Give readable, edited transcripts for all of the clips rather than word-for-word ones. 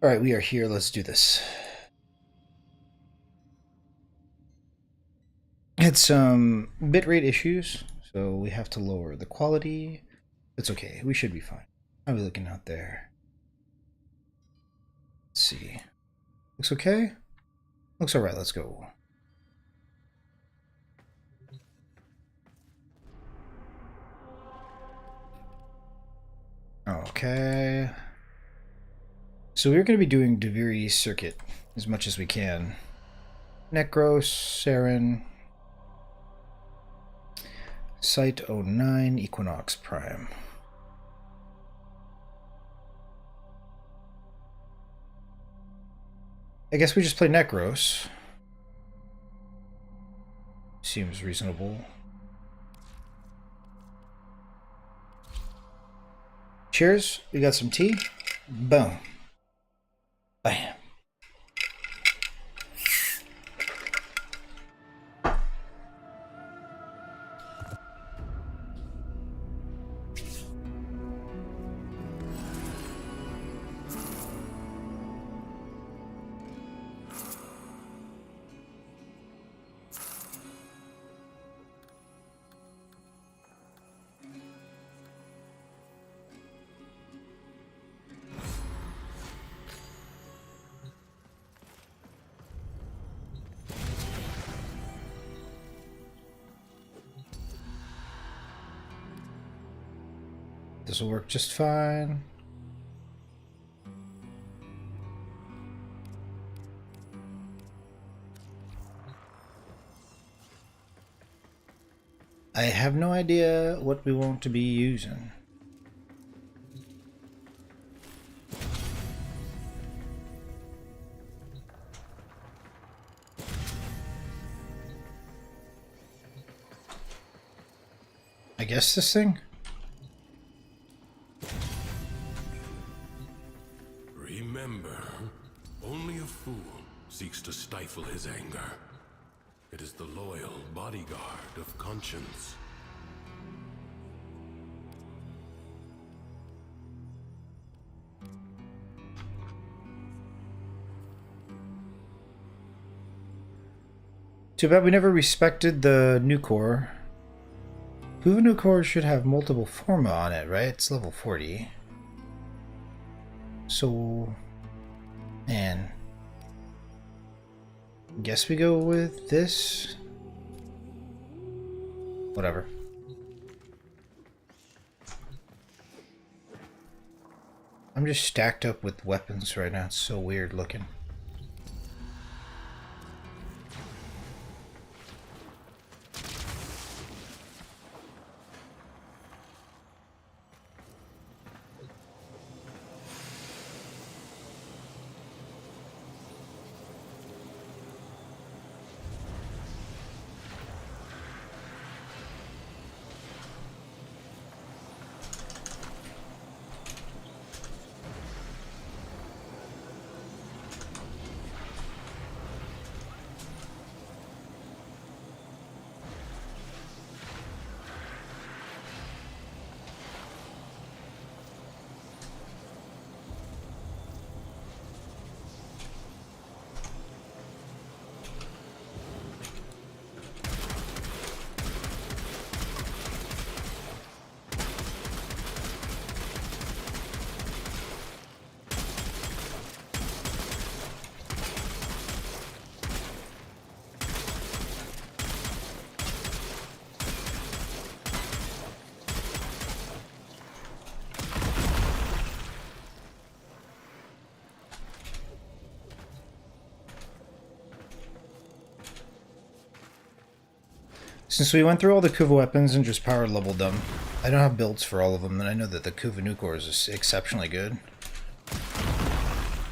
Alright, we are here. Let's do this. Had some bitrate issues, so we have to lower the quality. It's okay. We should be fine. How are we looking out there? Let's see. Looks okay? Looks alright. Let's go. Okay. So we're going to be doing Duviri circuit as much as we can. Necros, Saren, Site 09, Equinox Prime. I guess we just play Necros. Seems reasonable. Cheers. We got some tea. Boom. Bam. This will work just fine. I have no idea what we want to be using. I guess this thing? Remember, only a fool seeks to stifle his anger. It is the loyal bodyguard of conscience. Too bad we never respected the new core. Who new core should have multiple forma on it, right? It's level 40. So, man, guess we go with this. Whatever. I'm just stacked up with weapons right now. It's so weird looking. Since we went through all the Kuva weapons and just power leveled them, I don't have builds for all of them, and I know that the Kuva Nukor is exceptionally good.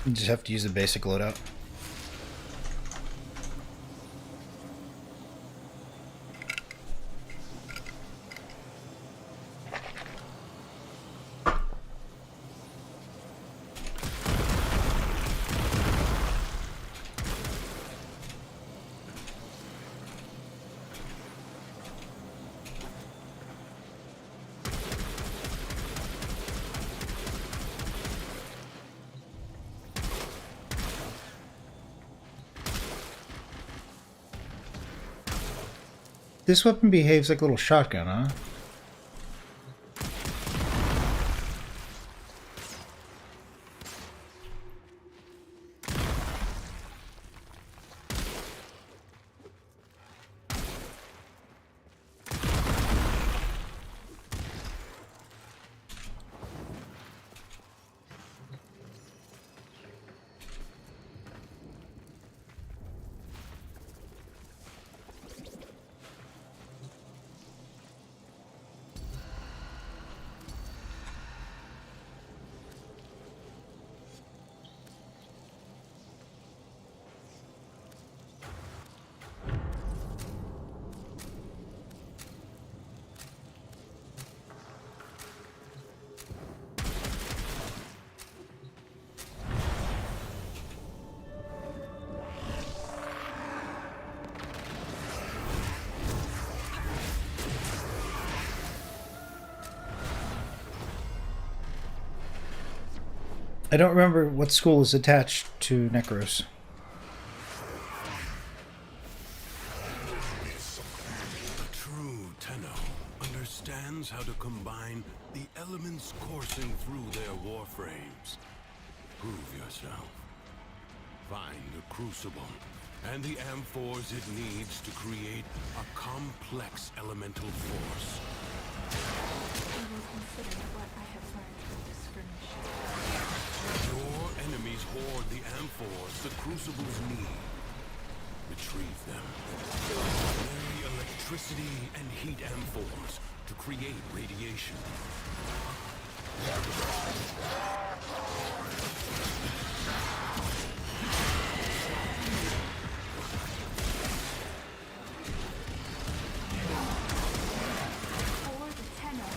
You just have to use the basic loadout. This weapon behaves like a little shotgun, huh? I don't remember what school is attached to Necros. A true Tenno understands how to combine the elements coursing through their warframes. Prove yourself. Find the crucible and the amphors it needs to create a complex elemental force. I will consider what I have learned from this skirmish. Your enemies hoard the amphors the crucibles need. Retrieve them. Carry electricity and heat amphors to create radiation. For the Tenno.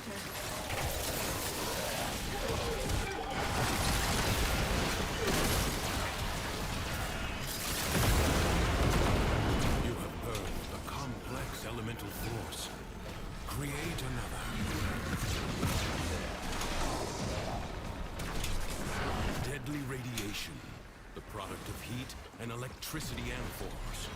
You have birthed a complex elemental force. Create another. Deadly radiation, the product of heat and electricity and force.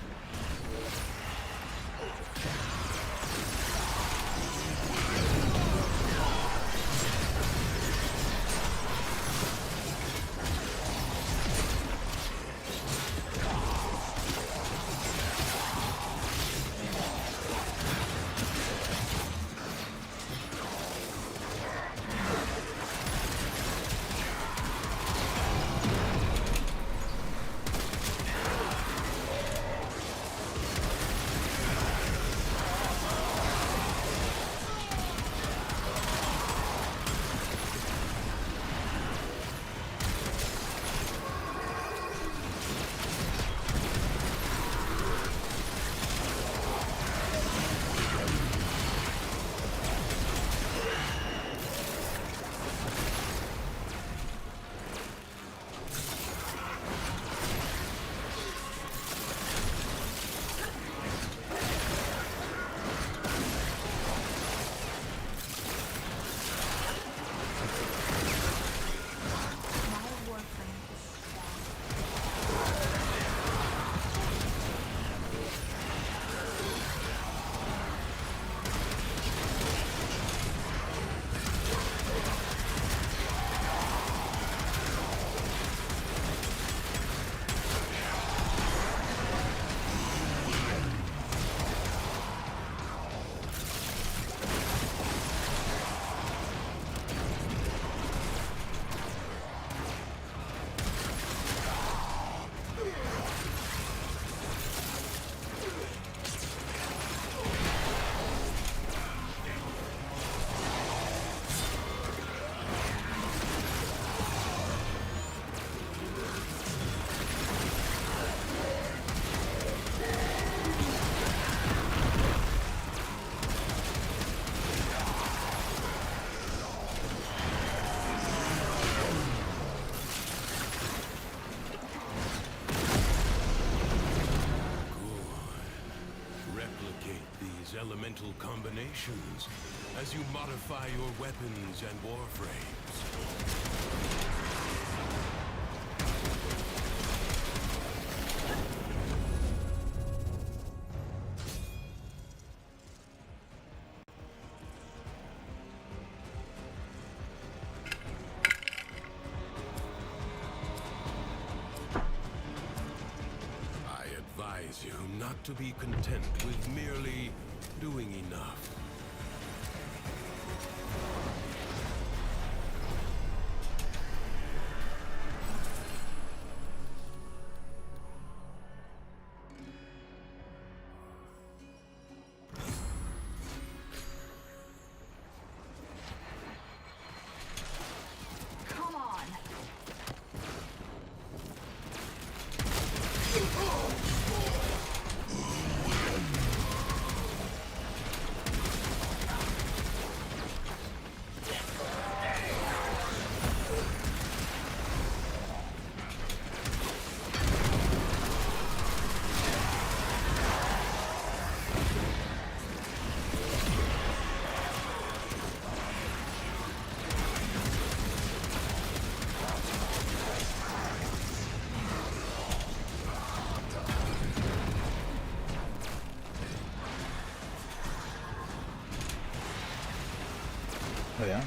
Elemental combinations as you modify your weapons and warframes. I advise you not to be content with merely doing enough. Come on! Oh yeah?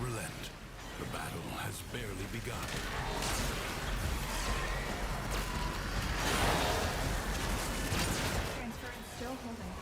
relent. The battle has barely begun. Transference still holding.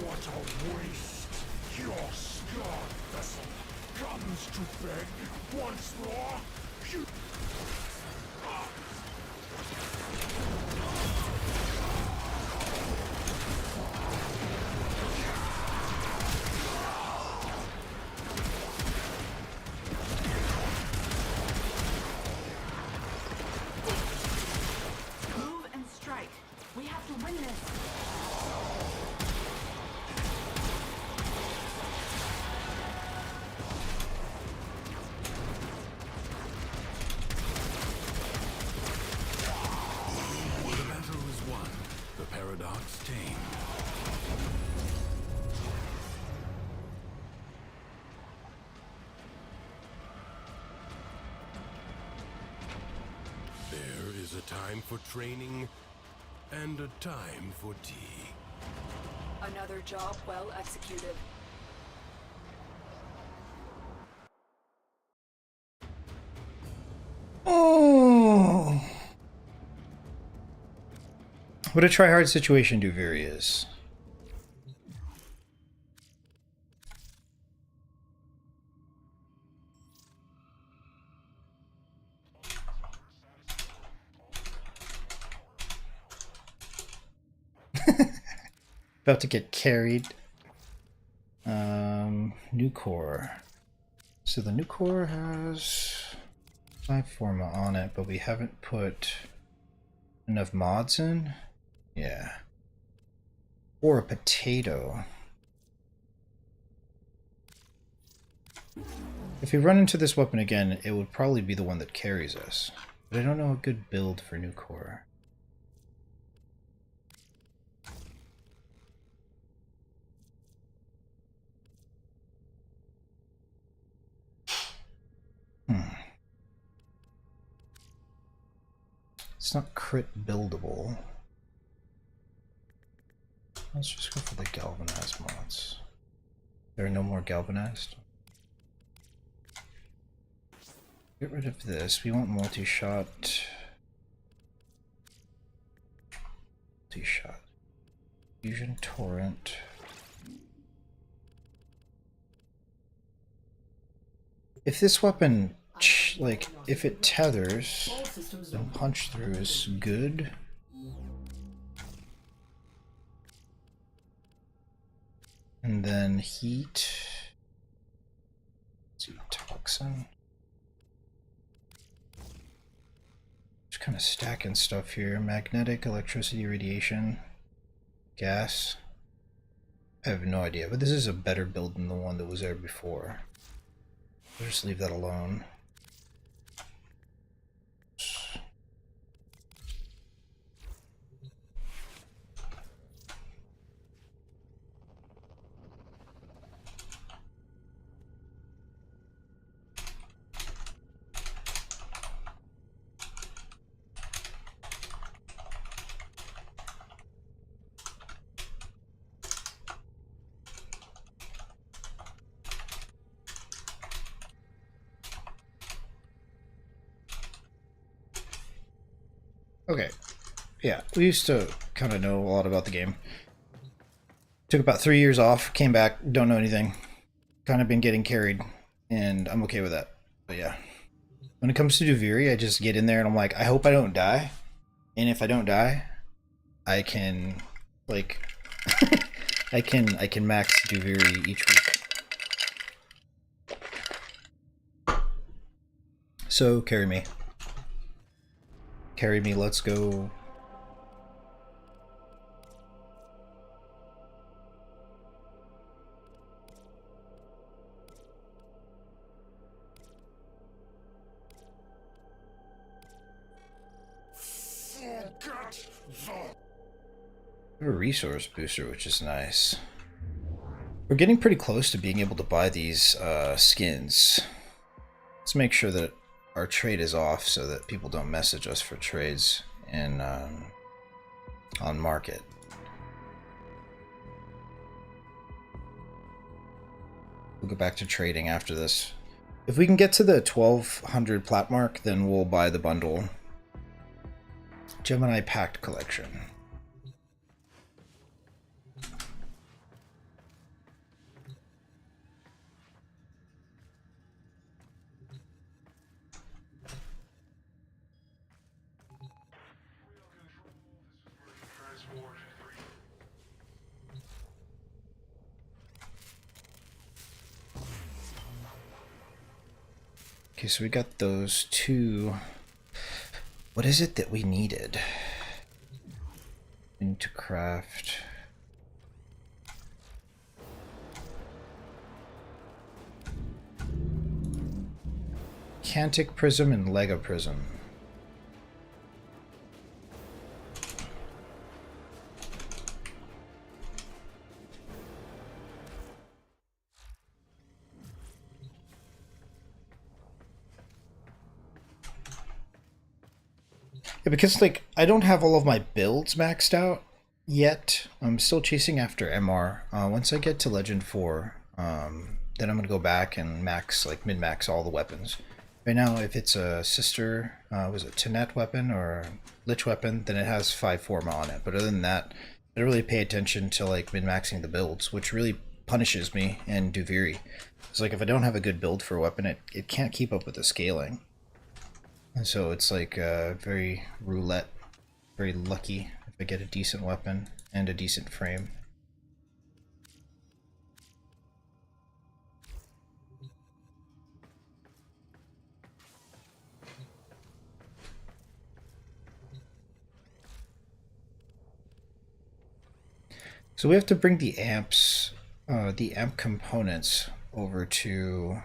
What a waste! Your scarred vessel comes to beg once more. You... Move and strike. We have to win this. The battle is won. The paradox tamed. There is a time for training and a time for tea. Another job well executed. Oh! What a try-hard situation Duviri is. About to get carried. New core. So the new core has 5 forma on it, but we haven't put enough mods in. Yeah. Or a potato. If we run into this weapon again, it would probably be the one that carries us. But I don't know a good build for new core. It's not crit buildable. Let's just go for the galvanized mods. There are no more galvanized. Get rid of this. We want multi-shot. Multi-shot. Fusion torrent. If this weapon, like, if it tethers, then punch through is good. And then heat. Let's see, toxin. Just kind of stacking stuff here. Magnetic, electricity, radiation, gas. I have no idea, but this is a better build than the one that was there before. I'll just leave that alone. Okay, yeah, we used to kind of know a lot about the game. Took about 3 years off, came back, don't know anything. Kind of been getting carried, and I'm okay with that. But yeah, when it comes to Duviri, I just get in there and I'm like, I hope I don't die. And if I don't die, I can, like, I can max Duviri each week. So carry me. Carry me, let's go. Forget the A resource booster, which is nice. We're getting pretty close to being able to buy these skins. Let's make sure that our trade is off so that people don't message us for trades in on market. We'll go back to trading after this. If we can get to the 1200 plat mark, then we'll buy the bundle. Gemini Pact Collection. Okay, so we got those two. What is it that we needed? We need to craft. Cantic Prism and Lego Prism. Yeah, because like I don't have all of my builds maxed out yet. I'm still chasing after MR. Once I get to Legend 4, then I'm gonna go back and max, like min-max all the weapons. Right now, if it's a sister, was it Tenet weapon or Lich weapon, then it has 5 forma on it. But other than that, I don't really pay attention to like min-maxing the builds, which really punishes me in Duviri. It's like if I don't have a good build for a weapon, it can't keep up with the scaling. And so it's like very roulette, very lucky if I get a decent weapon and a decent frame. So we have to bring the amps, the amp components over to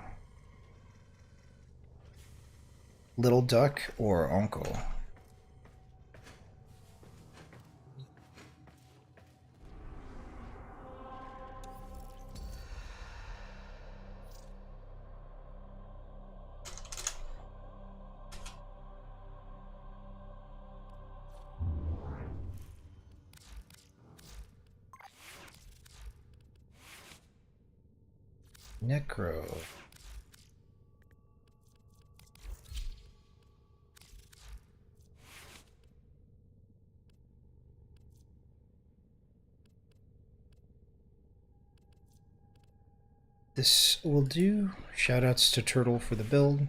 Little Duck or Uncle. Necro. This will do. Shoutouts to Turtle for the build.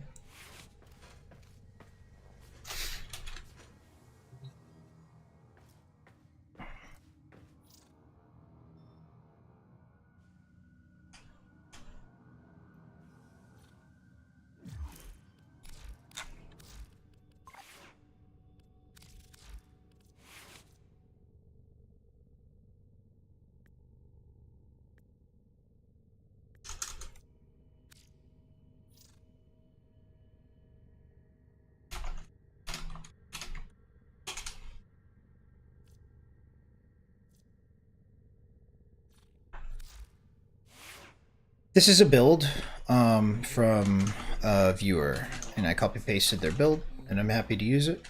This is a build from a viewer, and I copy pasted their build, and I'm happy to use it.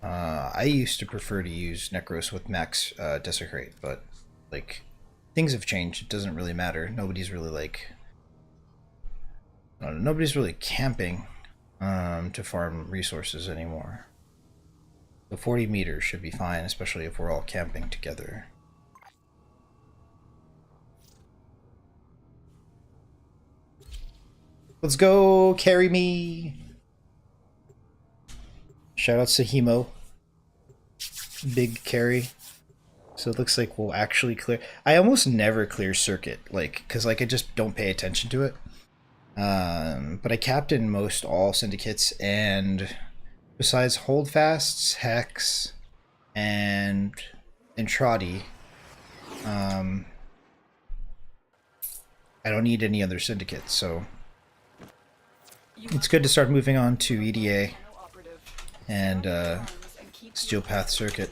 I used to prefer to use Necros with max Desecrate, but like things have changed. It doesn't really matter. Nobody's really like, nobody's really camping to farm resources anymore. The 40 meters should be fine, especially if we're all camping together. Let's go, carry me. Shoutouts to Hemo. Big carry. So it looks like we'll actually clear. I almost never clear circuit, like, because like I just don't pay attention to it. But I captain most all syndicates and Besides Holdfasts, Hex, and Entrati, I don't need any other syndicates, so it's good to start moving on to EDA and Steel Path Circuit.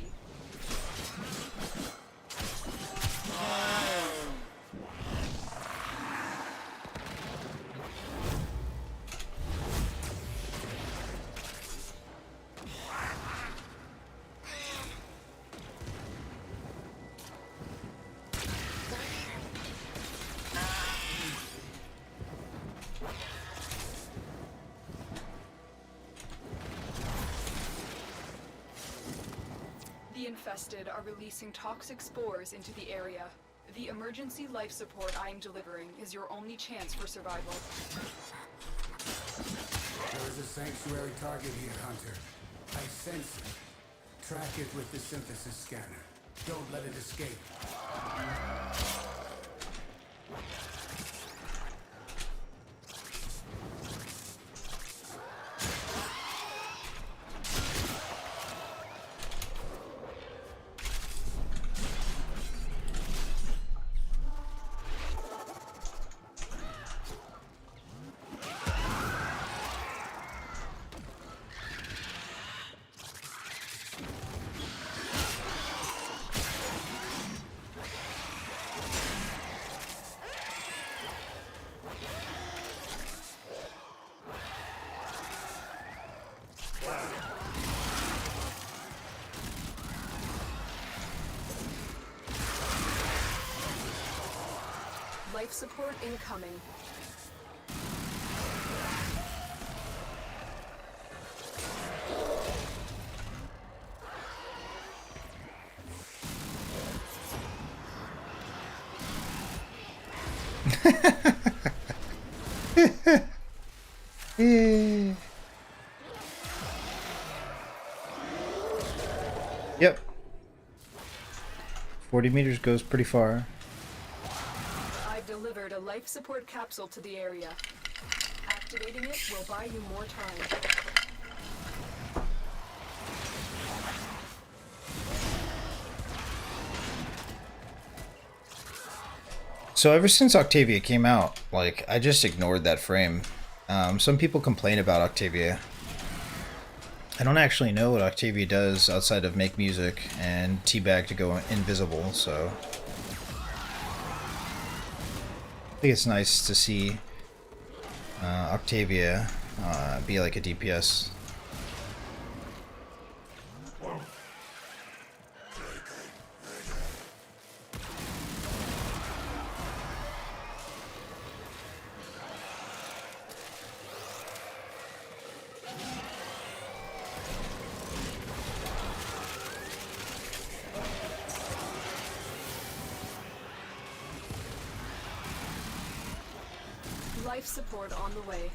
The infested are releasing toxic spores into the area. The emergency life support I am delivering is your only chance for survival. There is a sanctuary target here, Hunter. I sense it. Track it with the synthesis scanner. Don't let it escape. Life support incoming. Yep. 40 meters goes pretty far. I've delivered a life support capsule to the area. Activating it will buy you more time. So ever since Octavia came out, like, I just ignored that frame. Some people complain about Octavia. I don't actually know what Octavia does outside of make music and teabag to go invisible, so I think it's nice to see Octavia be like a DPS. Life support on the way.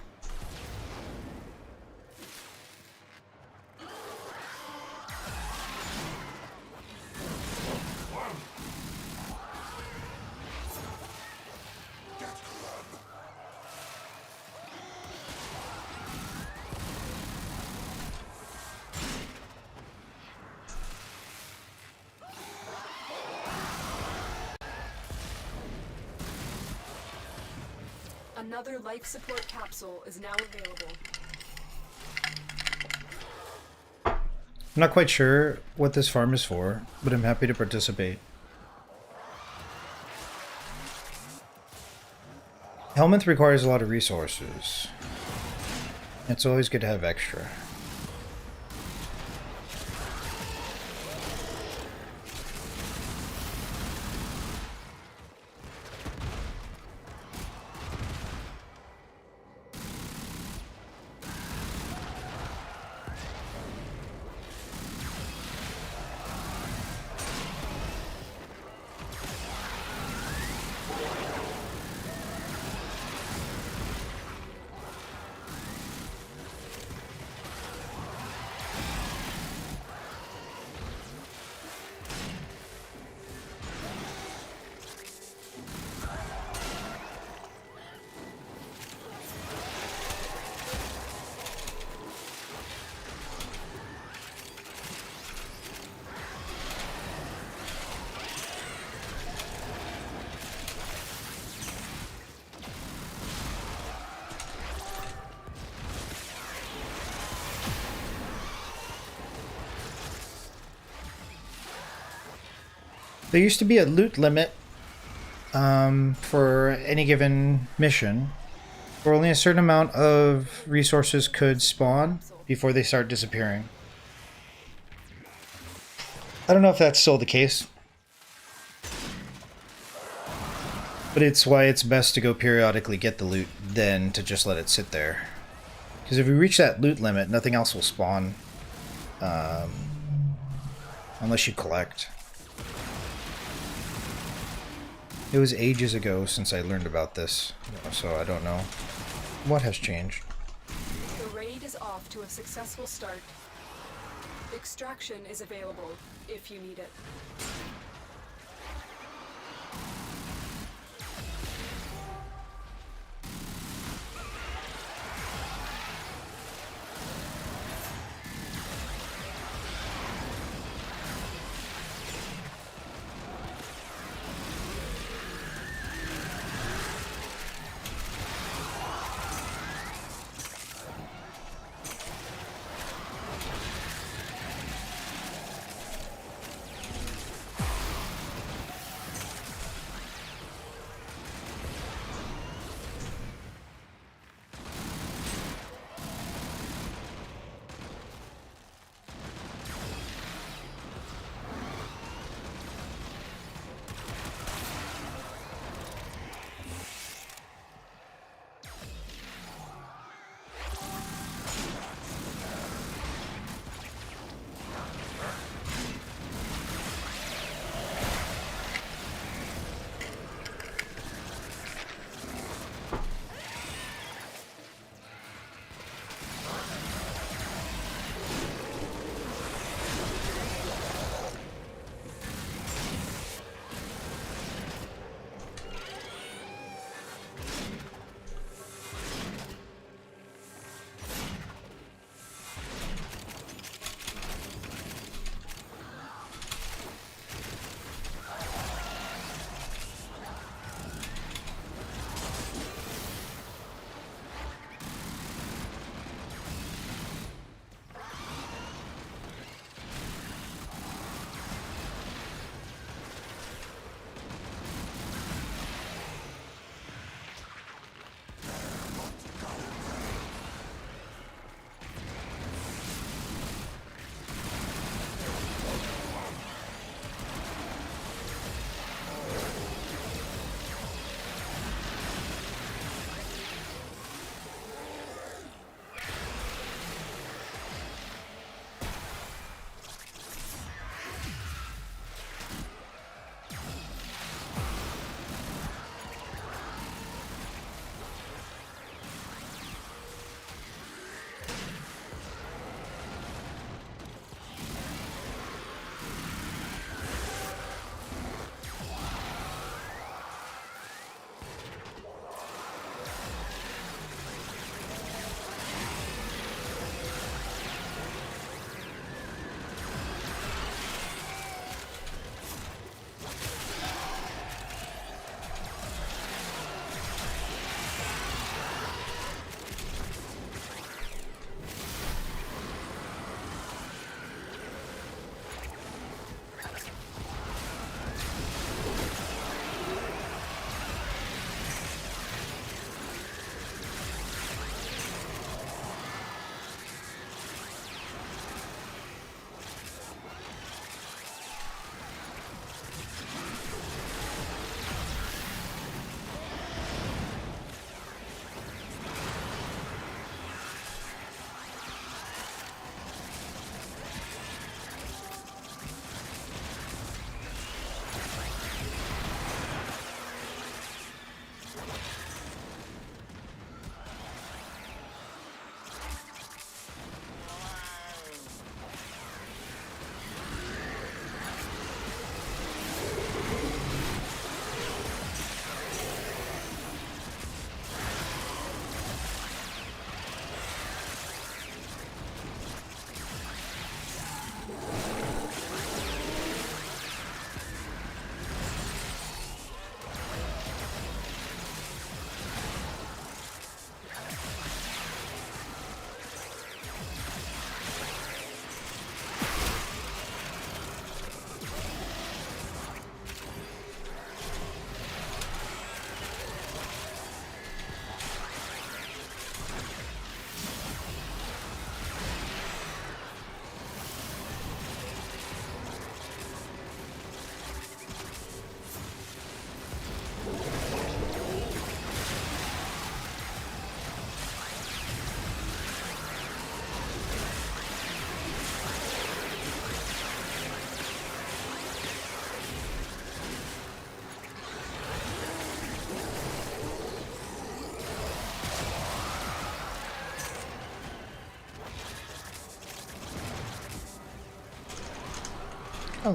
Another life support capsule is now available. I'm not quite sure what this farm is for, but I'm happy to participate. Helminth requires a lot of resources. It's always good to have extra. There used to be a loot limit for any given mission, where only a certain amount of resources could spawn before they start disappearing. I don't know if that's still the case, but it's why it's best to go periodically get the loot than to just let it sit there. Because if we reach that loot limit, nothing else will spawn unless you collect. It was ages ago since I learned about this, so I don't know what has changed. The raid is off to a successful start. Extraction is available if you need it.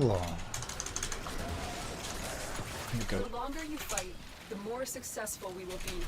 along. Here we go. The longer you fight, the more successful we will be.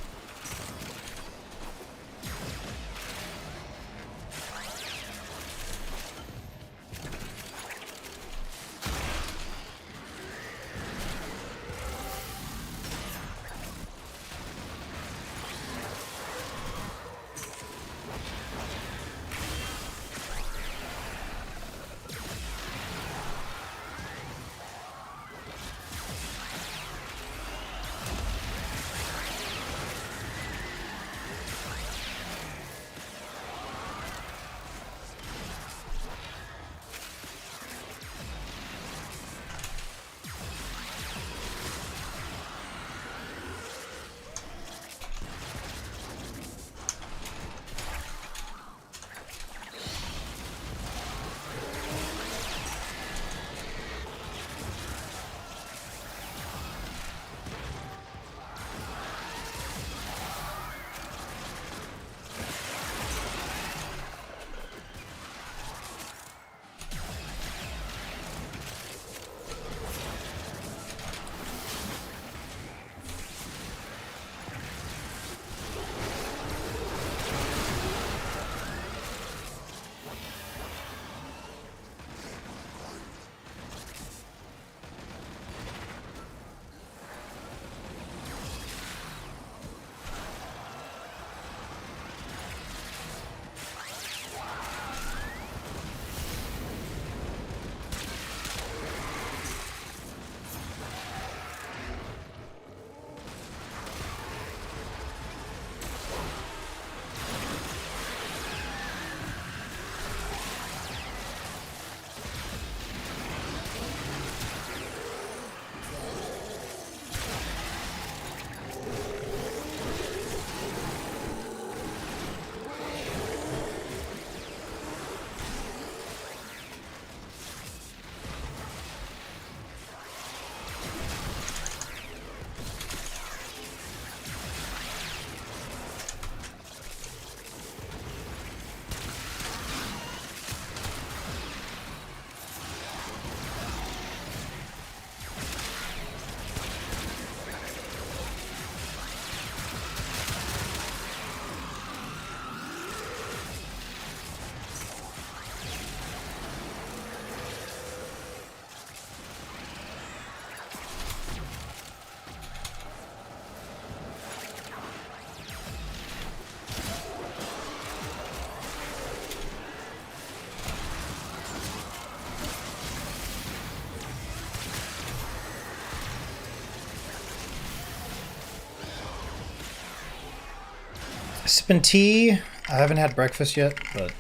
Sipping tea. I haven't had breakfast yet, but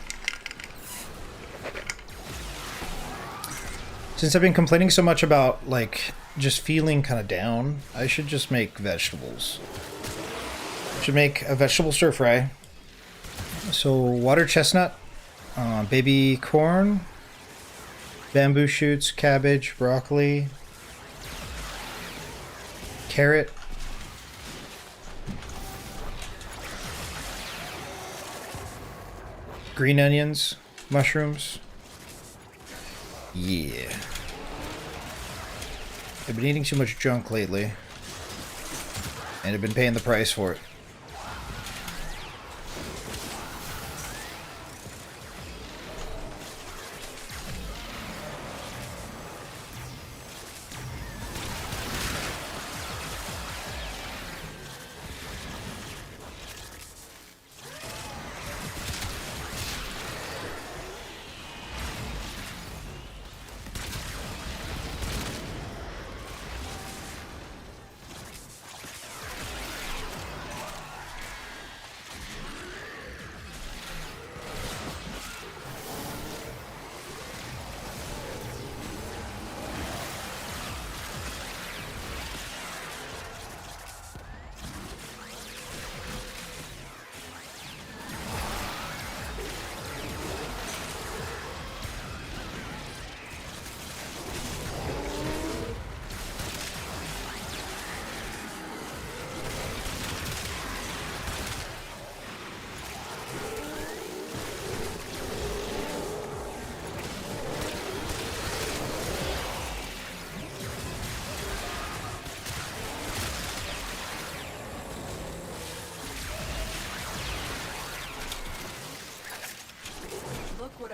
since I've been complaining so much about like just feeling kind of down, I should just make vegetables. I should make a vegetable stir fry. So water chestnut, baby corn, bamboo shoots, cabbage, broccoli, carrot, green onions, mushrooms. Yeah. I've been eating too much junk lately, and I've been paying the price for it.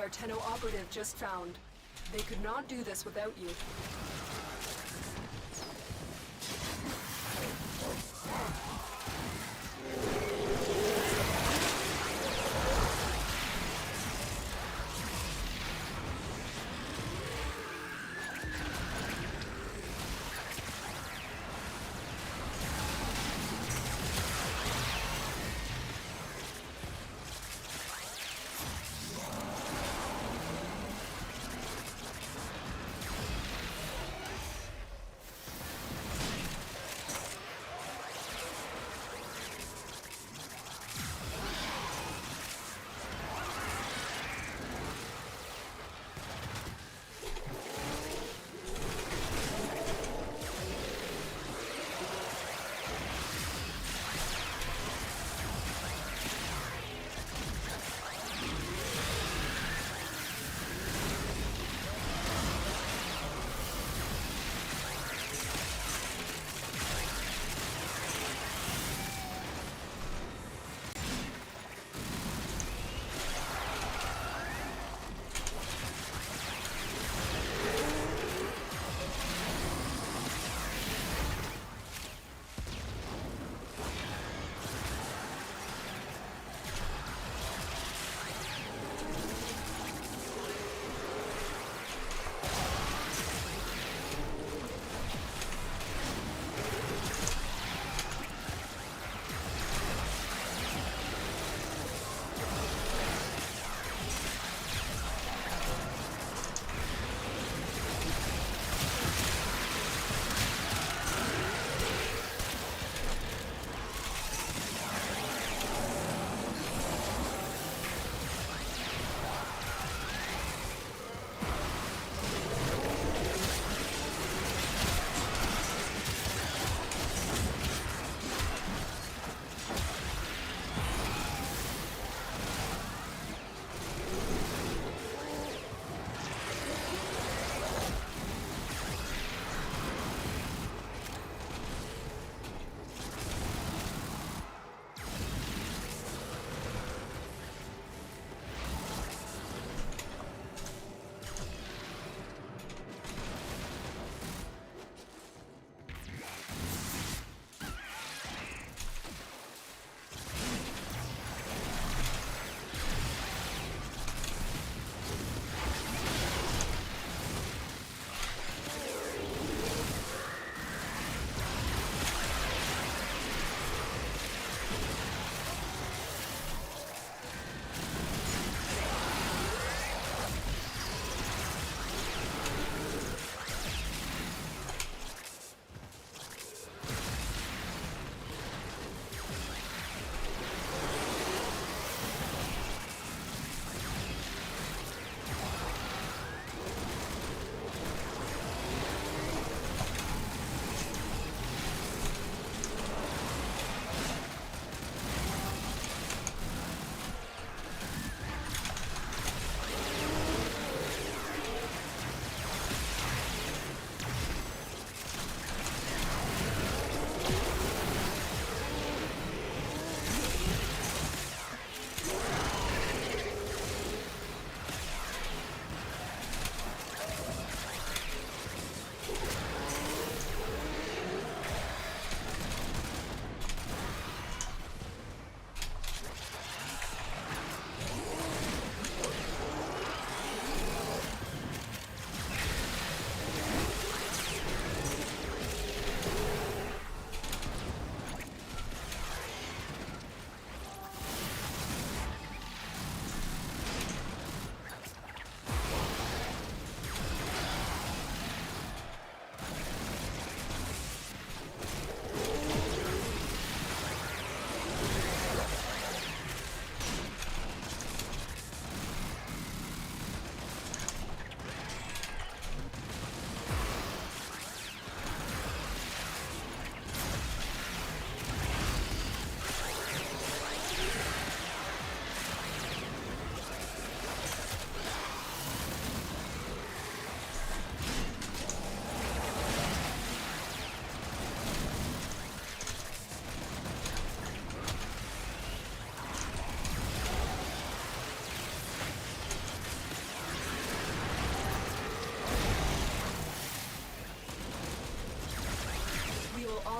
our Tenno operative just found. They could not do this without you.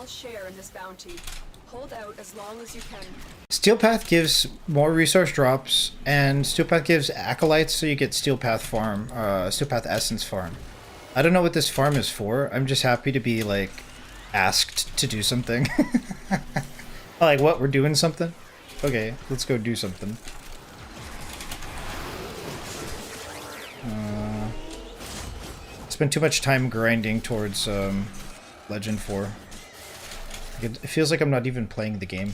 all share in this bounty. Hold out as long as you can. Steel Path gives more resource drops, and Steel Path gives acolytes, so you get Steel Path farm, Steel Path essence farm. I don't know what this farm is for. I'm just happy to be like asked to do something. Like, what? We're doing something? Okay, let's go do something. Spend too much time grinding towards Legend 4. It feels like I'm not even playing the game.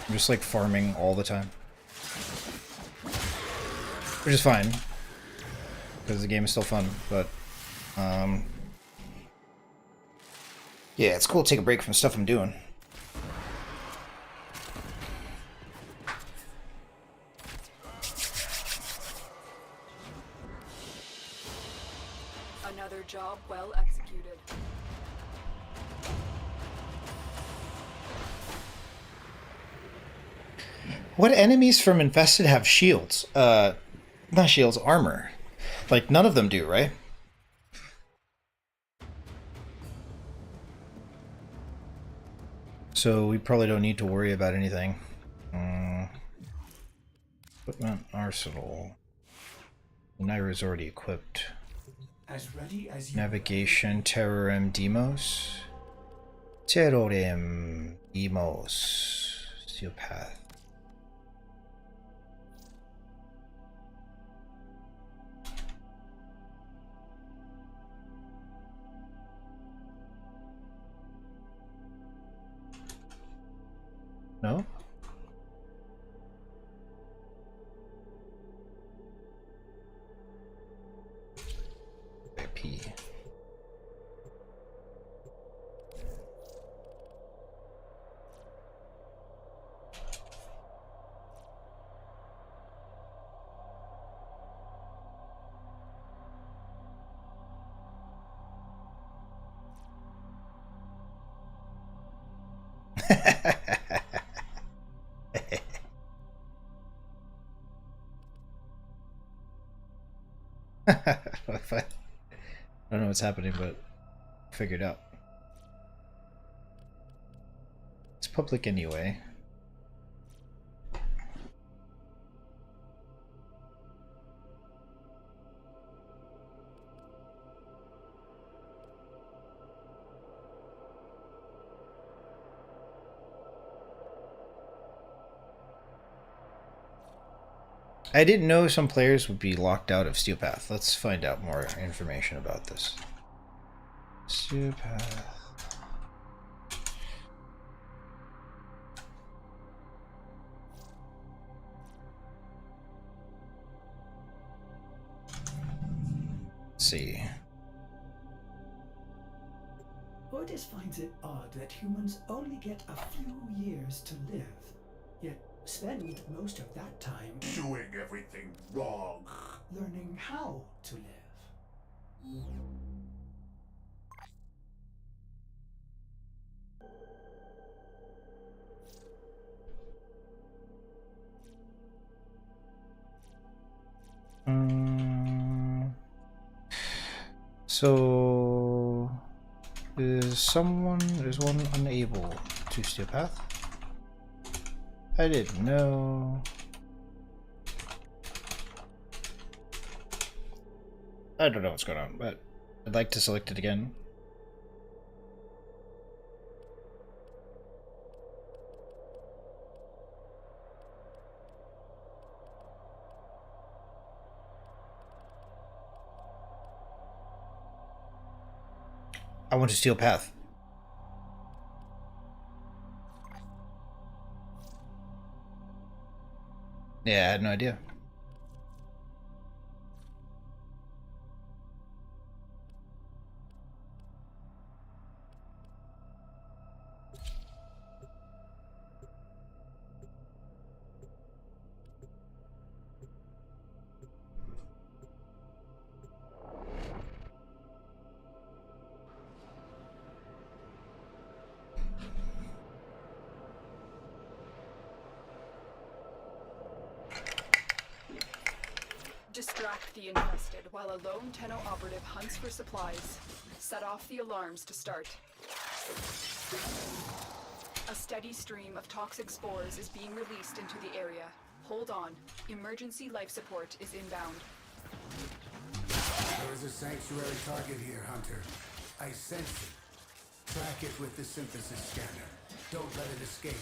I'm just like farming all the time. Which is fine. Because the game is still fun, but yeah, it's cool to take a break from stuff I'm doing. Another job well executed. What enemies from Infested have shields? Not shields, armor. Like, none of them do, right? So we probably don't need to worry about anything. Equipment, arsenal. Naira's already equipped. As ready as you Navigation, Terrorem, Demos. Terrorem, Demos. Steel Path. No? IP. I don't know what's happening, but figured out. It's public anyway. I didn't know some players would be locked out of Steel Path. Let's find out more information about this. Steel Path. Let's see. Otis finds it odd that humans only get a few years to live, yet spend most of that time Doing everything wrong. learning how to live. So is one unable to Steel Path? I didn't know. I don't know what's going on, but I'd like to select it again. I want to Steel Path. Yeah, I had no idea. Distract the infested while a lone Tenno operative hunts for supplies. Set off the alarms to start. A steady stream of toxic spores is being released into the area. Hold on. Emergency life support is inbound. There is a sanctuary target here, Hunter. I sense it. Track it with the synthesis scanner. Don't let it escape.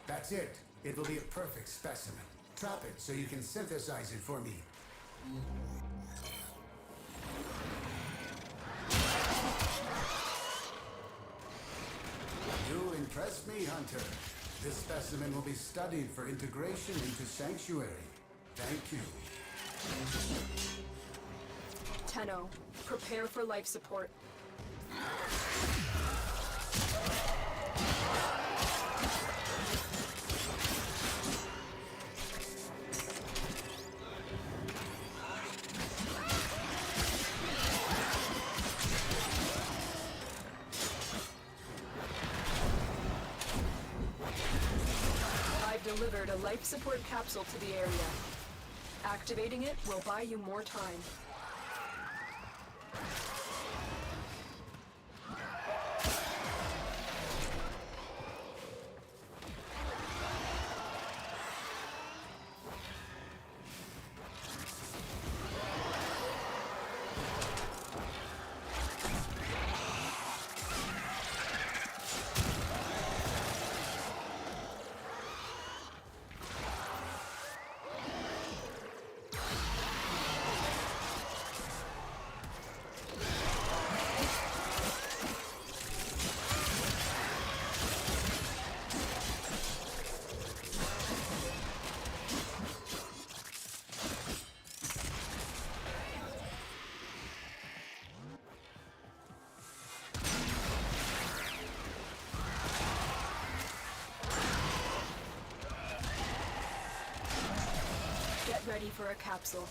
That's it. It will be a perfect specimen. Trap it so you can synthesize it for me. You impressed me, Hunter. This specimen will be studied for integration into Sanctuary. Thank you. Tenno, prepare for life support. I've delivered a life support capsule to the area. Activating it will buy you more time. Get ready for a capsule.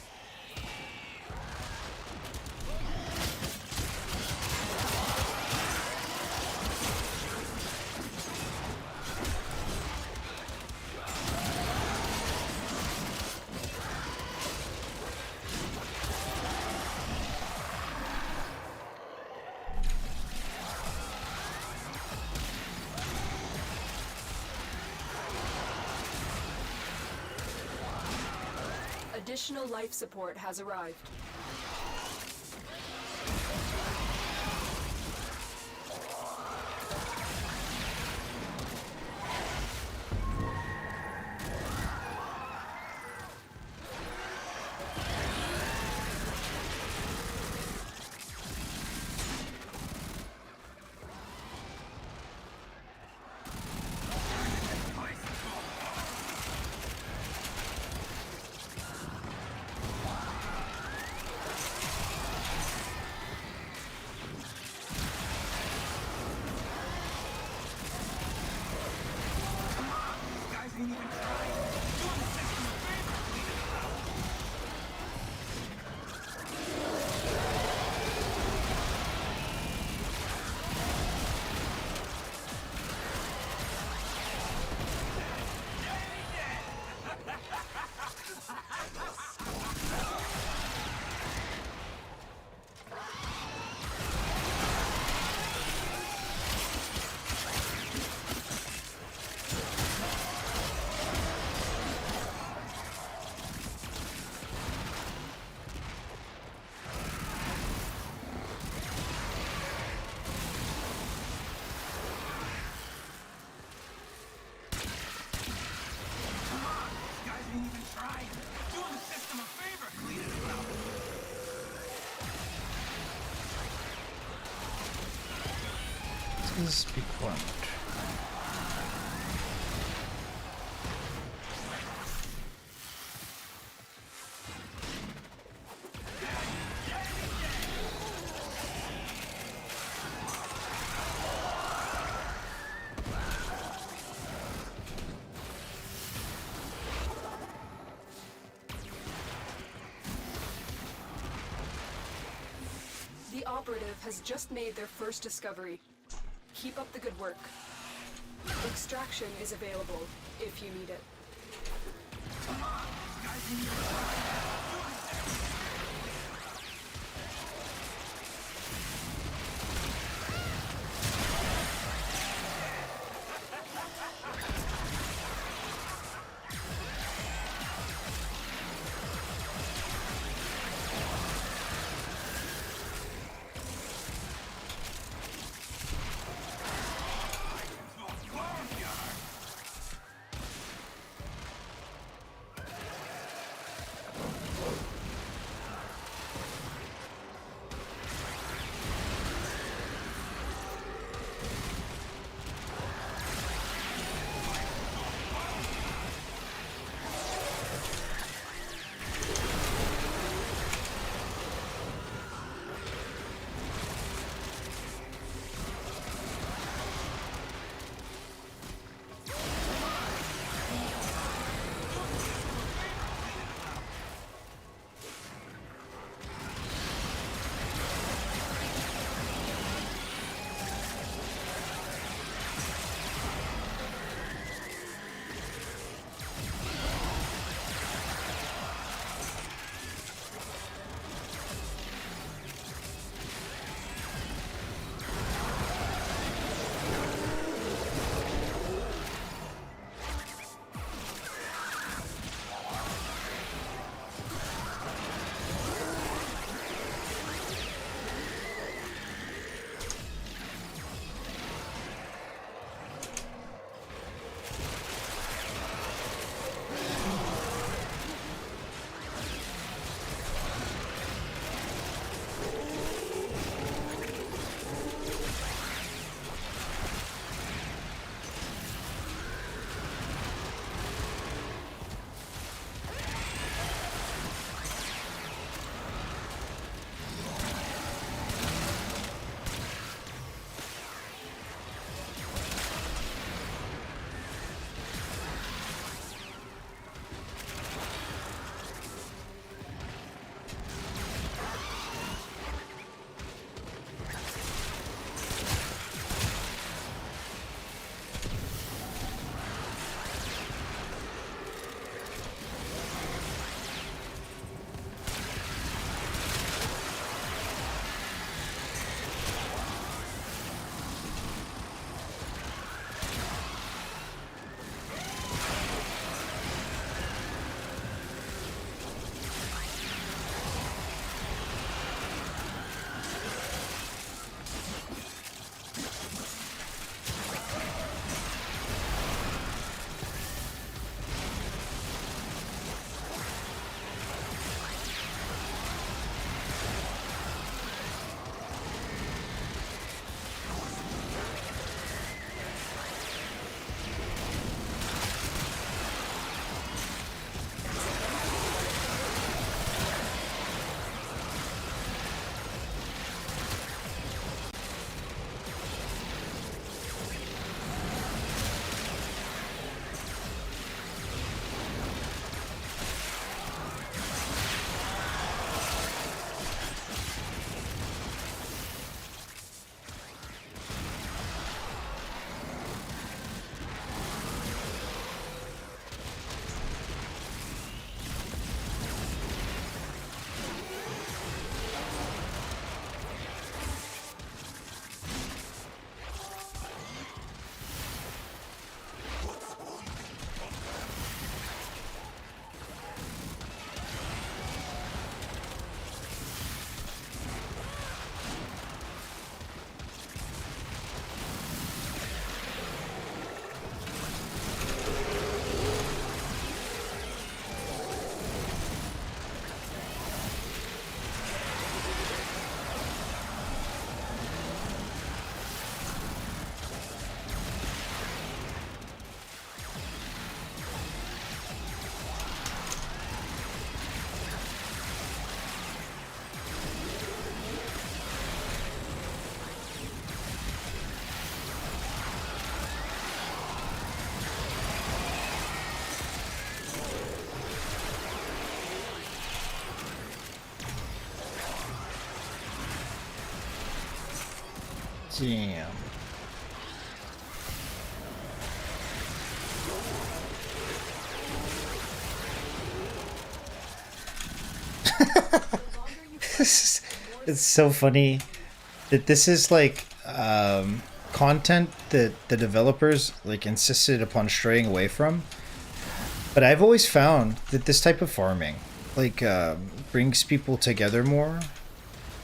Additional life support has arrived. Is be quiet. operative has just made their first discovery. Keep up the good work. Extraction is available if you need it. Damn. It's so funny that this is like content that the developers like insisted upon straying away from. But I've always found that this type of farming like brings people together more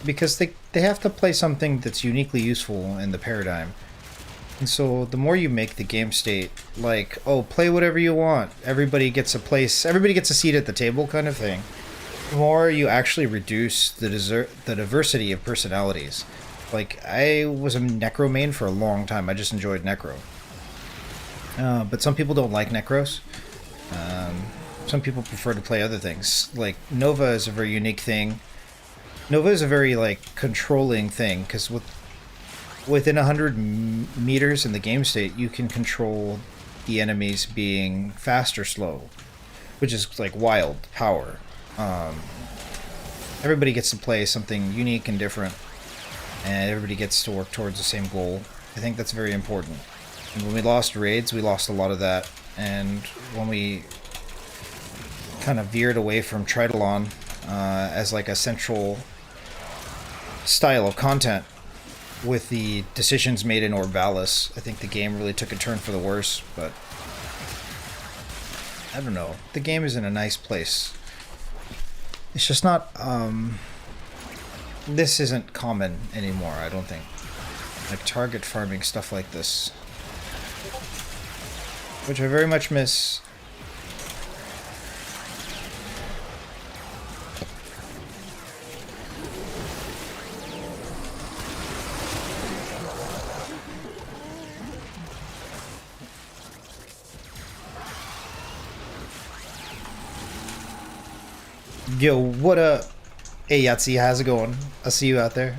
because they have to play something that's uniquely useful in the paradigm. And so the more you make the game state like, oh, play whatever you want, everybody gets a place, everybody gets a seat at the table kind of thing, the more you actually reduce the diversity of personalities. Like, I was a Necro main for a long time. I just enjoyed Necro. But some people don't like Necros. Some people prefer to play other things. Like, Nova is a very unique thing. Nova is a very, like, controlling thing, because within 100 meters in the game state, you can control the enemies being fast or slow, which is, like, wild power. Everybody gets to play something unique and different, and everybody gets to work towards the same goal. I think that's very important. And when we lost raids, we lost a lot of that, and when we kind of veered away from Tridalon as like a central style of content with the decisions made in Orbalis, I think the game really took a turn for the worse. But I don't know, the game is in a nice place. It's just not this isn't common anymore, I don't think. Like target farming stuff like this, which I very much miss. Yo, what up? Hey Yahtzee, how's it going? I'll see you out there.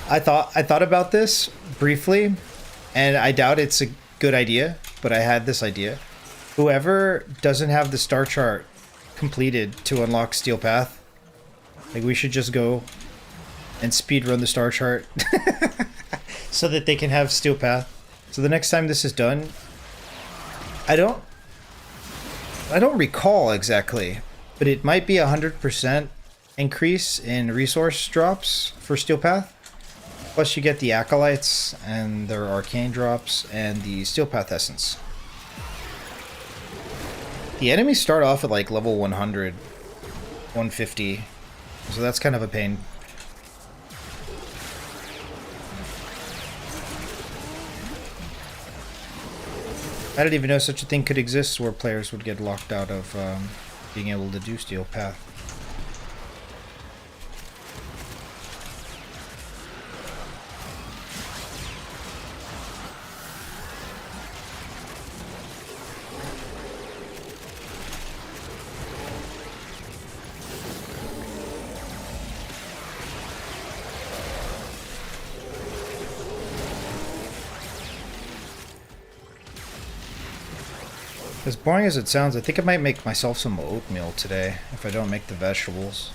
I thought about this briefly, and I doubt it's a good idea, but I had this idea. Whoever doesn't have the star chart completed to unlock Steel Path, like, we should just go and speedrun the star chart so that they can have Steel Path. So the next time this is done, I don't recall exactly, but it might be 100% increase in resource drops for Steel Path. Plus you get the Acolytes and their Arcane drops and the Steel Path Essence. The enemies start off at like level 100, 150. So that's kind of a pain. I didn't even know such a thing could exist where players would get locked out of being able to do Steel Path. As boring as it sounds, I think I might make myself some oatmeal today if I don't make the vegetables.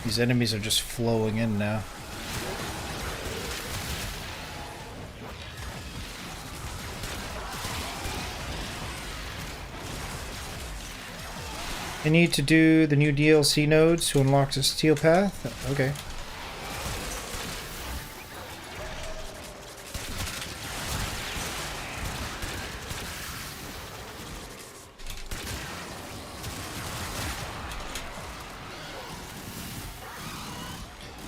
These enemies are just flowing in now. I need to do the new DLC nodes to unlock the Steel Path? Okay.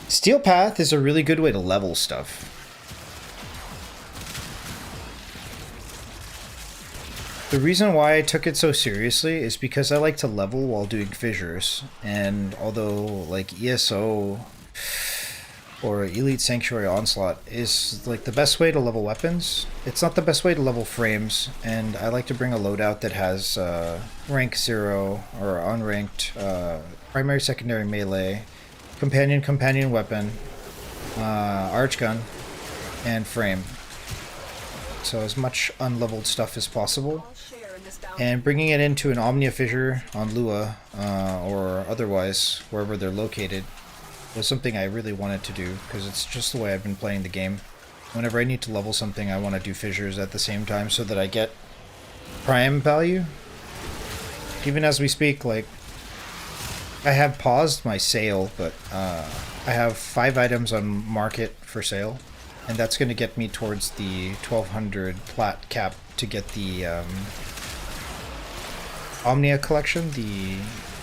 Steel Path is a really good way to level stuff. The reason why I took it so seriously is because I like to level while doing fissures, and although like ESO or Elite Sanctuary Onslaught is like the best way to level weapons, it's not the best way to level frames, and I like to bring a loadout that has rank 0 or unranked primary, secondary, melee, companion weapon, arch gun, and frame. So as much unleveled stuff as possible. And bringing it into an Omnia Fissure on Lua, or otherwise, wherever they're located, was something I really wanted to do, because it's just the way I've been playing the game. Whenever I need to level something, I want to do fissures at the same time so that I get prime value. Even as we speak, like, I have paused my sale, but I have 5 items on market for sale, and that's going to get me towards the 1200 plat cap to get the Omnia collection, the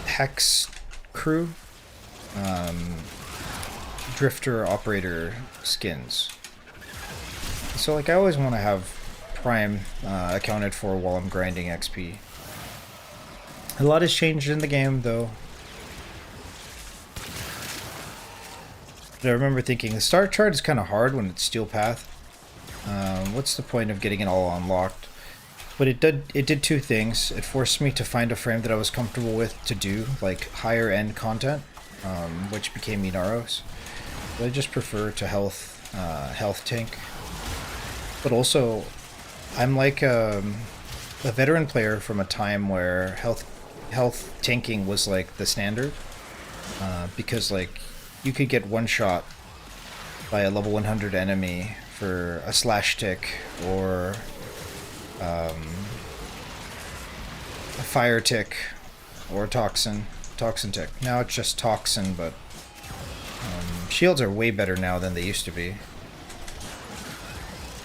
Hex crew, Drifter operator skins. So like I always want to have prime accounted for while I'm grinding XP. A lot has changed in the game though. But I remember thinking the start chart is kind of hard when it's Steel Path. What's the point of getting it all unlocked? But it did 2 things. It forced me to find a frame that I was comfortable with to do like higher end content, which became Inaros. But I just prefer to health tank. But also, I'm like a veteran player from a time where health tanking was like the standard, because like you could get one shot by a level 100 enemy for a slash tick or a fire tick or a toxin tick. Now it's just toxin, but shields are way better now than they used to be.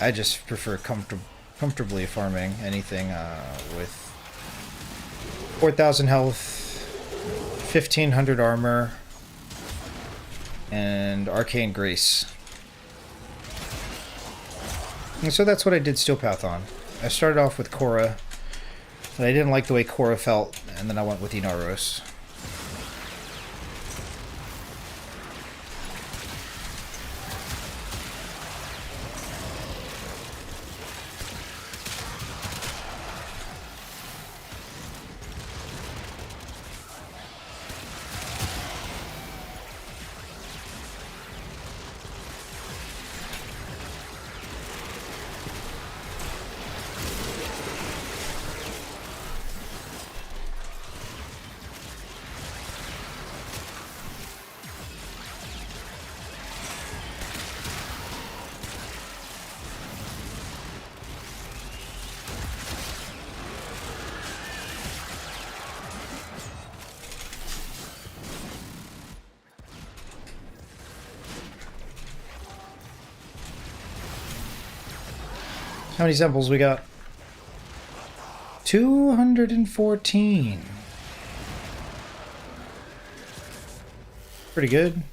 I just prefer comfortably farming anything with 4,000 health, 1,500 armor, and Arcane Grace. And so that's what I did Steel Path on. I started off with Korra, but I didn't like the way Korra felt, and then I went with Inaros. How many samples we got? 214. Pretty good.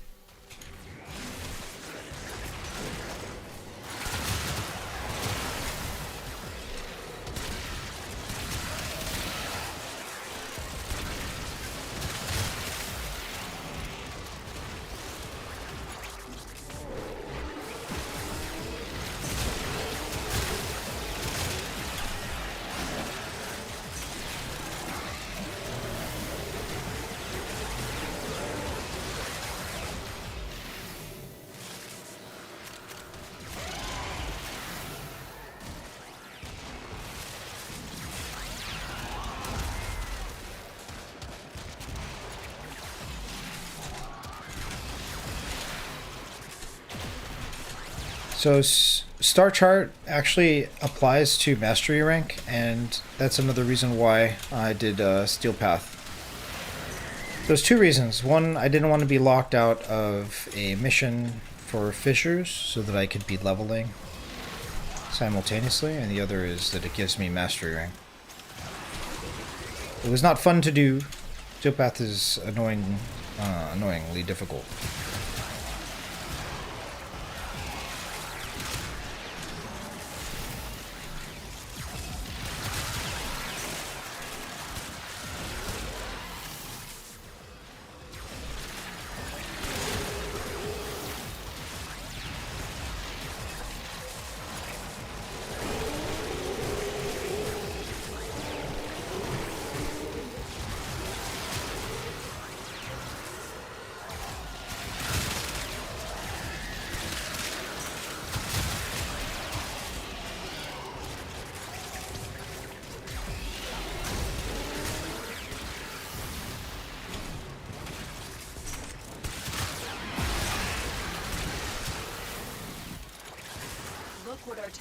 So Star Chart actually applies to Mastery rank, and that's another reason why I did Steel Path. There's 2 reasons. One, I didn't want to be locked out of a mission for fissures so that I could be leveling simultaneously, and the other is that it gives me Mastery rank. It was not fun to do. Steel Path is annoyingly difficult.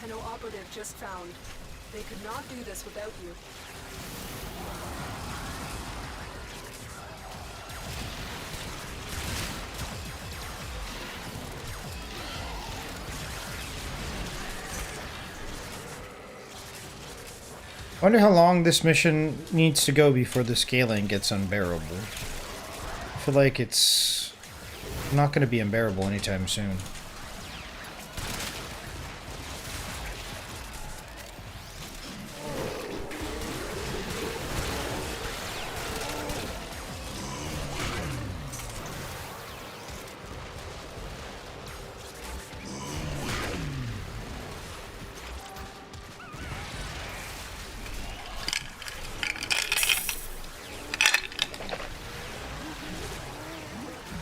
Tenno operative just found. They could not do this without you. I wonder how long this mission needs to go before the scaling gets unbearable. I feel like it's not going to be unbearable anytime soon.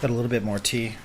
Got a little bit more tea.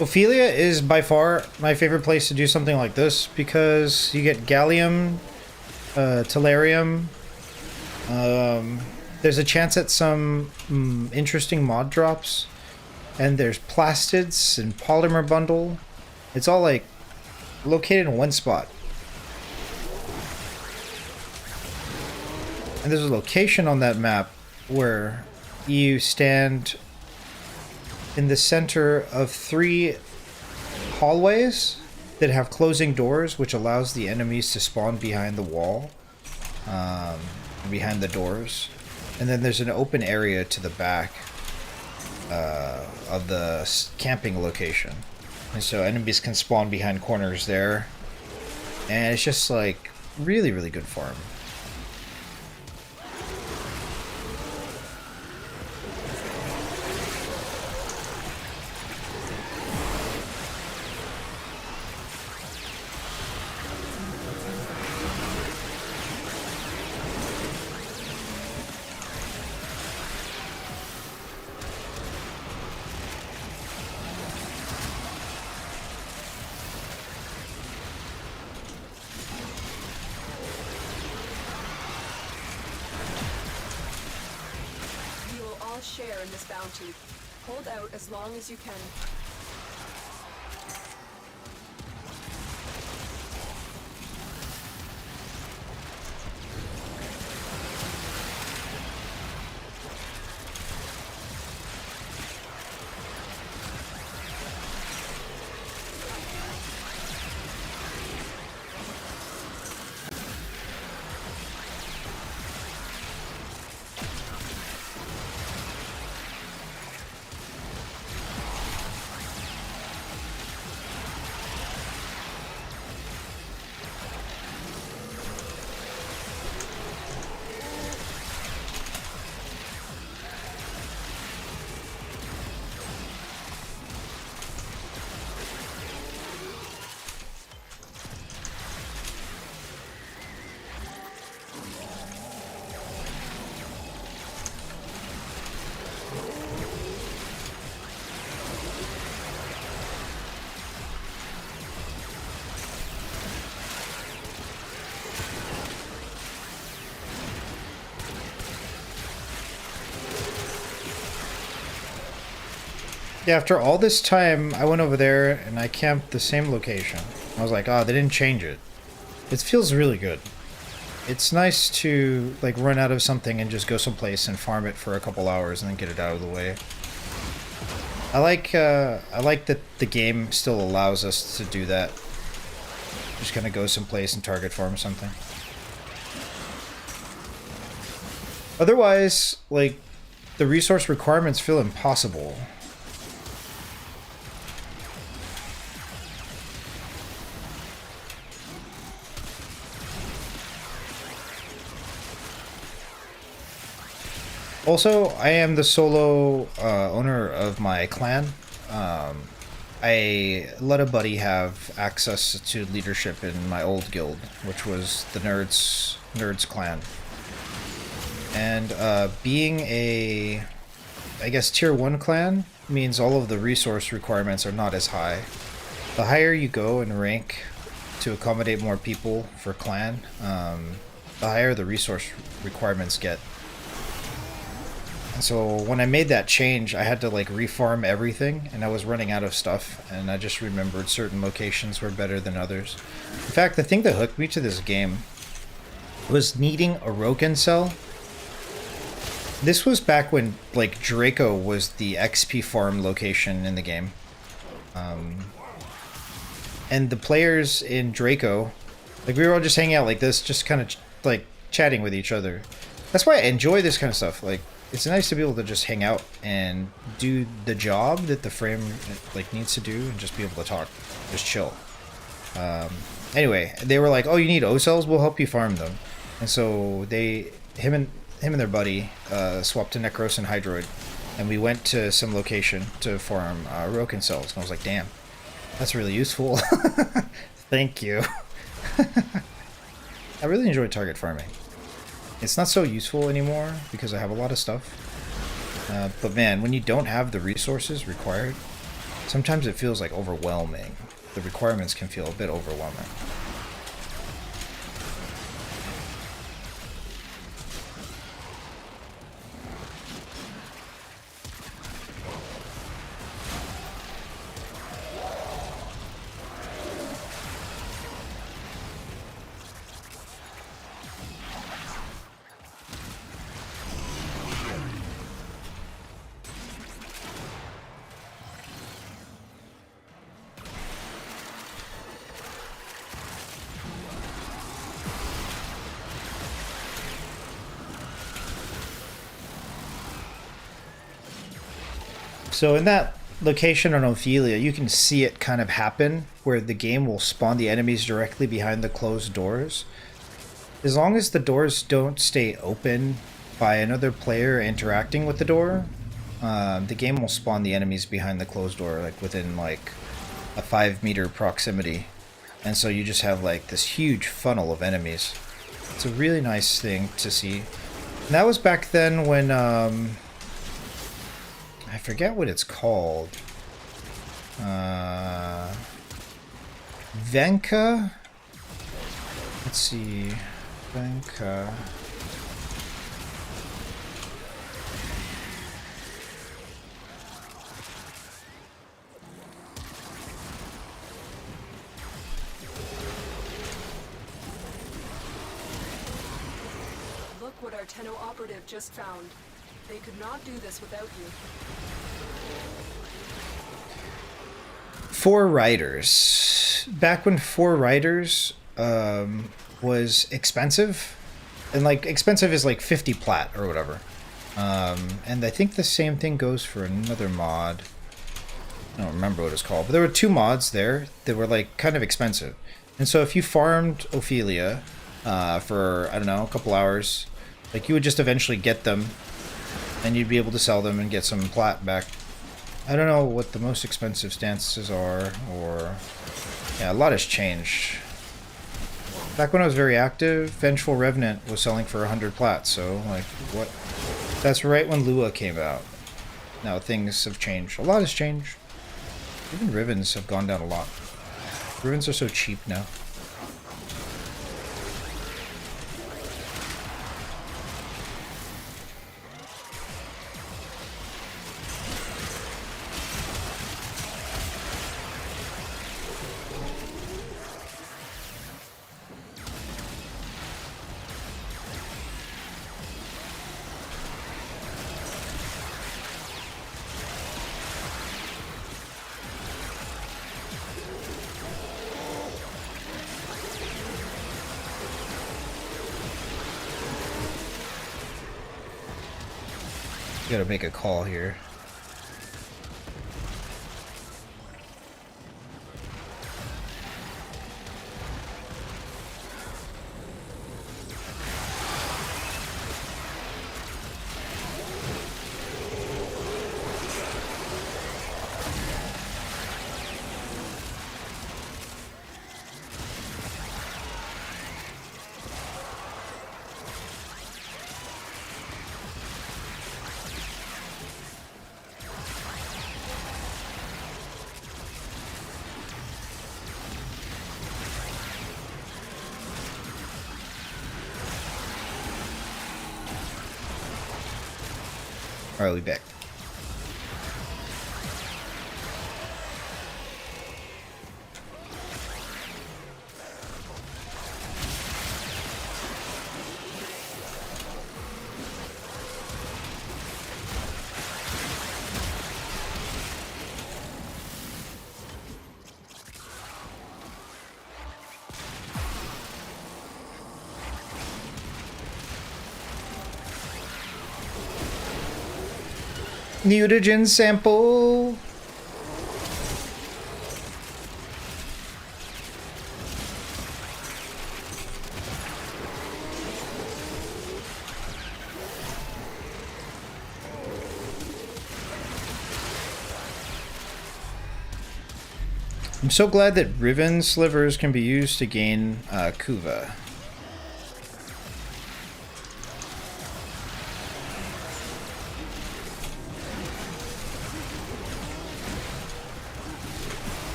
Ophelia is by far my favorite place to do something like this because you get gallium, tellurium. There's a chance at some interesting mod drops, and there's plastids and polymer bundle. It's all like located in one spot. And there's a location on that map where you stand in the center of 3 hallways that have closing doors, which allows the enemies to spawn behind the wall, behind the doors. And then there's an open area to the back of the camping location. And so enemies can spawn behind corners there. And it's just like really, really good farm. share in this bounty. Hold out as long as you can. Yeah, after all this time, I went over there and I camped the same location. I was like, oh, they didn't change it. It feels really good. It's nice to like run out of something and just go someplace and farm it for a couple hours and then get it out of the way. I like that the game still allows us to do that. Just kind of go someplace and target farm something. Otherwise, like, the resource requirements feel impossible. Also, I am the solo owner of my clan. I let a buddy have access to leadership in my old guild, which was the Nerds clan. And being a, I guess, tier 1 clan means all of the resource requirements are not as high. The higher you go in rank to accommodate more people for clan, the higher the resource requirements get. And so when I made that change, I had to like refarm everything, and I was running out of stuff, and I just remembered certain locations were better than others. In fact, the thing that hooked me to this game was needing a Roken cell. This was back when like Draco was the XP farm location in the game. And the players in Draco, like, we were all just hanging out like this, just kind of like chatting with each other. That's why I enjoy this kind of stuff. Like, it's nice to be able to just hang out and do the job that the frame like needs to do, and just be able to talk, just chill. Anyway, they were like, "Oh, you need O cells? We'll help you farm them." And so him and their buddy swapped to Necros and Hydroid, and we went to some location to farm Roken cells. And I was like, "Damn, that's really useful." Thank you. I really enjoy target farming. It's not so useful anymore because I have a lot of stuff. But man, when you don't have the resources required, sometimes it feels like overwhelming. The requirements can feel a bit overwhelming. So in that location on Ophelia, you can see it kind of happen, where the game will spawn the enemies directly behind the closed doors. As long as the doors don't stay open by another player interacting with the door, the game will spawn the enemies behind the closed door, like within like a 5-meter proximity. And so you just have like this huge funnel of enemies. It's a really nice thing to see. And that was back then when I forget what it's called. Venka? Let's see. Venka. Tenno operative just found. They could not do this without you. 4 riders. Back when 4 riders was expensive, and like expensive is like 50 plat or whatever. And I think the same thing goes for another mod. I don't remember what it's called, but there were 2 mods there that were like kind of expensive. And so if you farmed Ophelia for, I don't know, a couple hours, like you would just eventually get them and you'd be able to sell them and get some plat back. I don't know what the most expensive stances are, or... Yeah, a lot has changed. Back when I was very active, Vengeful Revenant was selling for 100 plat, so, like, what? That's right when Lua came out. Now things have changed. A lot has changed. Even Rivens have gone down a lot. Rivens are so cheap now. Gotta make a call here. Alright, we back. Mutagen sample. I'm so glad that Riven slivers can be used to gain Kuva.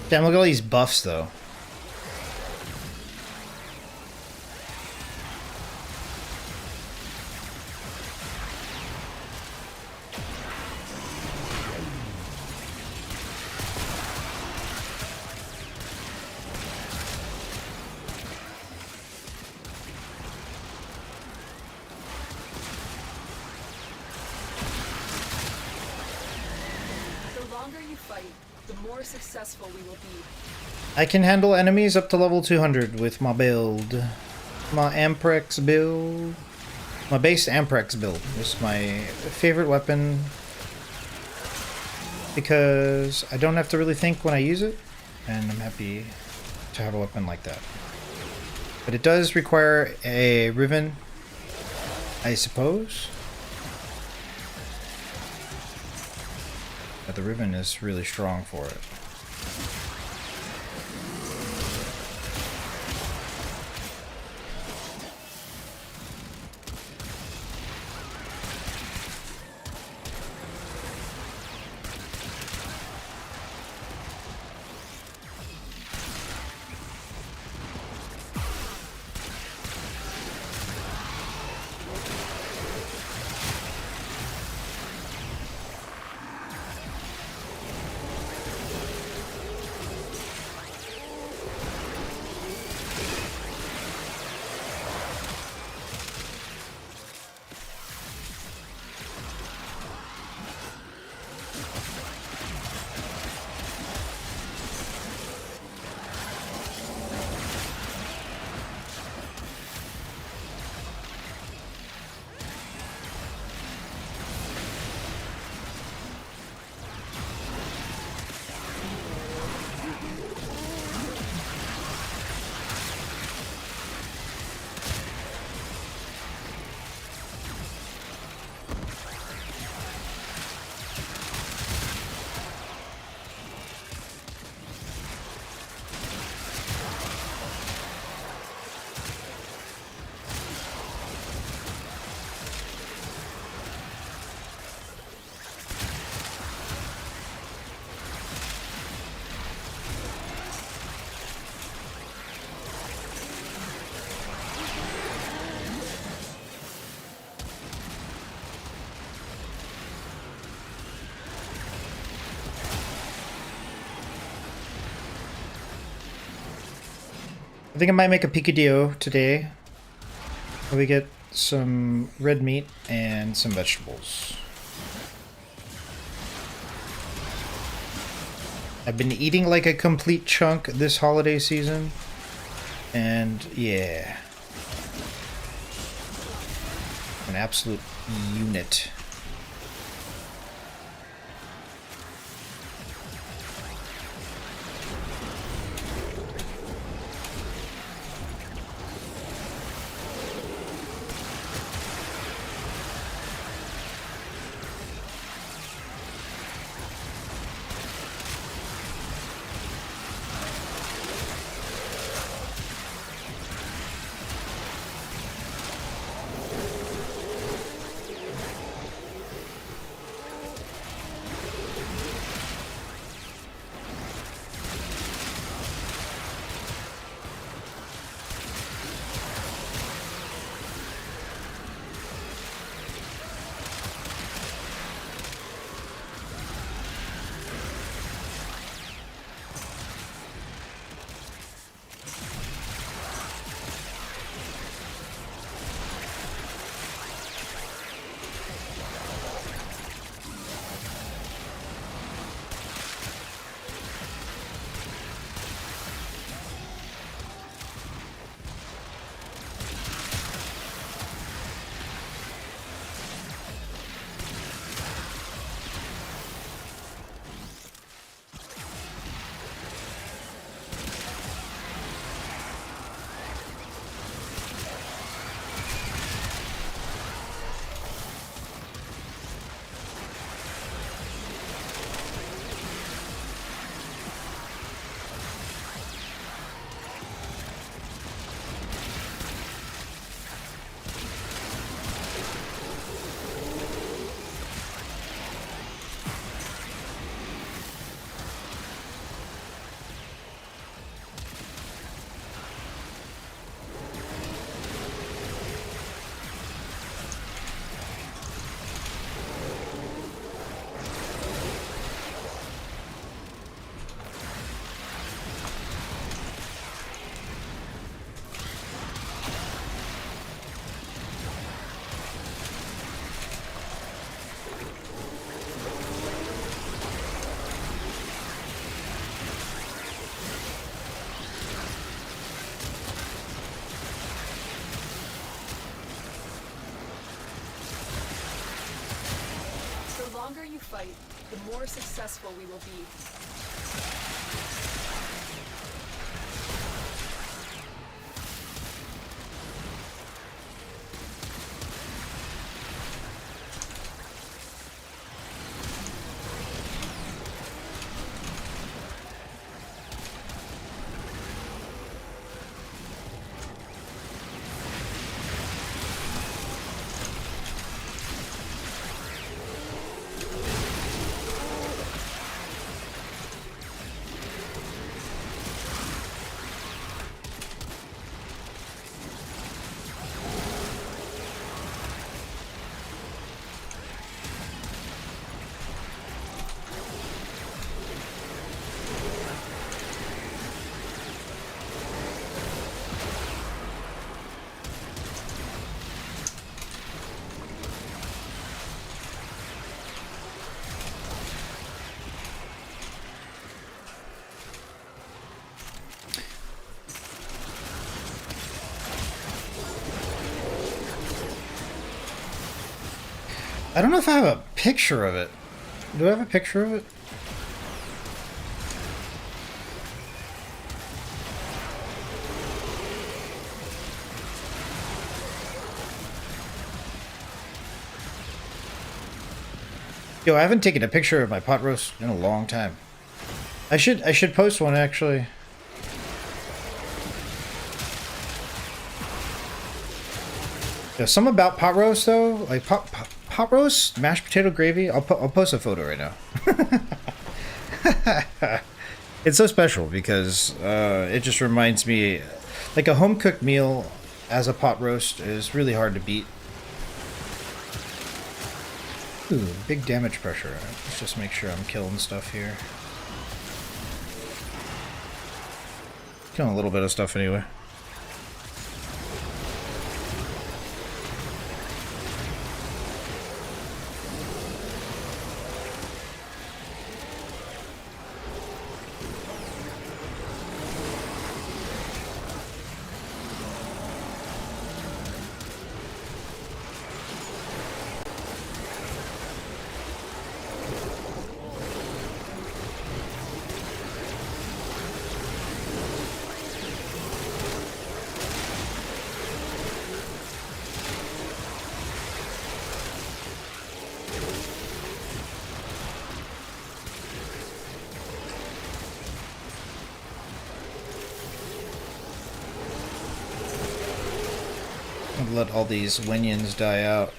Damn, look at all these buffs, though. longer you fight, the more successful we will be. I can handle enemies up to level 200 with my build. My Amprex build. My base Amprex build is my favorite weapon because I don't have to really think when I use it, and I'm happy to have a weapon like that. But it does require a Riven, I suppose. But the Riven is really strong for it. I think I might make a picadillo today. We get some red meat and some vegetables. I've been eating like a complete chunk this holiday season, and yeah, an absolute unit. longer you fight, the more successful we will be. I don't know if I have a picture of it. Do I have a picture of it? Yo, I haven't taken a picture of my pot roast in a long time. I should post one actually. Yeah, some about pot roast though, like pot roast, mashed potato gravy. I'll post a photo right now. It's so special because it just reminds me, like a home cooked meal as a pot roast is really hard to beat. Ooh, big damage pressure. Let's just make sure I'm killing stuff here. Killing a little bit of stuff anyway. Let all these winions die out.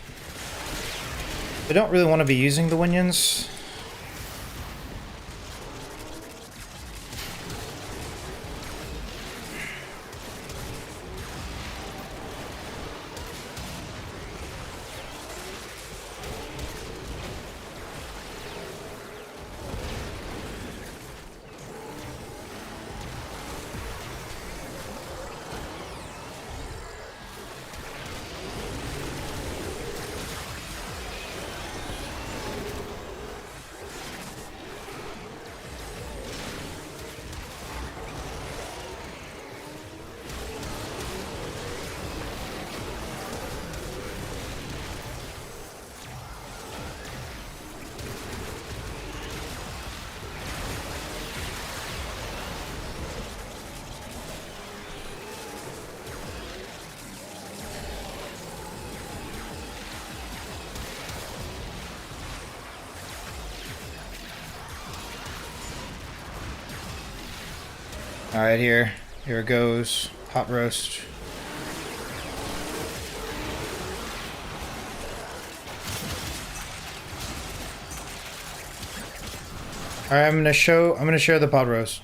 I don't really want to be using the winions. Alright, here it goes. Hot roast. Alright, I'm gonna share the pot roast.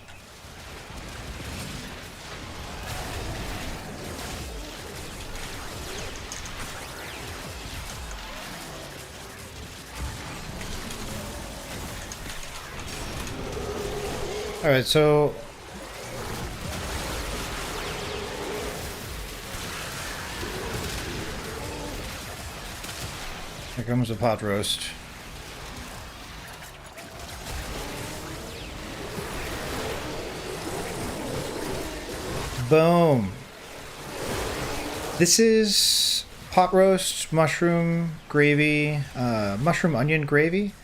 Alright, so here comes the pot roast. Boom. This is pot roast, mushroom gravy, mushroom onion gravy.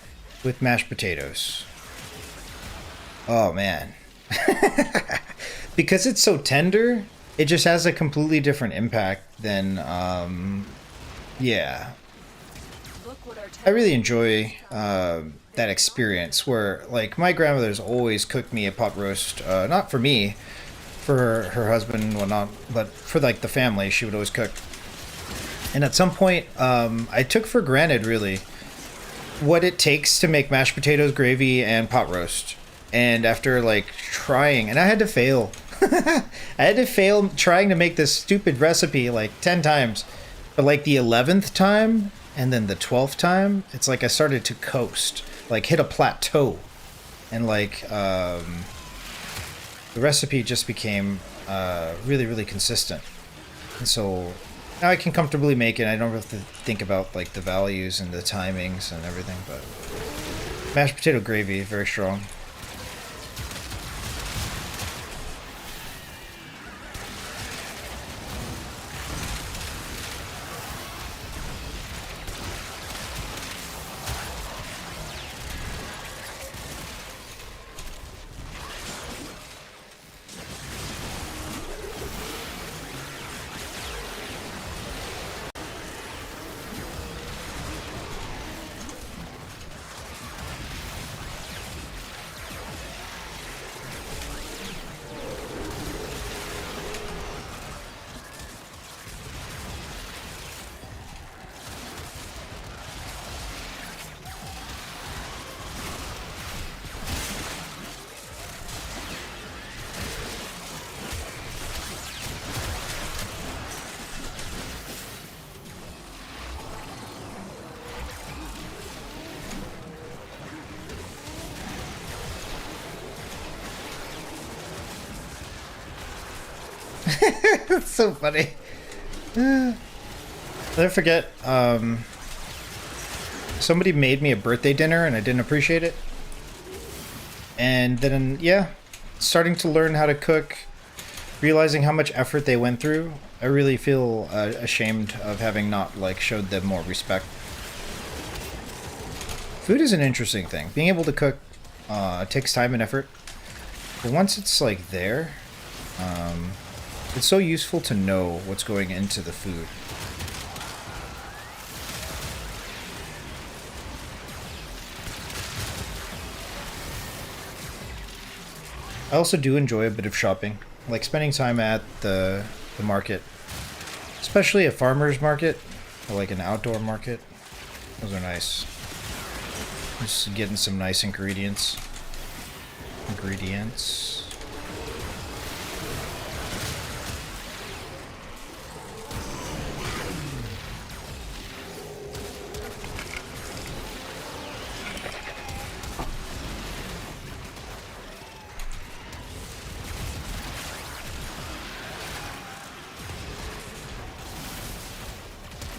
with mashed potatoes. Oh man. Because it's so tender, it just has a completely different impact than, yeah. Look what our I really enjoy that experience where, like, my grandmother's always cooked me a pot roast, not for me, for her husband and whatnot, but for, like, the family, she would always cook. And at some point, I took for granted, really, what it takes to make mashed potatoes, gravy, and pot roast. And after, like, trying, and I had to fail. I had to fail trying to make this stupid recipe, like, 10 times. But, like, the 11th time, and then the 12th time, it's like I started to coast. Like, hit a plateau. And, like, the recipe just became really, really consistent. And so now I can comfortably make it. I don't have to think about, like, the values and the timings and everything. But mashed potato gravy, very strong. That's so funny. Never forget, somebody made me a birthday dinner and I didn't appreciate it. And then, yeah, starting to learn how to cook, realizing how much effort they went through, I really feel ashamed of having not, like, showed them more respect. Food is an interesting thing. Being able to cook takes time and effort. But once it's, like, there, it's so useful to know what's going into the food. I also do enjoy a bit of shopping, like spending time at the market, especially a farmer's market or like an outdoor market. Those are nice. Just getting some nice ingredients.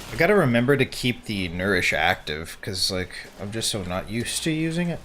I gotta remember to keep the nourish active, because, like, I'm just so not used to using it.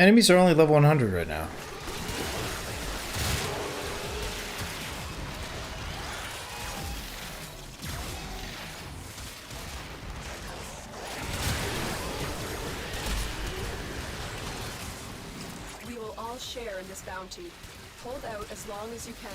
Enemies are only level 100 right now. We will all share in this bounty. Hold out as long as you can.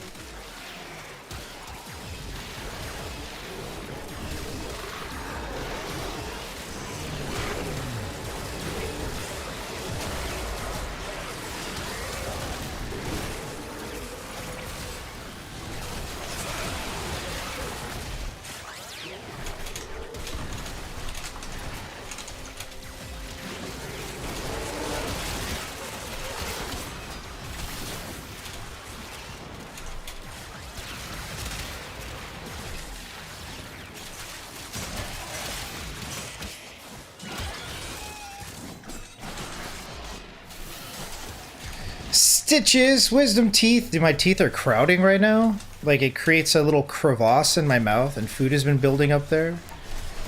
Stitches, wisdom teeth. Dude, my teeth are crowding right now. Like, it creates a little crevasse in my mouth, and food has been building up there.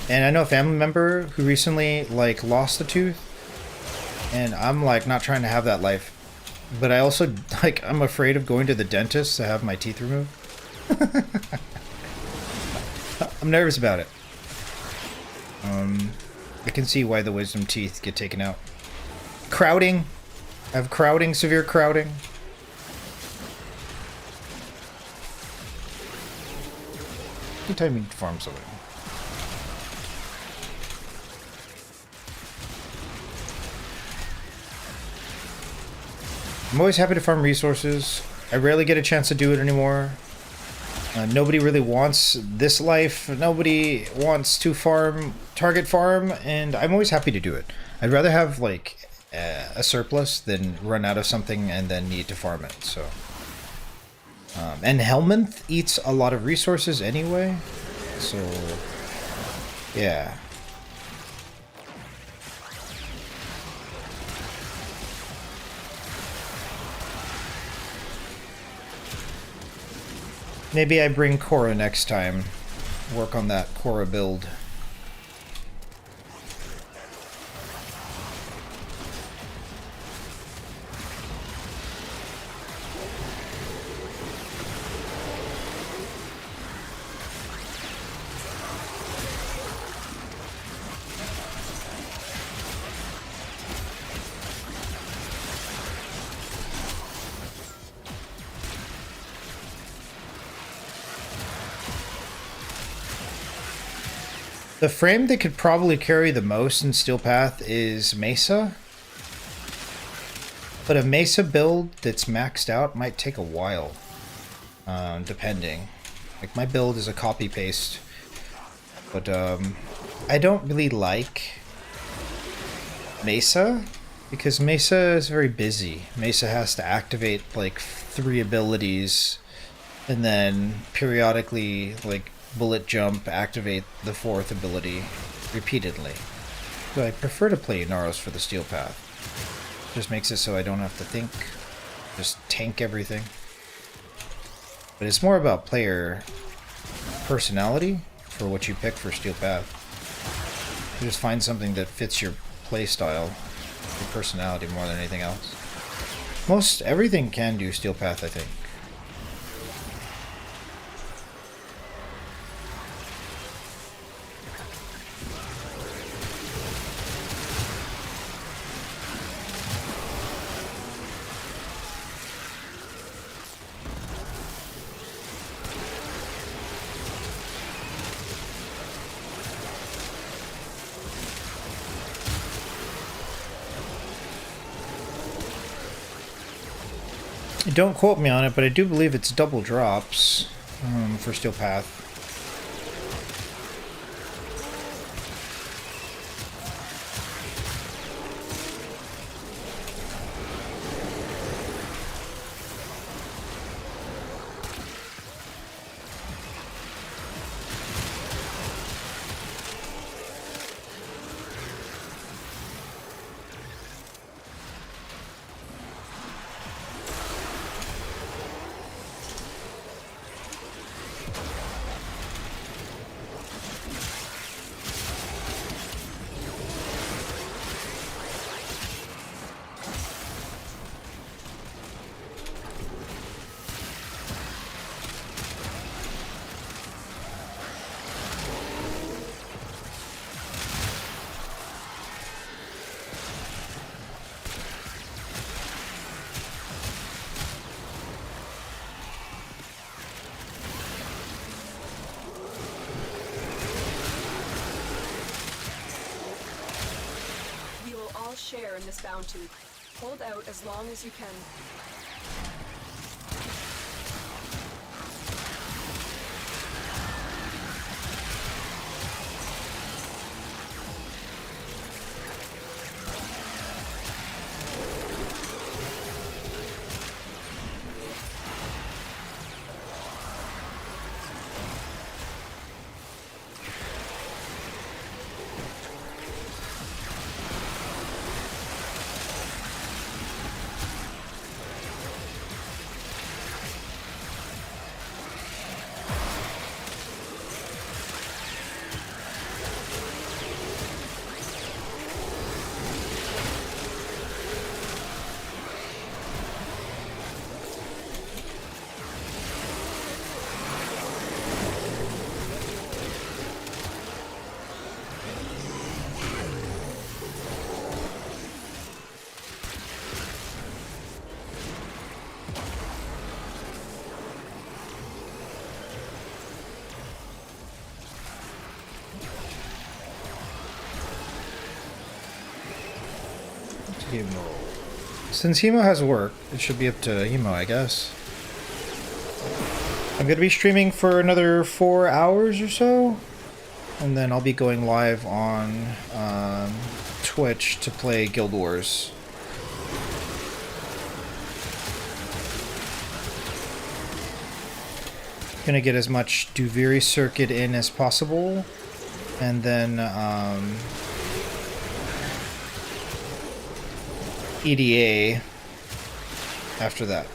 And I know a family member who recently, like, lost a tooth. And I'm, like, not trying to have that life. But I also, like, I'm afraid of going to the dentist to have my teeth removed. I'm nervous about it. I can see why the wisdom teeth get taken out. Crowding. I have crowding, severe crowding. Anytime you farm something. I'm always happy to farm resources. I rarely get a chance to do it anymore. Nobody really wants this life. Nobody wants to target farm, and I'm always happy to do it. I'd rather have, like, a surplus than run out of something and then need to farm it. So, and Helminth eats a lot of resources anyway, so yeah. Maybe I bring Korra next time. Work on that Korra build. The frame that could probably carry the most in Steel Path is Mesa. But a Mesa build that's maxed out might take a while. Depending. Like, my build is a copy-paste. But, I don't really like Mesa, because Mesa is very busy. Mesa has to activate, like, 3 abilities, and then periodically, like, bullet jump, activate the 4th ability repeatedly. So I prefer to play Naros for the Steel Path. Just makes it so I don't have to think. Just tank everything. But it's more about player personality for what you pick for Steel Path. You just find something that fits your play style, your personality more than anything else. Most everything can do Steel Path, I think. Don't quote me on it, but I do believe it's double drops for Steel Path. this bounty. Hold out as long as you can. Since Hemo has work, it should be up to Hemo, I guess. I'm gonna be streaming for another 4 hours or so, and then I'll be going live on Twitch to play Guild Wars. Gonna get as much Duviri circuit in as possible, and then EDA after that.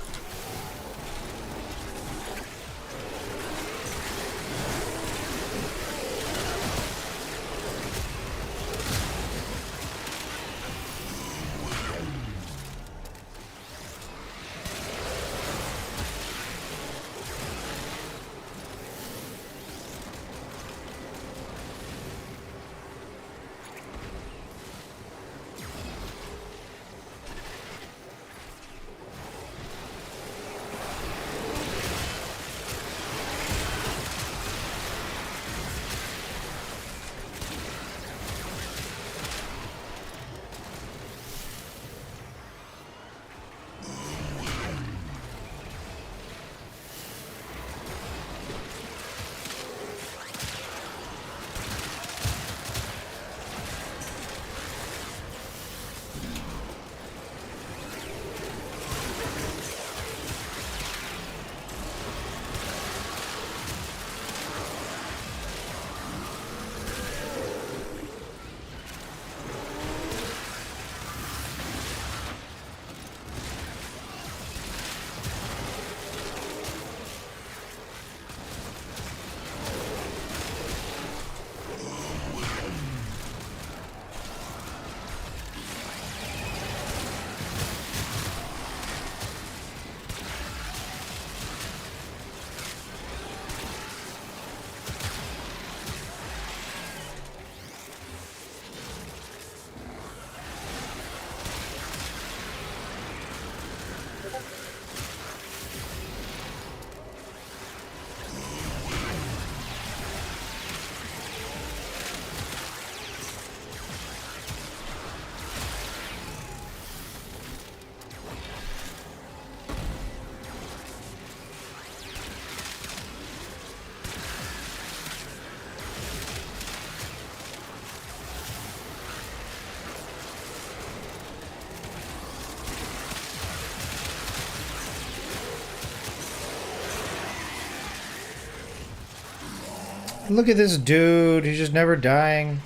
Look at this dude, he's just never dying.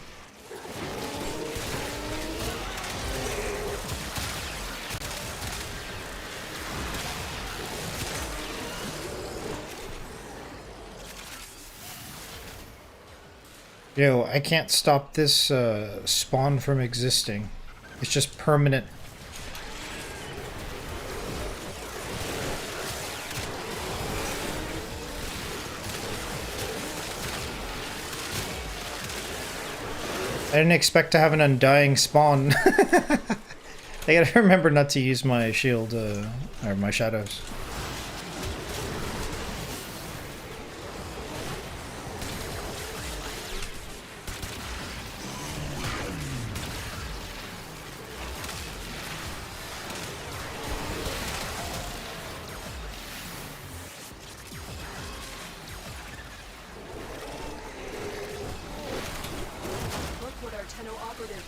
Yo, I can't stop this spawn from existing. It's just permanent. I didn't expect to have an undying spawn. I gotta remember not to use my shield, or my shadows.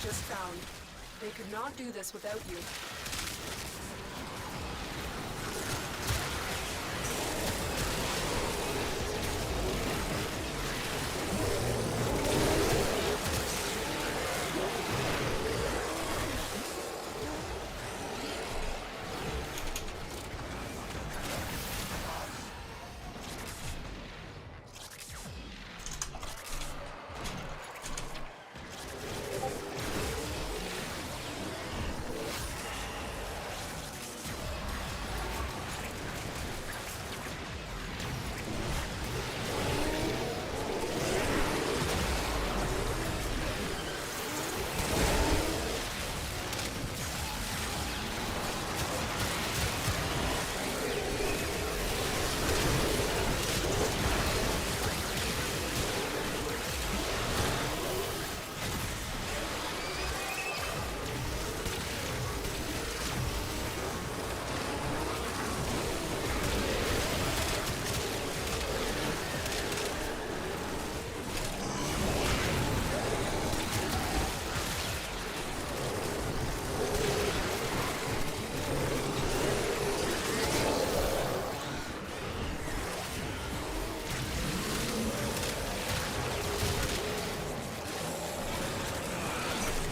just found. They could not do this without you.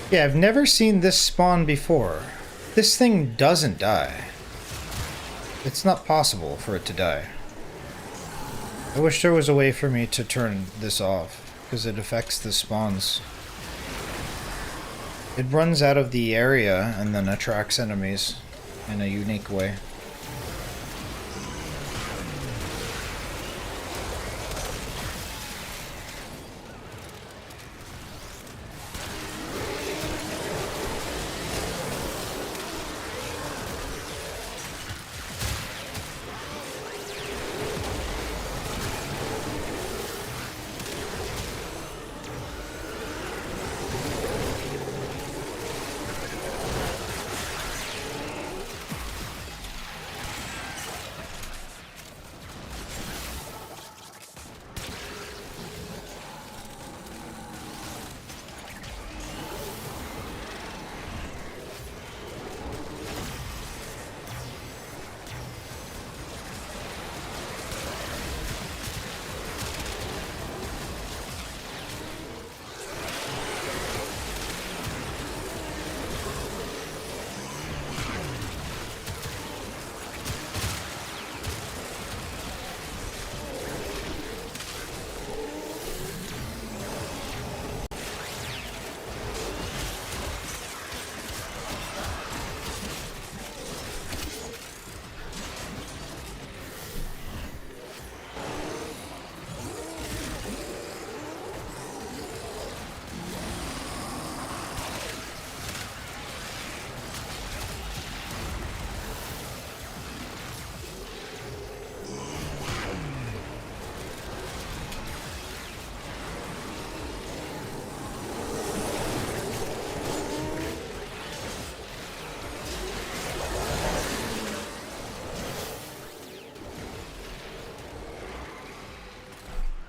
Yeah, I've never seen this spawn before. This thing doesn't die. It's not possible for it to die. I wish there was a way for me to turn this off, because it affects the spawns. It runs out of the area and then attracts enemies in a unique way.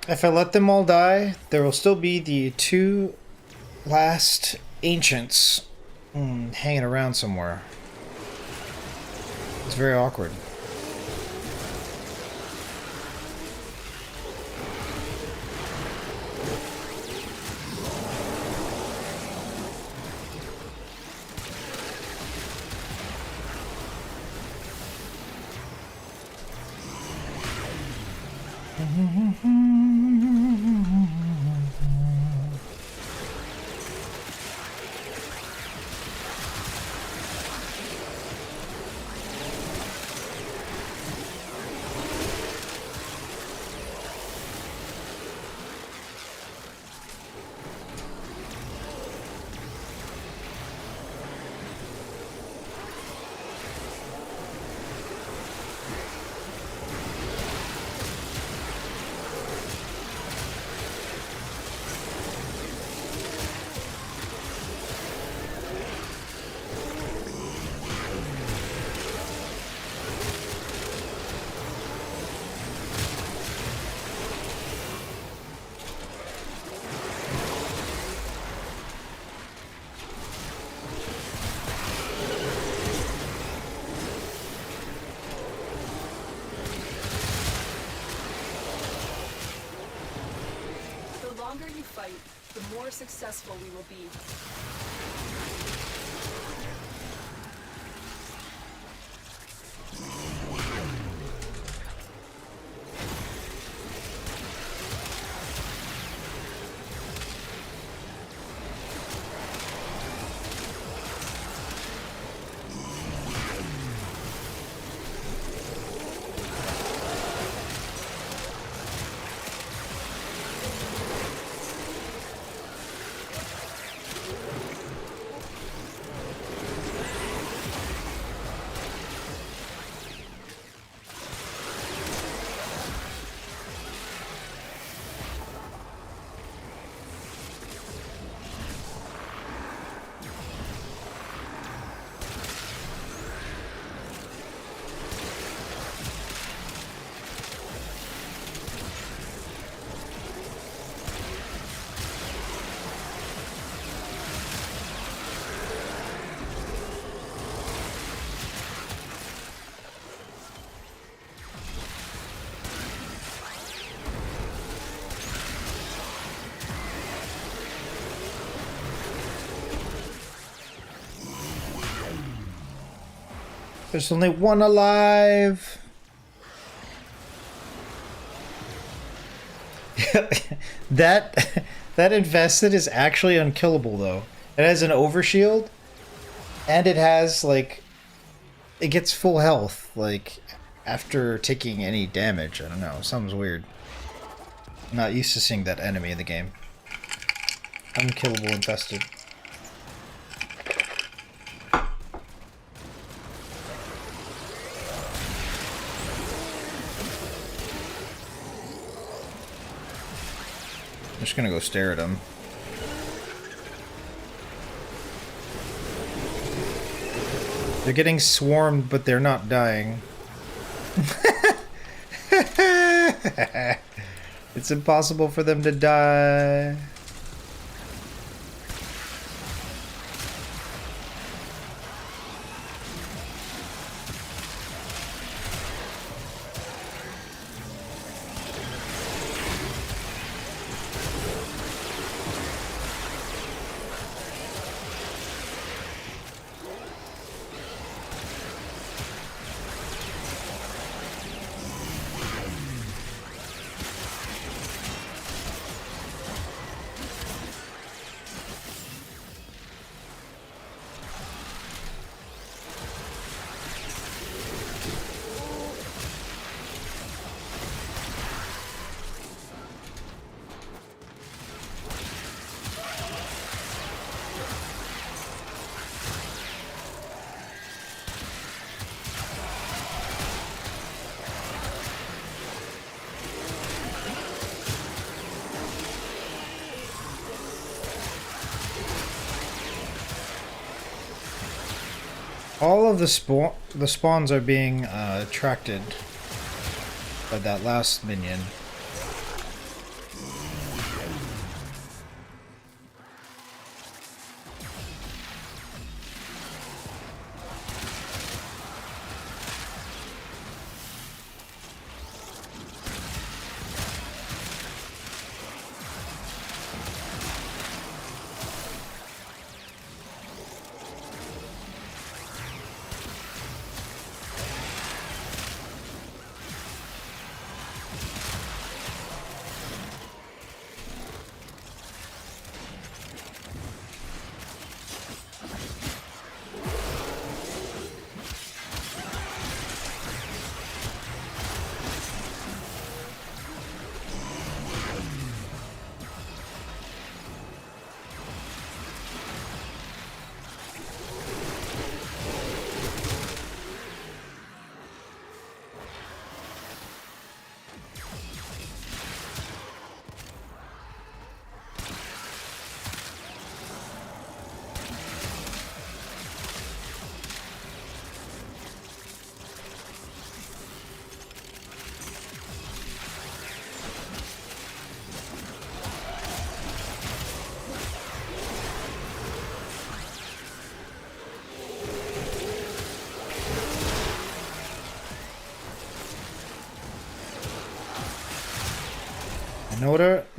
If I let them all die, there will still be the two last ancients hanging around somewhere. It's very awkward. fight, the more successful we will be. There's only one alive. that infested is actually unkillable though. It has an overshield, and it has like, it gets full health like after taking any damage. I don't know. Sounds weird. I'm not used to seeing that enemy in the game. Unkillable infested. I'm just gonna go stare at him. They're getting swarmed, but they're not dying. It's impossible for them to die. All of the spawns are being attracted by that last minion.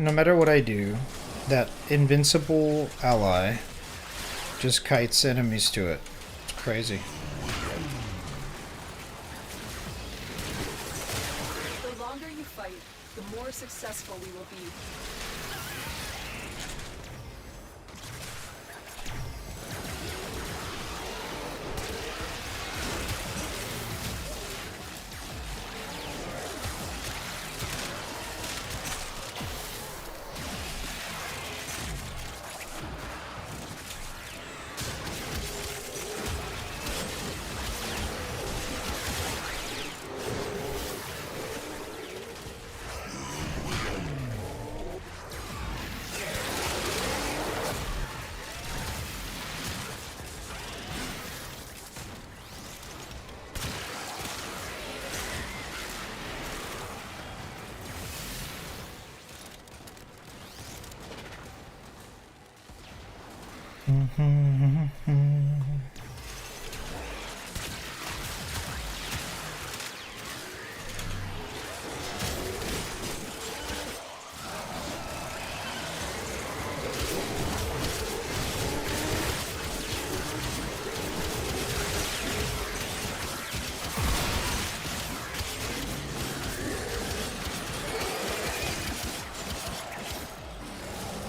No matter what I do, that invincible ally just kites enemies to it. It's crazy. The longer you fight, the more successful we will be.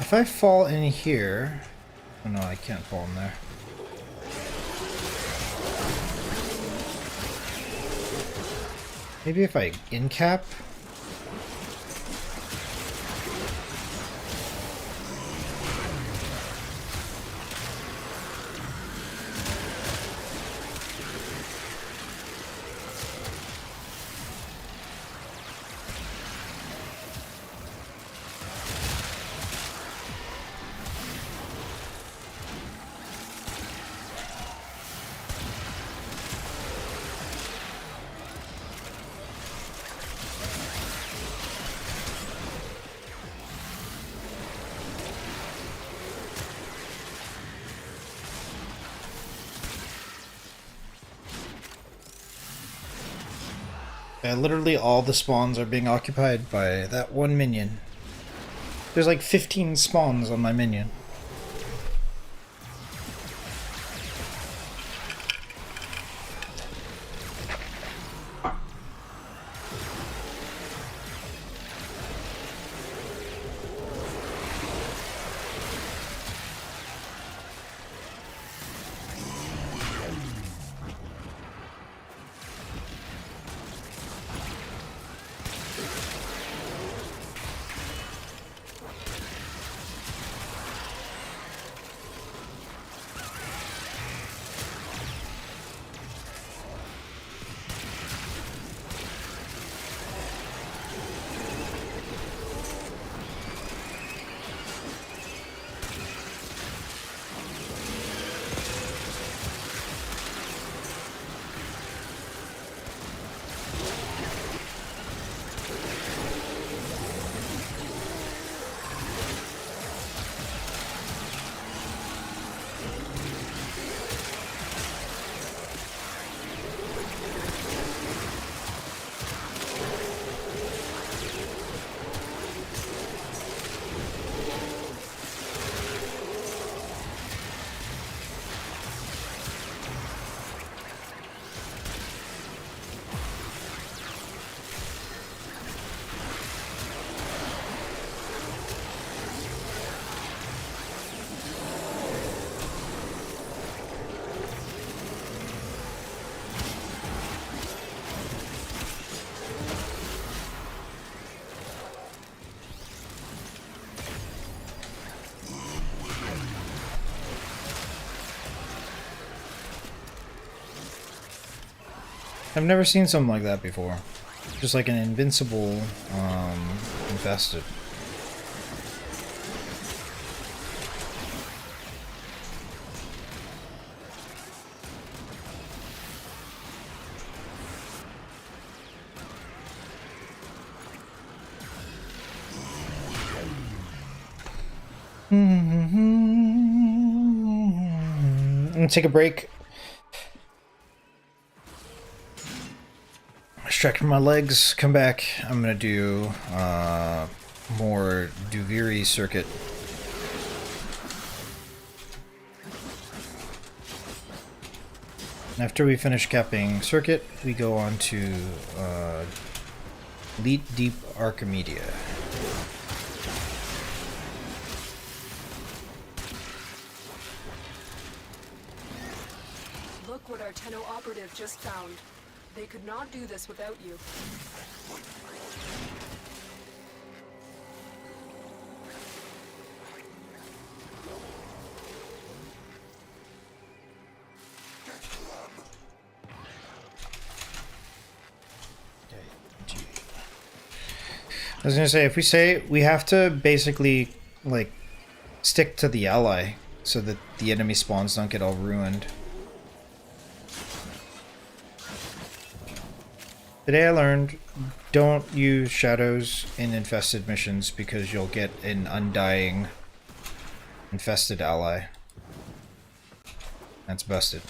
If I fall in here... Oh no, I can't fall in there. Maybe if I in-cap? Yeah, literally all the spawns are being occupied by that one minion. There's like 15 spawns on my minion. I've never seen something like that before. Just like an invincible, infested. I'm gonna take a break. Stretch my legs, come back. I'm gonna do more Duviri circuit After we finish capping circuit, we go on to Elite Deep Archimidia. Look what our Tenno operative just found. They could not do this without you. I was gonna say, if we say we have to basically like stick to the ally so that the enemy spawns don't get all ruined. Today I learned, don't use shadows in infested missions because you'll get an undying infested ally. That's busted.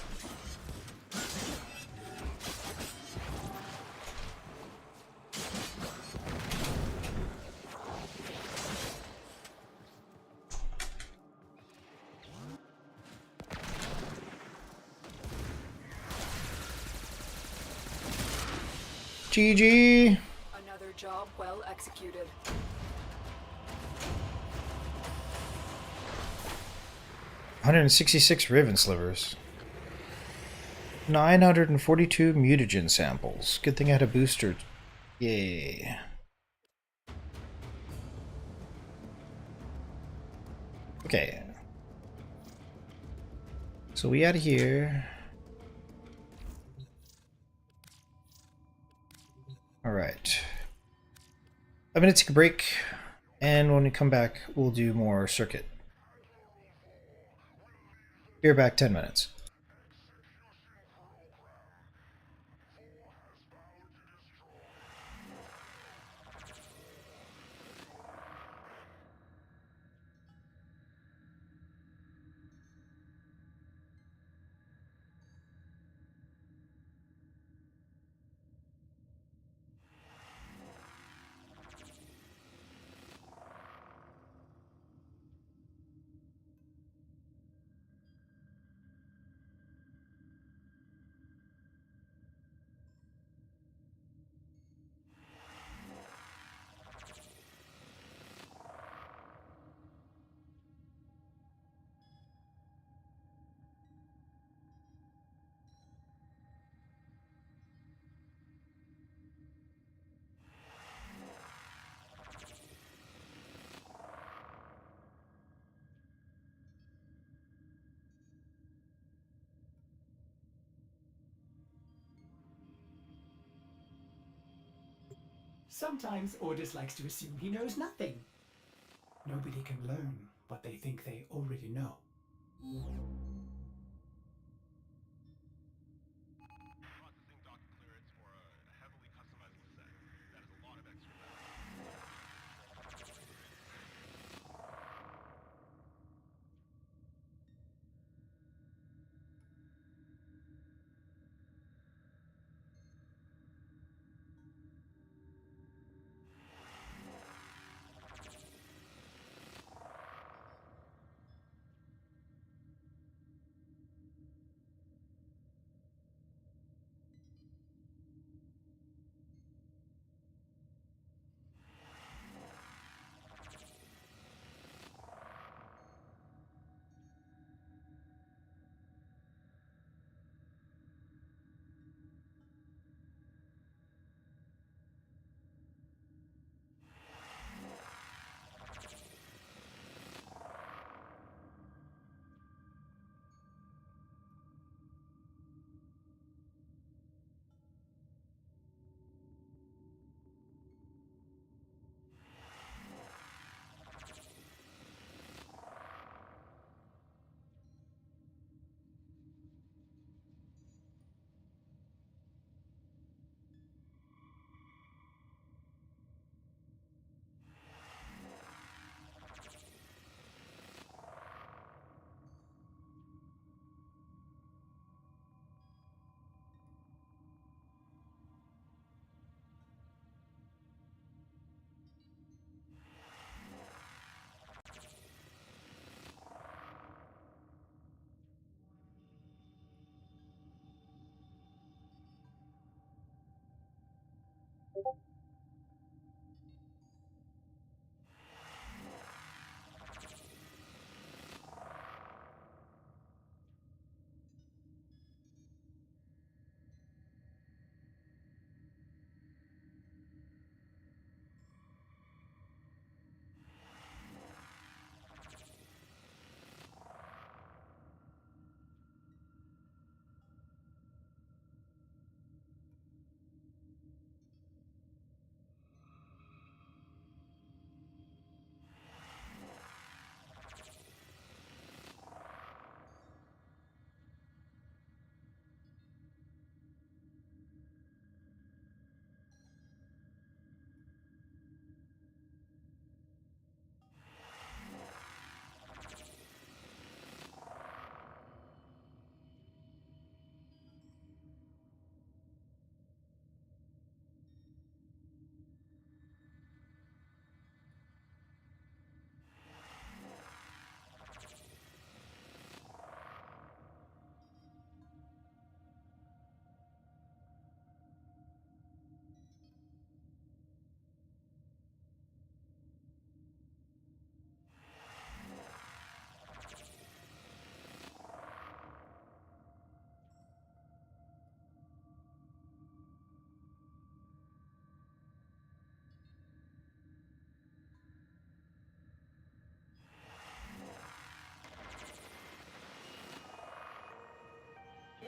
GG! Another job well executed. $166 Riven Slivers. 942 mutagen samples. Good thing I had a booster. Yay. Okay. So we out of here. Alright. I'm gonna take a break, and when we come back, we'll do more circuit. Be back 10 minutes. Sometimes Ordis likes to assume he knows nothing. Nobody can learn what they think they already know.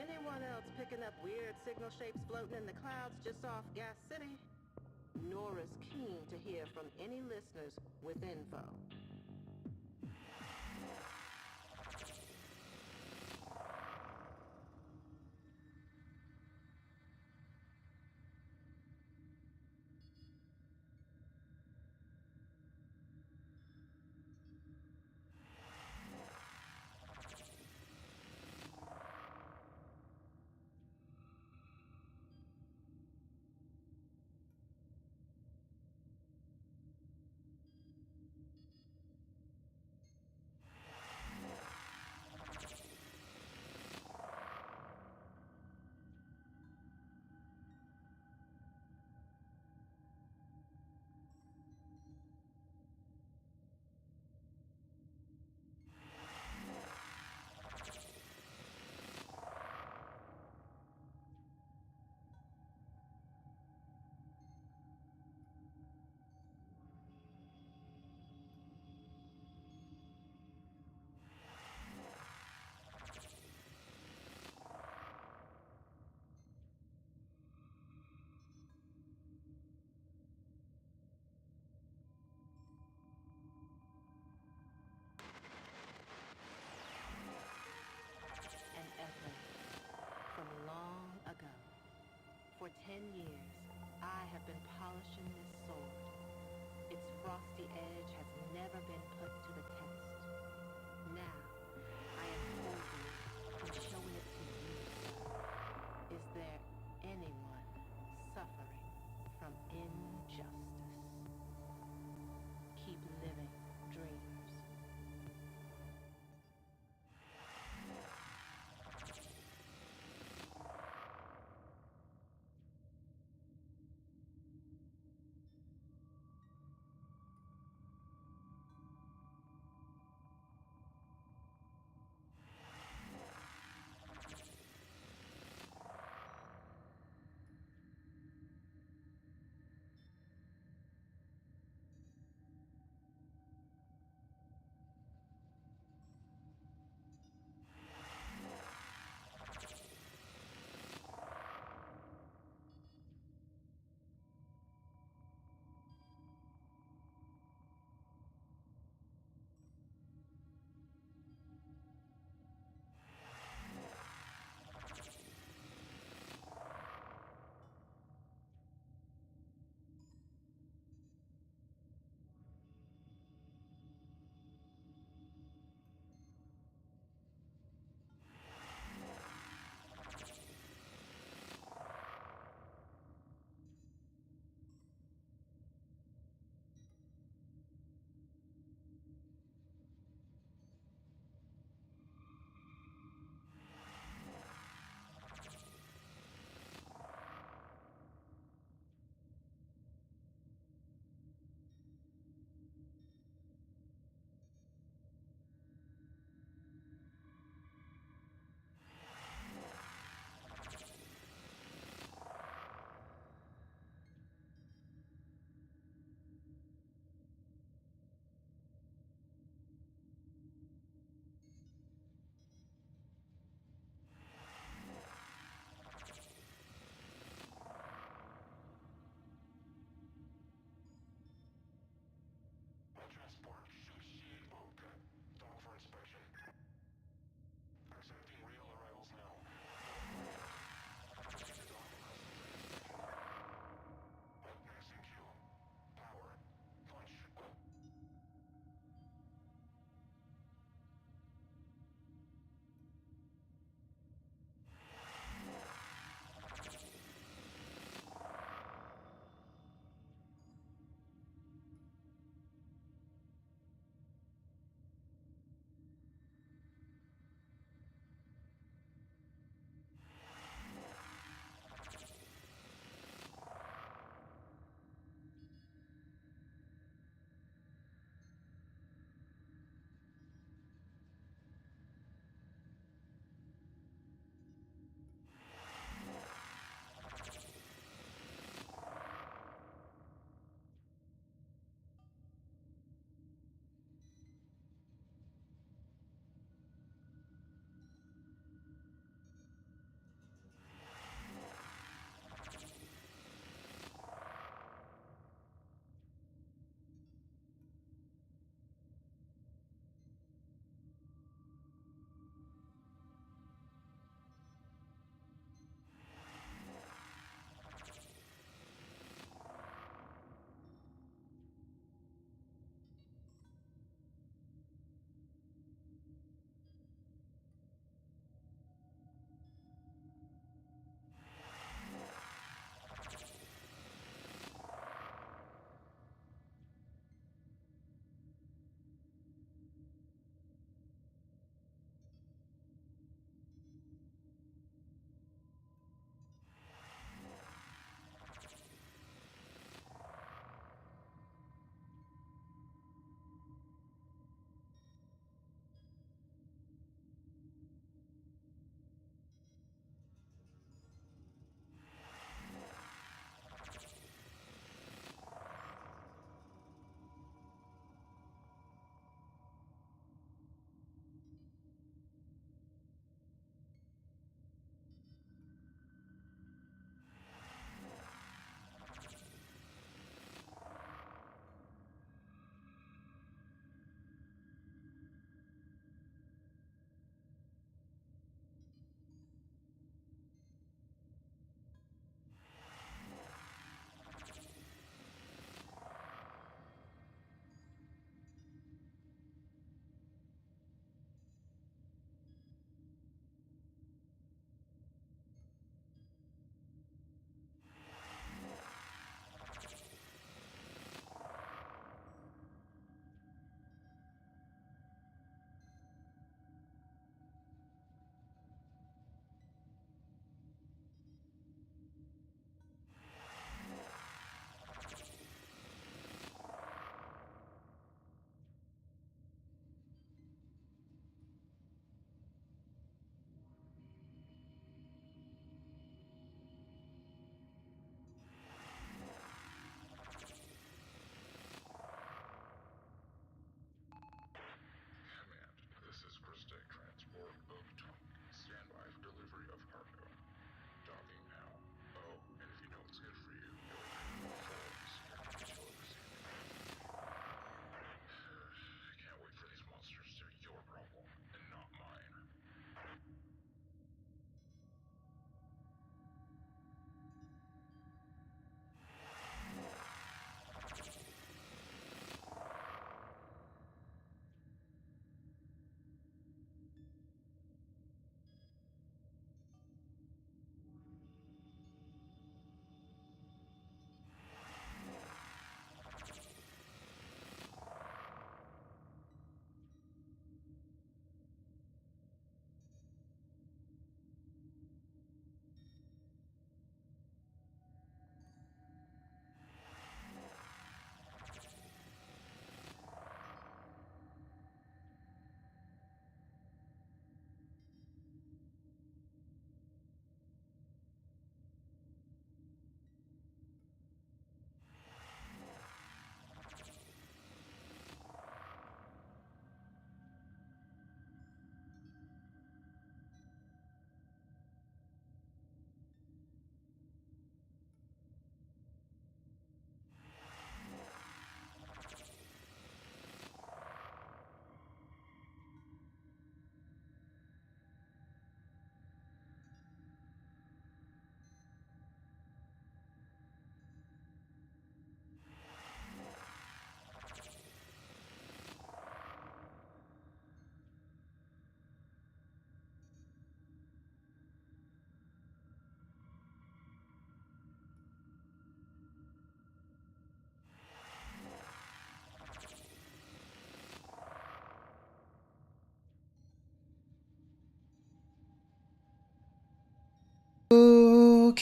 Anyone else picking up weird signal shapes floating in the clouds just off Gas City? Nora's keen to hear from any listeners with info.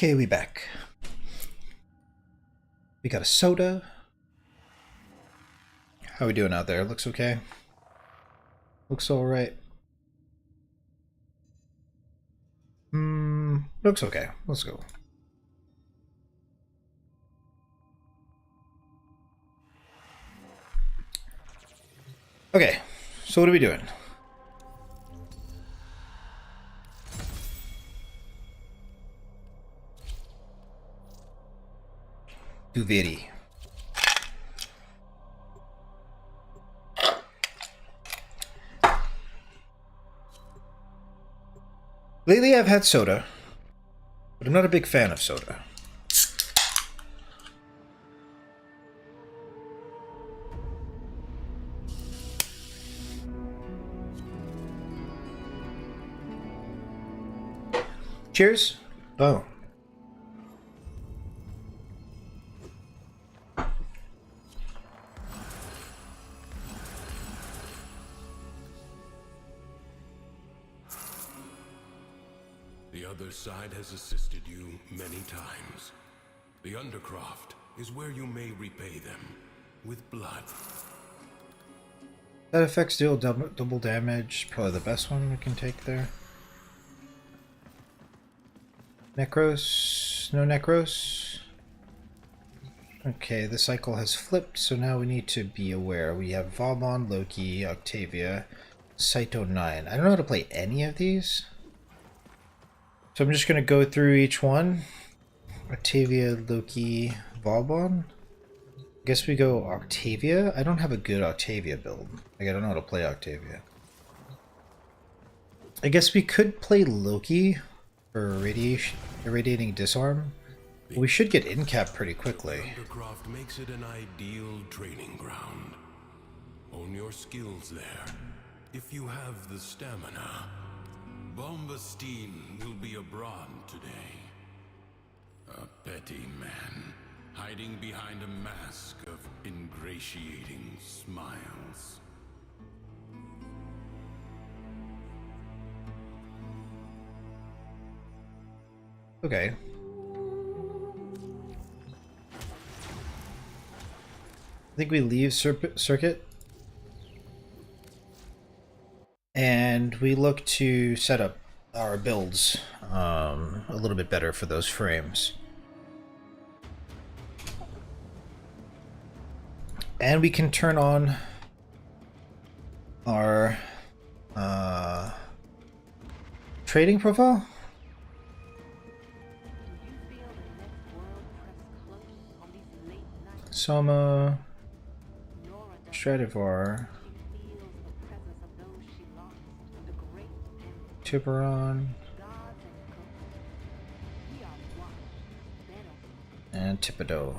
Okay, we back. We got a soda. How we doing out there? Looks okay? Looks alright. Looks okay. Let's go. Okay, so what are we doing? Duviri. Lately I've had soda, but I'm not a big fan of soda. Cheers. Oh. The other side has assisted you many times. The Undercroft is where you may repay them with blood. That effects deal double damage. Probably the best one we can take there. Necros? No Necros? Okay, the cycle has flipped, so now we need to be aware. We have Vauban, Loki, Octavia, Saito 9. I don't know how to play any of these. So I'm just going to go through each one. Octavia, Loki, Vauban. I guess we go Octavia. I don't have a good Octavia build. Like, I don't know how to play Octavia. I guess we could play Loki for irradiating disarm. We should get in cap pretty quickly. Undercroft makes it an ideal training ground. Hone your skills there. If you have the stamina, Bombastine will be abroad today. A petty man, hiding behind a mask of ingratiating smiles. Okay. I think we leave circuit. And we look to set up our builds a little bit better for those frames. And we can turn on our trading profile. Soma, Stradivar, Tiburon, and Thibodeau.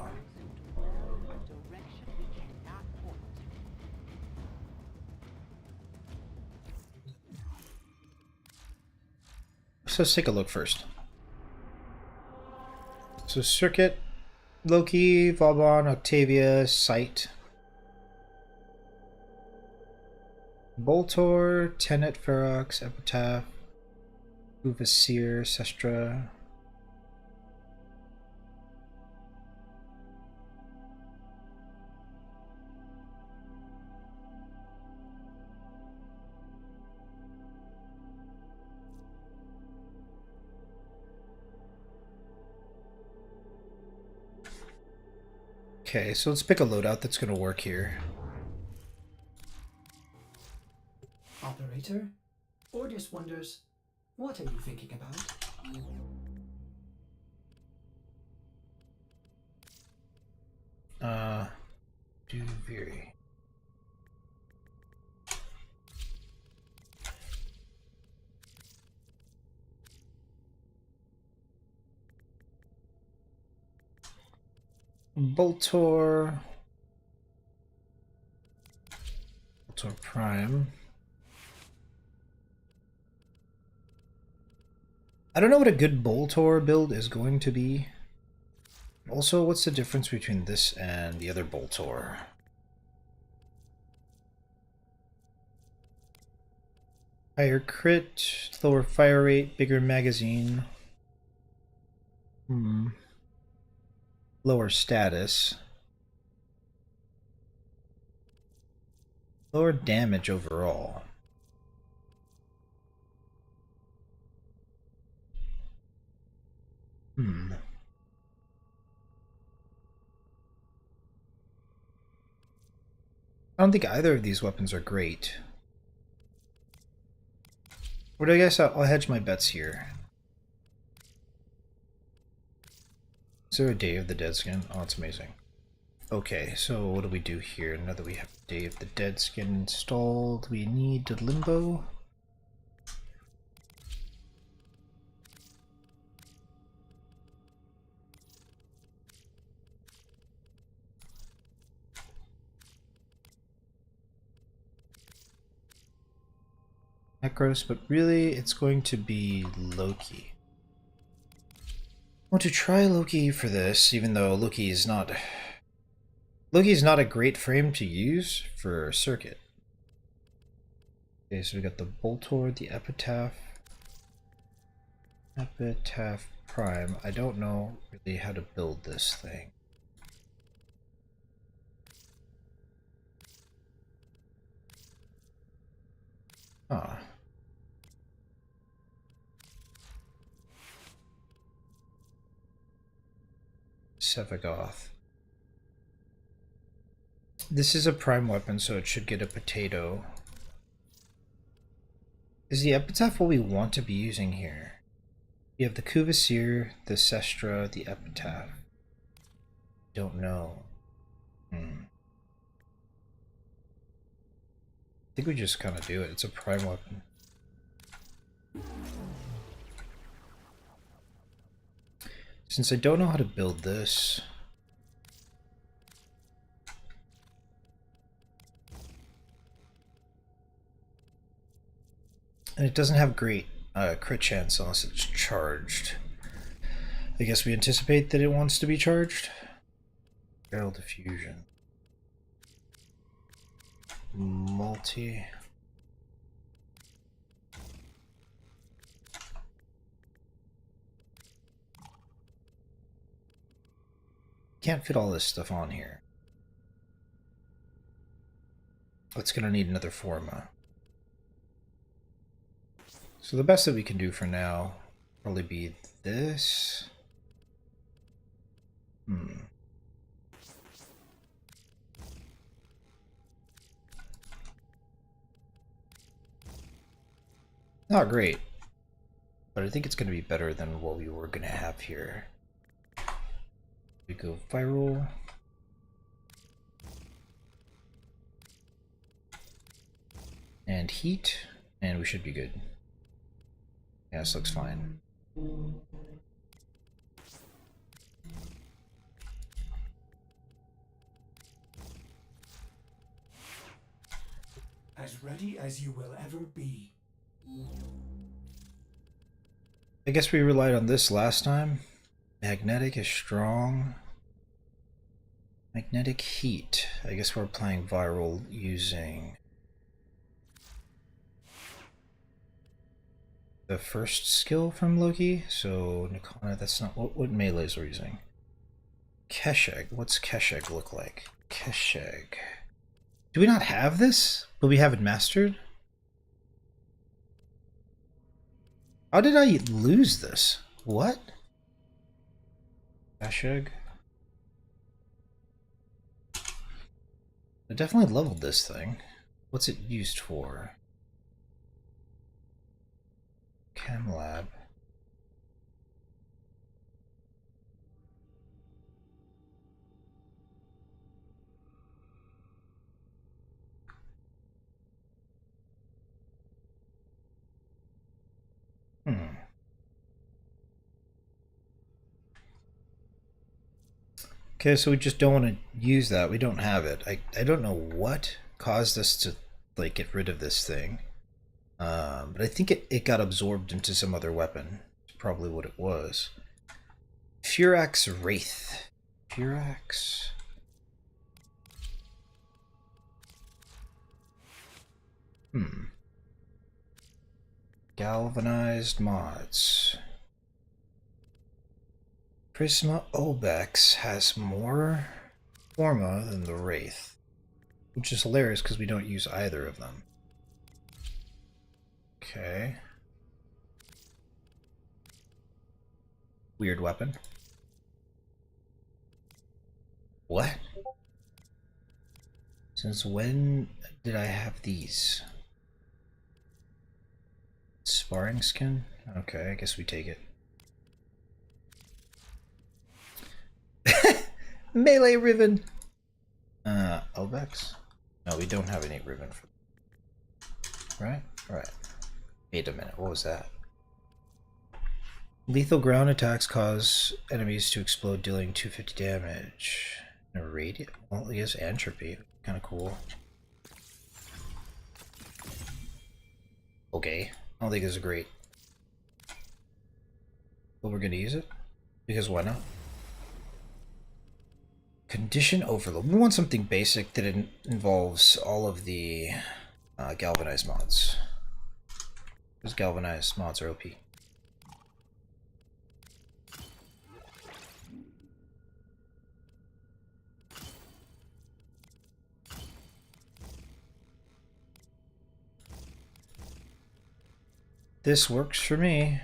So let's take a look first. So circuit, Loki, Vauban, Octavia, Sight, Boltor, Tenet, Ferox, Epitaph, Uvasir, Sestra. Okay, so let's pick a loadout that's going to work here. Operator, Ordis wonders, what are you thinking about? Duviri. Boltor. Boltor Prime. I don't know what a good Boltor build is going to be. Also, what's the difference between this and the other Boltor? Higher crit, lower fire rate, bigger magazine, Lower status. Lower damage overall. I don't think either of these weapons are great. But I guess I'll hedge my bets here. Is there a Day of the Dead skin? Oh, it's amazing. Okay, so what do we do here? Now that we have Day of the Dead skin installed, we need the Limbo. Necros, but really it's going to be Loki. I want to try Loki for this, even though Loki's not a great frame to use for Circuit. Okay, so we got the Boltor, the Epitaph Prime. I don't know really how to build this thing. Ah. Sevagoth. This is a prime weapon, so it should get a potato. Is the Epitaph what we want to be using here? You have the Kuvasir, the Sestra, the Epitaph. Don't know. I think we just kind of do it. It's a prime weapon. Since I don't know how to build this, and it doesn't have great crit chance unless it's charged. I guess we anticipate that it wants to be charged. Barrel diffusion. Multi. Can't fit all this stuff on here. It's gonna need another Forma. So the best that we can do for now probably be this. Not great, but I think it's going to be better than what we were going to have here. We go viral. And heat, and we should be good. Yeah, this looks fine. As ready as you will ever be. I guess we relied on this last time. Magnetic is strong. Magnetic heat. I guess we're playing viral using the first skill from Loki. So Nikana, that's not what melees we're using. Kesheg. What's Kesheg look like? Kesheg. Do we not have this? But we haven't mastered? How did I lose this? What? Kesheg? I definitely leveled this thing. What's it used for? Chem lab. Okay, so we just don't want to use that. We don't have it. I don't know what caused us to like get rid of this thing. But I think it got absorbed into some other weapon. That's probably what it was. Furax Wraith. Furax. Galvanized mods. Prisma Obex has more Forma than the Wraith, which is hilarious because we don't use either of them. Okay. Weird weapon. What? Since when did I have these? Sparring skin? Okay, I guess we take it. Melee ribbon! Obex? No, we don't have any ribbon for that. Right? Right. Wait a minute, what was that? Lethal ground attacks cause enemies to explode, dealing 250 damage. A radiant? Well, I guess entropy. Kind of cool. Okay. I don't think this is great. But we're gonna use it. Because why not? Condition overload. We want something basic that involves all of the galvanized mods. Those galvanized mods are OP. This works for me.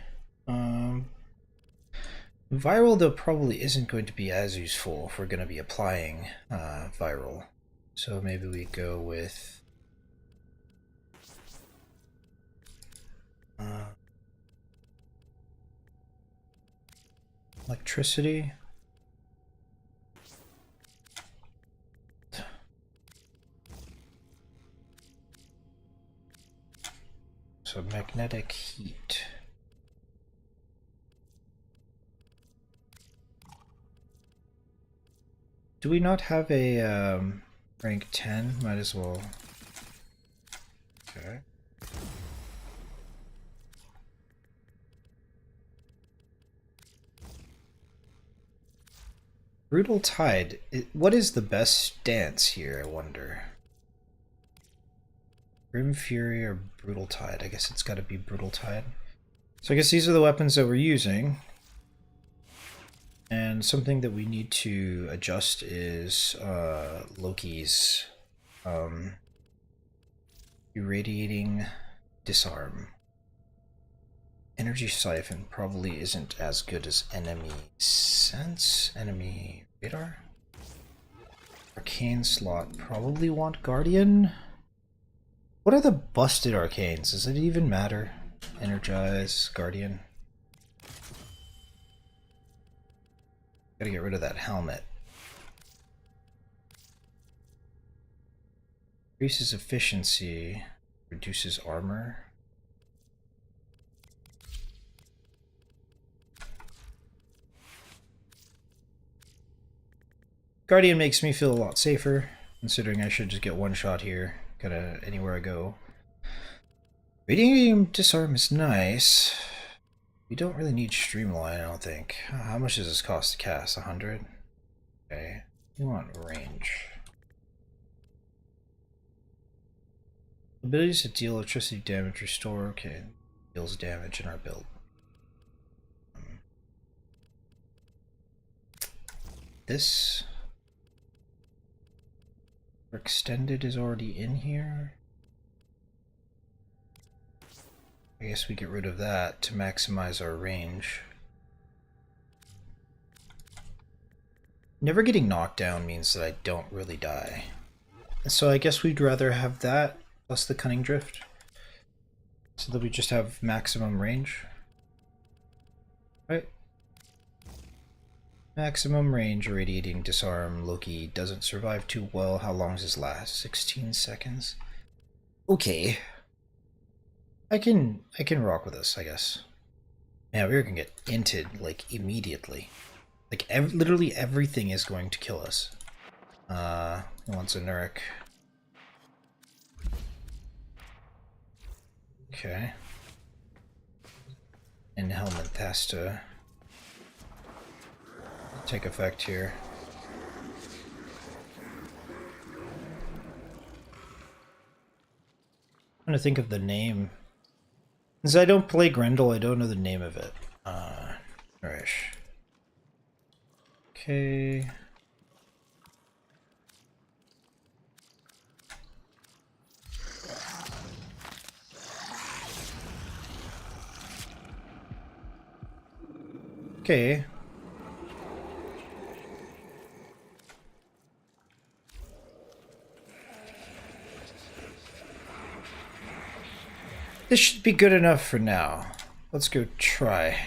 Viral, though, probably isn't going to be as useful if we're going to be applying viral. So maybe we go with electricity. So magnetic heat. Do we not have a rank 10? Might as well. Okay. Brutal Tide. What is the best stance here, I wonder? Grim Fury or Brutal Tide? I guess it's got to be Brutal Tide. So I guess these are the weapons that we're using. And something that we need to adjust is Loki's irradiating disarm. Energy siphon probably isn't as good as enemy sense, enemy radar. Arcane slot probably want guardian. What are the busted arcanes? Does it even matter? Energize, guardian. Gotta get rid of that helmet. Increases efficiency, reduces armor. Guardian makes me feel a lot safer, considering I should just get one shot here, kinda anywhere I go. Radium disarm is nice. We don't really need streamline, I don't think. How much does this cost to cast? 100? Okay. We want range. Abilities to deal electricity damage, restore. Okay. Deals damage in our build. This for extended is already in here. I guess we get rid of that to maximize our range. Never getting knocked down means that I don't really die. And so I guess we'd rather have that plus the cunning drift, so that we just have maximum range. Right? Maximum range, irradiating disarm. Loki doesn't survive too well. How long does this last? 16 seconds? Okay. I can rock with this, I guess. Yeah, we're gonna get inted like immediately. Like literally everything is going to kill us. Wants a Nurek. Okay. And helmet has to take effect here. I'm trying to think of the name. Since I don't play Grendel, I don't know the name of it. Nourish. Okay. Okay. This should be good enough for now. Let's go try.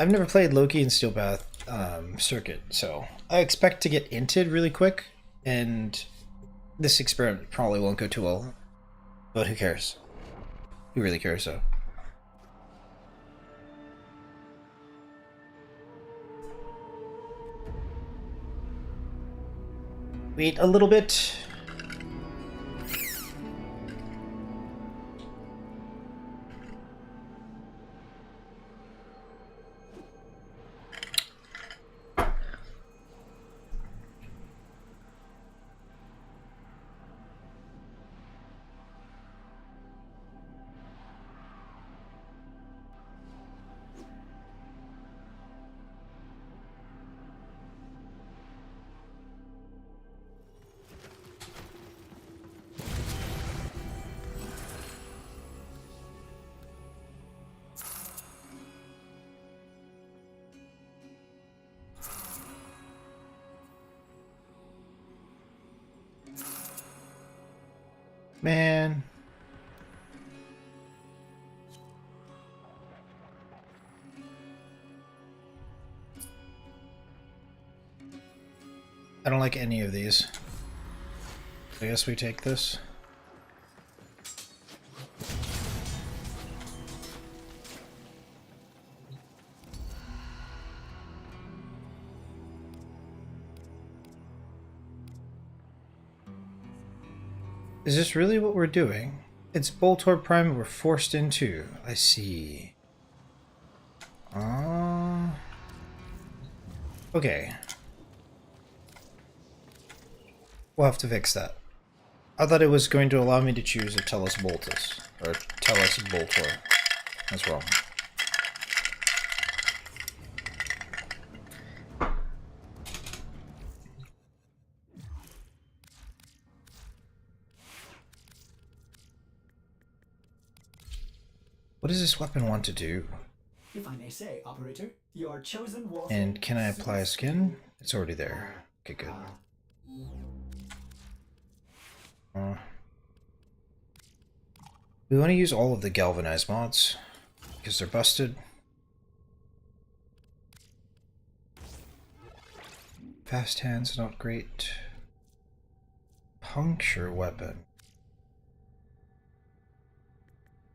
I've never played Loki and Steelpath Circuit, so I expect to get inted really quick, and this experiment probably won't go too well. But who cares? Who really cares, though? Wait a little bit. Man. I don't like any of these. I guess we take this. Is this really what we're doing? It's Boltor Prime we're forced into. I see. Okay. We'll have to fix that. I thought it was going to allow me to choose a Tellus Boltus. Or Tellus Boltor. That's wrong. What does this weapon want to do? If I may say, operator, your chosen warfare. And can I apply a skin? It's already there. Okay, good. We want to use all of the galvanized mods because they're busted. Fast hands, not great. Puncture weapon.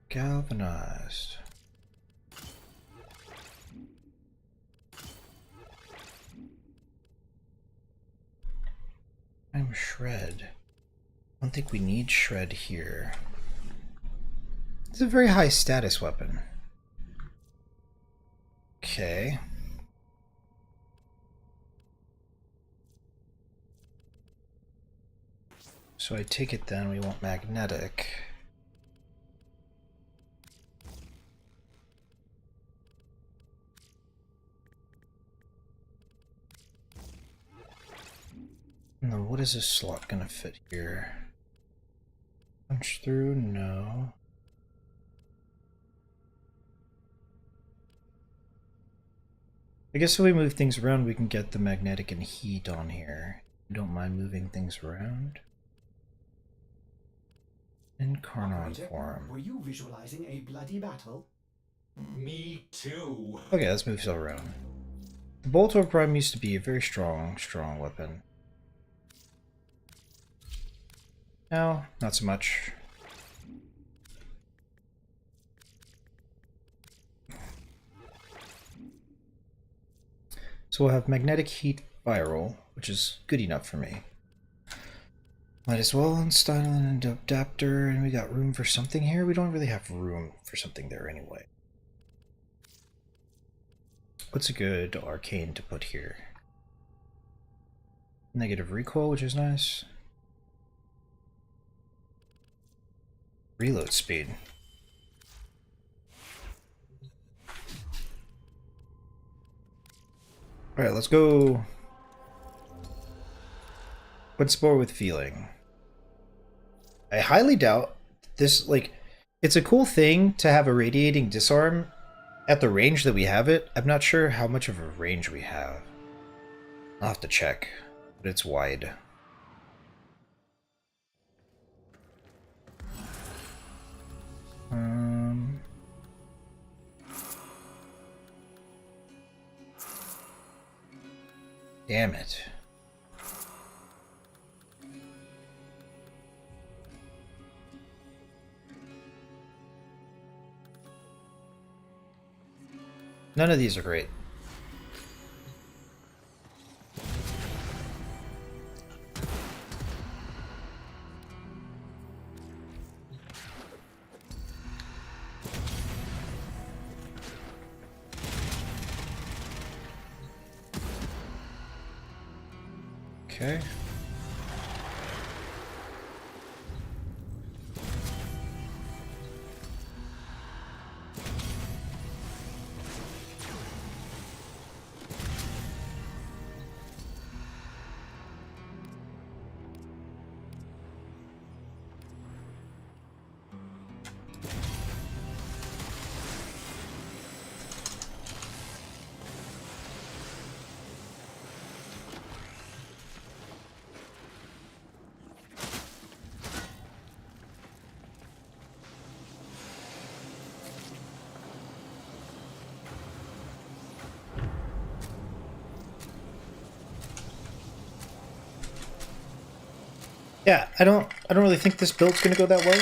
Galvanized. I'm shred. I don't think we need shred here. It's a very high status weapon. Okay. So I take it then we want magnetic. No, what is this slot gonna fit here? Punch through? No. I guess if we move things around, we can get the magnetic and heat on here. You don't mind moving things around? Incarnon form. Were you visualizing a bloody battle? Me too. Okay, let's move stuff around. The Boltor Prime used to be a very strong weapon. Now, not so much. So we'll have magnetic heat viral, which is good enough for me. Might as well install an adapter, and we got room for something here. We don't really have room for something there anyway. What's a good arcane to put here? Negative recoil, which is nice. Reload speed. Alright, let's go. What's more with feeling? I highly doubt this, like, it's a cool thing to have a radiating disarm at the range that we have it. I'm not sure how much of a range we have. I'll have to check, but it's wide. Damn it. None of these are great. Okay. Yeah, I don't really think this build's gonna go that way,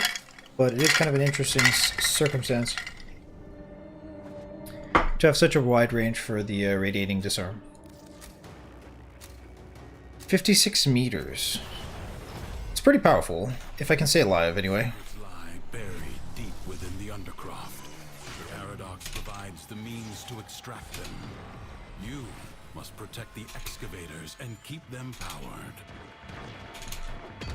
but it is kind of an interesting circumstance to have such a wide range for the radiating disarm. 56 meters. It's pretty powerful, if I can say it live anyway. Lie buried deep within the undercroft. The paradox provides the means to extract them. You must protect the excavators and keep them powered. The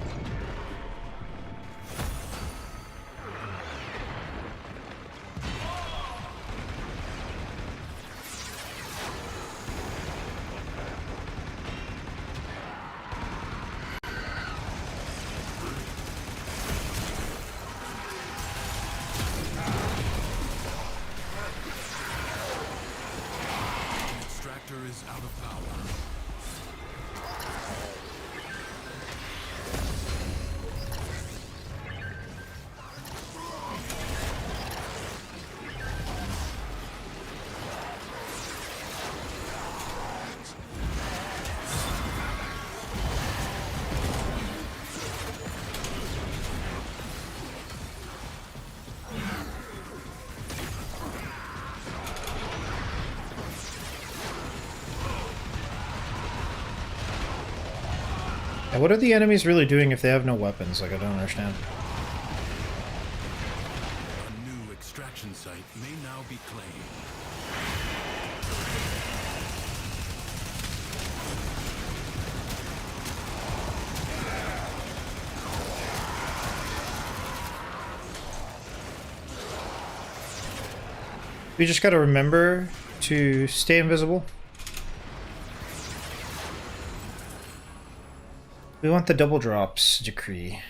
extractor is out of power. And what are the enemies really doing if they have no weapons? Like, I don't understand. A new extraction site may now be claimed. We just gotta remember to stay invisible. We want the double drops decree.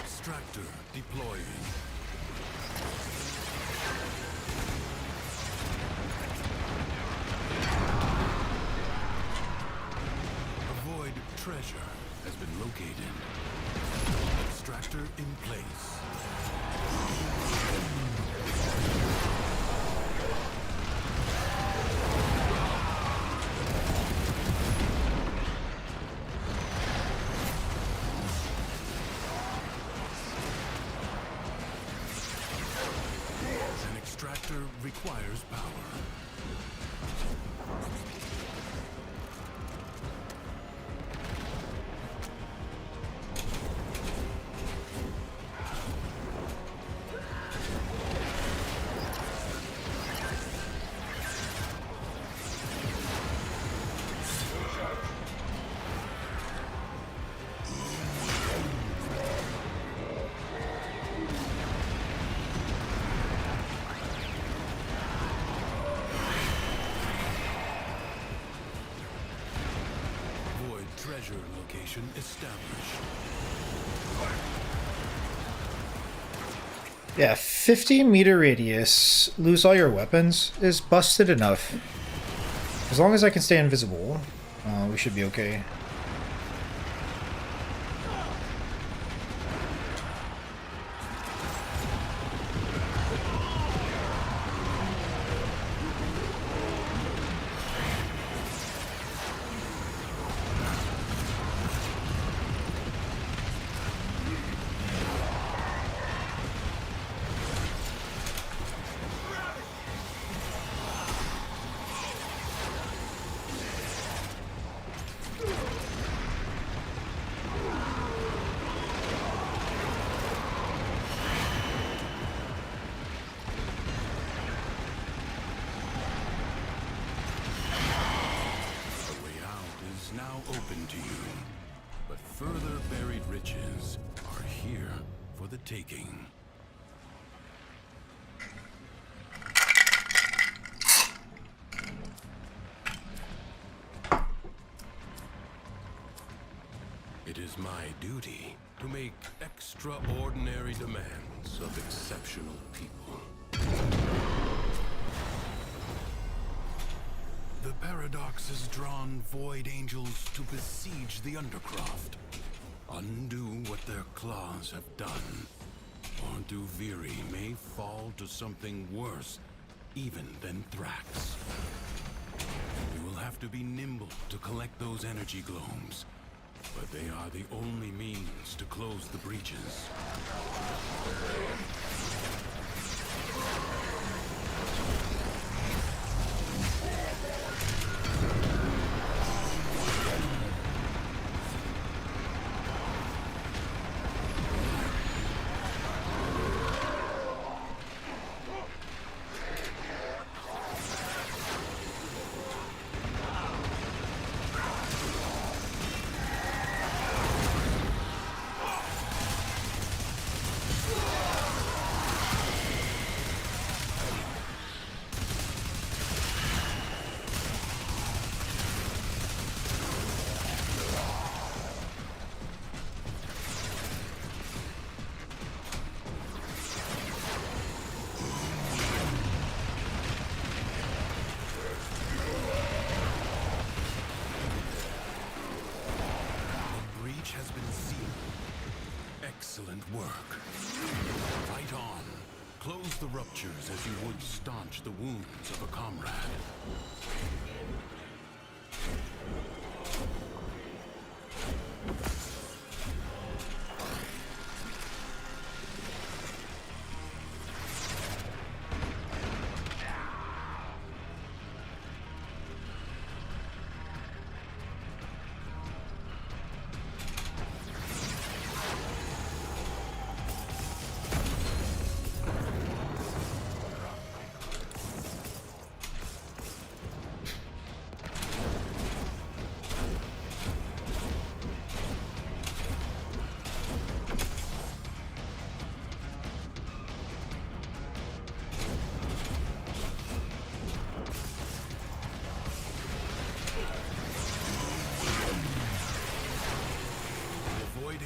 Extractor deploying. Avoid treasure has been located. Extractor in place. An extractor requires power. location established. Yeah, 50-meter radius, lose all your weapons is busted enough. As long as I can stay invisible, we should be okay. Open to you, but further buried riches are here for the taking. It is my duty to make extraordinary demands of exceptional people. The Paradox has drawn Void Angels to besiege the Undercroft. Undo what their claws have done, or Duviri may fall to something worse even than Thrax. You will have to be nimble to collect those energy globes, but they are the only means to close the breaches. Excellent work. Fight on. Close the ruptures as you would staunch the wounds of a comrade.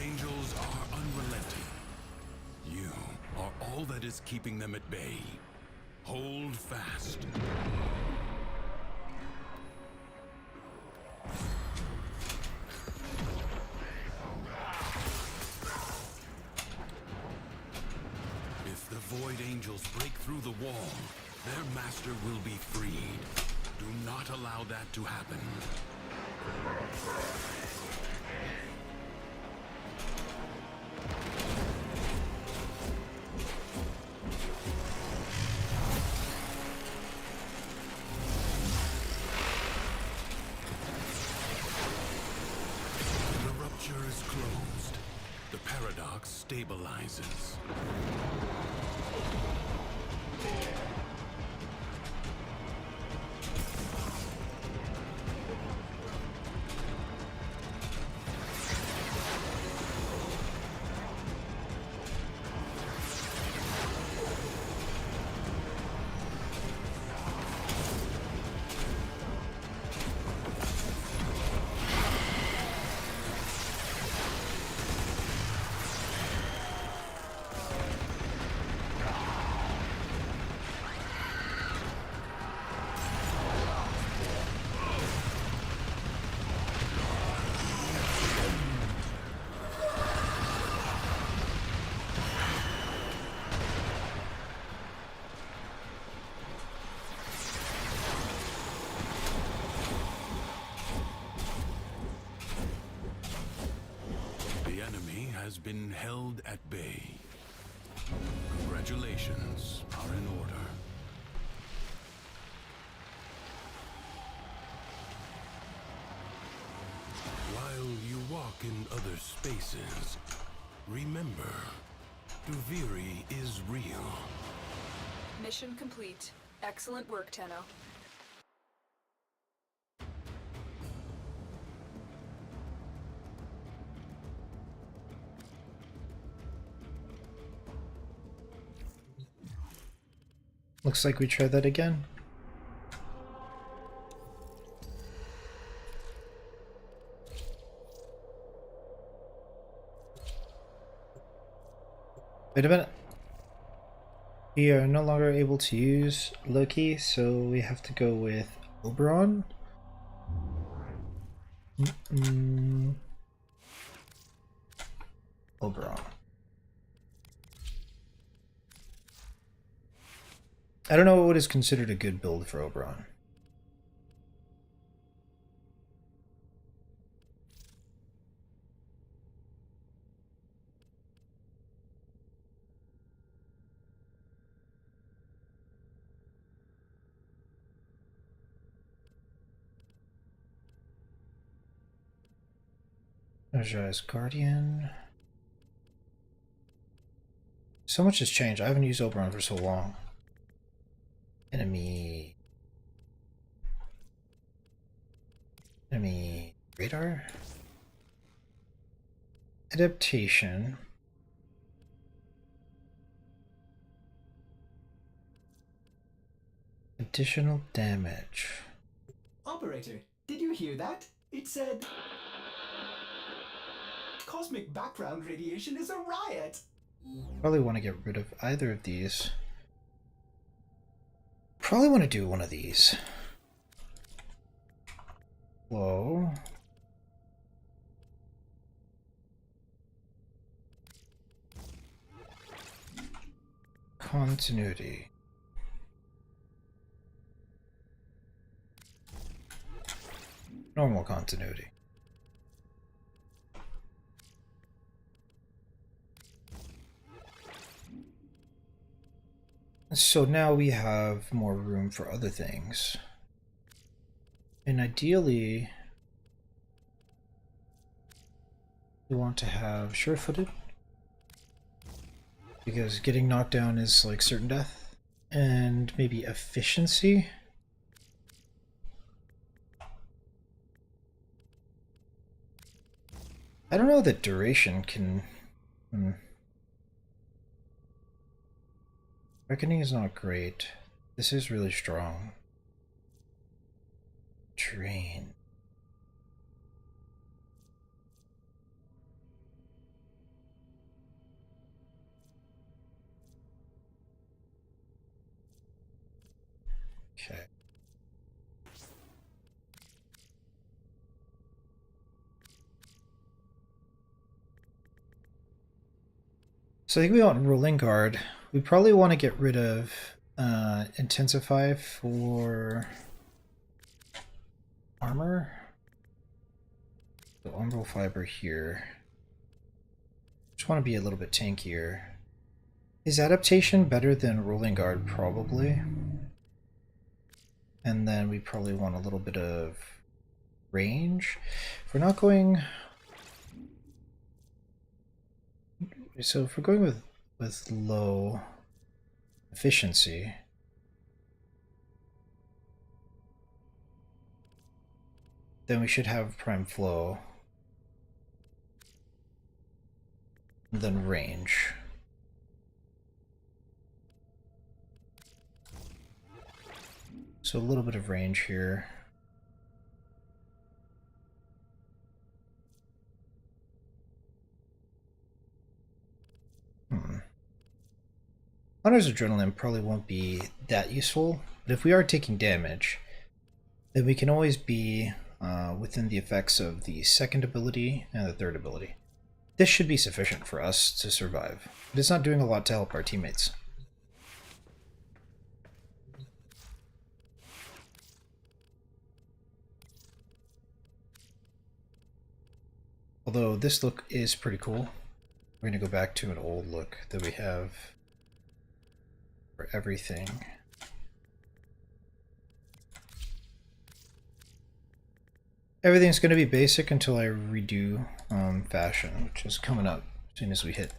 Angels are unrelenting. You are all that is keeping them at bay. Hold fast. If the Void Angels break through the wall, their master will be freed. Do not allow that to happen. Is closed. The paradox stabilizes. has been held at bay. Congratulations are in order. While you walk in other spaces, remember, Duviri is real. Mission complete. Excellent work, Tenno. Looks like we tried that again. Wait a minute. We are no longer able to use Loki, so we have to go with Oberon. Oberon. I don't know what is considered a good build for Oberon. Energize Guardian. So much has changed. I haven't used Oberon for so long. Enemy radar. Adaptation. Additional damage. Operator, did you hear that? It said... Cosmic background radiation is a riot! Probably want to get rid of either of these. Probably want to do one of these. Whoa. Continuity. Normal continuity. So now we have more room for other things. And ideally, we want to have sure-footed, because getting knocked down is like certain death. And maybe efficiency. I don't know that duration can... Reckoning is not great. This is really strong. Drain. Okay. So I think we want Rolling Guard. We probably want to get rid of Intensify for armor. The umbral fiber here. Just want to be a little bit tankier. Is adaptation better than Rolling Guard? Probably. And then we probably want a little bit of range. If we're not going... So if we're going with low efficiency, then we should have prime flow, and then range. So a little bit of range here. Hunter's Adrenaline probably won't be that useful, but if we are taking damage, then we can always be within the effects of the second ability and the third ability. This should be sufficient for us to survive, but it's not doing a lot to help our teammates. Although this look is pretty cool. We're gonna go back to an old look that we have for everything. Everything's gonna be basic until I redo fashion, which is coming up as soon as we hit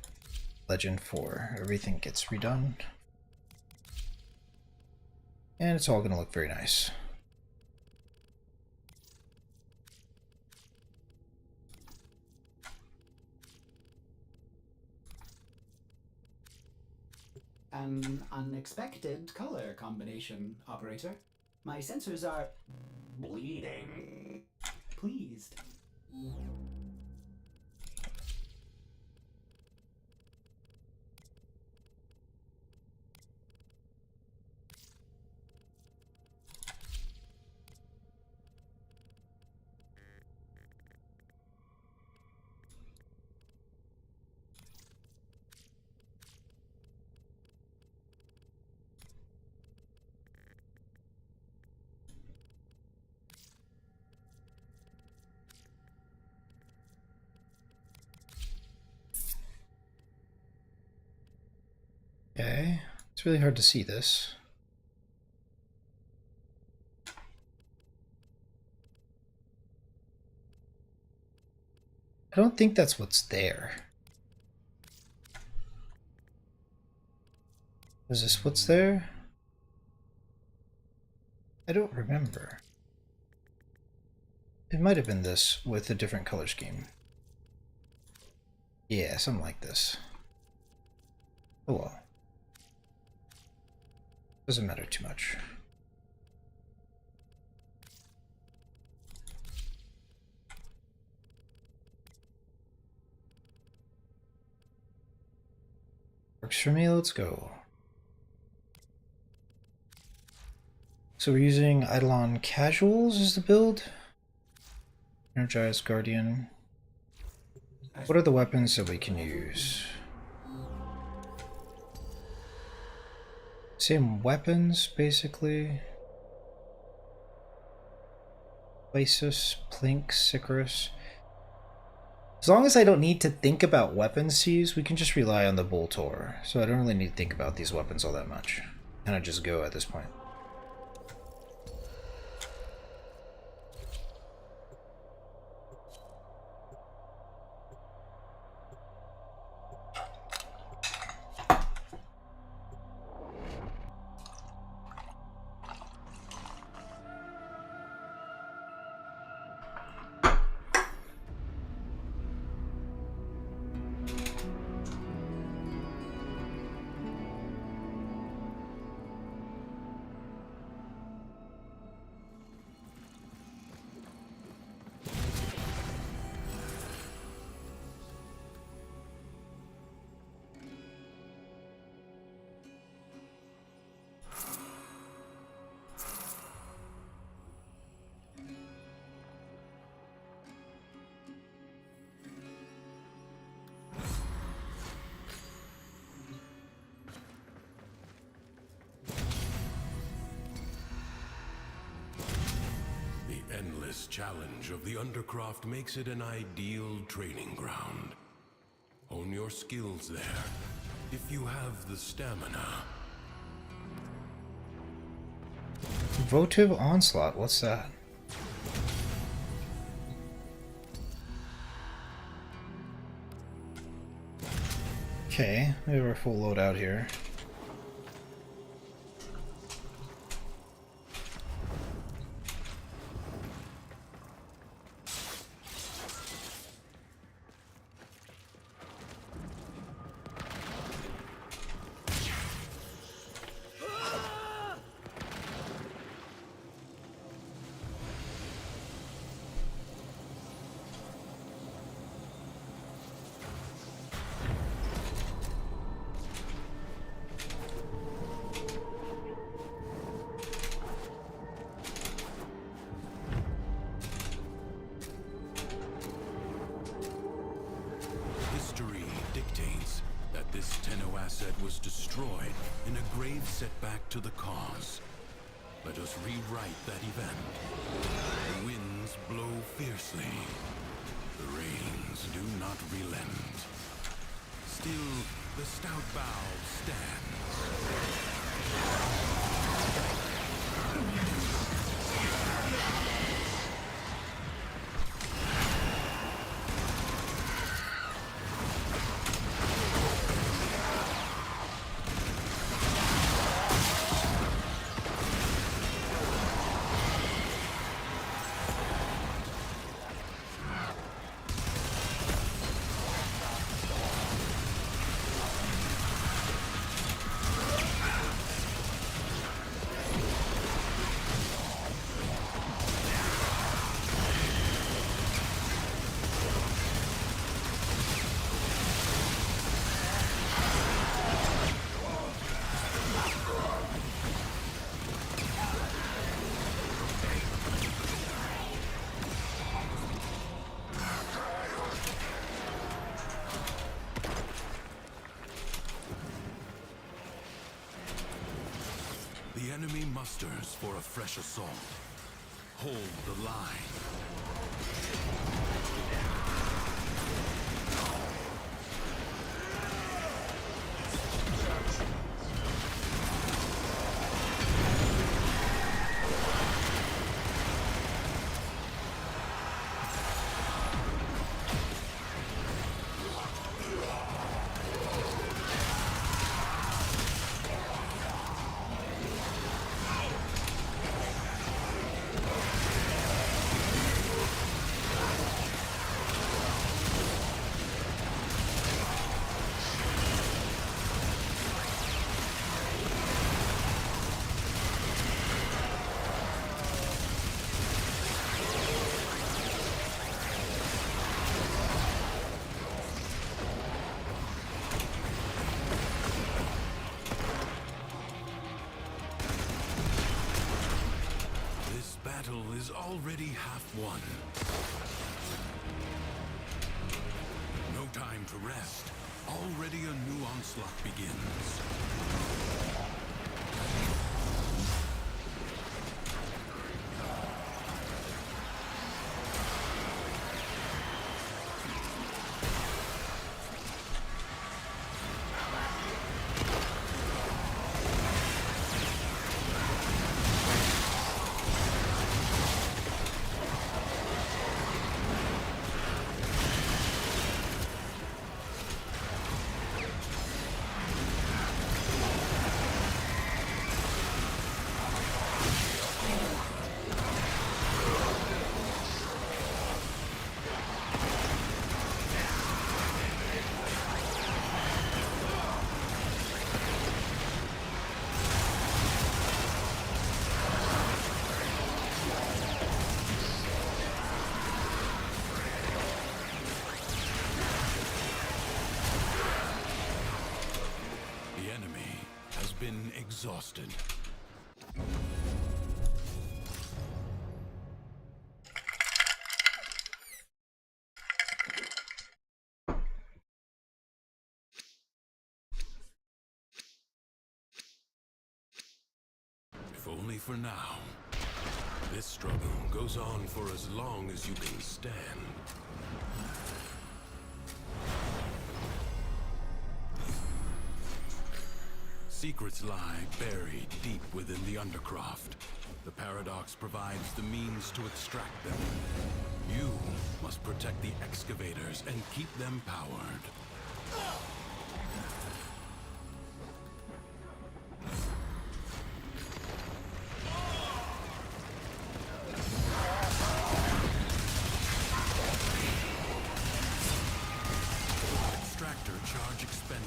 Legend 4. Everything gets redone. And it's all gonna look very nice. An unexpected color combination, operator. My sensors are bleeding. Pleased. Okay, it's really hard to see this. I don't think that's what's there. Is this what's there? I don't remember. It might have been this with a different color scheme. Yeah, something like this. Oh well. Doesn't matter too much. Works for me, let's go. So we're using Eidolon Casuals as the build. Energized Guardian. What are the weapons that we can use? Same weapons, basically. Placis, Plink, Sicarus. As long as I don't need to think about weapons to use, we can just rely on the Boltor. So I don't really need to think about these weapons all that much. Kind of just go at this point. Endless challenge of the Undercroft makes it an ideal training ground. Hone your skills there, if you have the stamina. Votive Onslaught, what's that? Okay, we have our full loadout here. History dictates that this Tenno asset was destroyed in a grave setback to the cause. Let us rewrite that event. The winds blow fiercely. The rains do not relent. Still, the stout bow stands. The enemy musters for a fresh assault. Hold the line. Is already half won. No time to rest. Already a new onslaught begins. Been exhausted. If only for now. This struggle goes on for as long as you can stand. Secrets lie buried deep within the Undercroft. The Paradox provides the means to extract them. You must protect the excavators and keep them powered. Extractor charge expended.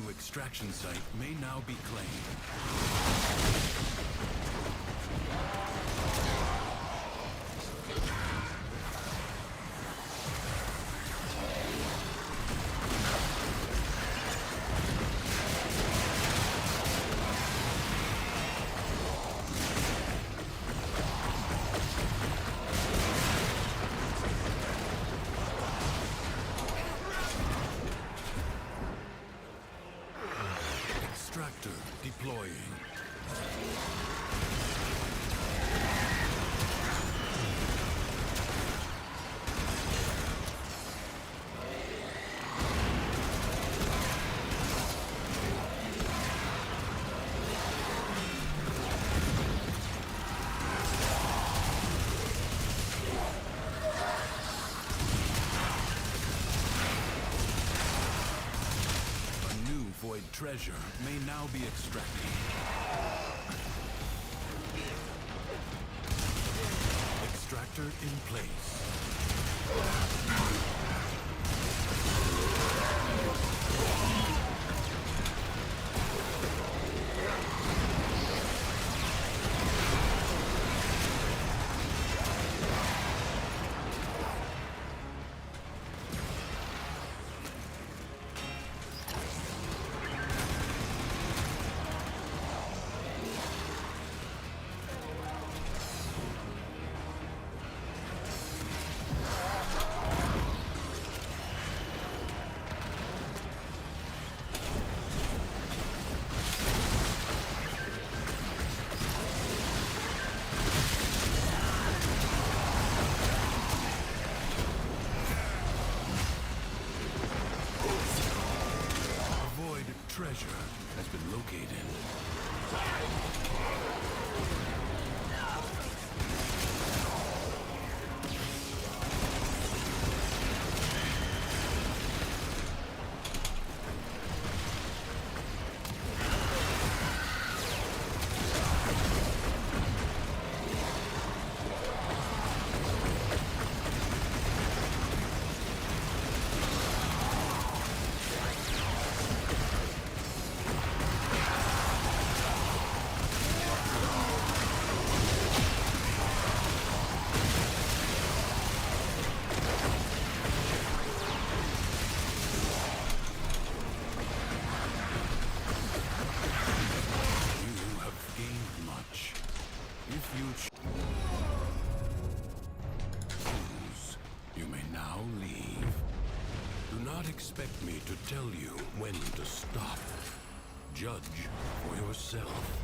Extraction site may now be claimed. Deploying. Void treasure may now be extracted. Extractor in place. Treasure has been located. Expect me to tell you when to stop. Judge for yourself.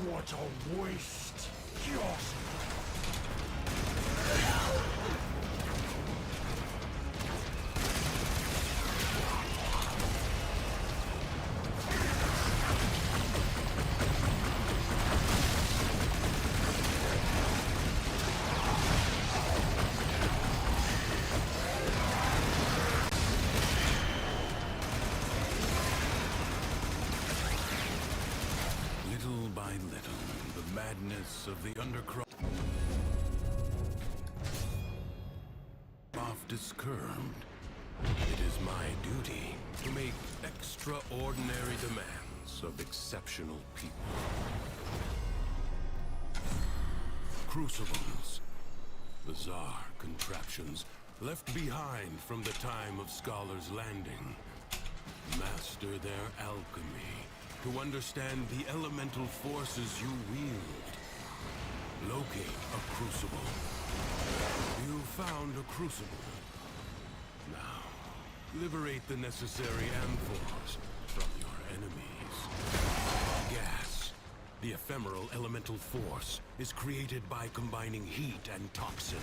What a waste! Just madness of the Undercroft is curved, it is my duty to make extraordinary demands of exceptional people. Crucibles, bizarre contraptions left behind from the time of Scholar's Landing. Master their alchemy to understand the elemental forces you wield. Locate a crucible. You found a crucible. Now, liberate the necessary amphors from your enemies. Gas, the ephemeral elemental force, is created by combining heat and toxin.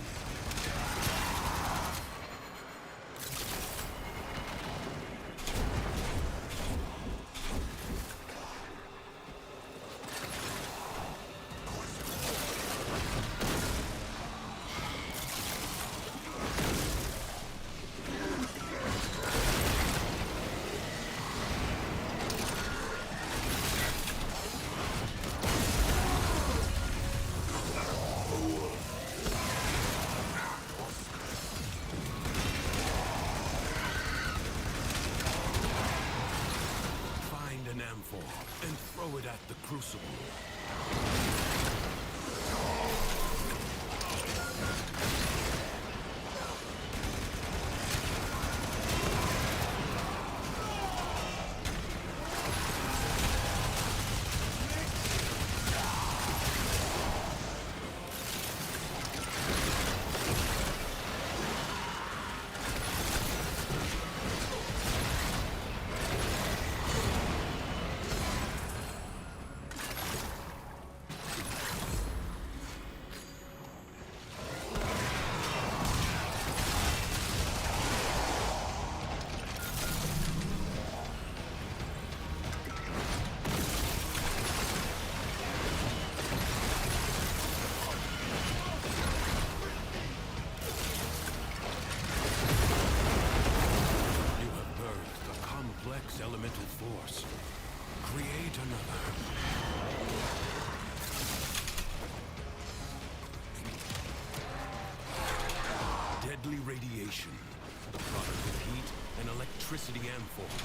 And throw it at the crucible. Elemental force. Create another. Deadly radiation, the product of heat and electricity amphors.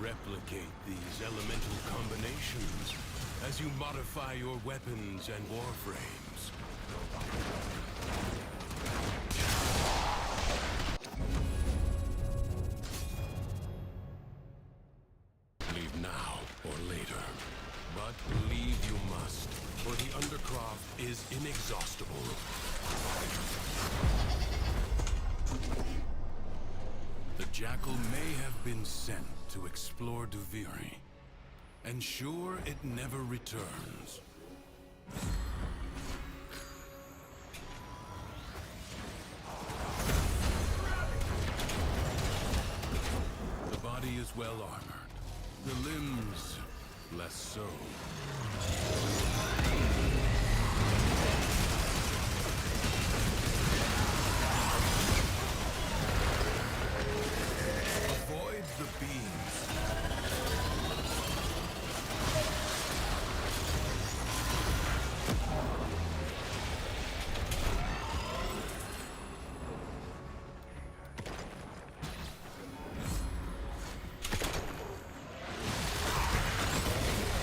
Replicate these elemental combinations as you modify your weapons and warframes. Leave now or later. But leave you must, for the Undercroft is inexhaustible. The jackal may have been sent to explore Duviri. Ensure it never returns. The body is well armored. The limbs, less so. Avoid the beams.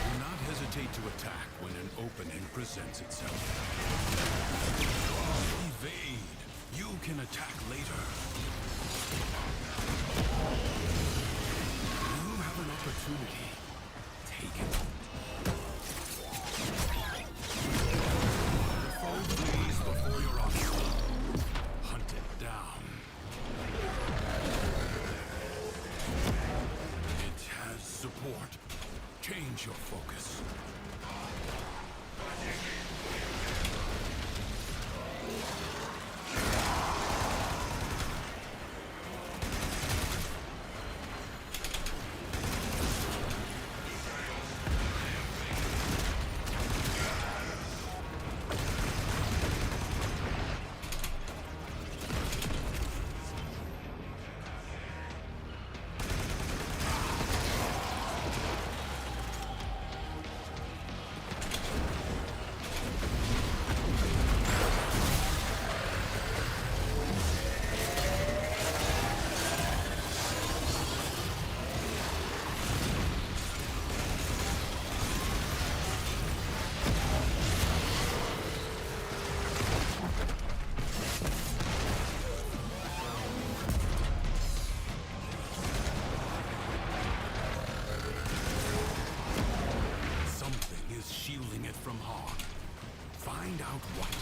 Do not hesitate to attack when an opening presents itself. Evade. You can attack later. You have an opportunity. Take it. The foe flees before your onslaught. Hunt it down. It has support. Change your focus. Something is shielding it from harm. Find out what.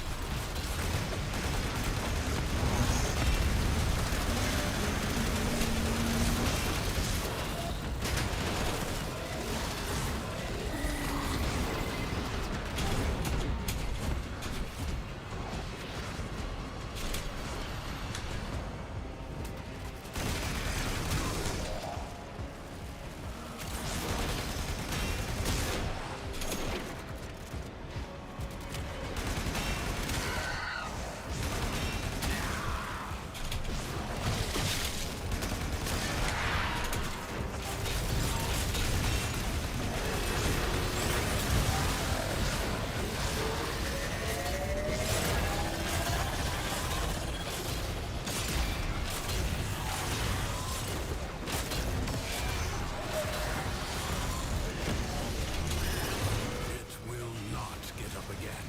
It will not get up again.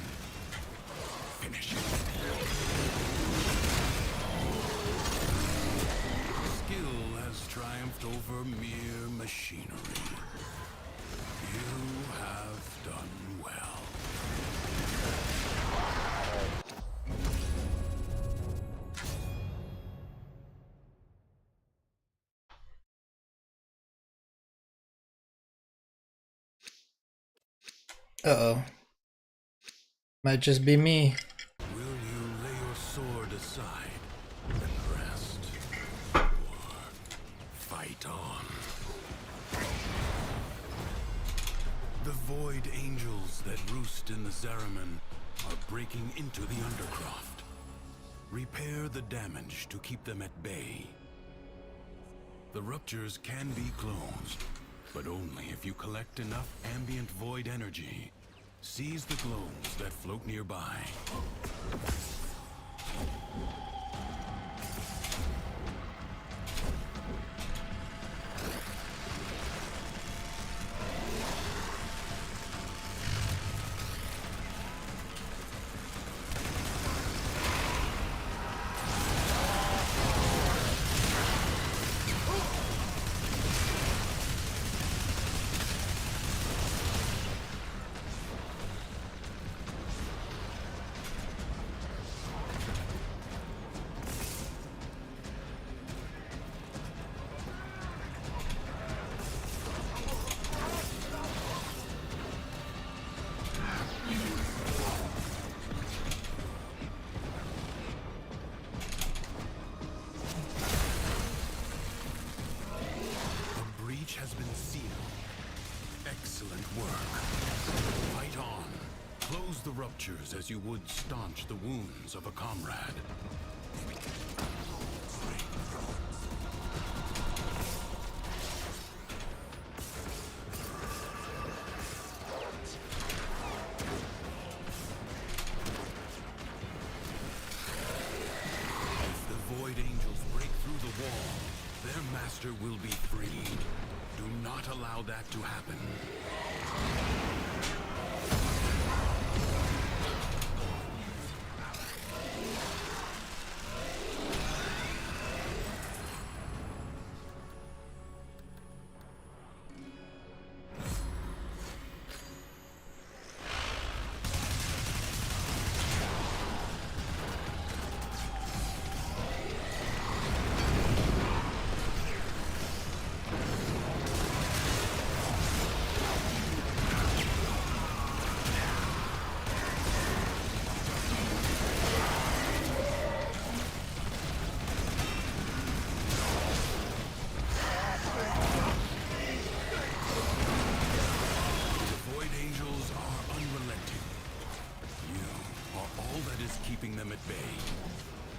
Finish it. Skill has triumphed over mere machinery. You have done well. Uh-oh. Might just be me. Will you lay your sword aside and rest? Or fight on? The void angels that roost in the Zariman are breaking into the Undercroft. Repair the damage to keep them at bay. The ruptures can be closed, but only if you collect enough ambient void energy. Seize the globes that float nearby. work. Fight on. Close the ruptures as you would staunch the wounds of a comrade. If the Void Angels break through the wall, their master will be freed. Do not allow that to happen. Keeping them at bay.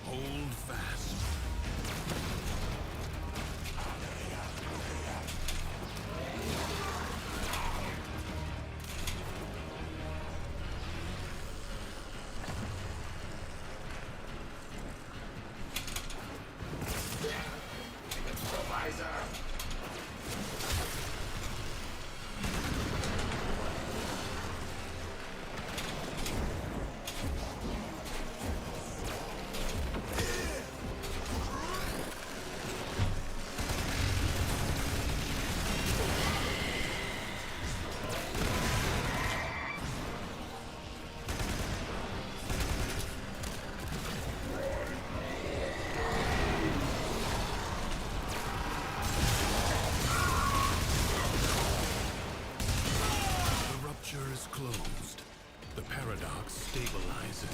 Hold fast. Closed. The paradox stabilizes.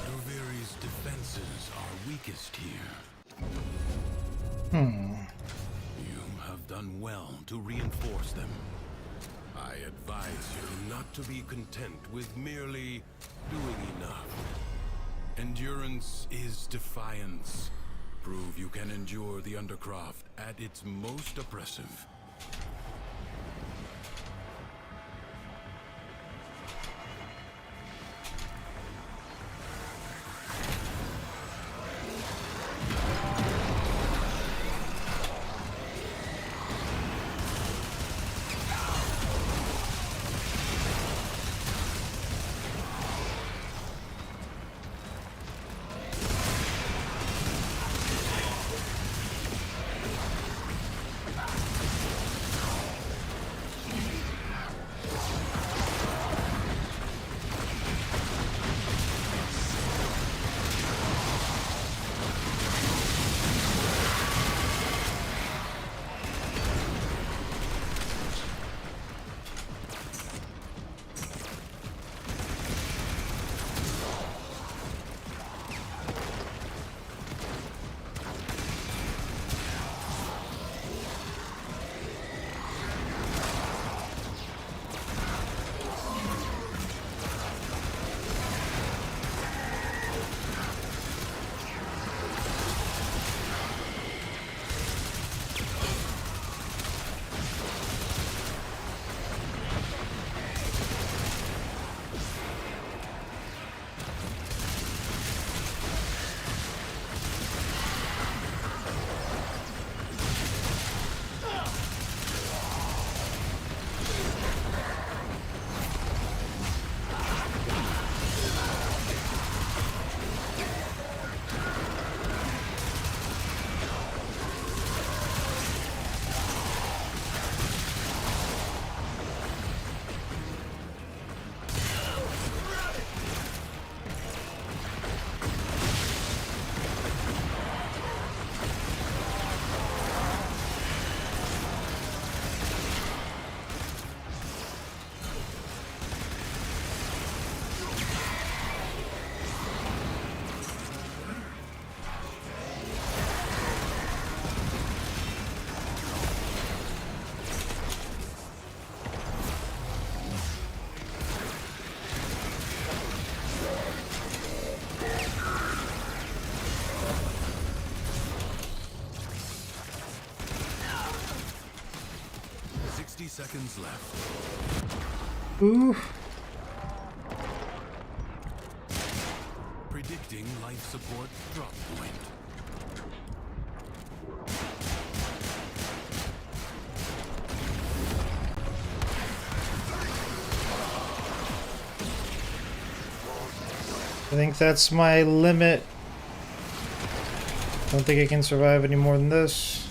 Duviri's defenses are weakest here. You have done well to reinforce them. I advise you not to be content with merely doing enough. Endurance is defiance. Prove you can endure the Undercroft at its most oppressive. seconds left. Ooh. Predicting life support drop point. I think that's my limit. Don't think I can survive any more than this.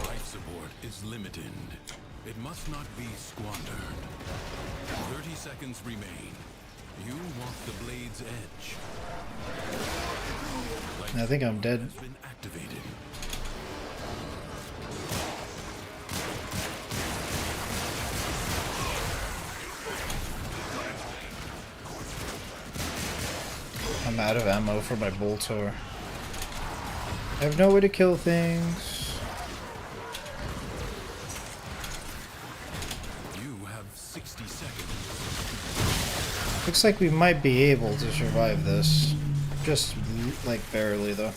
Life support is limited. It must not be squandered. 30 seconds remain. You walk the blade's edge. I think I'm dead. Has been activated. I'm out of ammo for my bolter. I have no way to kill things. You have 60 seconds. Looks like we might be able to survive this. Just, like, barely, though.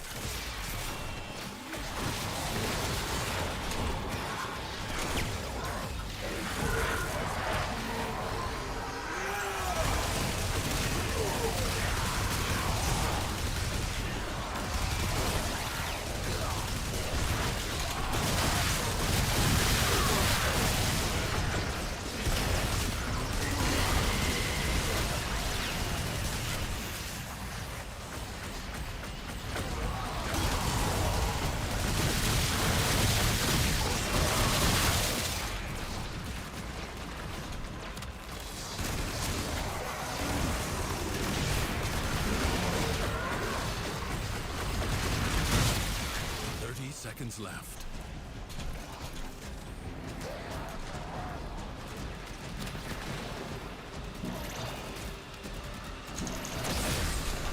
Seconds left.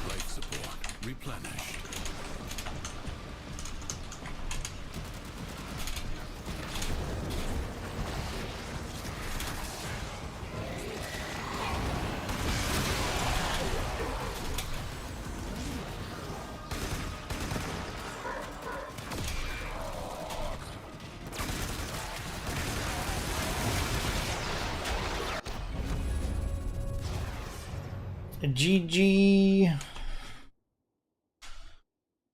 Life support replenished. GG.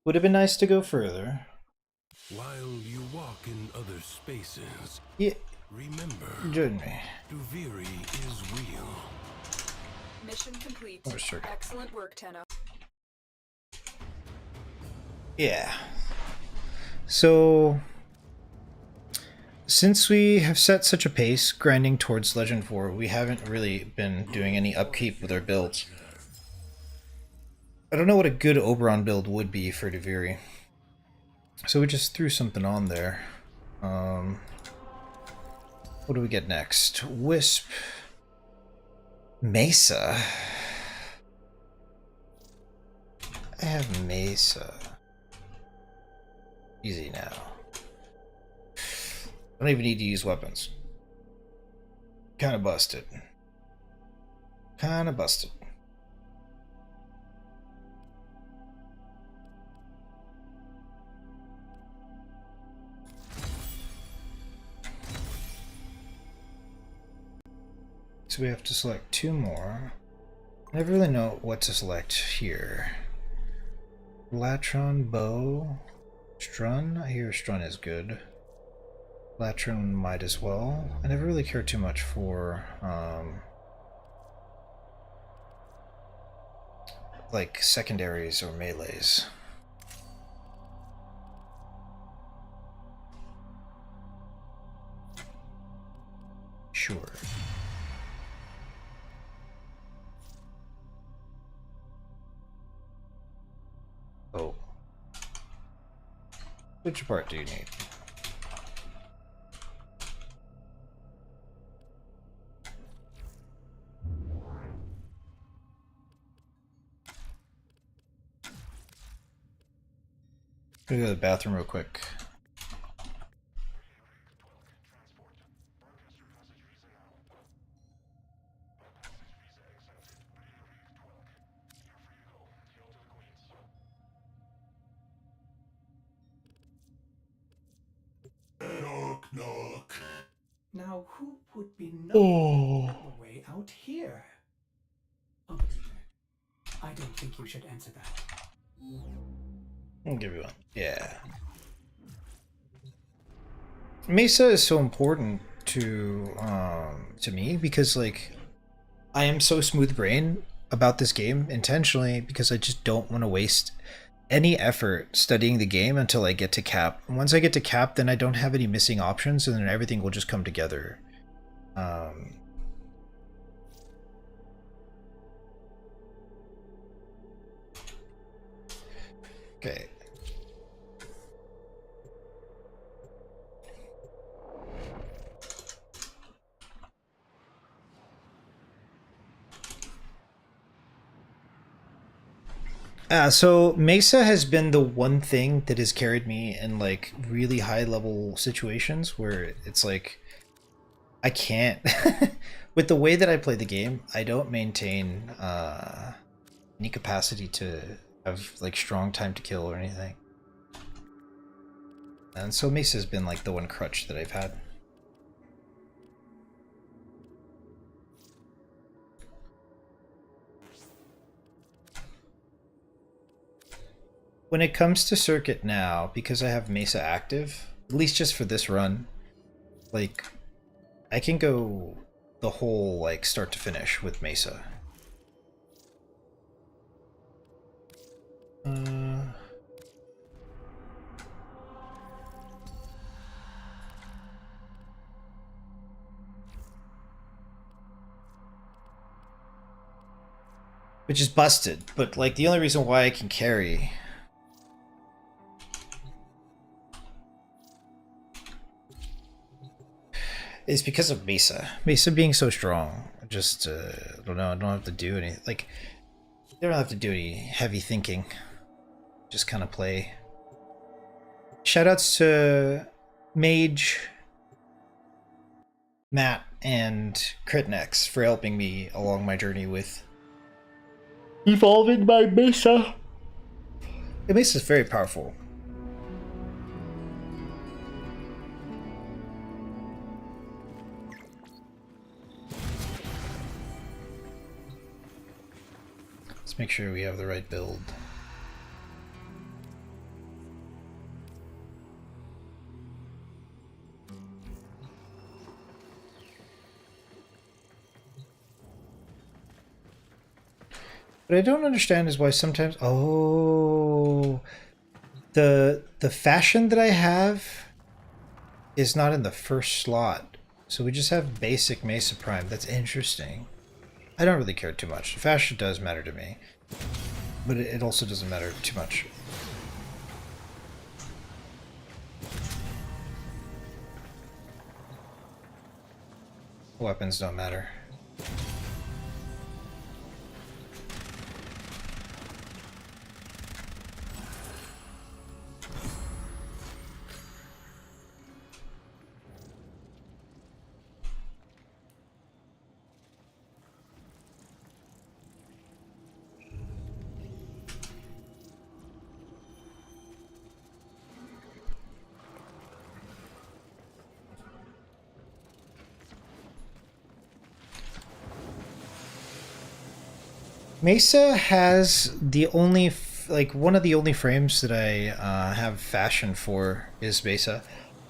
Would have been nice to go further. While you walk in other spaces, Yeah, remember, join me. Duviri is real. Mission complete. Oh, sure. Excellent work, Tenno. Yeah. So, since we have set such a pace grinding towards Legend 4, we haven't really been doing any upkeep with our builds. I don't know what a good Oberon build would be for Duviri. So we just threw something on there. What do we get next? Wisp. Mesa. I have Mesa. Easy now. I don't even need to use weapons. Kinda busted. Kinda busted. So we have to select two more. I never really know what to select here. Latron, bow, Strun. I hear Strun is good. Latron might as well. I never really care too much for like secondaries or melees. Sure. Oh. Which part do you need? I'm gonna go to the bathroom real quick. Nook. Now, who would be Oh. the way out here? Oh, I don't think you should answer that. I'll give you one. Yeah. Mesa is so important to me because like I am so smooth brain about this game intentionally because I just don't want to waste any effort studying the game until I get to cap. And once I get to cap, then I don't have any missing options, and then everything will just come together. Okay. So Mesa has been the one thing that has carried me in like really high level situations where it's like I can't with the way that I play the game, I don't maintain any capacity to have like strong time to kill or anything. And so Mesa's been like the one crutch that I've had. When it comes to circuit now, because I have Mesa active, at least just for this run, like I can go the whole like start to finish with Mesa. Which is busted, but like the only reason why I can carry is because of Mesa. Mesa being so strong. Just I don't know, I don't have to do any like you don't have to do any heavy thinking. Just kind of play. Shoutouts to Mage, Matt, and Critnex for helping me along my journey with evolving my Mesa. The Mesa is very powerful. Let's make sure we have the right build. What I don't understand is why sometimes the fashion that I have is not in the first slot. So we just have basic Mesa Prime. That's interesting. I don't really care too much. The fashion does matter to me, but it also doesn't matter too much. Weapons don't matter. Mesa has the only, like, one of the only frames that I have fashion for is Mesa.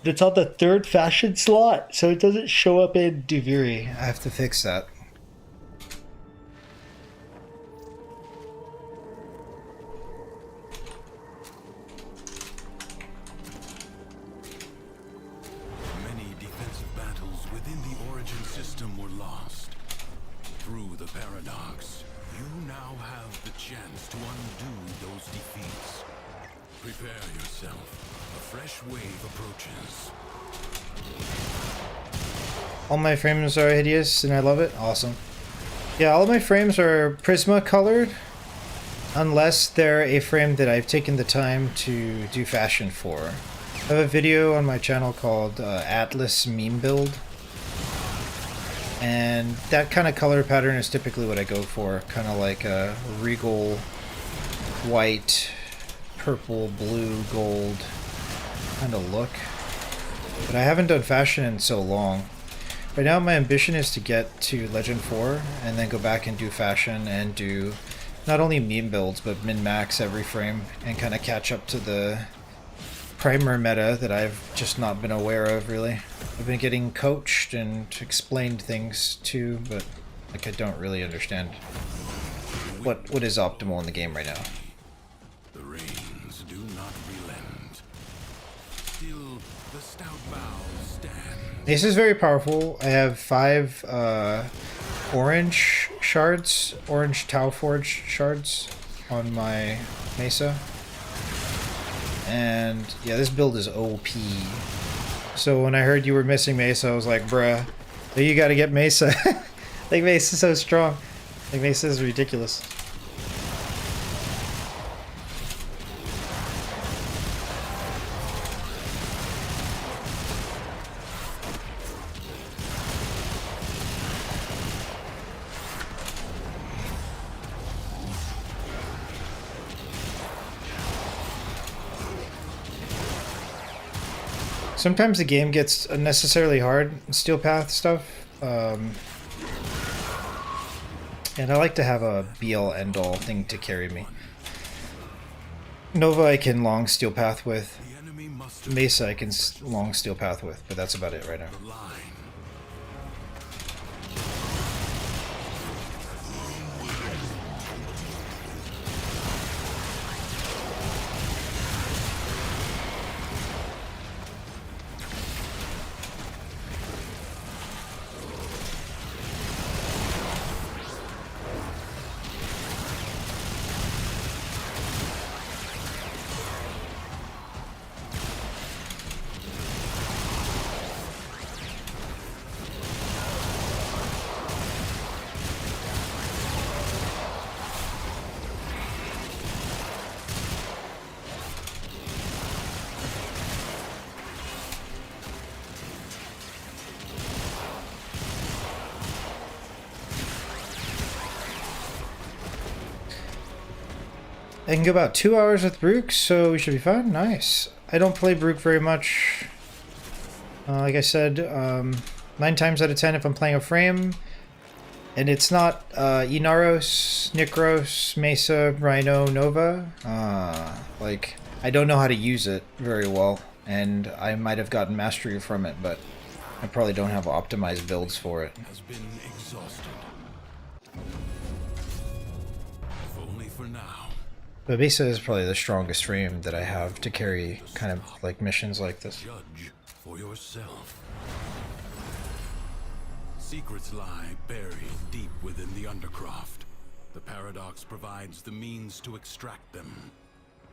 It's on the third fashion slot, so it doesn't show up in Duviri. I have to fix that. Many defensive battles within the Origin system were lost. Through the paradox, you now have the chance to undo those defeats. Prepare yourself. A fresh wave approaches. All my frames are hideous and I love it. Awesome. Yeah, all of my frames are Prisma colored, unless they're a frame that I've taken the time to do fashion for. I have a video on my channel called Atlas Meme Build, and that kind of color pattern is typically what I go for, kind of like a regal white, purple, blue, gold kind of look. but I haven't done fashion in so long. Right now my ambition is to get to Legend 4 and then go back and do fashion and do not only meme builds but min-max every frame and kind of catch up to the primer meta that I've just not been aware of really. I've been getting coached and explained things too, but like I don't really understand what is optimal in the game right now. The rains do not relent. Still, the stout boughs stand. This is very powerful. I have 5 orange shards, orange Tau Forge shards on my Mesa. And yeah, this build is OP. So when I heard you were missing Mesa, I was like, bruh, you gotta get Mesa. Like Mesa's so strong. Like Mesa is ridiculous. Sometimes the game gets unnecessarily hard in Steel Path stuff. And I like to have a be-all end-all thing to carry me. Nova I can long Steel Path with. Mesa I can long Steel Path with, but that's about it right now. I can go about 2 hours with Brook, so we should be fine. Nice. I don't play Brook very much. Like I said, 9 times out of 10 if I'm playing a frame, and it's not Inaros, Nikros, Mesa, Rhino, Nova, like, I don't know how to use it very well, and I might have gotten mastery from it, but I probably don't have optimized builds for it. Has been exhausted. If only for now. But Mesa is probably the strongest frame that I have to carry kind of like missions like this. Judge for yourself. Secrets lie buried deep within the Undercroft. The Paradox provides the means to extract them.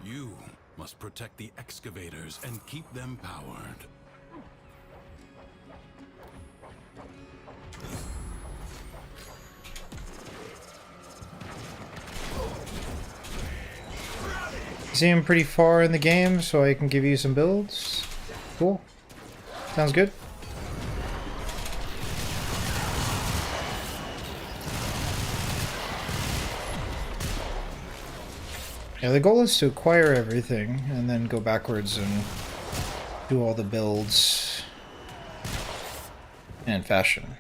You must protect the excavators and keep them powered. Seem pretty far in the game, so I can give you some builds. Cool. Sounds good. Yeah, the goal is to acquire everything and then go backwards and do all the builds and fashion.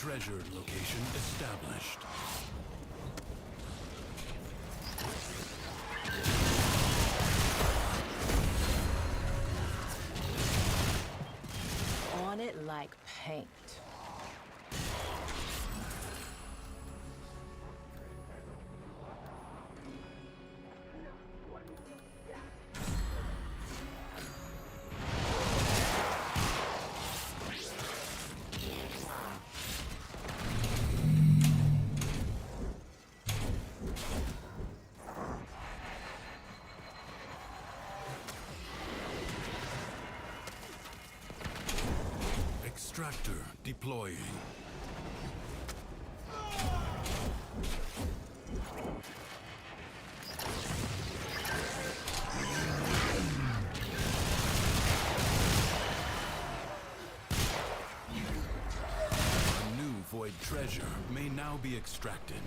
Treasure location established. On it like paint. Extractor deploying. A new void treasure may now be extracted.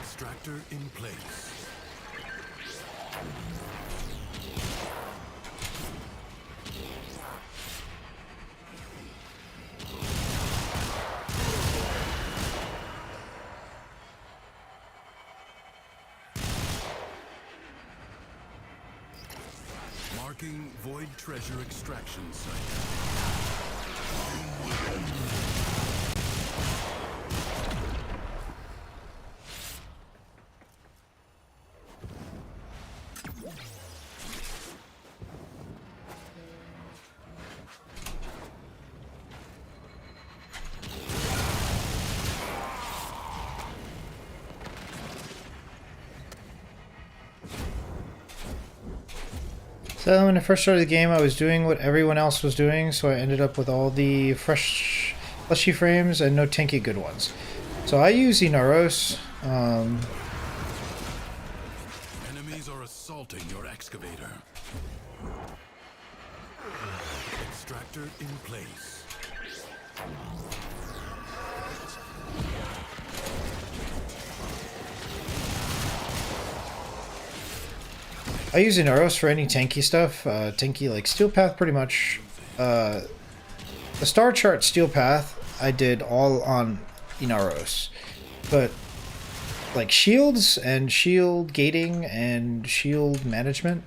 Extractor in place. Marking void treasure extraction site. So when I first started the game, I was doing what everyone else was doing, so I ended up with all the fresh, fleshy frames and no tanky good ones. So I use Inaros. Enemies are assaulting your excavator. Extractor in place. I use Inaros for any tanky stuff. Tanky like Steel Path pretty much. The Star Chart Steel Path I did all on Inaros. But like shields and shield gating and shield management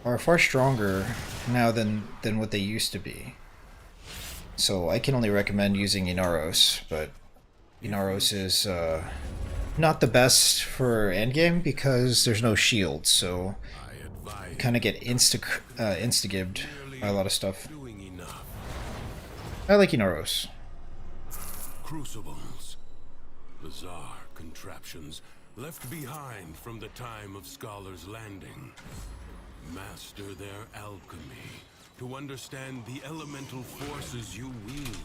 are far stronger now than what they used to be. So I can only recommend using Inaros, but Inaros is not the best for endgame because there's no shields, so you kind of get insta-gibbed by a lot of stuff. I like Inaros. Crucibles. Bizarre contraptions left behind from the time of Scholar's Landing. Master their alchemy to understand the elemental forces you wield.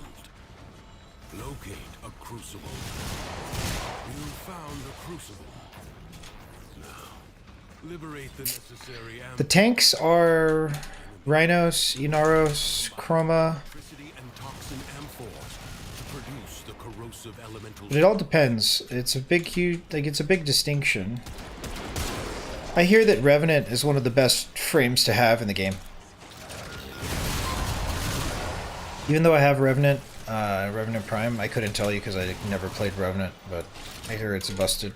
Locate a crucible. You found a crucible. Now, liberate the necessary The tanks are Rhinos, Inaros, Chroma. electricity and toxin amphors to produce the corrosive elemental. But it all depends. It's a big, huge, like it's a big distinction. I hear that Revenant is one of the best frames to have in the game. Even though I have Revenant, Revenant Prime, I couldn't tell you because I never played Revenant, but I hear it's busted.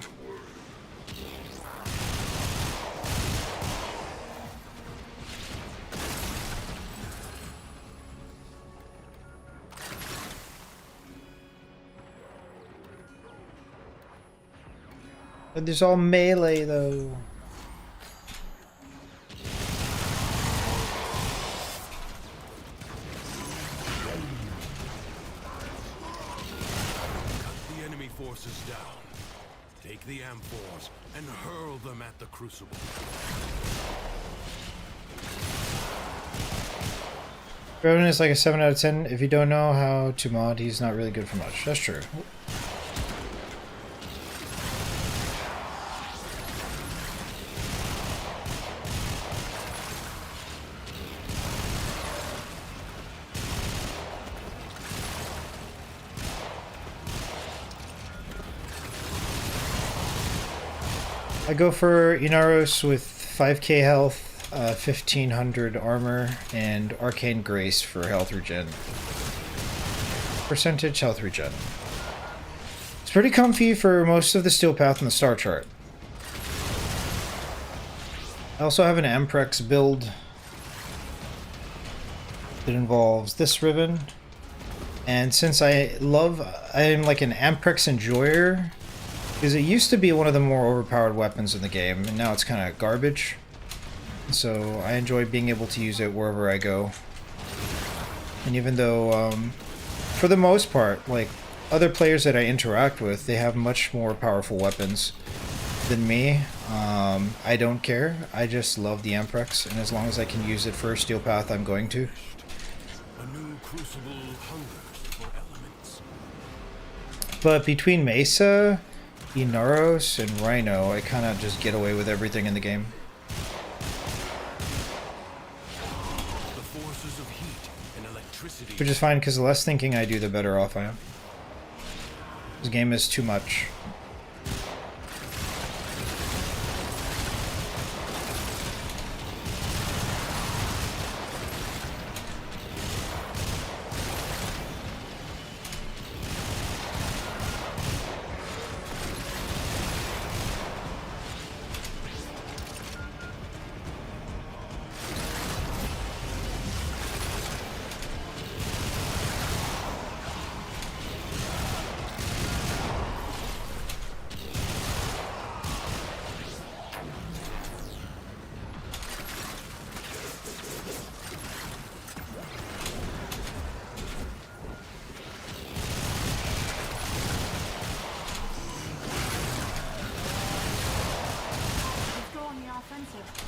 But there's all melee though. The enemy forces down. Take the amphors and hurl them at the crucible. Revenant is like a 7 out of 10. If you don't know how to mod, he's not really good for much. That's true. I go for Inaros with 5k health, 1500 armor, and Arcane Grace for health regen. Percentage health regen. It's pretty comfy for most of the Steel Path and the Star Chart. I also have an Amprex build that involves this ribbon. And since I'm like an Amprex enjoyer, because it used to be one of the more overpowered weapons in the game, and now it's kind of garbage. So I enjoy being able to use it wherever I go. And even though, for the most part, like, other players that I interact with, they have much more powerful weapons than me. I don't care. I just love the Amprex, and as long as I can use it for a steel path, I'm going to. A new crucible hungers for elements. But between Mesa, Inaros, and Rhino, I kind of just get away with everything in the game. The forces of heat and electricity. Which is fine, because the less thinking I do, the better off I am. This game is too much. Let's go on the offensive.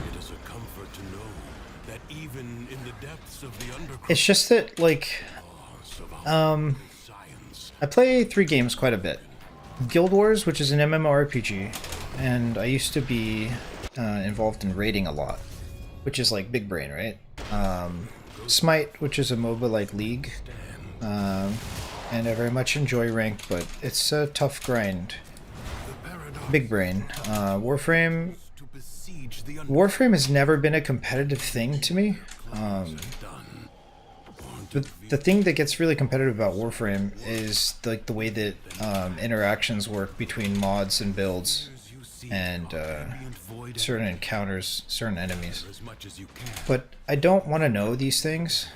It is a comfort to know that even in the depths of the underground It's just that, like, of our science, I play 3 games quite a bit. Guild Wars, which is an MMORPG, and I used to be involved in raiding a lot, which is like big brain, right? Smite, which is a MOBA like League, and I very much enjoy ranked, but it's a tough grind. Big brain. Warframe. to besiege the Warframe has never been a competitive thing to me. The thing that gets really competitive about Warframe is like the way that interactions work between mods and builds, and certain encounters, certain enemies. as much as you can. But I don't want to know these things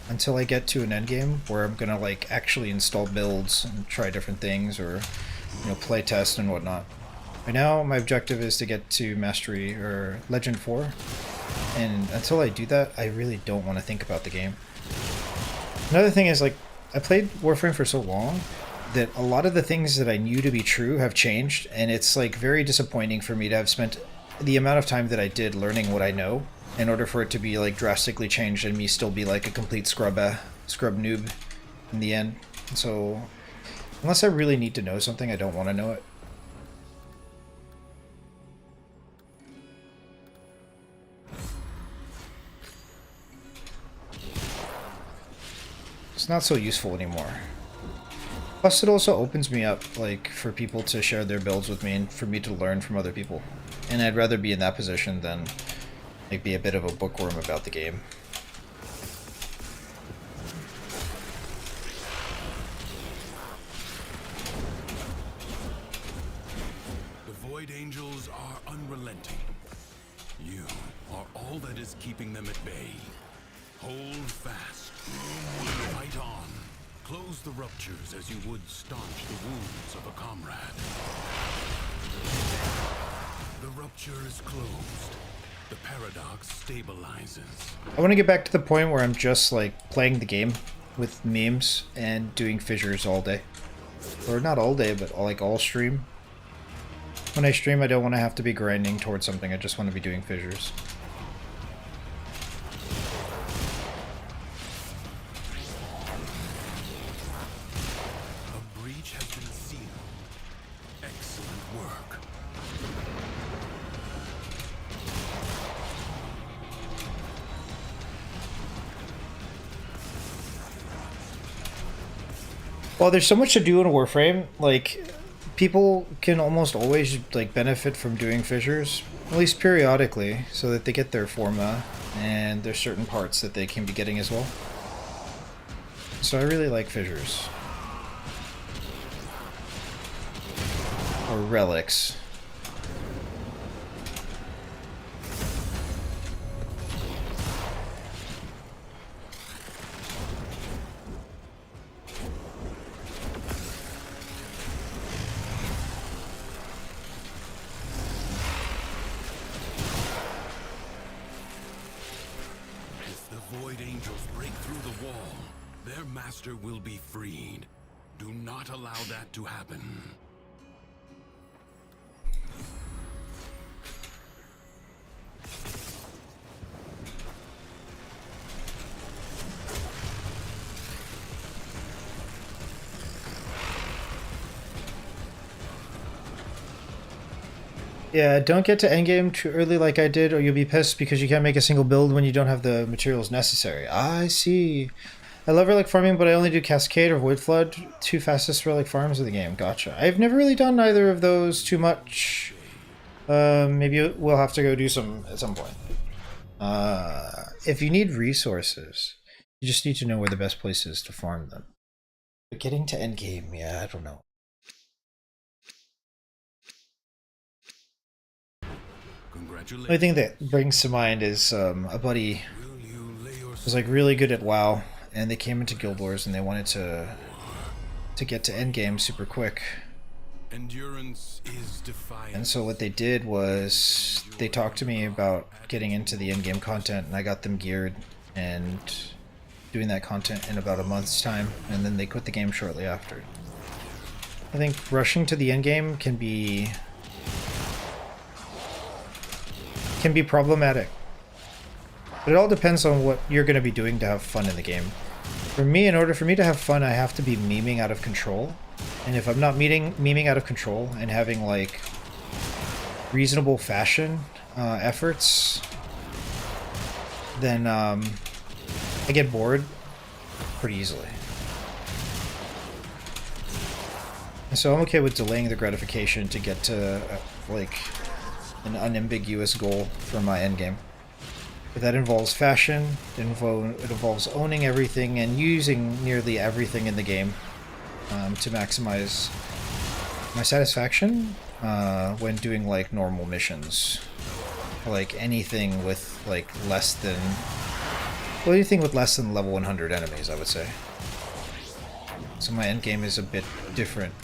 until I get to an endgame where I'm gonna like actually install builds and try different things, or play test and whatnot. Right now, my objective is to get to Mastery or Legend 4, and until I do that, I really don't want to think about the game. Another thing is, like, I played Warframe for so long that a lot of the things that I knew to be true have changed, and it's like very disappointing for me to have spent the amount of time that I did learning what I know in order for it to be like drastically changed and me still be like a complete scrub noob in the end. So unless I really need to know something, I don't want to know it. It's not so useful anymore. Plus, it also opens me up, like, for people to share their builds with me and for me to learn from other people. And I'd rather be in that position than, like, be a bit of a bookworm about the game. The Void Angels are unrelenting. You are all that is keeping them at bay. Hold fast. Fight on. Close the ruptures as you would staunch the wounds of a comrade. The rupture is closed. The paradox stabilizes. I want to get back to the point where I'm just, like, playing the game with memes and doing fissures all day. Or not all day, but like all stream. When I stream, I don't want to have to be grinding towards something. I just want to be doing fissures. A breach has been sealed. Excellent work. Well, there's so much to do in Warframe. Like, people can almost always like benefit from doing fissures, at least periodically, so that they get their forma, and there's certain parts that they can be getting as well. So I really like fissures. Or relics. If the Void Angels break through the wall, their master will be freed. Do not allow that to happen. Yeah, don't get to endgame too early like I did, or you'll be pissed because you can't make a single build when you don't have the materials necessary. I see. I love relic farming, but I only do Cascade or Void Flood, two fastest relic farms of the game. Gotcha. I've never really done either of those too much. Maybe we'll have to go do some at some point. If you need resources, you just need to know where the best place is to farm them. But getting to endgame, yeah, I don't know. The only thing that brings to mind is a buddy was like really good at WoW, and they came into Guild Wars and they wanted to get to endgame super quick. Endurance is defiant. And so what they did was they talked to me about getting into the endgame content, and I got them geared and doing that content in about a month's time, and then they quit the game shortly after. I think rushing to the endgame can be problematic. But it all depends on what you're going to be doing to have fun in the game. For me, in order for me to have fun, I have to be memeing out of control. And if I'm not memeing out of control and having like reasonable fashion efforts, then I get bored pretty easily. And so I'm okay with delaying the gratification to get to like an unambiguous goal for my endgame. But that involves fashion, it involves owning everything and using nearly everything in the game to maximize my satisfaction when doing like normal missions. Like anything with like less than... well, anything with less than level 100 enemies, I would say. So my endgame is a bit different.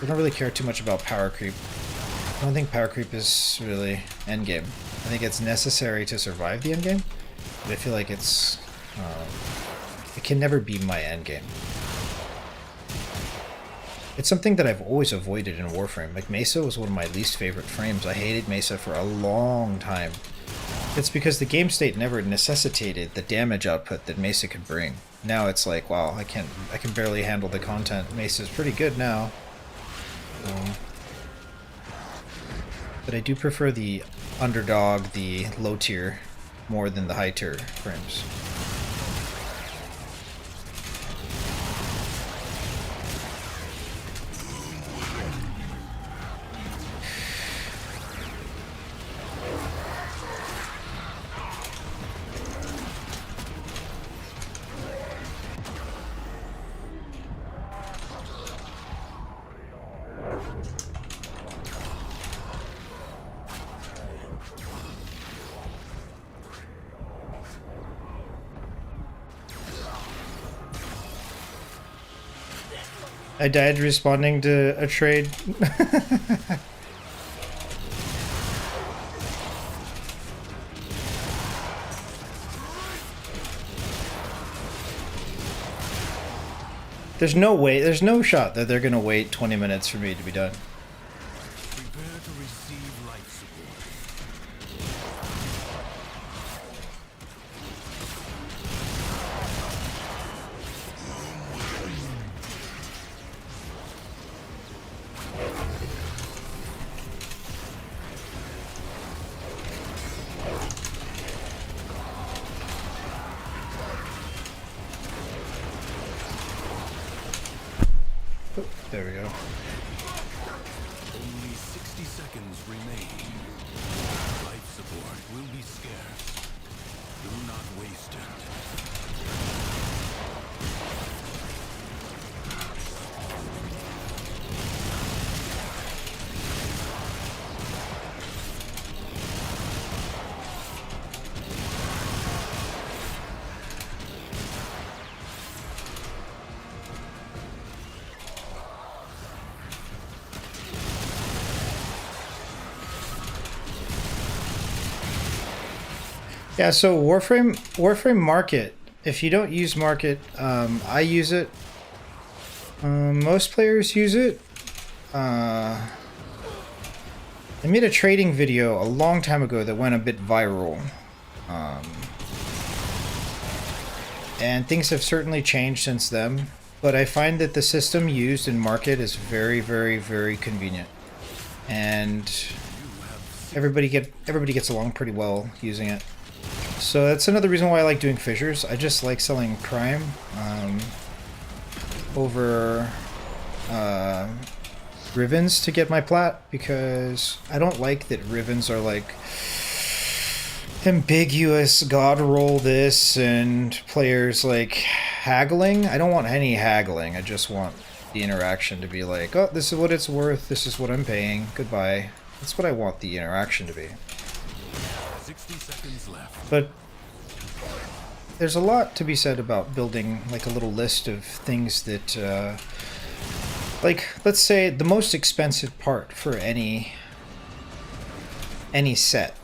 I don't really care too much about power creep. I don't think power creep is really endgame. I think it's necessary to survive the endgame, but I feel like it's... it can never be my endgame. It's something that I've always avoided in Warframe. Like, Mesa was one of my least favorite frames. I hated Mesa for a long time. It's because the game state never necessitated the damage output that Mesa could bring. Now it's like, wow, I can barely handle the content. Mesa's pretty good now. But I do prefer the underdog, the low tier, more than the high tier frames. I died responding to a trade. There's no way, there's no shot that they're gonna wait 20 minutes for me to be done. Prepare to receive life support. Oh, there we go. Only 60 seconds remain. Life support will be scarce. Do not waste it. Yeah, so Warframe Market. If you don't use Market, I use it. Most players use it. I made a trading video a long time ago that went a bit viral. And things have certainly changed since then. But I find that the system used in Market is very, very, very convenient. And everybody gets along pretty well using it. So that's another reason why I like doing fissures. I just like selling prime over Rivens to get my plat, because I don't like that Rivens are like ambiguous god roll this and players like haggling. I don't want any haggling. I just want the interaction to be like, oh, this is what it's worth, this is what I'm paying, goodbye. That's what I want the interaction to be. 60 seconds left. But there's a lot to be said about building like a little list of things that like, let's say the most expensive part for any set.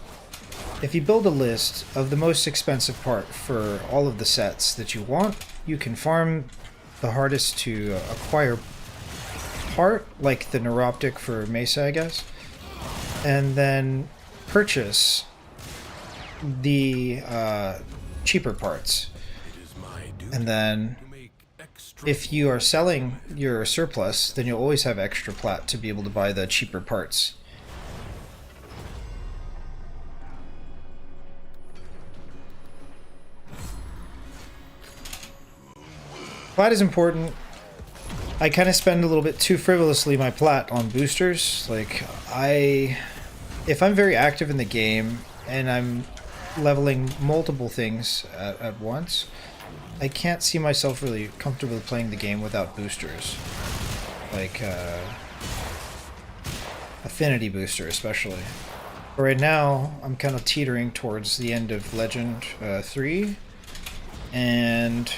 If you build a list of the most expensive part for all of the sets that you want, you can farm the hardest to acquire part, like the neuroptic for Mesa, I guess, and then purchase the cheaper parts. And then if you are selling your surplus, then you'll always have extra plat to be able to buy the cheaper parts. Plat is important. I kind of spend a little bit too frivolously my plat on boosters. Like, if I'm very active in the game and I'm leveling multiple things at once, I can't see myself really comfortably playing the game without boosters. Like, affinity booster especially. But right now, I'm kind of teetering towards the end of Legend 3, and...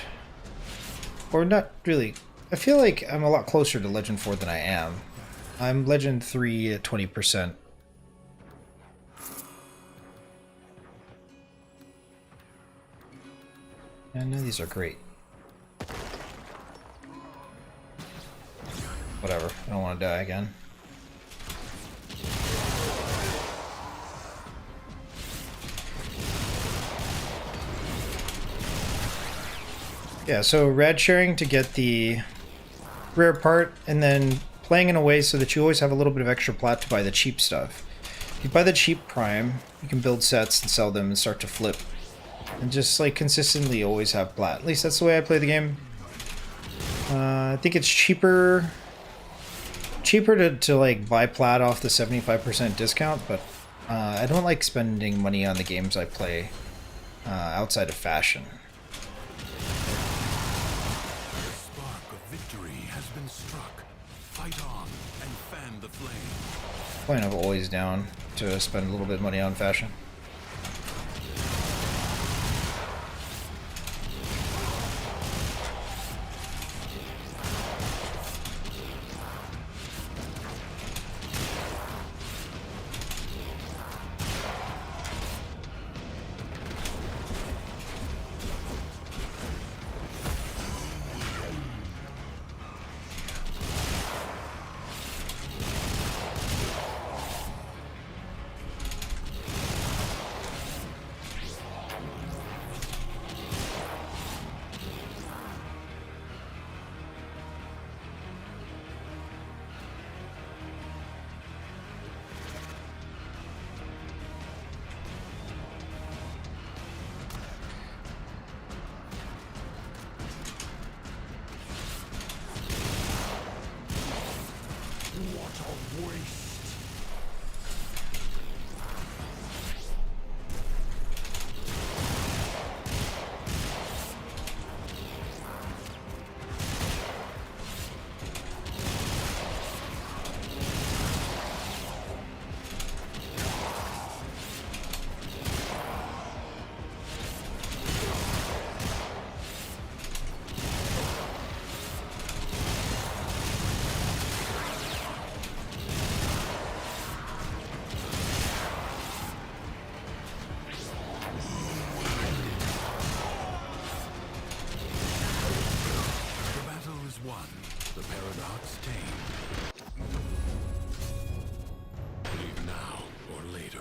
or not really. I feel like I'm a lot closer to Legend 4 than I am. I'm Legend 3 at 20%. And these are great. Whatever, I don't want to die again. Yeah, so rad sharing to get the rare part, and then playing in a way so that you always have a little bit of extra plat to buy the cheap stuff. If you buy the cheap prime, you can build sets and sell them and start to flip. And just like consistently always have plat. At least that's the way I play the game. I think it's cheaper to like buy plat off the 75% discount, but I don't like spending money on the games I play outside of fashion. Point of always down to spend a little bit of money on fashion. What a waste! The battle is won, the paradox tamed. Leave now or later.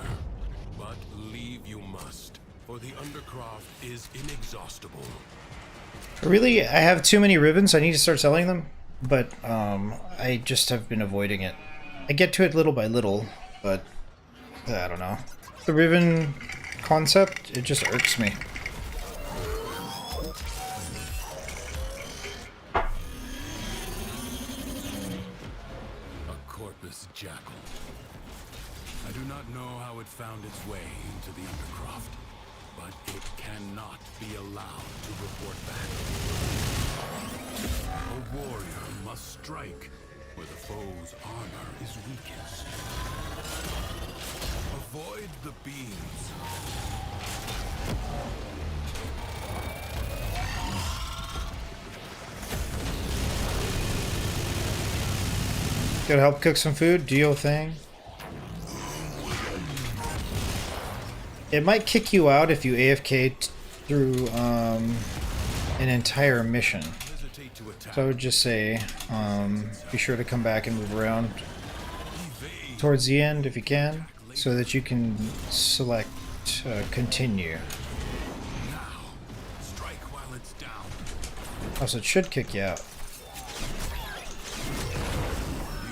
But leave you must, for the Undercroft is inexhaustible. Really, I have too many ribbons. I need to start selling them, but I just have been avoiding it. I get to it little by little, but I don't know. The ribbon concept, it just irks me. A corpus jackal. I do not know how it found its way into the Undercroft, but it cannot be allowed to report back. A warrior must strike where the foe's armor is weakest. Avoid the beams. Gotta help cook some food, do your thing. It might kick you out if you AFK through an entire mission. Hesitate to attack. So I would just say, be sure to come back and move around towards the end if you can, so that you can select continue. Now, strike while it's down. Also, it should kick you out.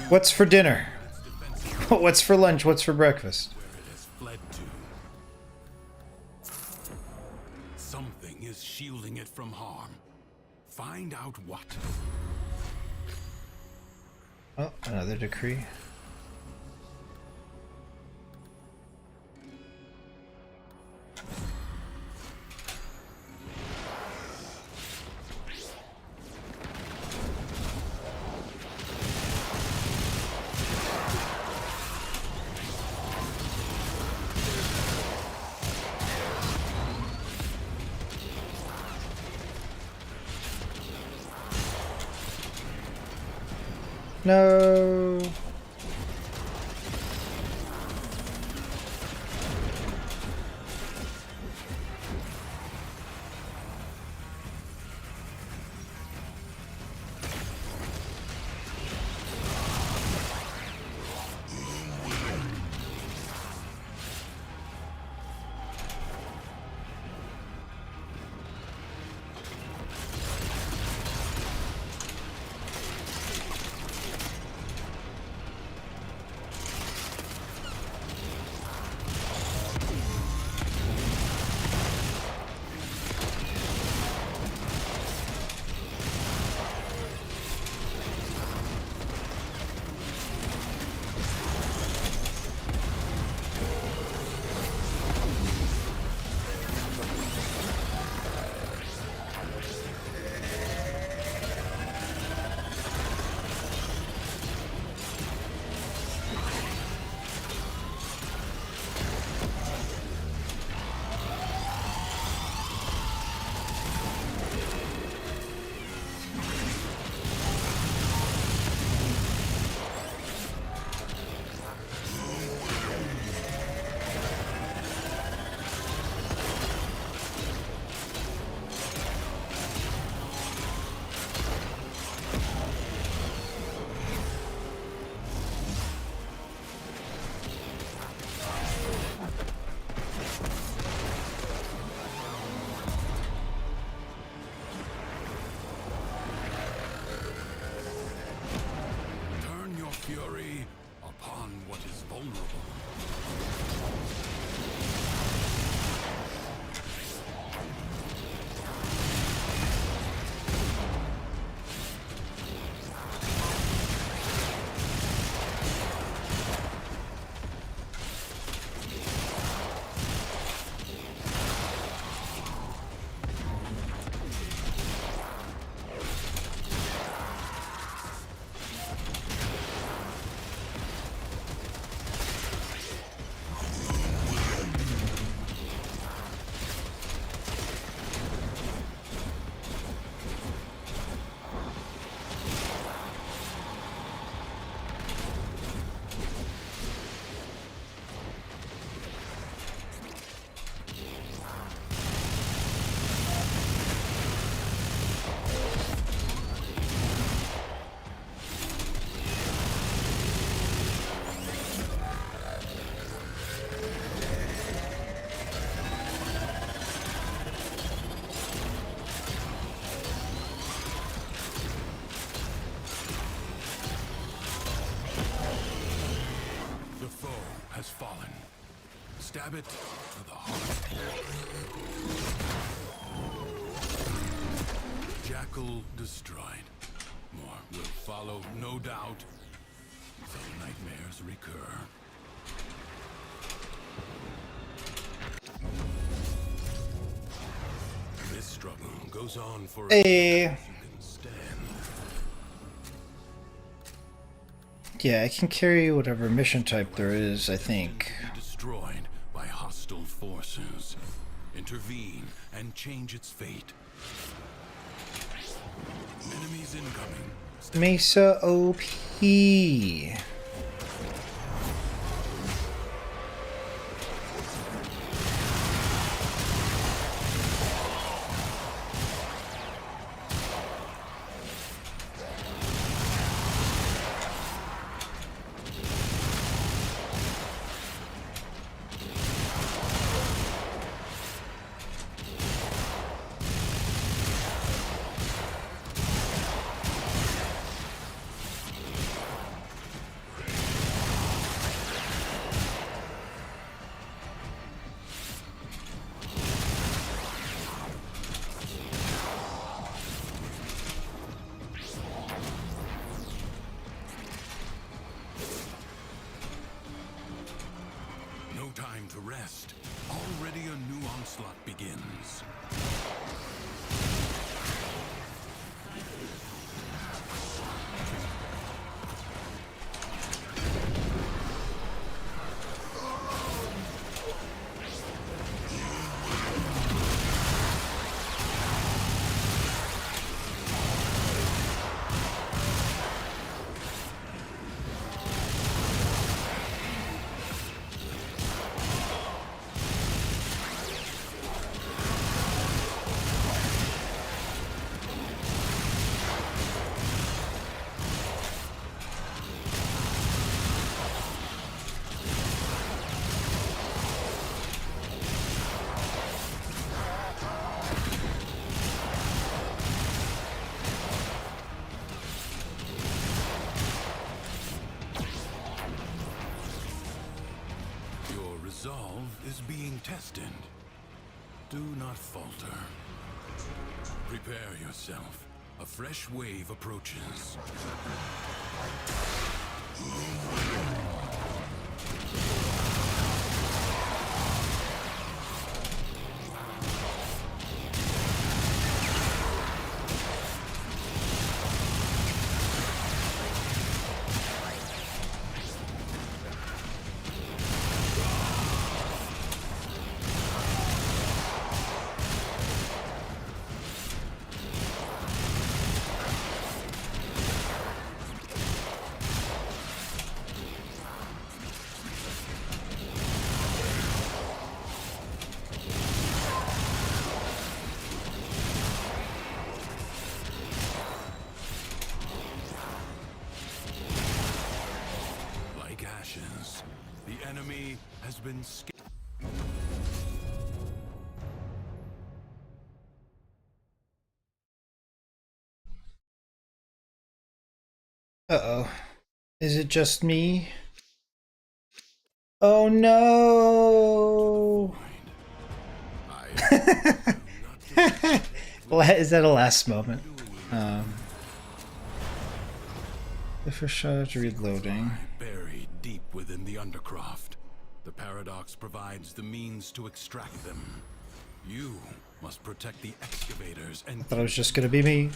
What's for dinner? What's for lunch? What's for breakfast? Where it has fled to. Something is shielding it from harm. Find out what. Oh, another decree. No. fallen. Stab it to the heart. Jackal destroyed. More will follow, no doubt. So nightmares recur. This struggle goes on for Hey. as you can stand. Yeah, I can carry whatever mission type there is, I think. Be destroyed by hostile forces. Intervene and change its fate. Enemies incoming. Mesa OP. No time to rest. Already a new onslaught begins. Your resolve is being tested. Do not falter. Prepare yourself. A fresh wave approaches. Like ashes, the enemy has been scattered. Uh-oh. Is it just me? Oh no! Is that a last moment? The first shot reloading. Buried deep within the undercroft. The paradox provides the means to extract them. You must protect the excavators and Thought it was just gonna be me.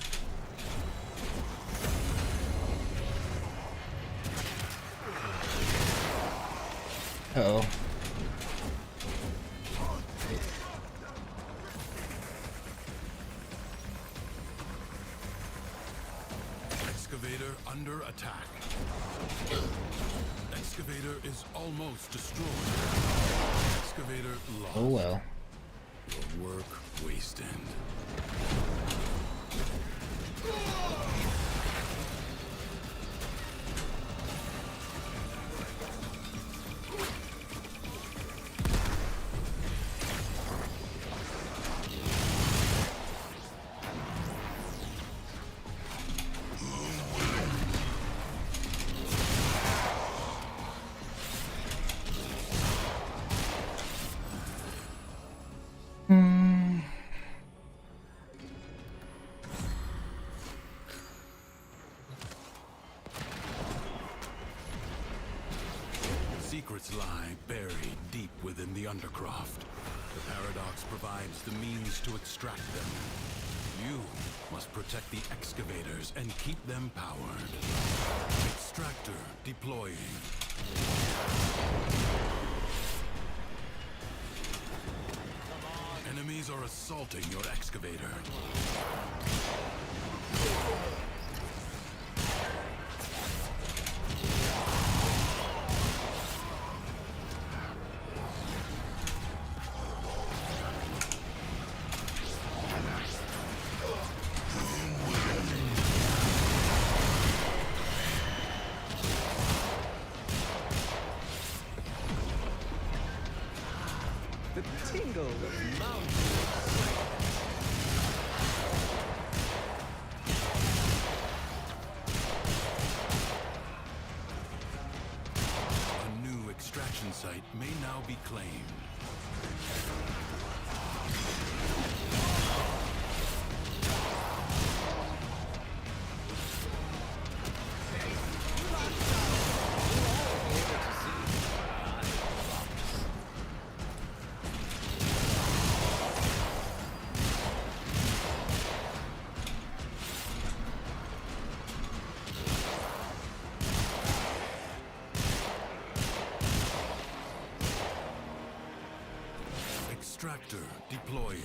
Uh-oh. excavator under attack. Excavator is almost destroyed. Excavator lost. Oh well. Your work wasted. secrets lie buried deep within the Undercroft. The Paradox provides the means to extract them. You must protect the excavators and keep them powered. Extractor deploying. Enemies are assaulting your excavator. The tingle of mountain. A new extraction site may now be claimed. Extractor deploying.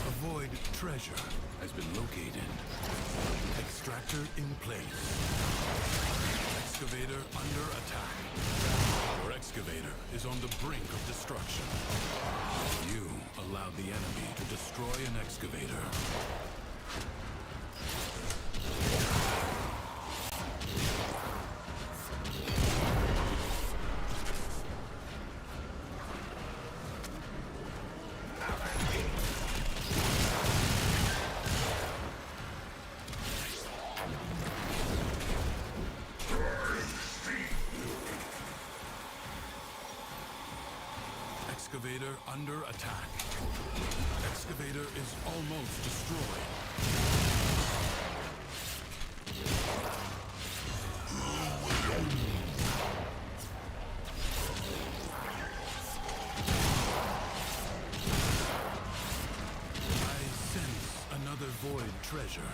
Avoid treasure has been located. Extractor in place. Excavator under attack. Your excavator is on the brink of destruction. You allowed the enemy to destroy an excavator. Excavator under attack. Excavator is almost destroyed. I sense another void treasure.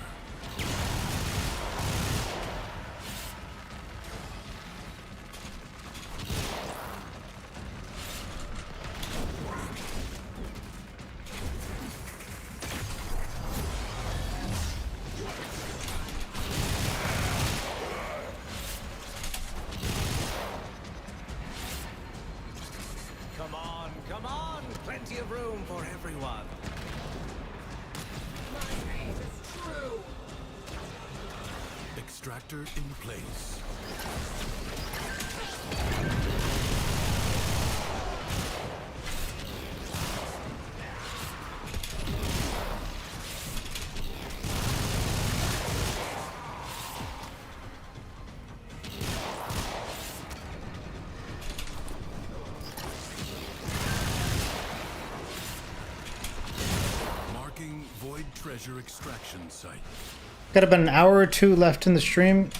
Come on! Plenty of room for everyone. My name is True. Extractor in place. Marking void treasure extraction site. Got about an hour or two left in the stream.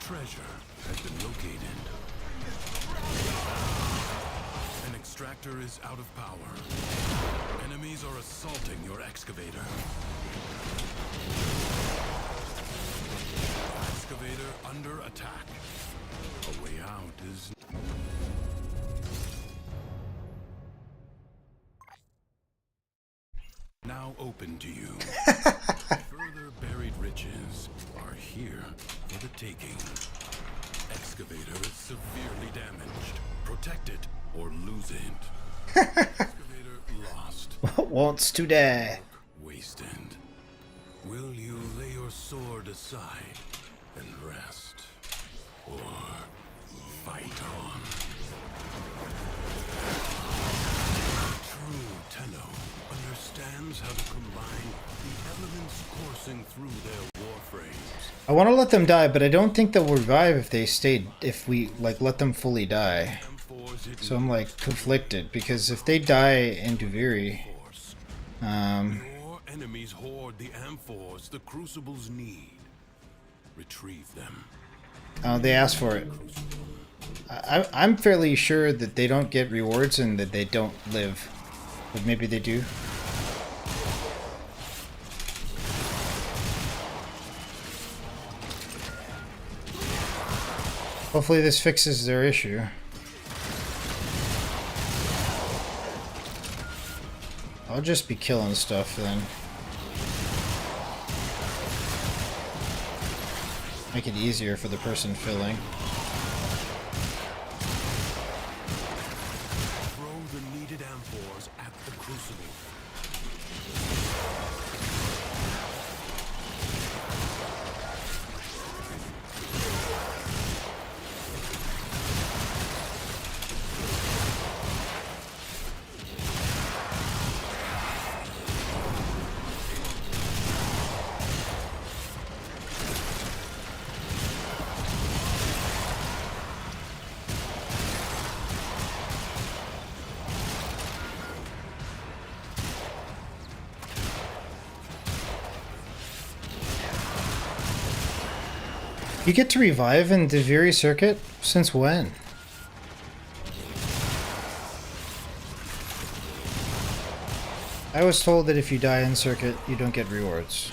treasure has been located. An extractor is out of power. Enemies are assaulting your excavator. Excavator under attack. A way out is now open to you. Further buried riches are here for the taking. Excavator is severely damaged. Protect it or lose it. Excavator lost. Wants to die. Wasted. Will you lay your sword aside and rest? Or fight on? True Tenno understands how to combine the elements coursing through their warframes. I want to let them die, but I don't think they'll revive if they stay. If we like let them fully die. So I'm like conflicted because if they die in Duviri, Your enemies hoard the amphors the crucibles need. Retrieve them. they ask for it. I'm fairly sure that they don't get rewards and that they don't live, but maybe they do. Hopefully this fixes their issue. I'll just be killing stuff then. Make it easier for the person filling. Throw the needed amphors at the crucible. You get to revive in the Duviri circuit? Since when? I was told that if you die in circuit, you don't get rewards.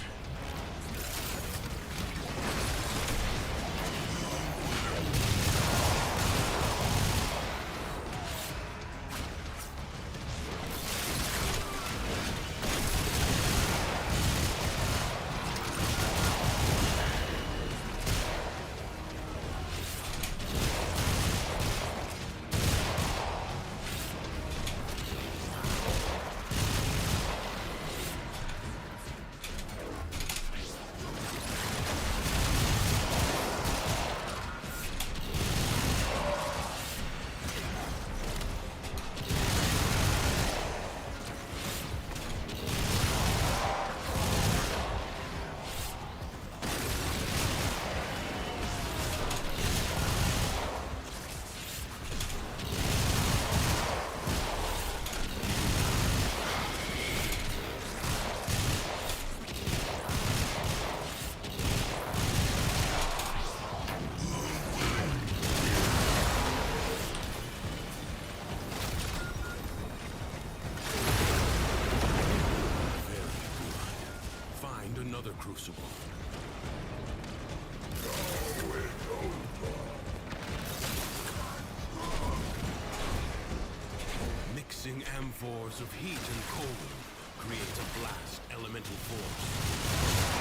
Another crucible. Mixing amphors of heat and cold creates a blast elemental force.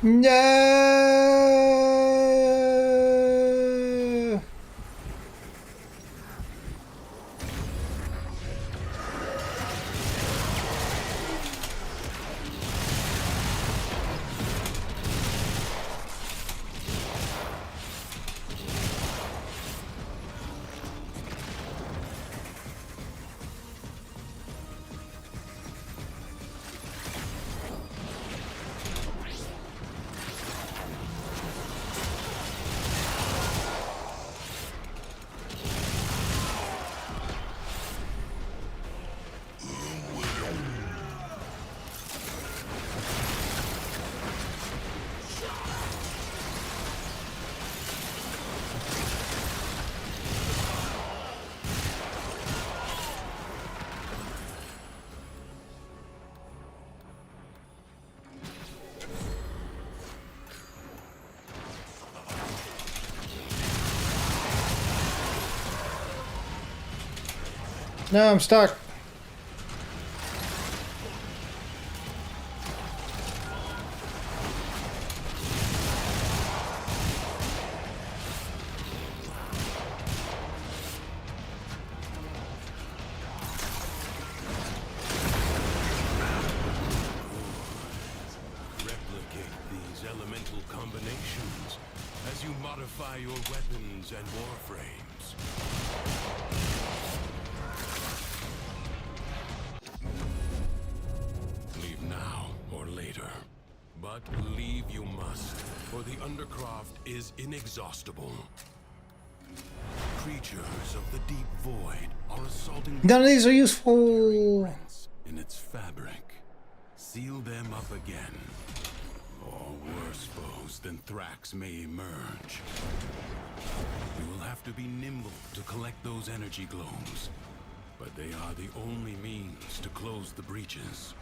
No! No, I'm stuck. Replicate these elemental combinations as you modify your weapons and warframes. Leave now or later. But leave you must, for the Undercroft is inexhaustible. Creatures of the deep void are assaulting None of these are useful. in its fabric. Seal them up again. Or worse foes than Thrax may emerge. You will have to be nimble to collect those energy globes. But they are the only means to close the breaches.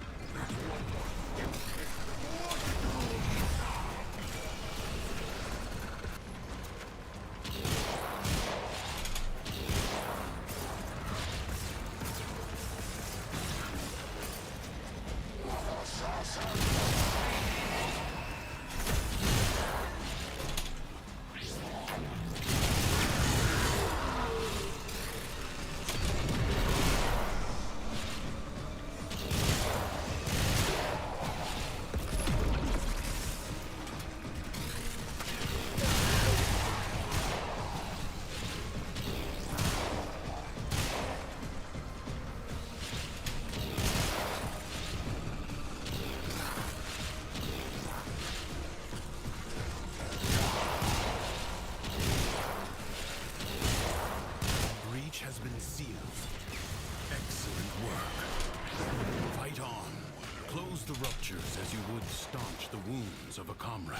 Has been sealed. Excellent work. Fight on. Close the ruptures as you would staunch the wounds of a comrade.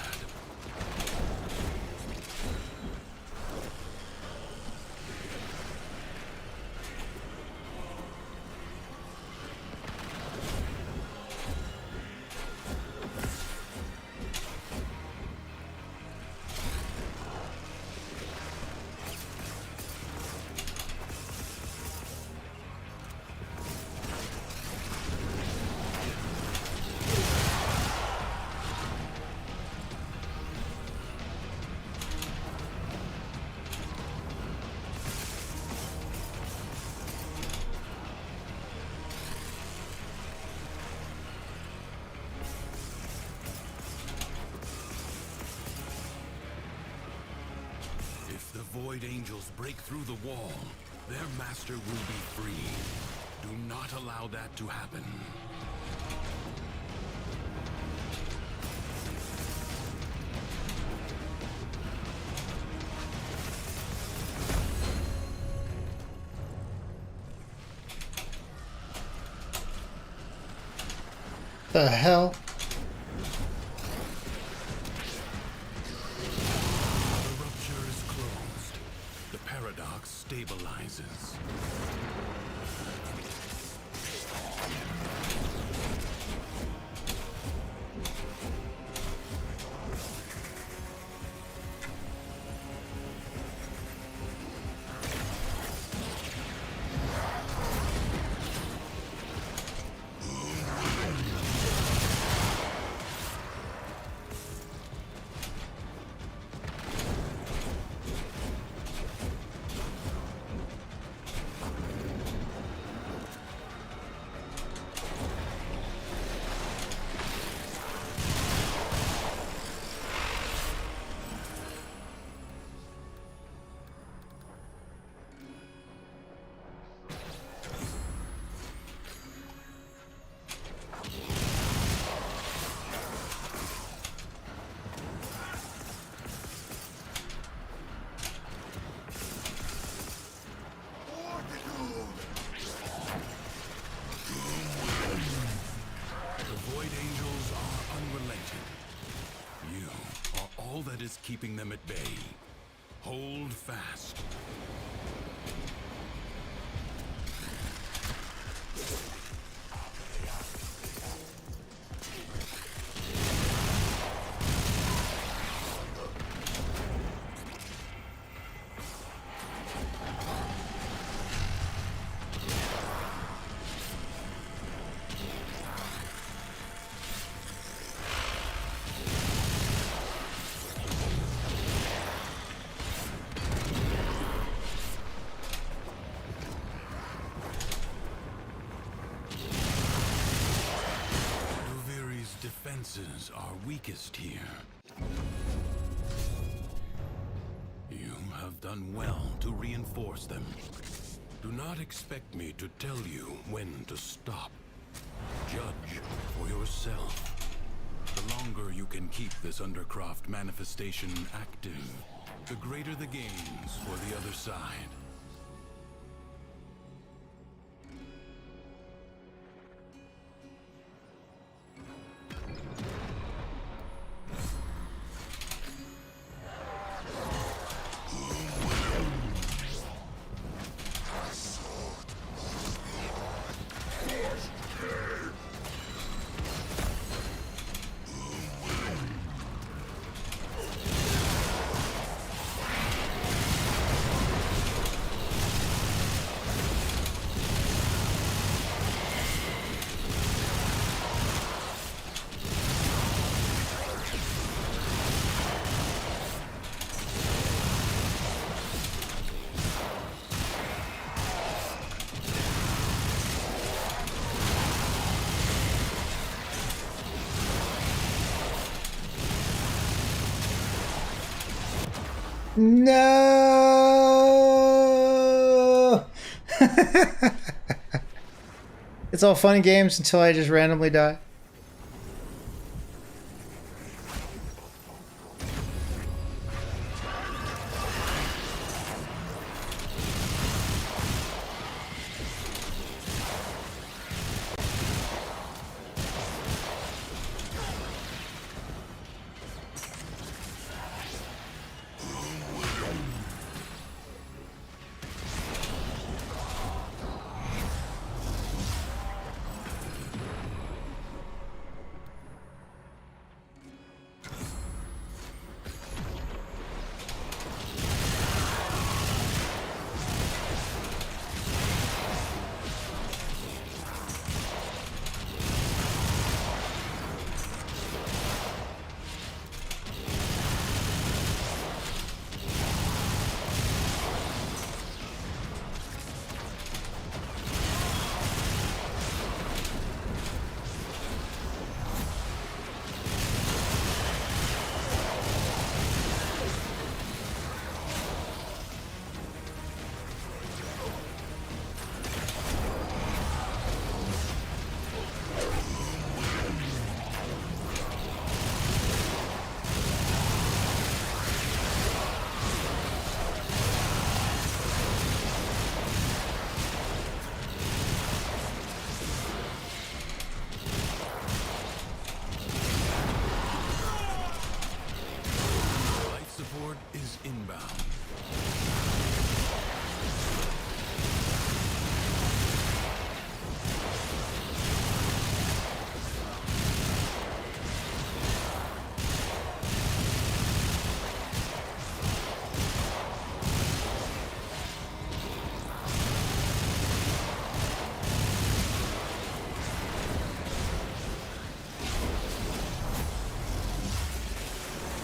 If the Void Angels break through the wall, their master will be free. Do not allow that to happen. The hell? The rupture is closed. The paradox stabilizes. keeping them at bay. Hold fast. Duviri's defenses are weakest here. You have done well to reinforce them. Do not expect me to tell you when to stop. Judge for yourself. The longer you can keep this Undercroft manifestation active, the greater the gains for the other side. No! It's all fun and games until I just randomly die.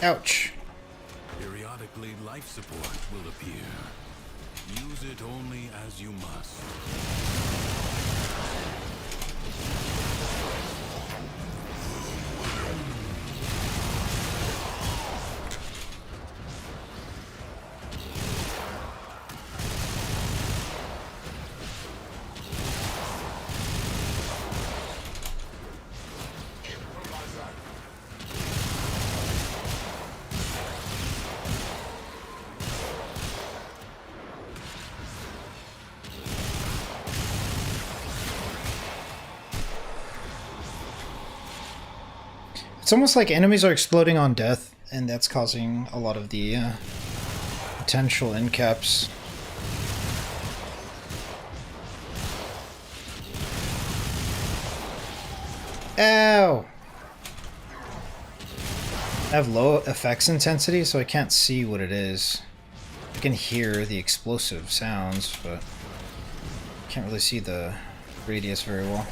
Ouch. Periodically, life support will appear. Use it only as you must. It's almost like enemies are exploding on death, and that's causing a lot of the potential end caps. Ow! I have low effects intensity, so I can't see what it is. I can hear the explosive sounds, but I can't really see the radius very well.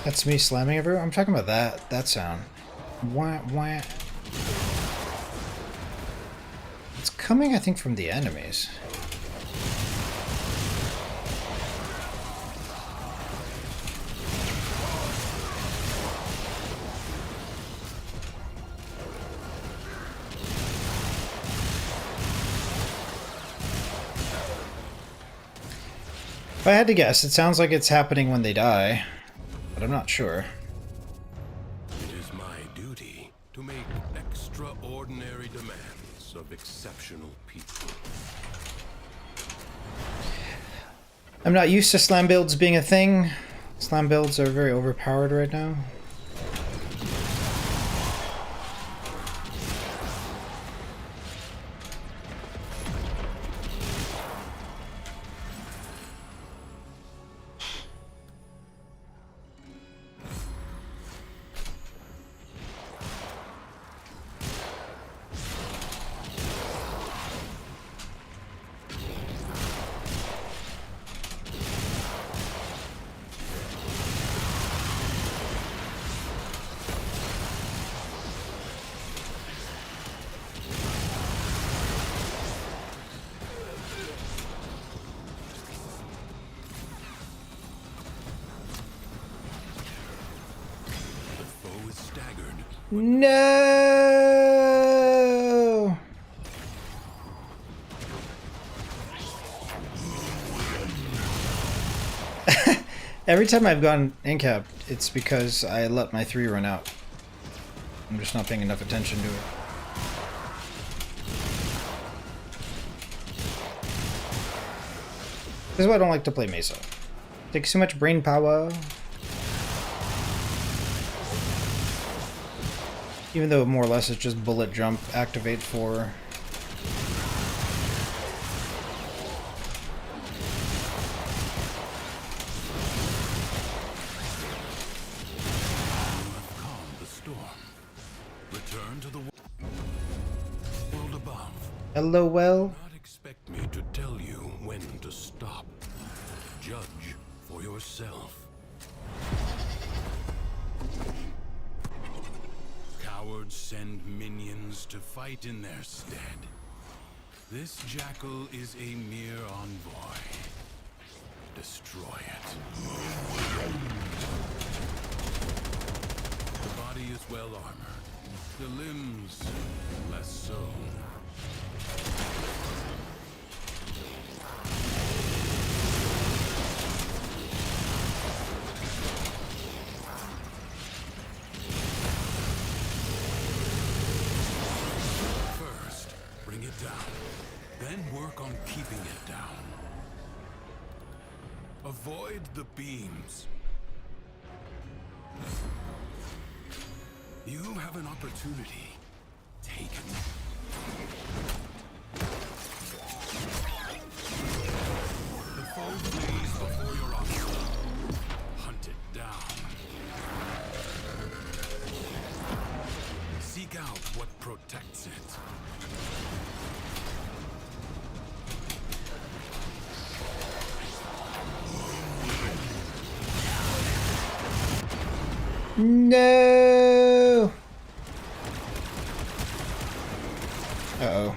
That's me slamming everywhere? I'm talking about that sound. Wah, wah. It's coming, I think, from the enemies. If I had to guess, it sounds like it's happening when they die. But I'm not sure. It is my duty to make extraordinary demands of exceptional people. I'm not used to slam builds being a thing. Slam builds are very overpowered right now. No! Every time I've gone incap, it's because I let my 3 run out. I'm just not paying enough attention to it. This is why I don't like to play Mesa. It takes so much brain power. Even though more or less it's just bullet jump, activate 4. Calm the storm. Return to the world above. LOL. Not expect me to tell you when to stop. Judge for yourself. Cowards send minions to fight in their stead. This jackal is a mere envoy. Destroy it. The body is well armored. The limbs less so. Then work on keeping it down. Avoid the beams. You have an opportunity. Take it. The foe flees before your onslaught. Hunt it down. Seek out what protects it. No! Uh-oh.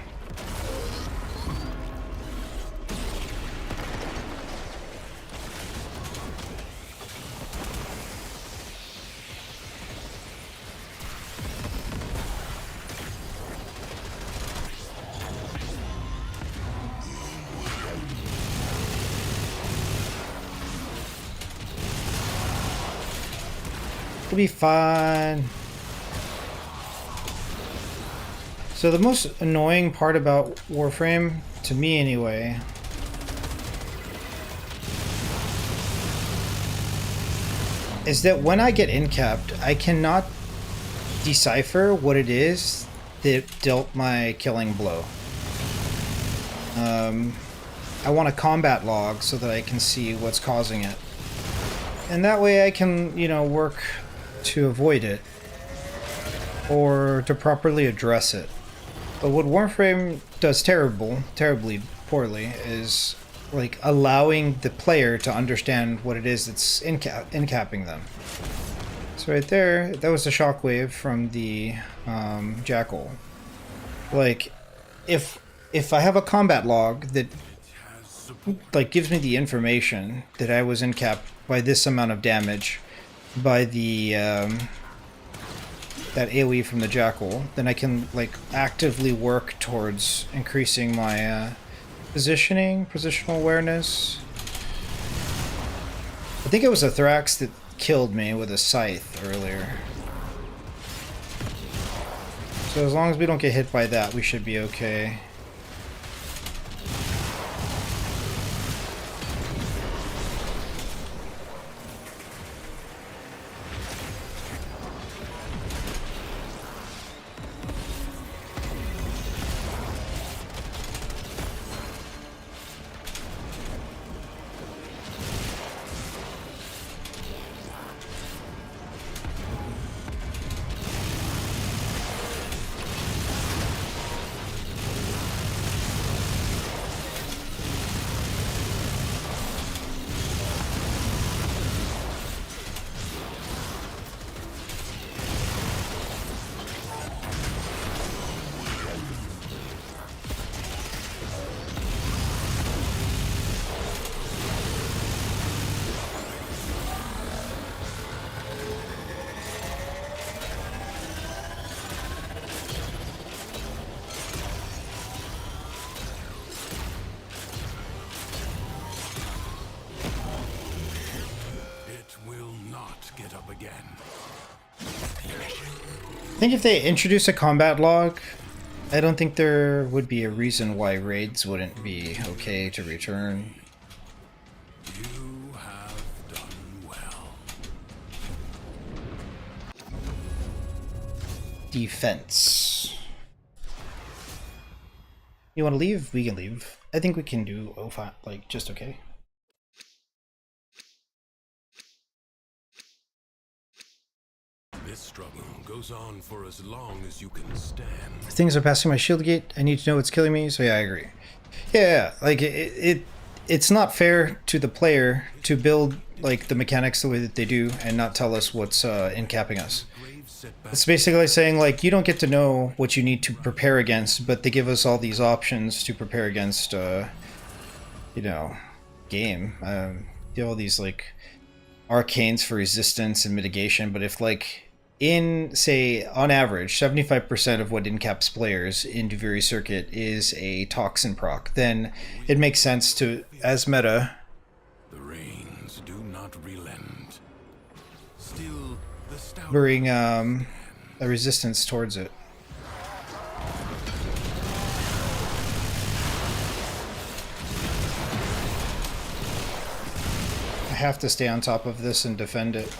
It'll be fine. So the most annoying part about Warframe, to me anyway, is that when I get incapped, I cannot decipher what it is that dealt my killing blow. I want a combat log so that I can see what's causing it. And that way I can, you know, work to avoid it or to properly address it. But what Warframe does terribly poorly is like allowing the player to understand what it is that's incapping them. So right there, that was the shockwave from the jackal. Like, if I have a combat log that like gives me the information that I was incapped by this amount of damage by the that AoE from the jackal, then I can like actively work towards increasing my positional awareness. I think it was a Thrax that killed me with a scythe earlier. So as long as we don't get hit by that, we should be okay. I think if they introduce a combat log, I don't think there would be a reason why raids wouldn't be okay to return. You have done well. Defense. You want to leave? We can leave. I think we can do O5, like, just okay. This struggle goes on for as long as you can stand. Things are passing my shield gate. I need to know what's killing me. So yeah, I agree. Yeah, like it's not fair to the player to build like the mechanics the way that they do and not tell us what's incapping us. It's basically saying like you don't get to know what you need to prepare against, but they give us all these options to prepare against. You know, game. You have all these like arcanes for resistance and mitigation, but if like in, say, on average, 75% of what incaps players in Duviri Circuit is a toxin proc, then it makes sense to, as meta, the rains do not relent. Still, the stout bring a resistance towards it. I have to stay on top of this and defend it.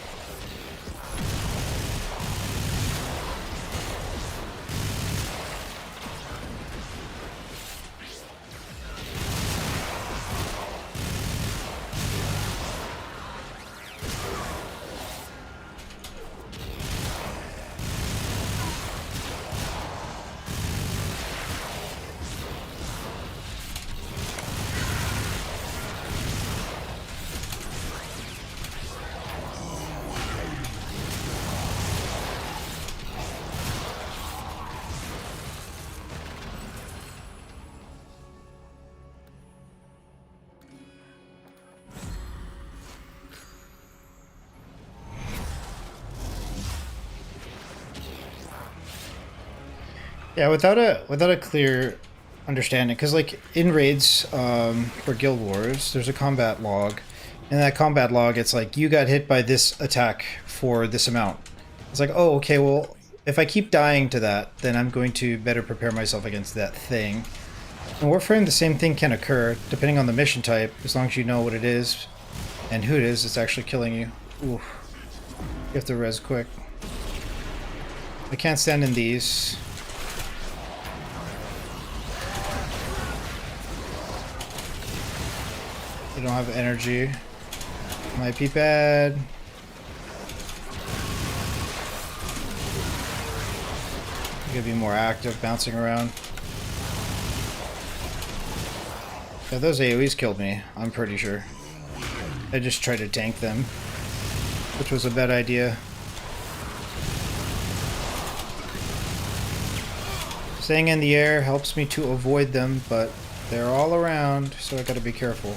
Yeah, without a clear understanding, because like in raids for Guild Wars, there's a combat log, in that combat log, it's like, you got hit by this attack for this amount. It's like, oh, okay, well, if I keep dying to that, then I'm going to better prepare myself against that thing. In Warframe, the same thing can occur, depending on the mission type, as long as you know what it is and who it is that's actually killing you. Ooh. You have to res quick. I can't stand in these. You don't have energy. Might be bad. You gotta be more active, bouncing around. Yeah, those AoEs killed me, I'm pretty sure. I just tried to tank them, which was a bad idea. Staying in the air helps me to avoid them, but they're all around, so I gotta be careful.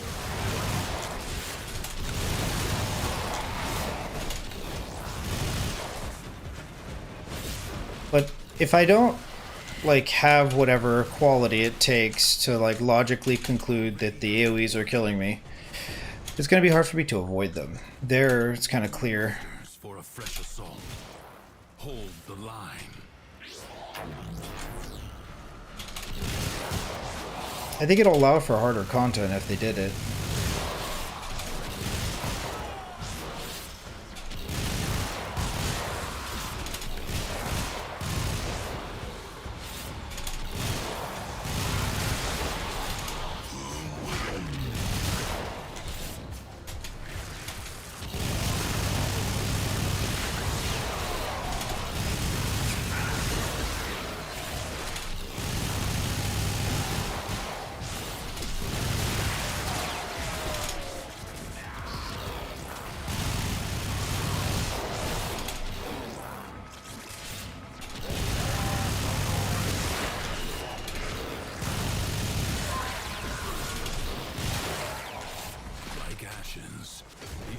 But if I don't like have whatever quality it takes to like logically conclude that the AoEs are killing me, it's gonna be hard for me to avoid them. There, it's kind of clear. For a fresh assault. Hold the line. I think it'll allow for harder content if they did it.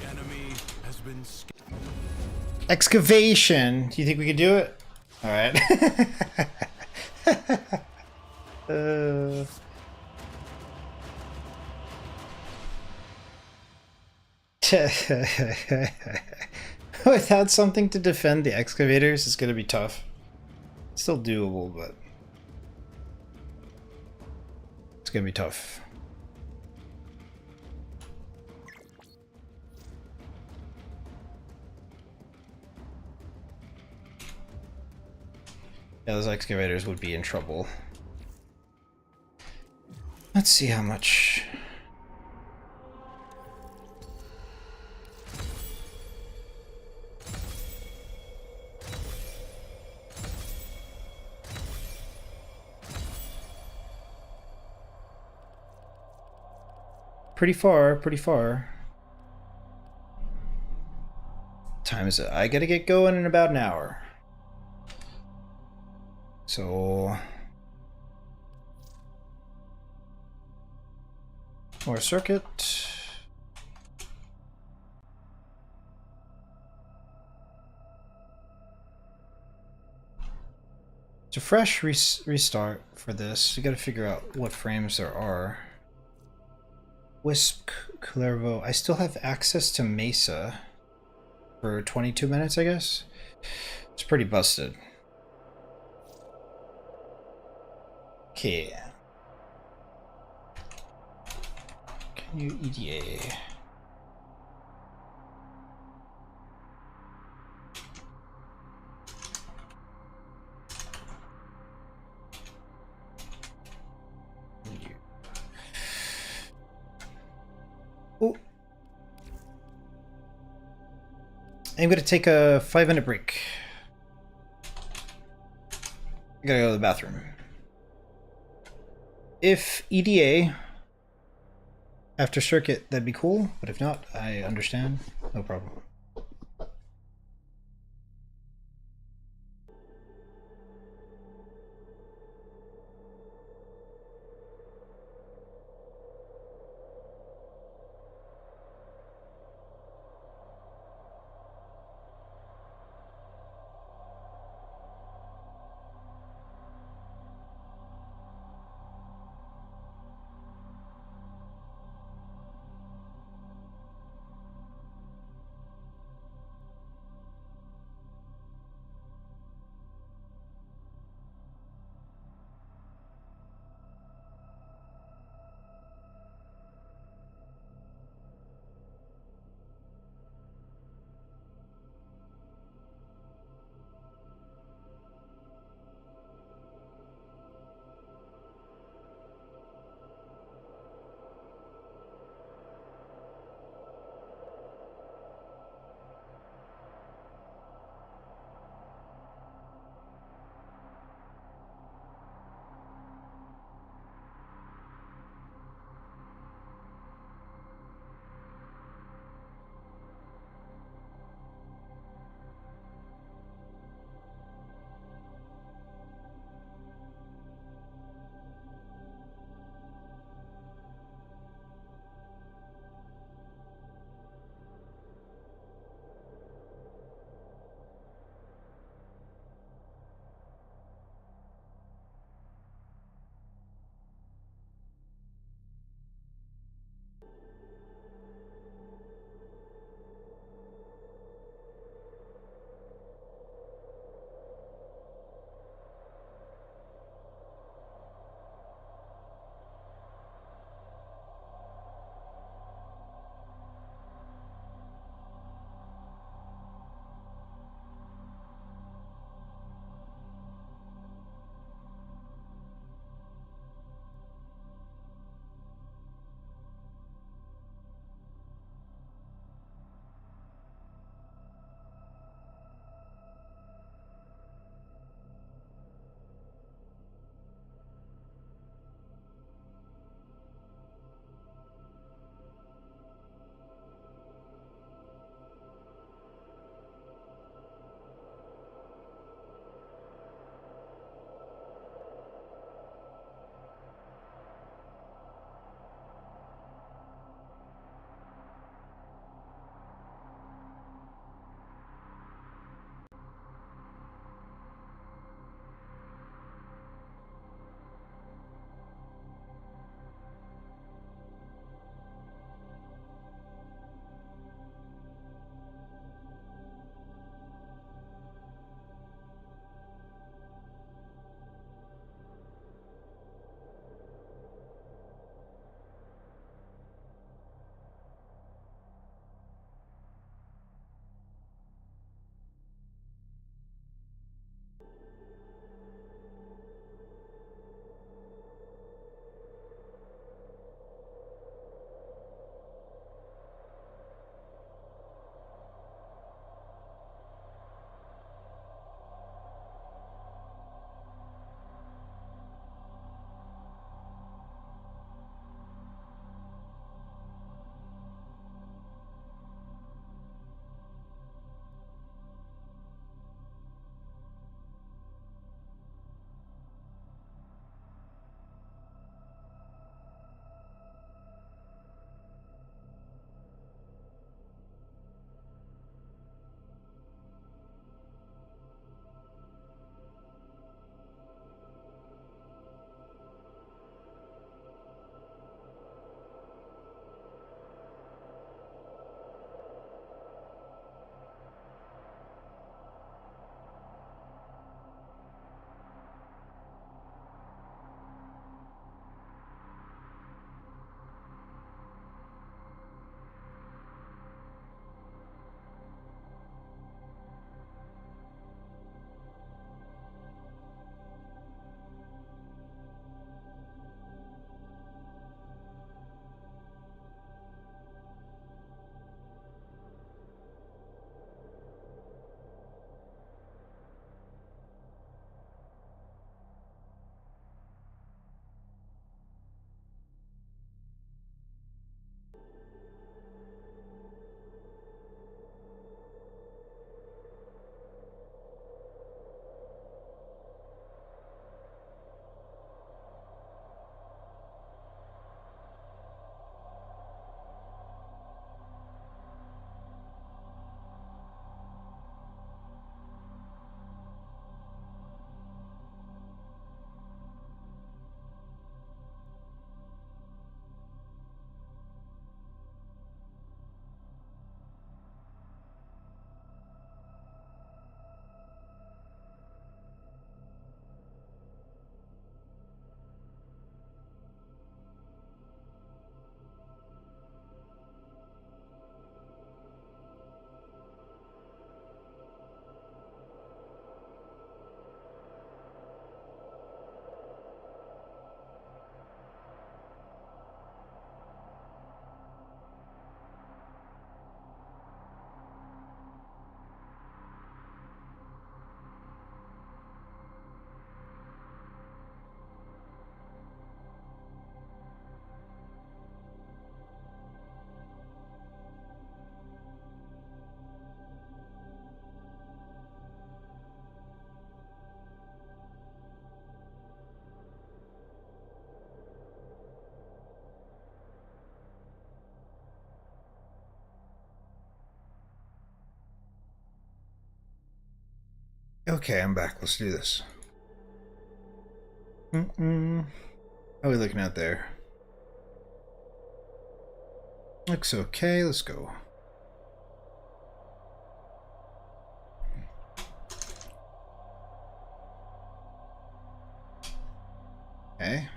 The enemy has been Excavation! Do you think we could do it? Alright. Without something to defend the excavators, it's gonna be tough. Still doable, but it's gonna be tough. Yeah, those excavators would be in trouble. Let's see how much. Pretty far, pretty far. Time is it? I gotta get going in about an hour. So more circuit. It's a fresh restart for this. You gotta figure out what frames there are. Wisp Clairvaux. I still have access to Mesa for 22 minutes, I guess. It's pretty busted. Okay. Can you EDA? Oh. I'm gonna take a 5-minute break. I gotta go to the bathroom. If EDA after circuit, that'd be cool, but if not, I understand. No problem. Okay, I'm back. Let's do this. How are we looking at there? Looks okay. Let's go. Okay.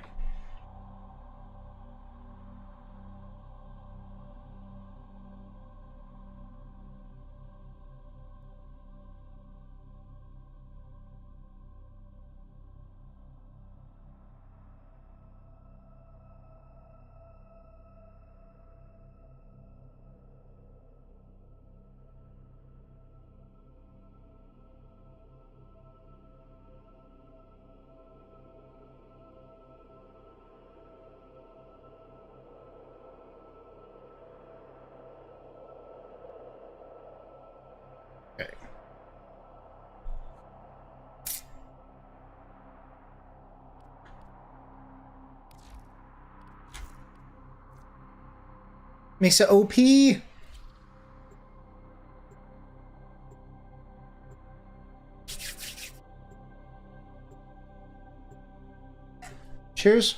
Okay. Mesa OP. Cheers.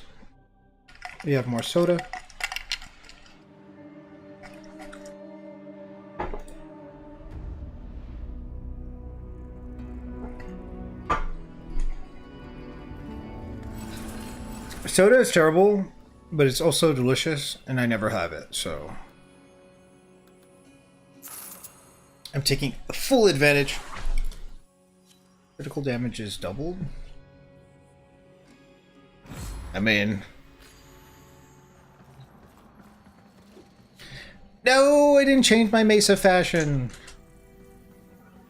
We have more soda. Soda is terrible, but it's also delicious, and I never have it, so I'm taking full advantage. Critical damage is doubled. I mean, no, I didn't change my Mesa fashion.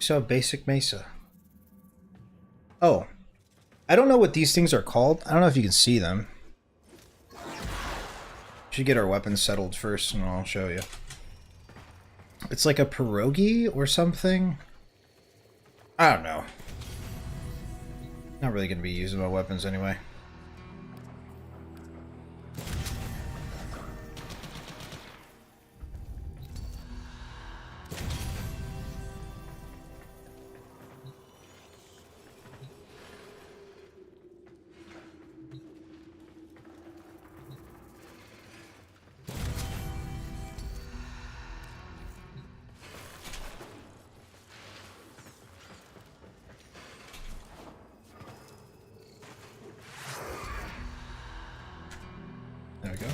So basic Mesa. Oh, I don't know what these things are called. I don't know if you can see them. Should get our weapons settled first, and I'll show you. It's like a pierogi or something. I don't know. Not really going to be using my weapons anyway. There we go.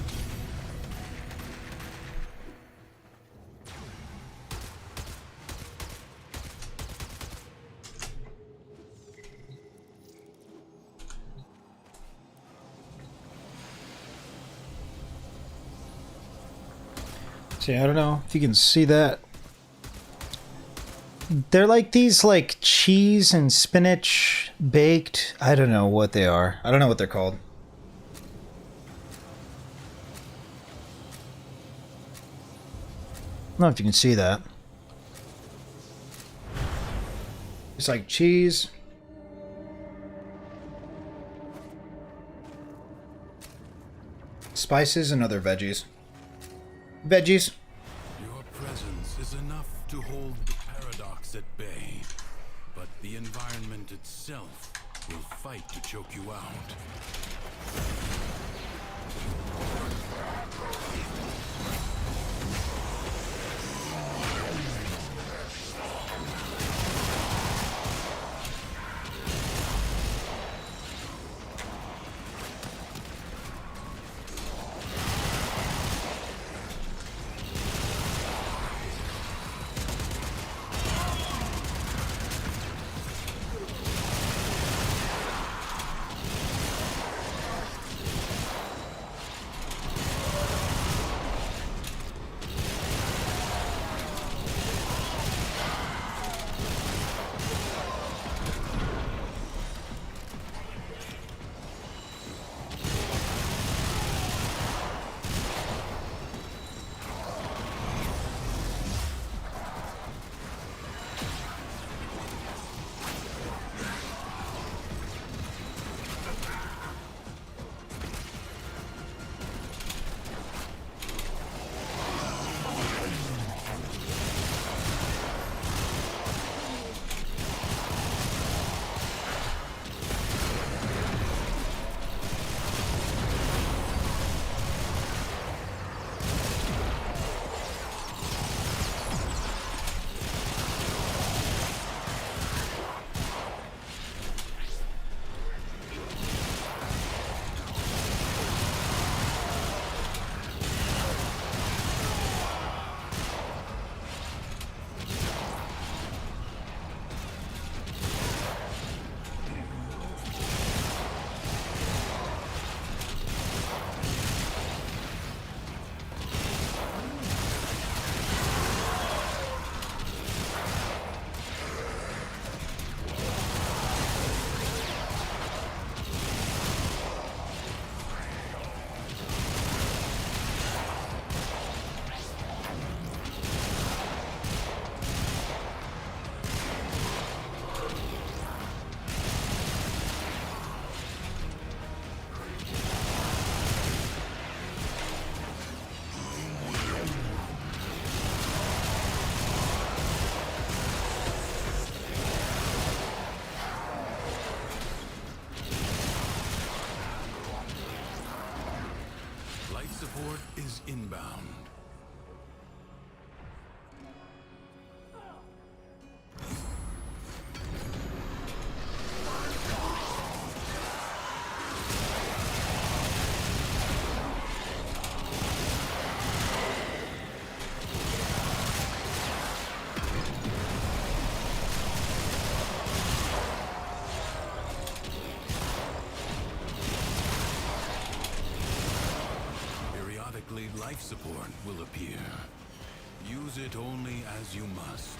See, I don't know if you can see that. They're like these like cheese and spinach baked. I don't know what they are. I don't know what they're called. I don't know if you can see that. It's like cheese. Spices and other veggies. Veggies. Your presence is enough to hold the paradox at bay, but the environment itself will fight to choke you out. life support will appear. Use it only as you must.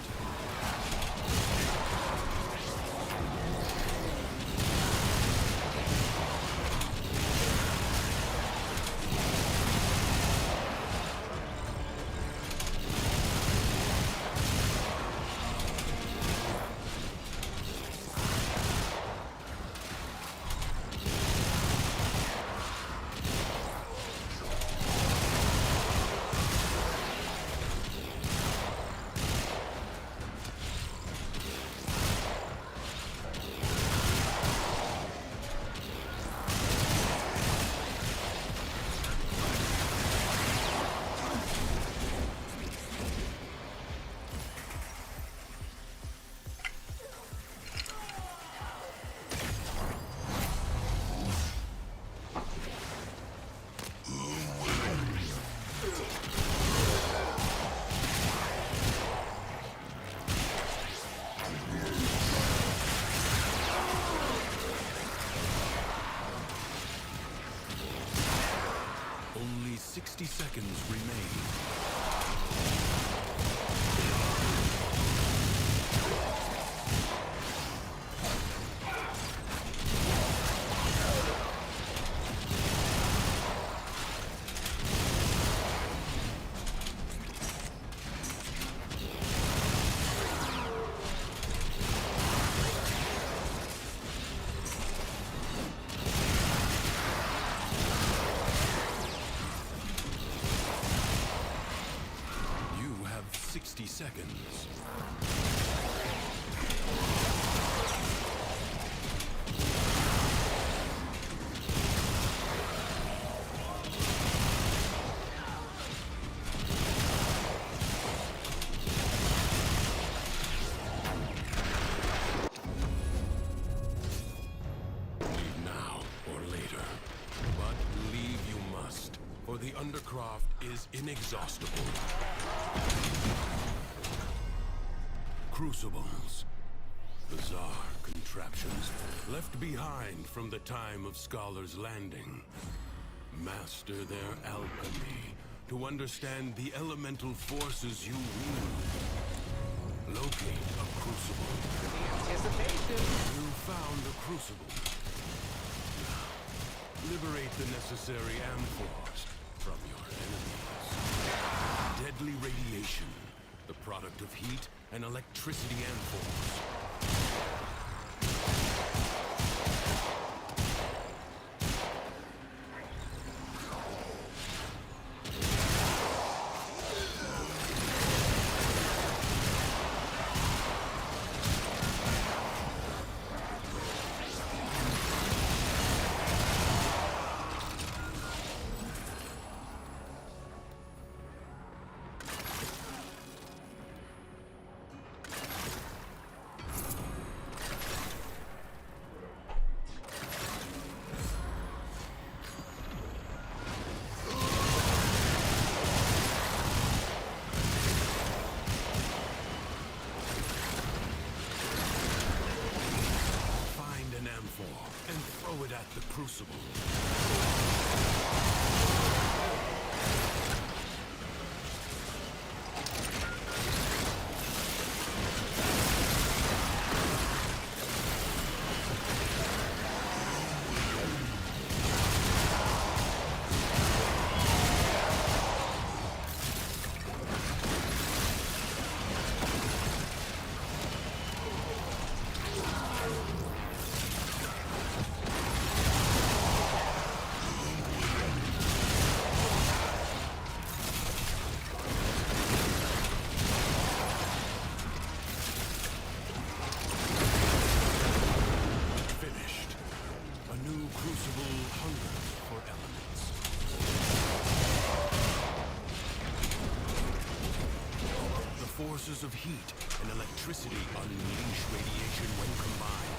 Only 60 seconds remain. You have 60 seconds. Leave now or later. But leave you must, for the Undercroft is inexhaustible. Crucibles. Bizarre contraptions left behind from the time of Scholar's Landing. Master their alchemy to understand the elemental forces you wield. Locate a crucible. You found a crucible. Now, liberate the necessary amphors from your enemies. Deadly radiation, the product of heat and electricity amphors. And throw it at the crucible. Forces of heat and electricity unleash radiation when combined.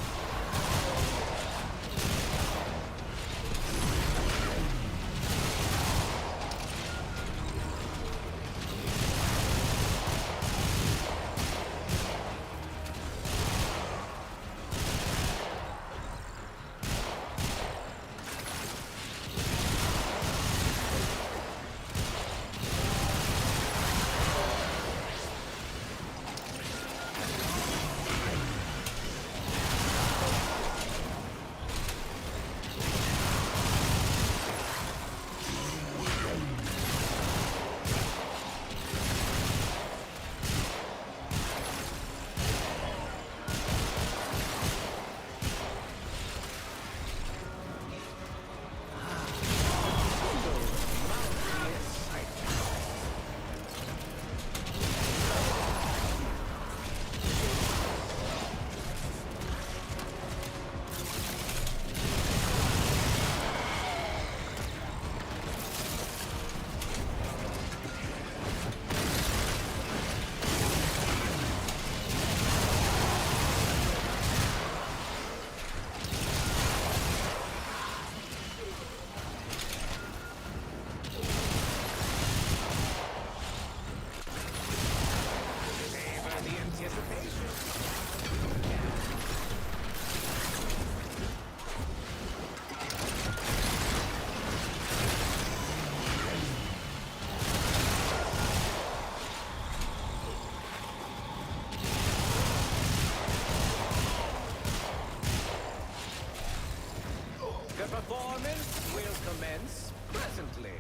Performance will commence presently.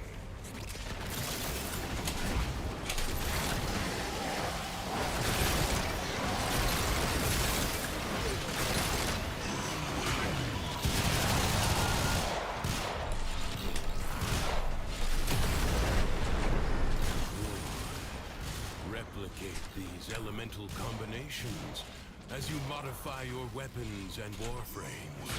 Replicate these elemental combinations as you modify your weapons and warframes.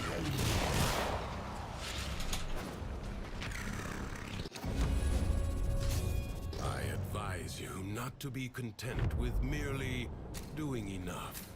I advise you not to be content with merely doing enough.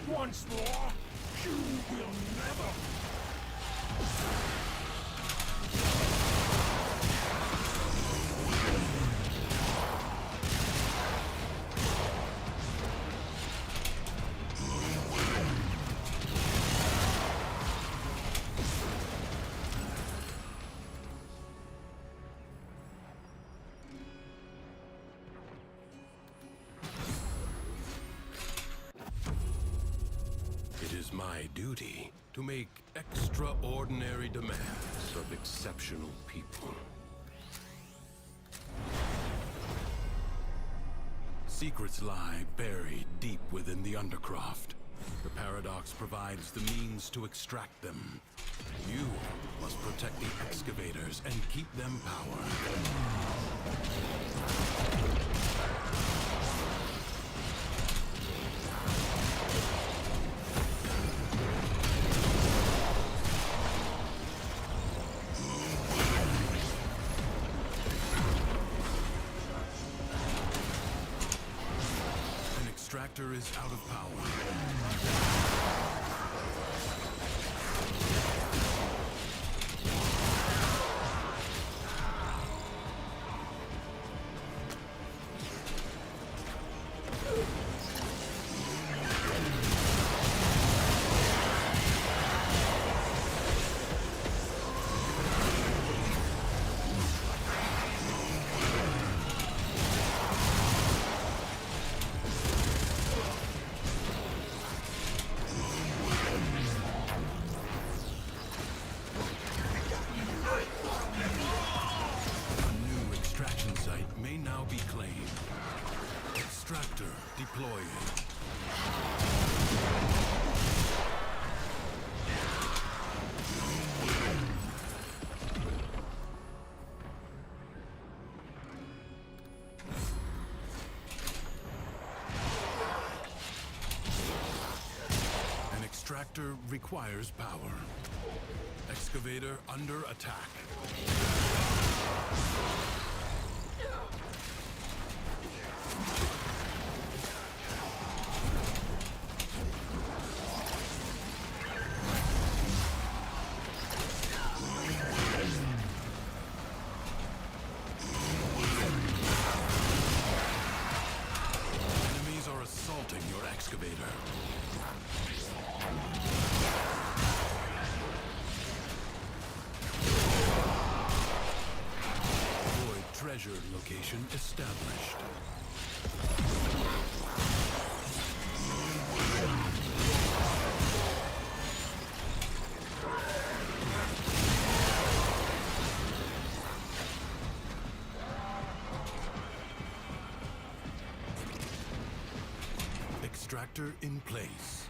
Once more, you will never... It is my duty to make extraordinary demands of exceptional people. Secrets lie buried deep within the Undercroft. The Paradox provides the means to extract them. You must protect the excavators and keep them power. Extractor is out of power. Extractor deploying. An extractor requires power. Excavator under attack. Location established. Extractor in place.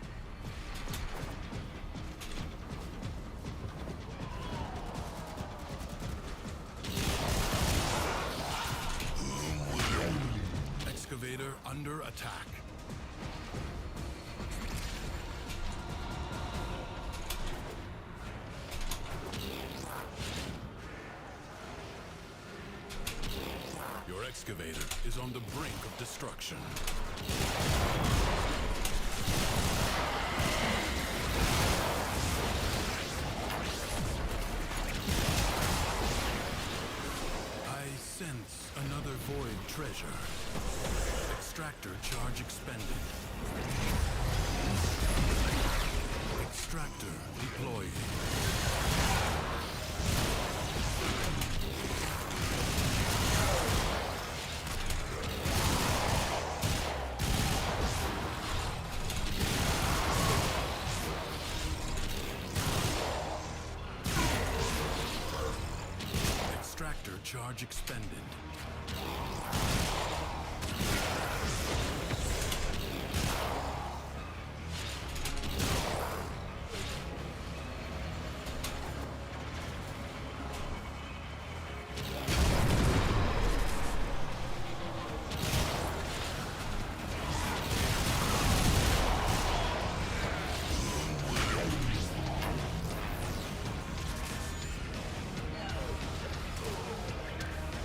Excavator under attack. Your excavator is on the brink of destruction. I sense another void treasure. Extractor charge expended. Extractor deployed. Extractor charge expended.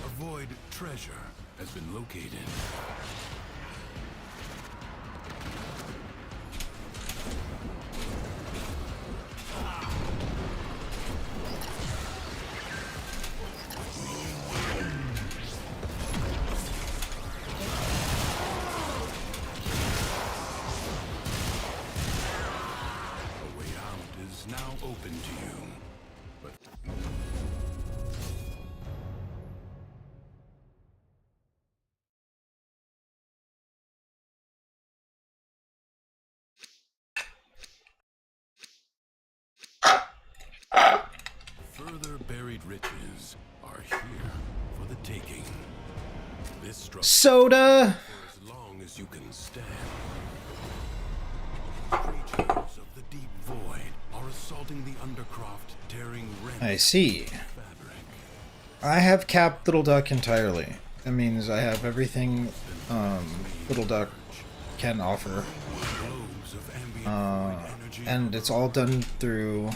A void treasure has been located. A way out is now open to you. But further buried riches are here for the taking. This structure Soda! for as long as you can stand. Creatures of the deep void are assaulting the undercroft, tearing rents I see. in fabric. I have capped Little Duck entirely. That means I have everything Little Duck can offer. Globes of ambient void energy And it's all done through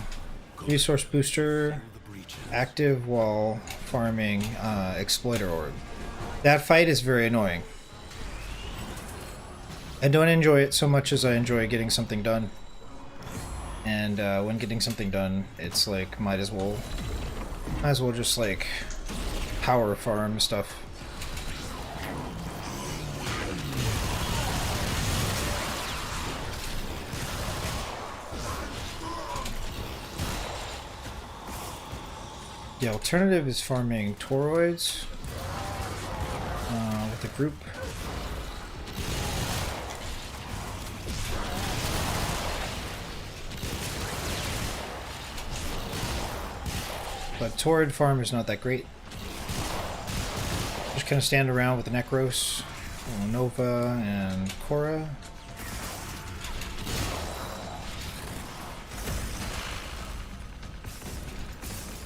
Resource Booster, the breaches. active while farming Exploiter Orb. That fight is very annoying. I don't enjoy it so much as I enjoy getting something done. And when getting something done, it's like might as well just like power farm stuff. The alternative is farming toroids with a group. But toroid farm is not that great. Just kind of stand around with the Necros, Nova, and Korra.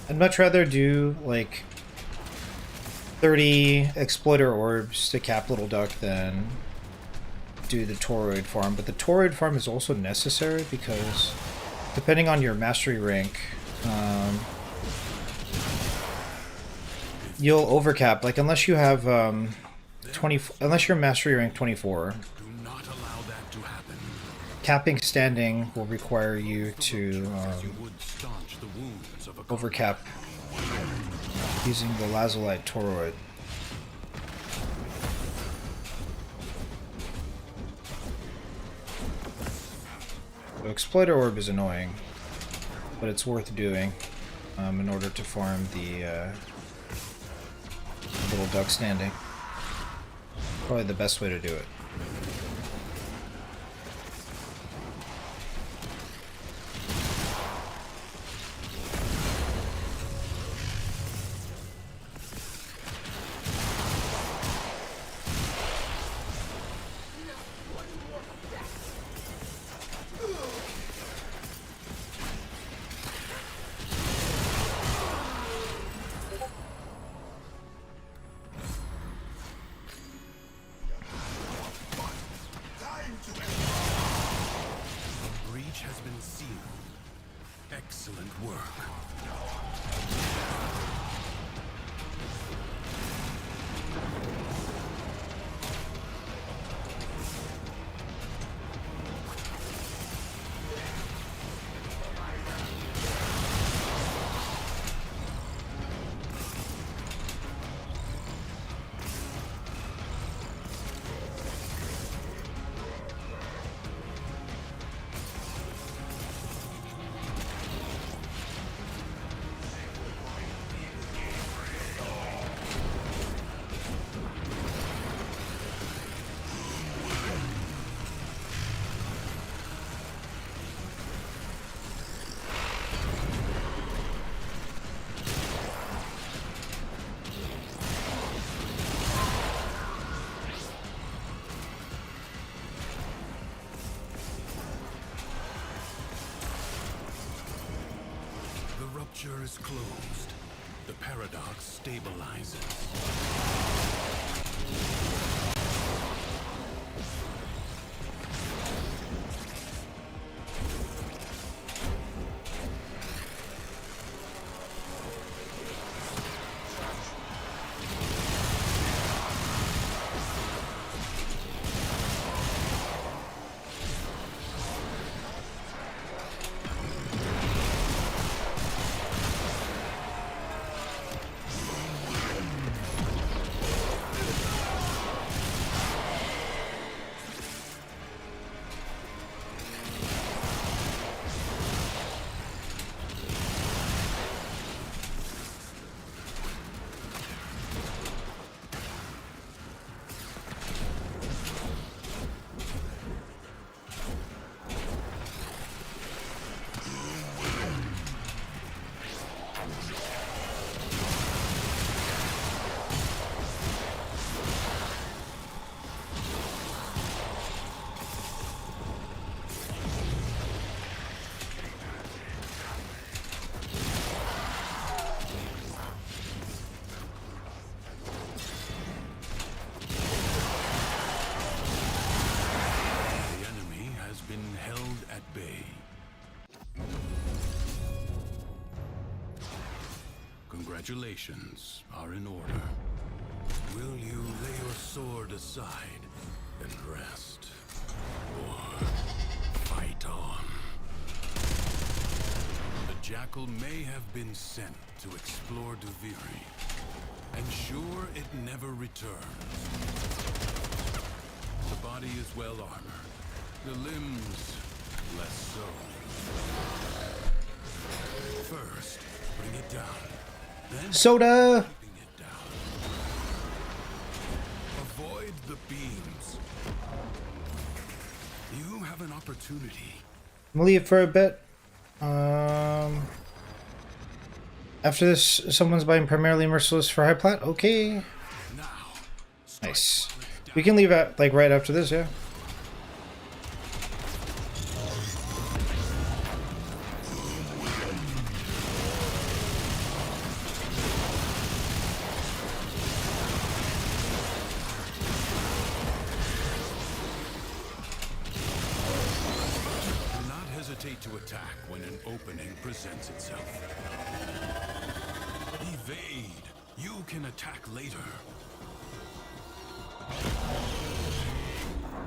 I'd much rather do like 30 exploiter orbs to cap Little Duck than do the toroid farm. But the toroid farm is also necessary because depending on your mastery rank, you'll overcap. Like unless you have unless you're mastery rank 24, Do not allow that to happen. capping standing will require you to You would staunch the wounds of a overcap using the Lazulite toroid. So exploiter orb is annoying, but it's worth doing in order to farm the Little old dog standing. Probably the best way to do it. A breach has been sealed. Excellent work. The rupture is closed. The paradox stabilizes. Congratulations are in order. Will you lay your sword aside and rest? Or fight on? The Jackal may have been sent to explore Duviri, and sure it never returns. The body is well armored, the limbs less so. First, bring it down. Then Soda! keeping it down. Avoid the beams. You have an opportunity. I'm gonna leave for a bit. After this, someone's buying primarily merciless for high plat. Okay, Now, nice. We can leave at like right after this, yeah. do not hesitate to attack when an opening presents itself. Evade. You can attack later.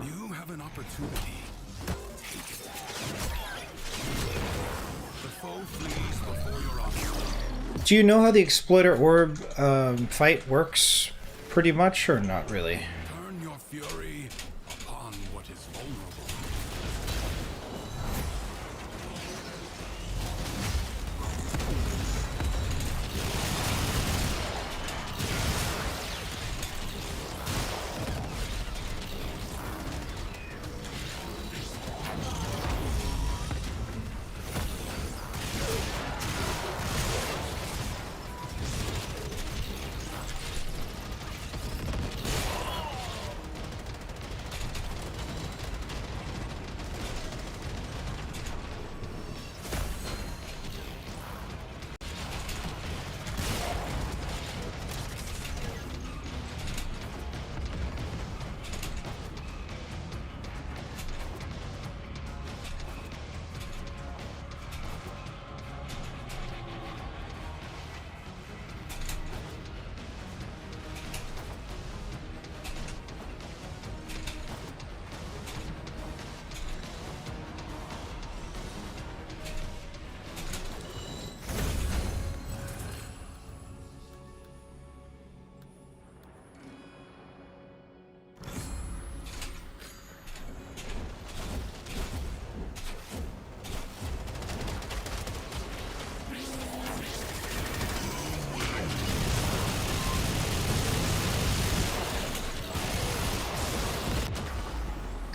You have an opportunity. Take it. The foe flees before your onslaught. Do you know how the exploiter orb fight works pretty much, or not really? Turn your fury upon what is vulnerable.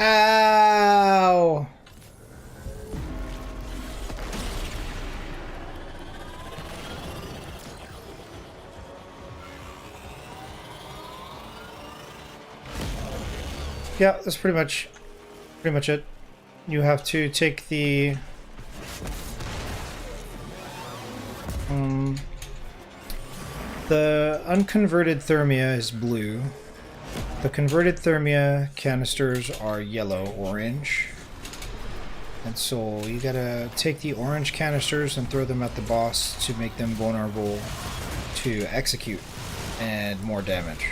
Ow! Yeah, that's pretty much it. You have to take the unconverted thermia is blue. The converted thermia canisters are yellow-orange. And so you gotta take the orange canisters and throw them at the boss to make them vulnerable to execute and more damage.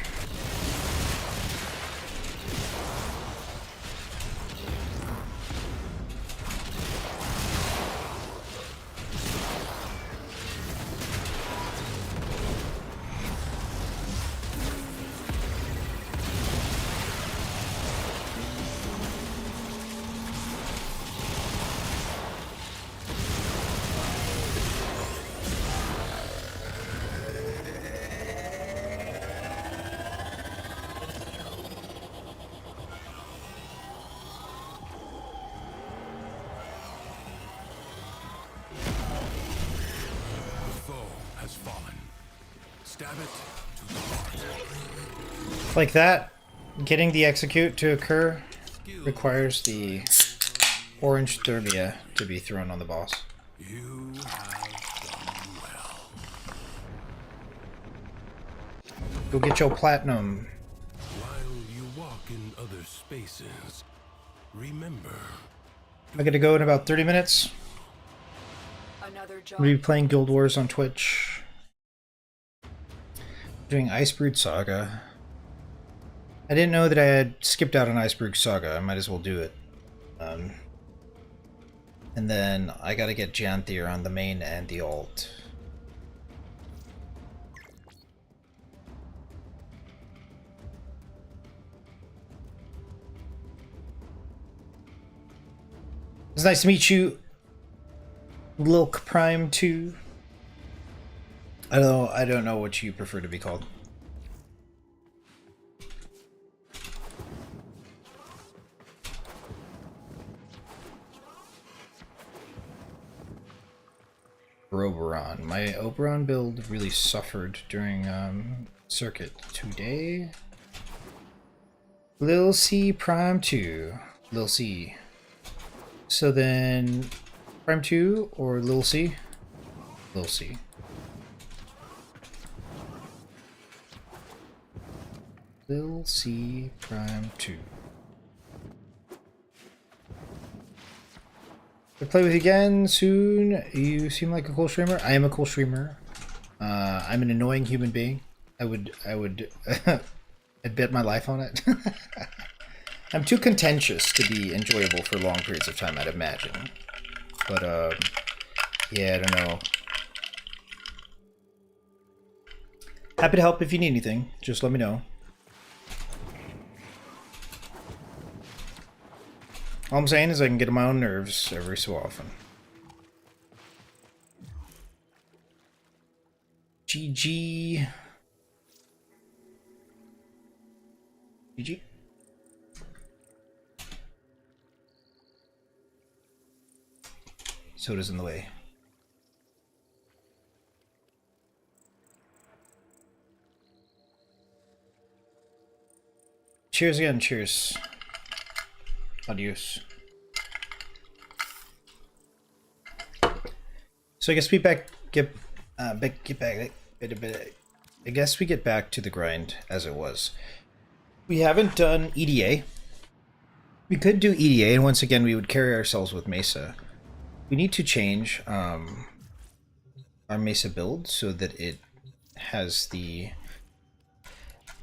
Like that, getting the execute to occur requires the orange thermia to be thrown on the boss. You have done well. Go get your platinum. While you walk in other spaces, remember. I gotta go in about 30 minutes. Another job. We'll be playing Guild Wars on Twitch. Doing Icebrood Saga. I didn't know that I had skipped out on Icebrood Saga. I might as well do it. And then I gotta get Janthier on the main and the alt. It's nice to meet you, Lilk Prime 2. I don't know what you prefer to be called. Oberon. My Oberon build really suffered during Circuit today. Lil C Prime 2. Lil C. So then Prime 2 or Lil C? Lil C. Lil C Prime 2. I'll play with you again soon. You seem like a cool streamer. I am a cool streamer. I'm an annoying human being. I would I'd bet my life on it. I'm too contentious to be enjoyable for long periods of time, I'd imagine. But yeah, I don't know. Happy to help if you need anything. Just let me know. All I'm saying is I can get on my own nerves every so often. GG. GG. Soda's in the way. Cheers again, cheers. Adios. So I guess we get back. I guess we get back to the grind as it was. We haven't done EDA. We could do EDA, and once again we would carry ourselves with Mesa. We need to change our Mesa build so that it has the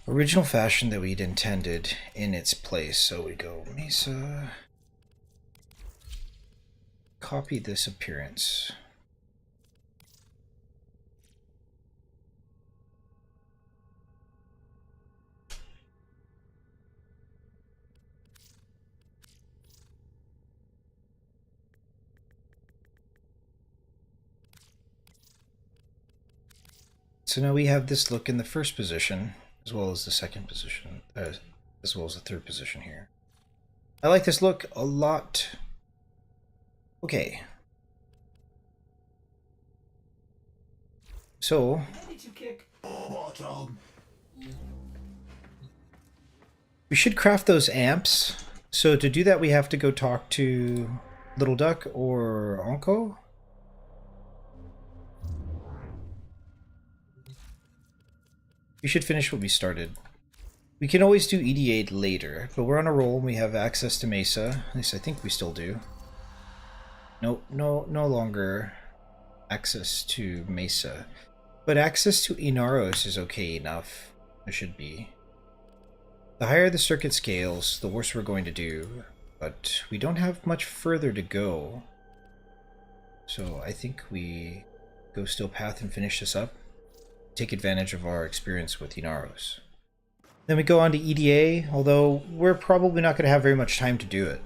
original fashion that we'd intended in its place. So we go Mesa, copy this appearance. So now we have this look in the first position, as well as the second position, as well as the third position here. I like this look a lot. Okay. So, Ready to kick. we should craft those amps. So to do that, we have to go talk to Little Duck or Onko. We should finish what we started. We can always do EDA later, but we're on a roll and we have access to Mesa. At least I think we still do. No longer access to Mesa. But access to Inaros is okay enough. It should be. The higher the circuit scales, the worse we're going to do. But we don't have much further to go. So I think we go Steel Path and finish this up. Take advantage of our experience with Inaros. Then we go on to EDA, although we're probably not going to have very much time to do it.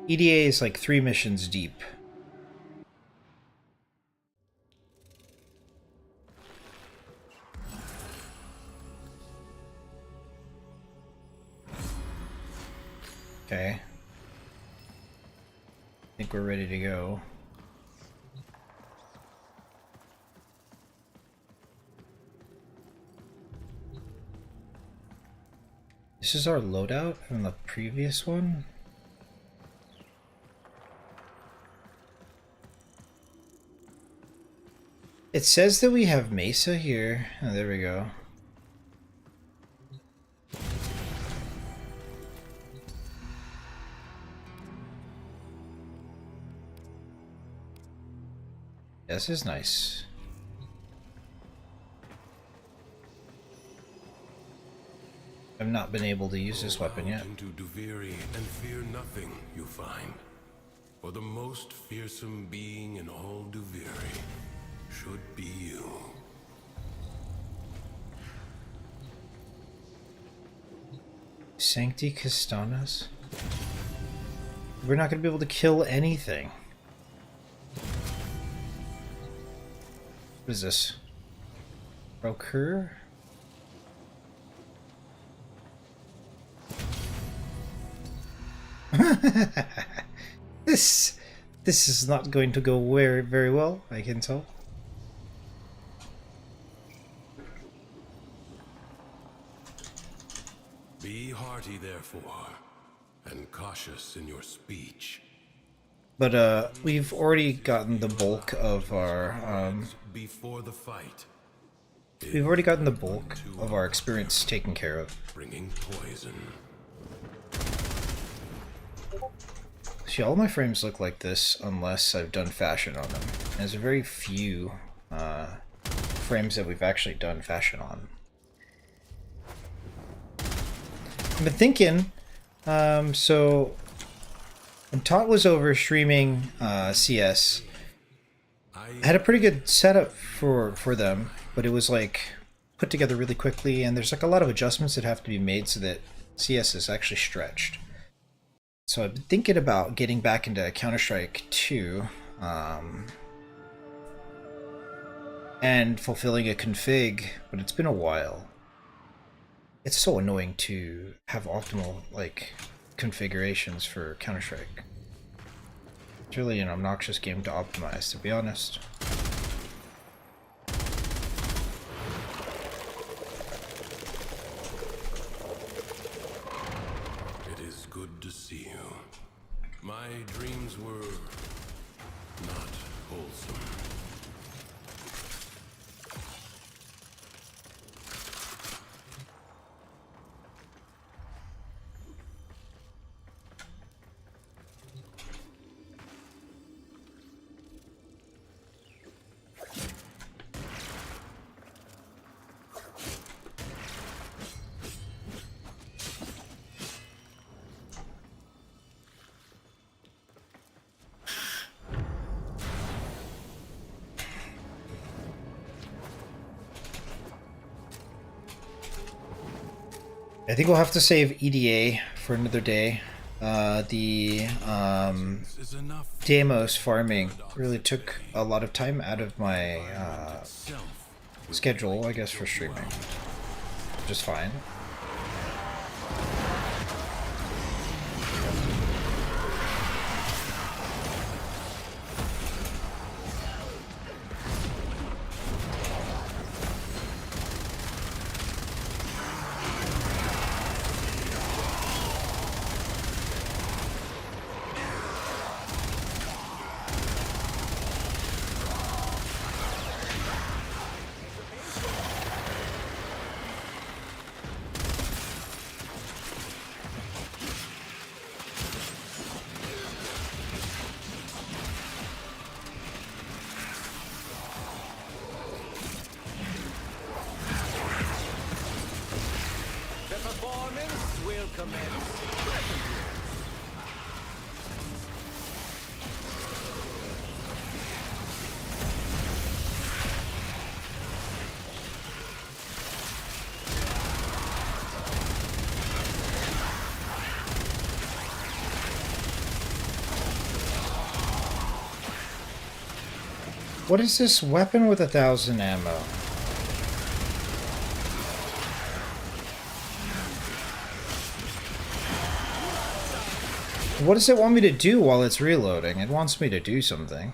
EDA is like 3 missions deep. Okay. I think we're ready to go. This is our loadout from the previous one. It says that we have Mesa here. Oh, there we go. This is nice. I've not been able to use this weapon yet. Into Duviri and fear nothing you find. For the most fearsome being in all Duviri should be you. Sancti Castanas? We're not going to be able to kill anything. What is this? Procure? This is not going to go very well, I can tell. Be hearty, therefore, and cautious in your speech. But we've already gotten the bulk of our Before the fight, we've already gotten the bulk of our experience taken care of. bringing poison. See, all my frames look like this unless I've done fashion on them. There's very few frames that we've actually done fashion on. I've been thinking, so when Tot was over streaming CS, I had a pretty good setup for them, but it was like put together really quickly, and there's like a lot of adjustments that have to be made so that CS is actually stretched. So I've been thinking about getting back into Counter-Strike 2 and fulfilling a config, but it's been a while. It's so annoying to have optimal like configurations for Counter-Strike. It's really an obnoxious game to optimize, to be honest. Good to see you. My dreams were not wholesome. I think we'll have to save EDA for another day. The Deimos farming really took a lot of time out of my schedule, I guess, for streaming. just fine. The performance will commence. What is this weapon with 1,000 ammo? What does it want me to do while it's reloading? It wants me to do something.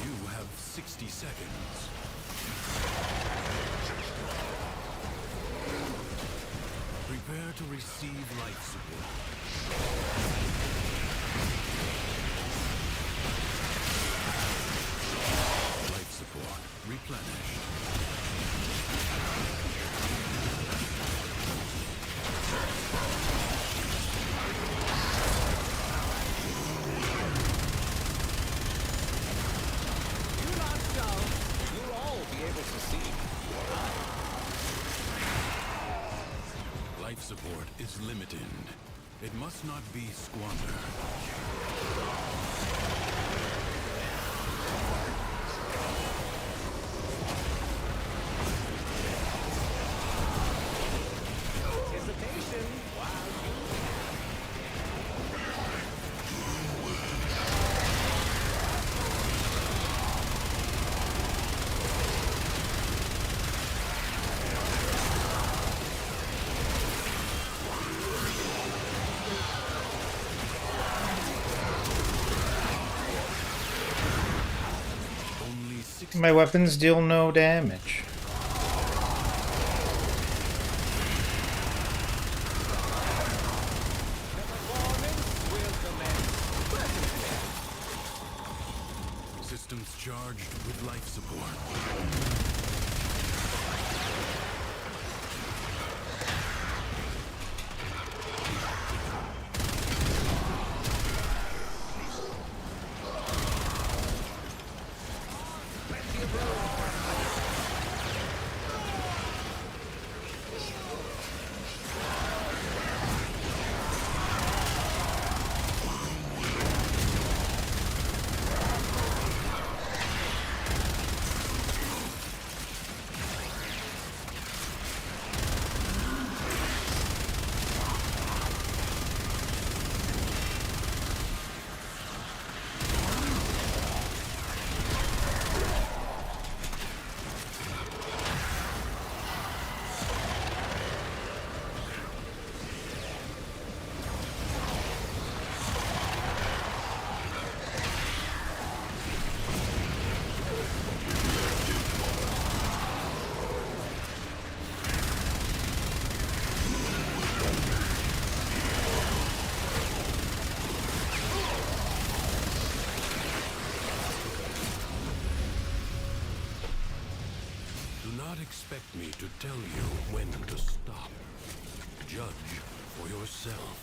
You have 60 seconds. Prepare to receive life support. Life support replenished. Do not shout. You'll all be able to see. Life support is limited. It must not be squandered. Anticipation. Wow. Only 60. My weapons deal no damage. Performance will commence. Systems charged with life support. not expect me to tell you when to stop. Judge for yourself.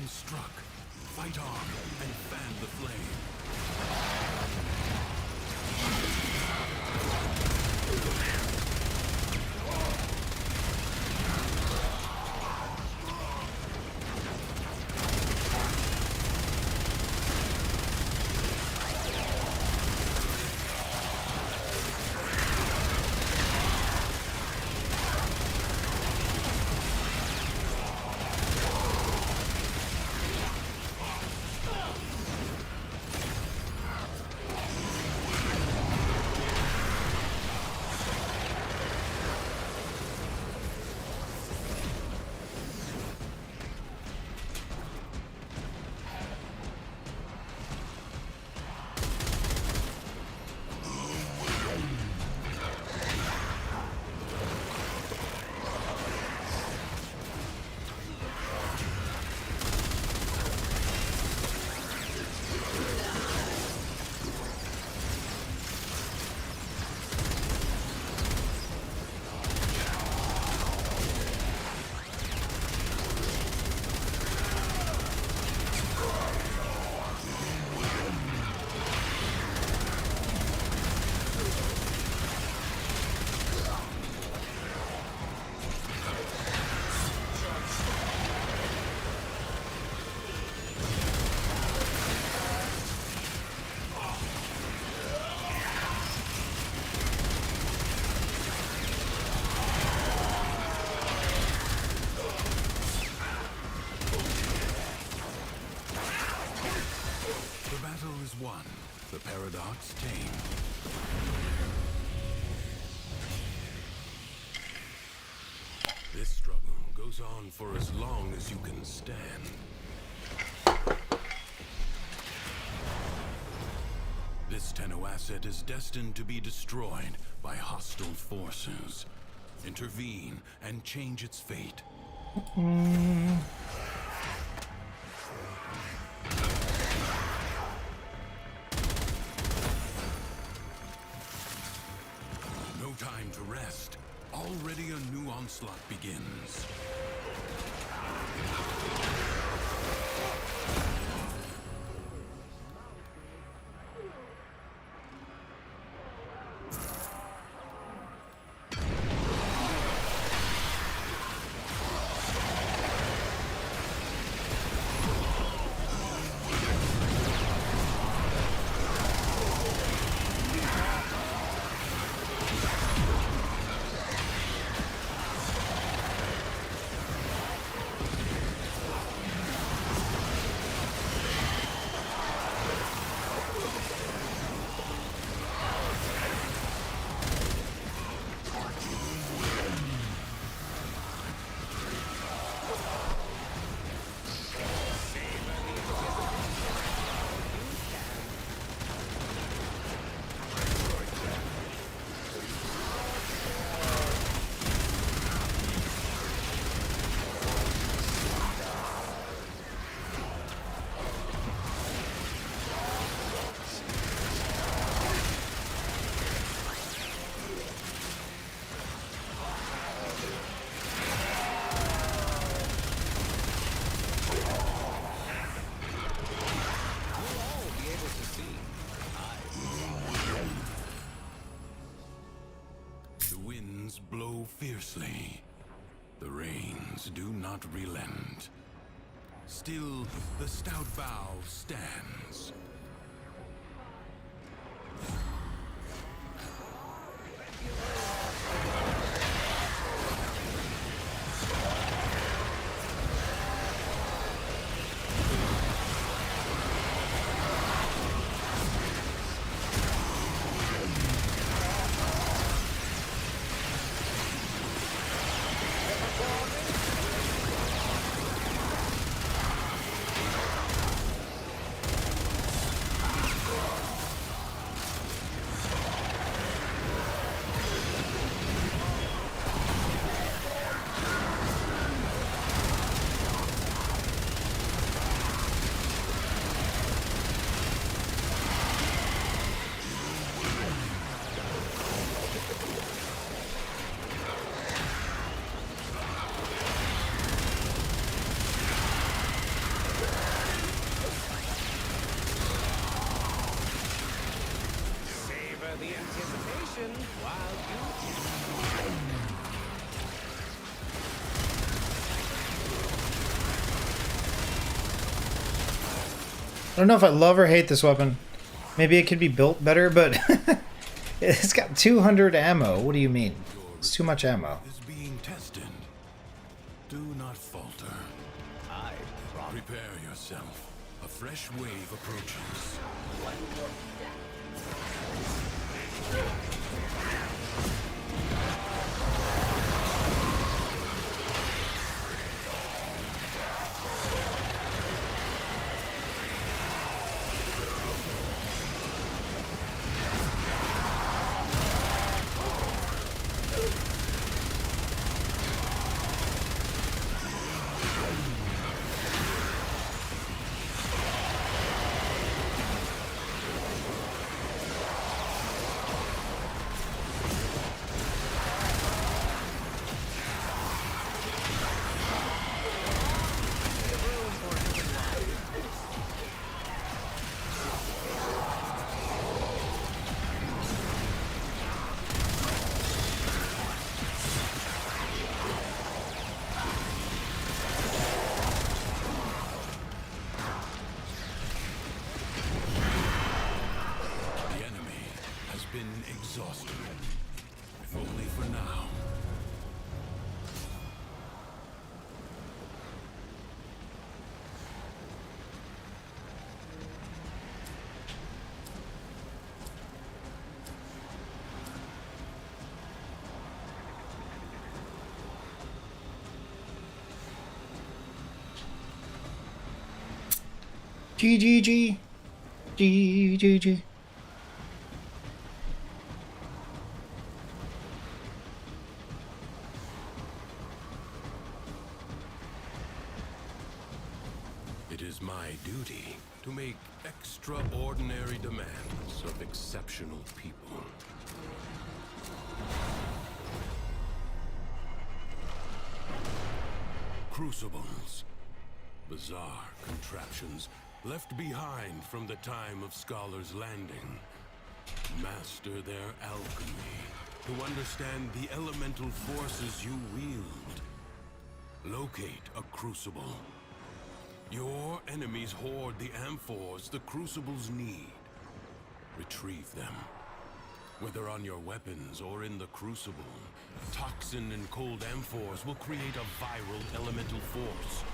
Struck. Fight on and fan the flame. Won. The paradox tamed. This struggle goes on for as long as you can stand. This Tenno asset is destined to be destroyed by hostile forces. Intervene and change its fate. Time to rest. Already a new onslaught begins. fiercely. The rains do not relent. Still, the stout bow stands. Savor the anticipation while you I don't know if I love or hate this weapon. Maybe it could be built better, but it's got 200 ammo. What do you mean? It's too much ammo. Is being tested. Do not falter. Prepare yourself. A fresh wave approaches. The enemy has been exhausted. If only for now. GGG. GGG. It is my duty to make extraordinary demands of exceptional people. Crucibles. Bizarre contraptions left behind from the time of Scholar's Landing. Master their alchemy to understand the elemental forces you wield. Locate a crucible. Your enemies hoard the amphors the crucibles need. Retrieve them. Whether on your weapons or in the crucible, toxin and cold amphors will create a viral elemental force.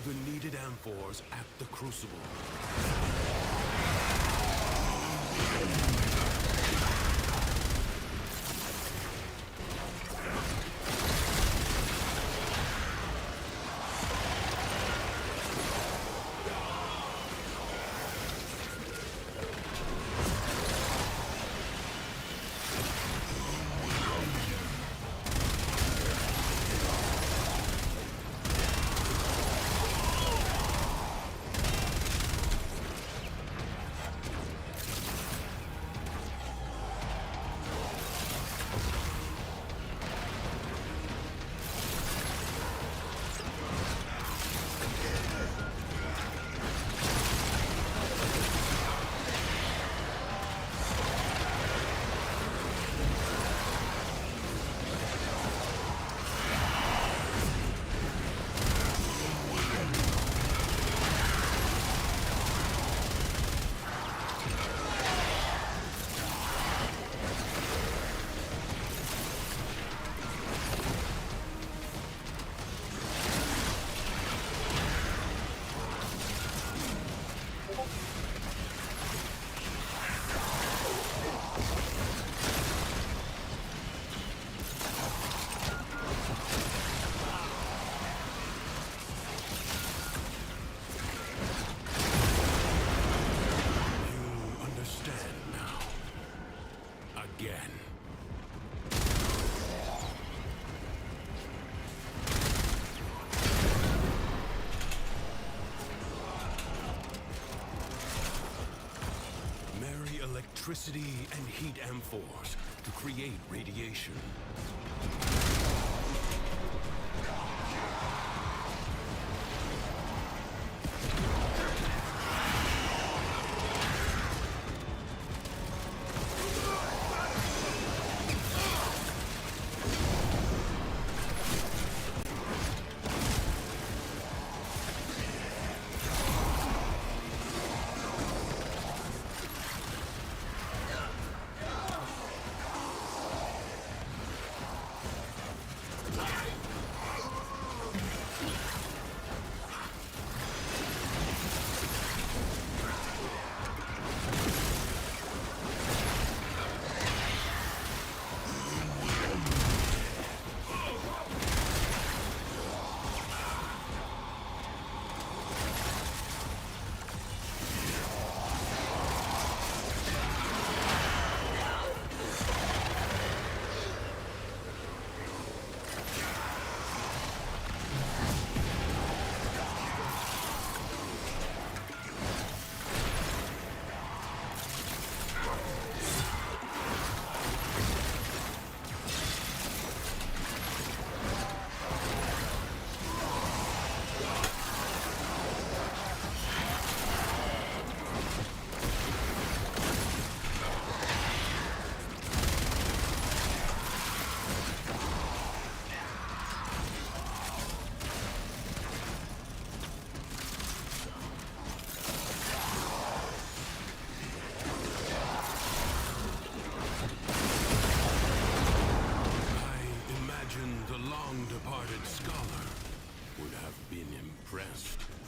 The needed amphors at the crucible. electricity and heat amphors to create radiation.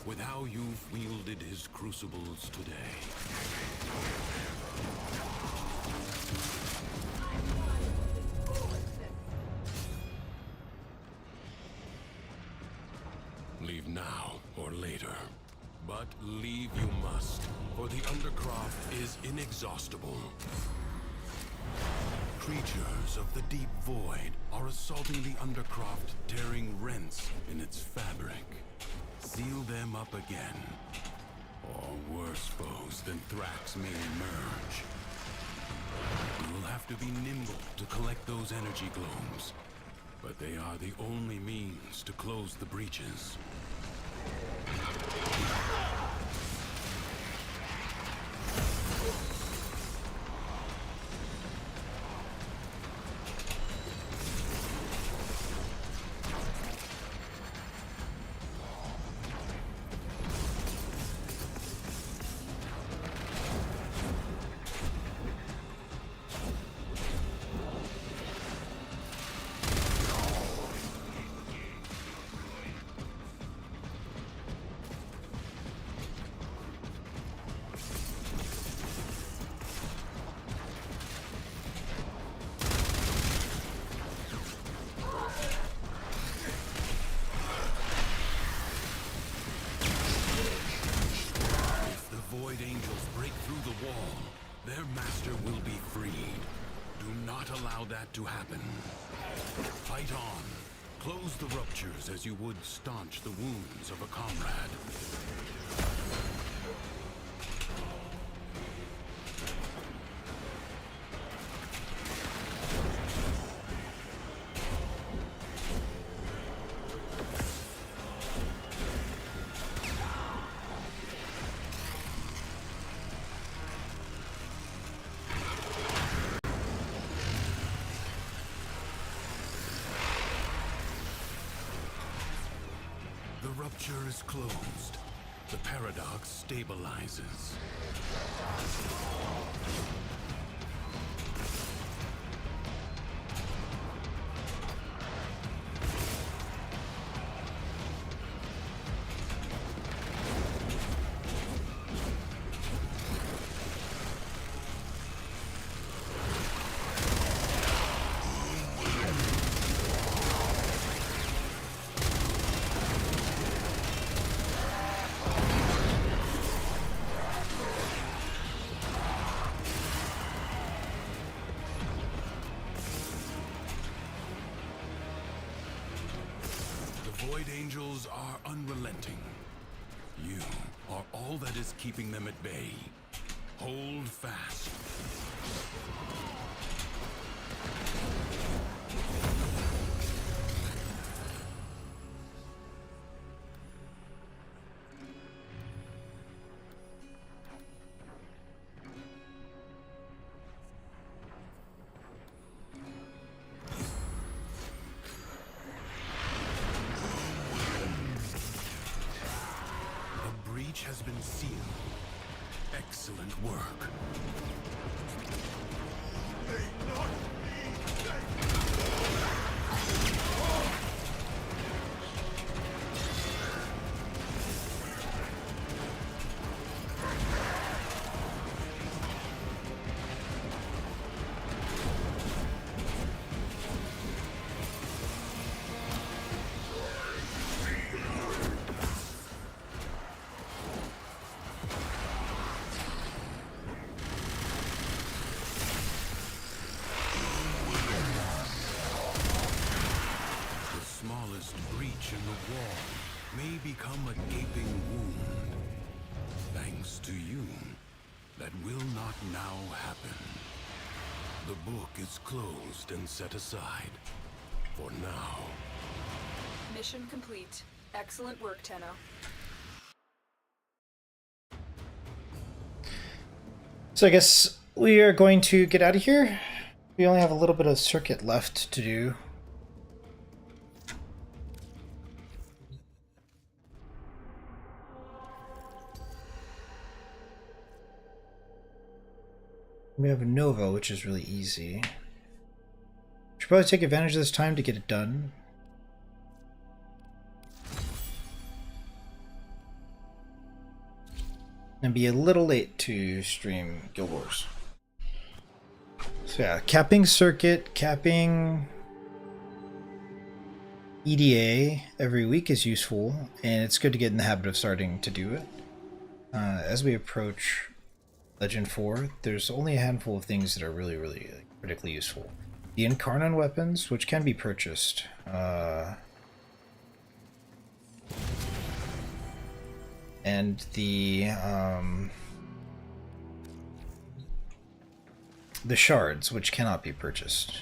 With how you've wielded his crucibles today. Leave now or later. But leave you must, for the Undercroft is inexhaustible. Creatures of the deep void are assaulting the Undercroft, tearing rents in its fabric. Seal them up again, or worse foes than Thrax may emerge. You will have to be nimble to collect those energy globes, but they are the only means to close the breaches. Their master will be freed. Do not allow that to happen. Fight on. Close the ruptures as you would staunch the wounds of a comrade. The rupture is closed. The paradox stabilizes. Void Angels are unrelenting. You are all that is keeping them at bay. Hold fast. The breach has been sealed. Excellent work. Breach in the wall may become a gaping wound. Thanks to you, that will not now happen. The book is closed and set aside. For now. Mission complete. Excellent work, Tenno. So I guess we are going to get out of here. We only have a little bit of circuit left to do. We have a Nova, which is really easy. Should probably take advantage of this time to get it done. And be a little late to stream Guild Wars. So yeah, capping circuit, capping EDA every week is useful, and it's good to get in the habit of starting to do it. As we approach Legend 4, there's only a handful of things that are really critically useful. The Incarnon weapons, which can be purchased. And the shards, which cannot be purchased.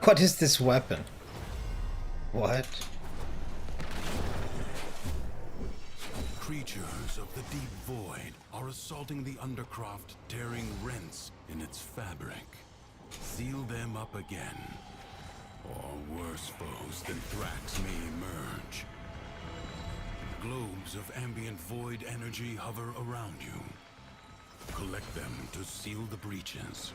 What is this weapon? What? Creatures of the deep void are assaulting the Undercroft, tearing rents in its fabric. Seal them up again, or worse foes than Thrax may emerge. Globes of ambient void energy hover around you. Collect them to seal the breaches.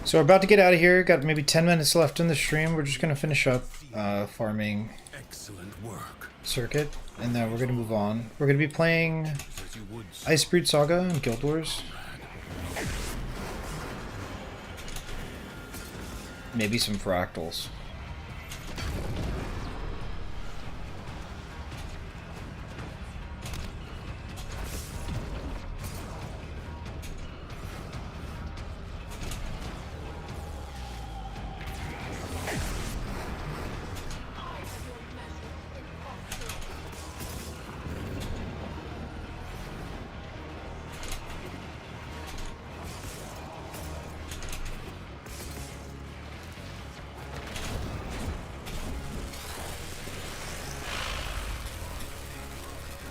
So we're about to get out of here. Got maybe 10 minutes left in the stream. We're just going to finish up farming Excellent work. Circuit, and then we're going to move on. We're going to be playing Icebreed Saga and Guild Wars. Maybe some fractals.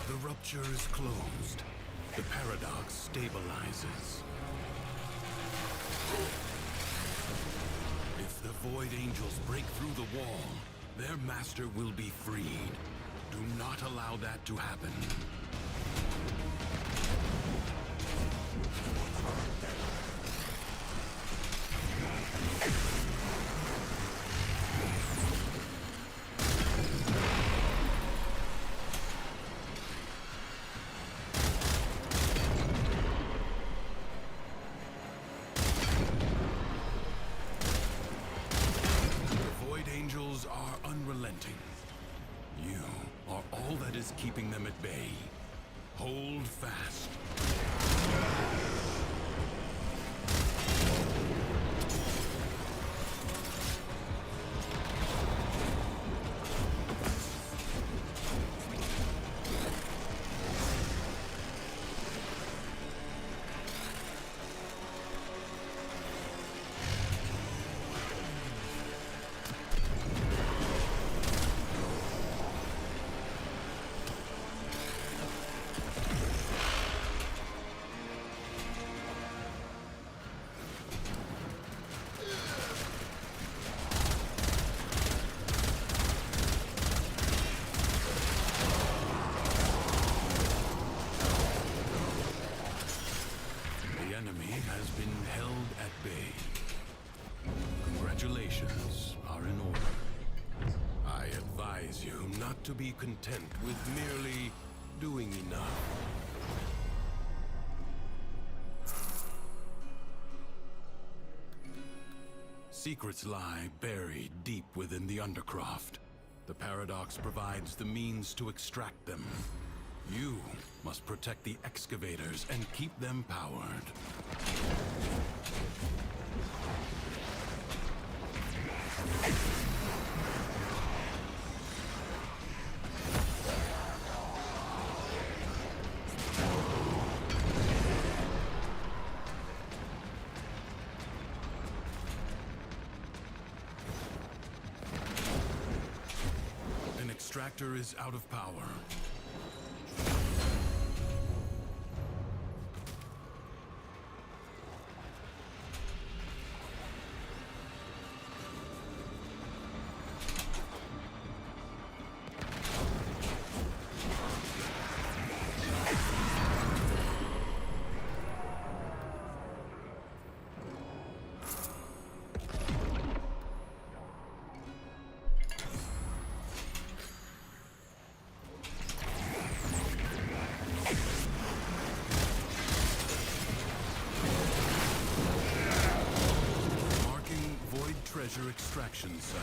The rupture is closed. The paradox stabilizes. If the Void Angels break through the wall, their master will be freed. Do not allow that to happen. You are all that is keeping them at bay. Hold fast. Has been held at bay. Congratulations are in order. I advise you not to be content with merely doing enough. Secrets lie buried deep within the Undercroft. The Paradox provides the means to extract them. You must protect the excavators and keep them powered. An extractor is out of power. extraction site.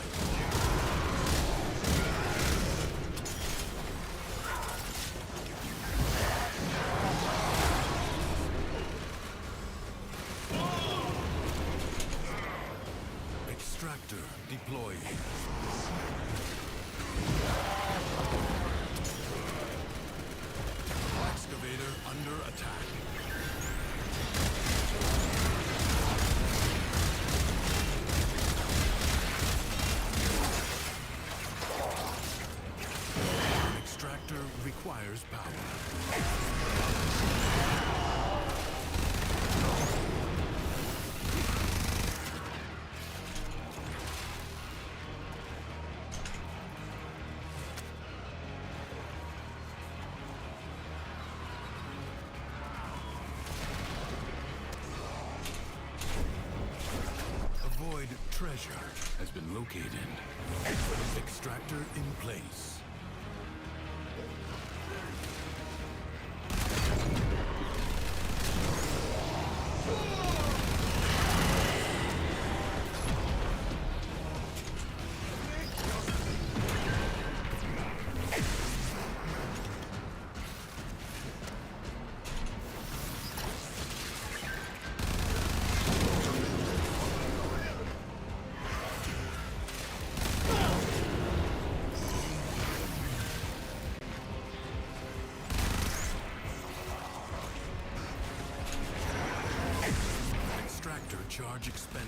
Extractor deployed. Excavator under attack. Extractor requires power. Avoid treasure has been located. Extractor in place. Extractor charge expended.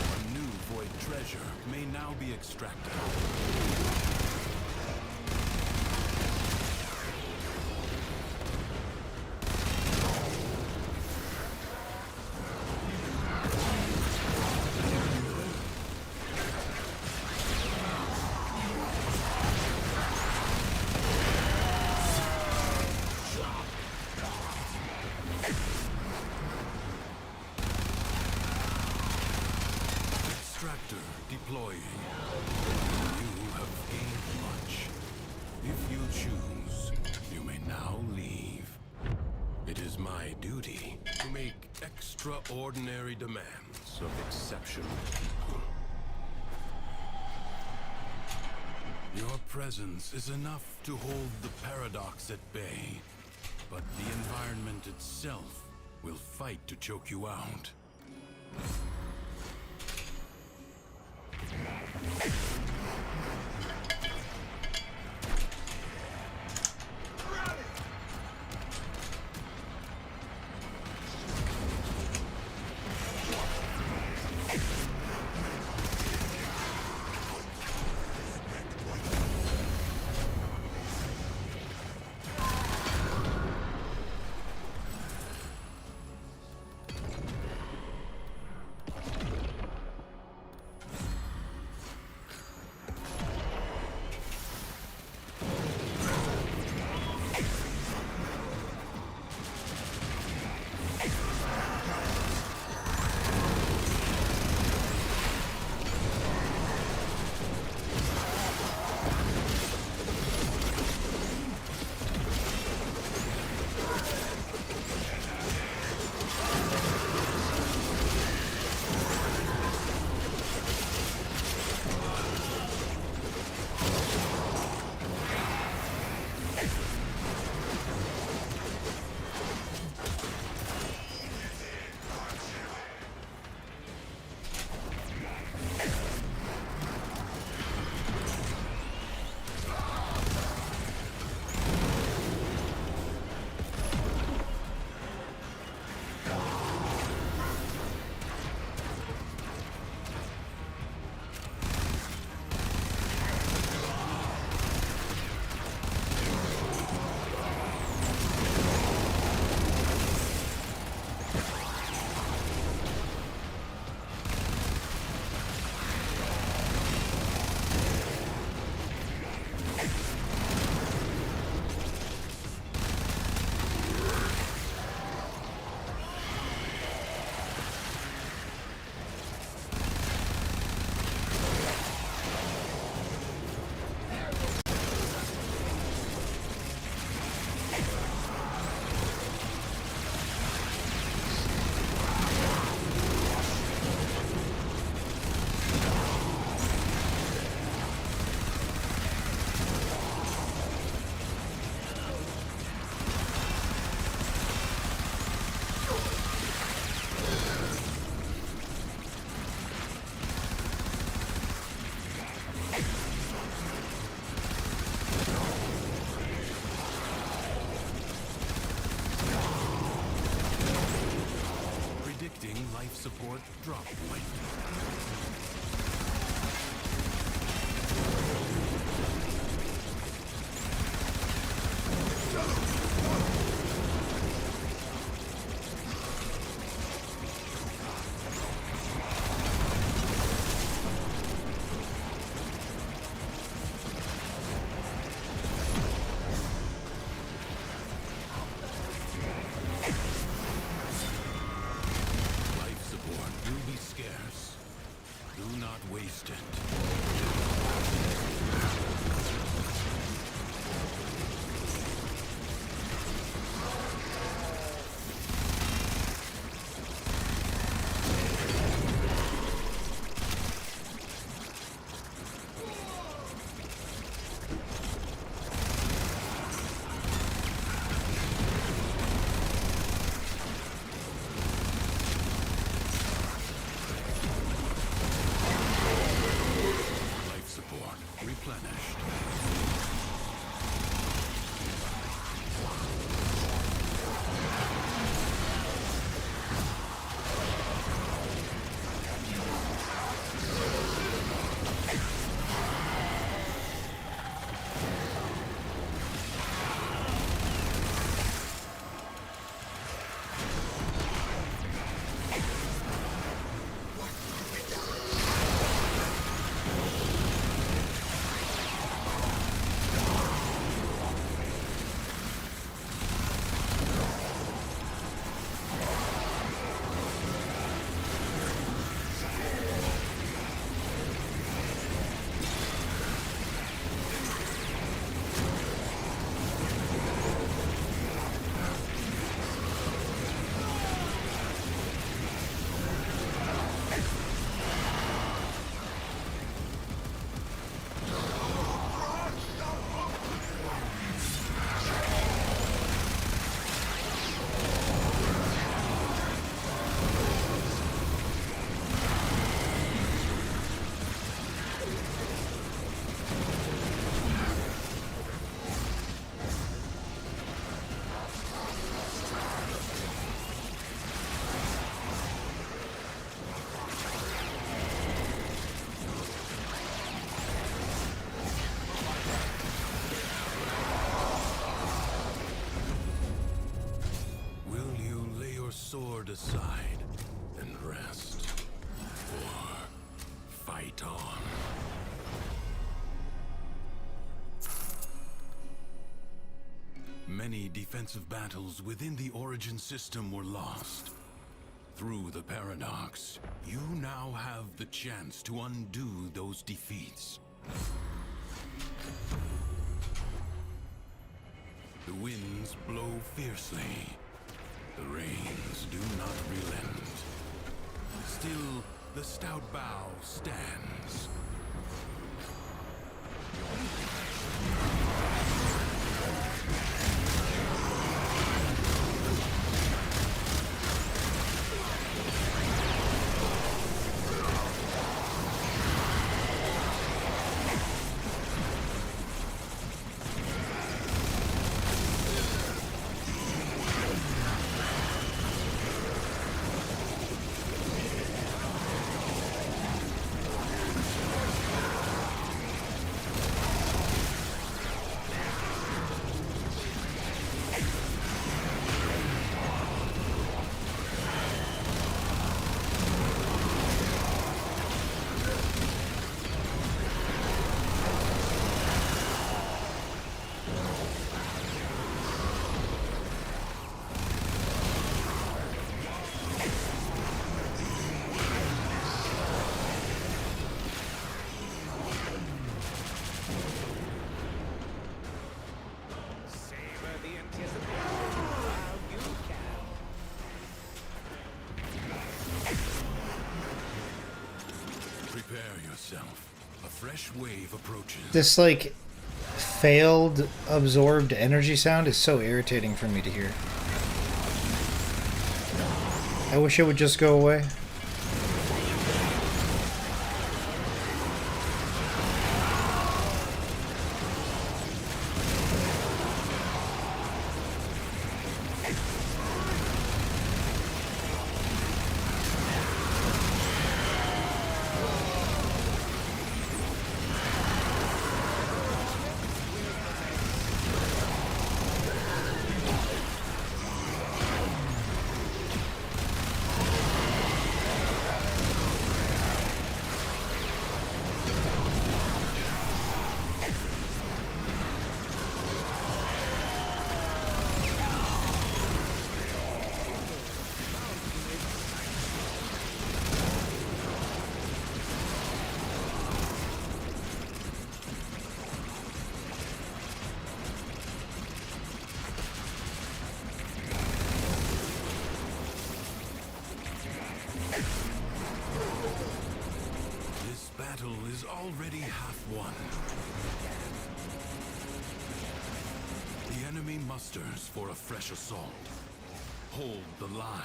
A new void treasure may now be extracted. Extractor deploying. You have gained much. If you choose, you may now leave. It is my duty to make extraordinary demands of exceptional people. Your presence is enough to hold the paradox at bay, but the environment itself will fight to choke you out. life support drop point. Life support will be scarce. Do not waste it. Life support replenished. Will you lay your sword aside and rest? Or fight on? Many defensive battles within the Origin system were lost. Through the paradox, you now have the chance to undo those defeats. The winds blow fiercely. The rains do not relent. Still, the stout bow stands. Savor the anticipation while you can. Prepare yourself. A fresh wave approaches. This, like, failed absorbed energy sound is so irritating for me to hear. I wish it would just go away. battle is already half won. The enemy musters for a fresh assault. Hold the line.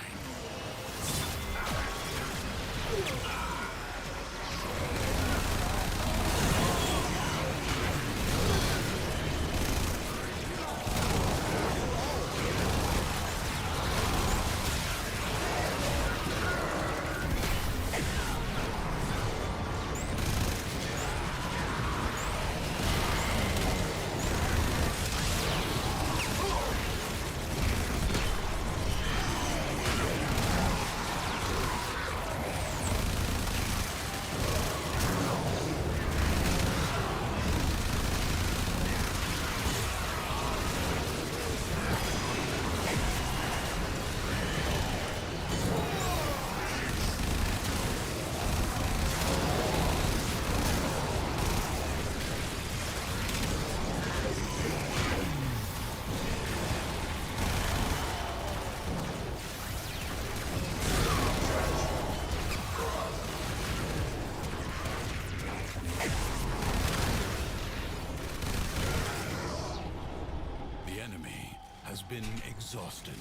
Been exhausted.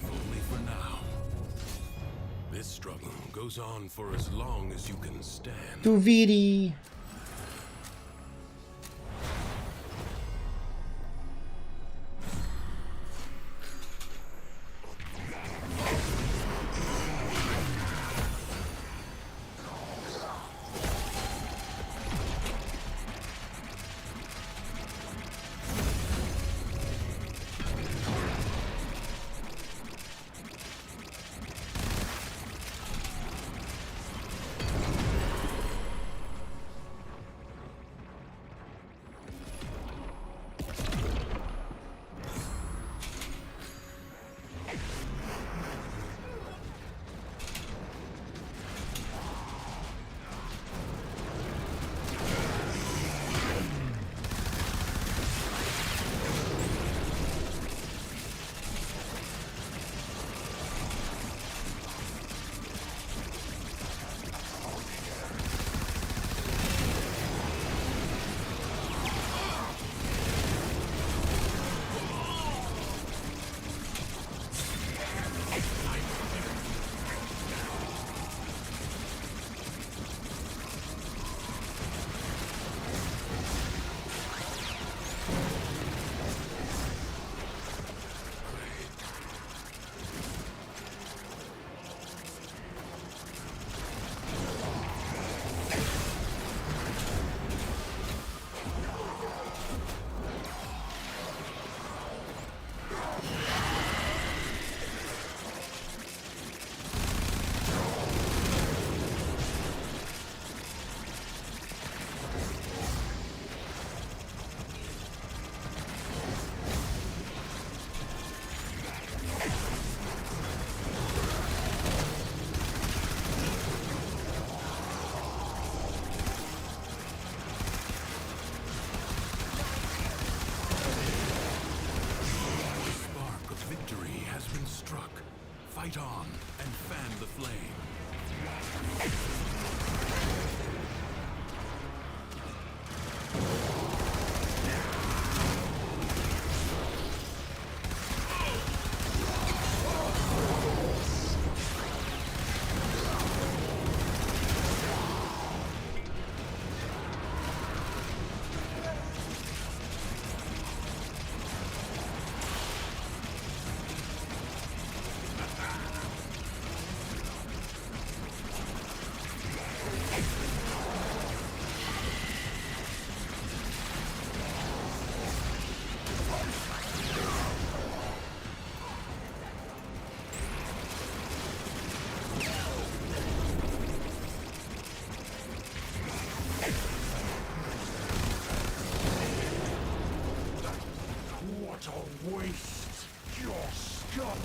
If only for now. This struggle goes on for as long as you can stand. Duviri. Fight on and fan the flame. What a waste! Your scum!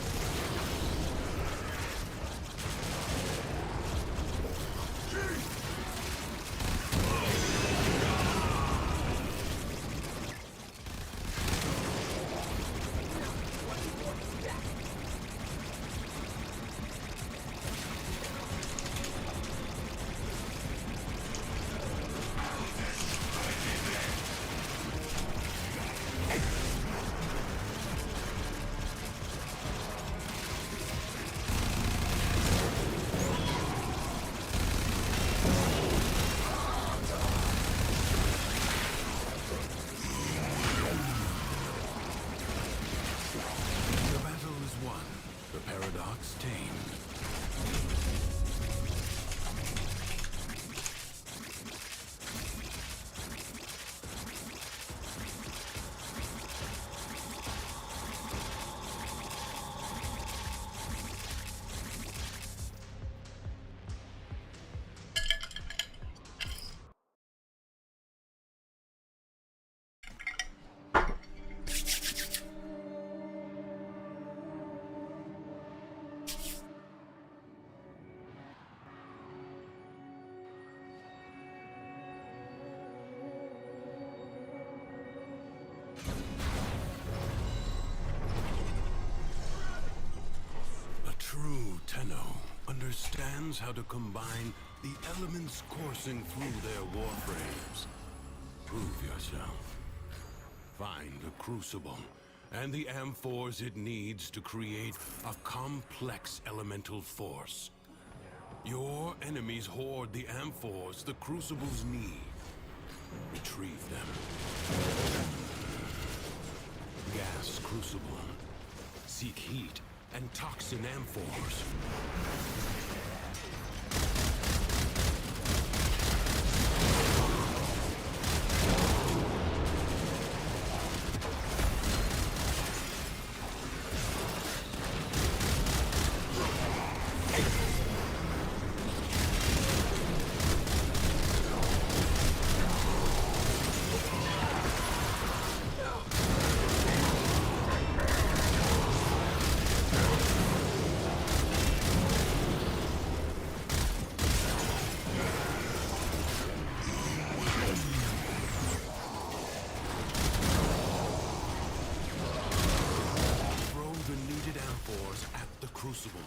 Tox tamed. A true Tenno understands how to combine the elements coursing through their warframes. Prove yourself. Find the crucible and the amphors it needs to create a complex elemental force. Your enemies hoard the amphors the crucibles need. Retrieve them. Gas crucible. Seek heat and toxin amphors. Crucible.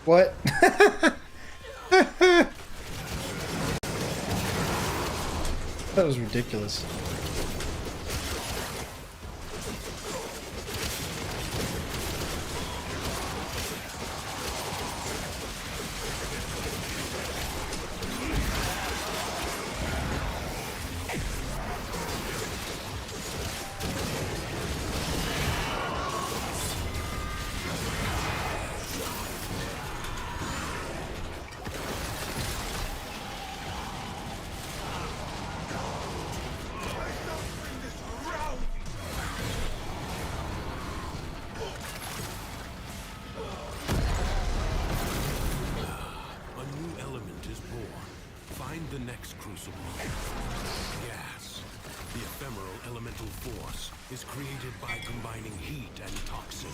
What? That was ridiculous. crucible. Gas, the ephemeral elemental force, is created by combining heat and toxin.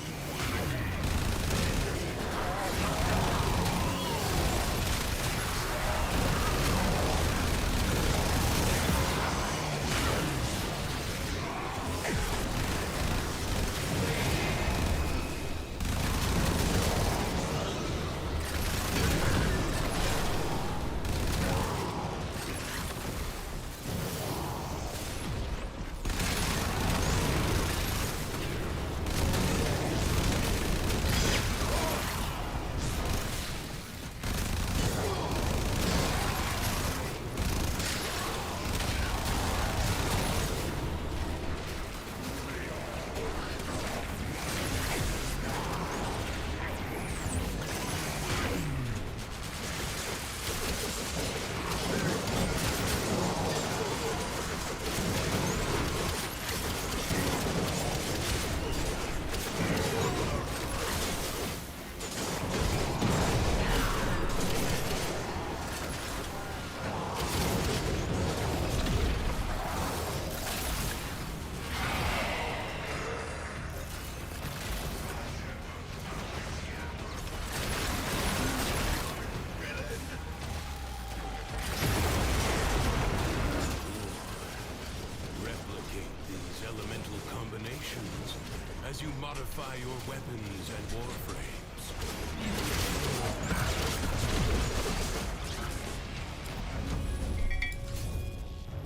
As you modify your weapons and warframes.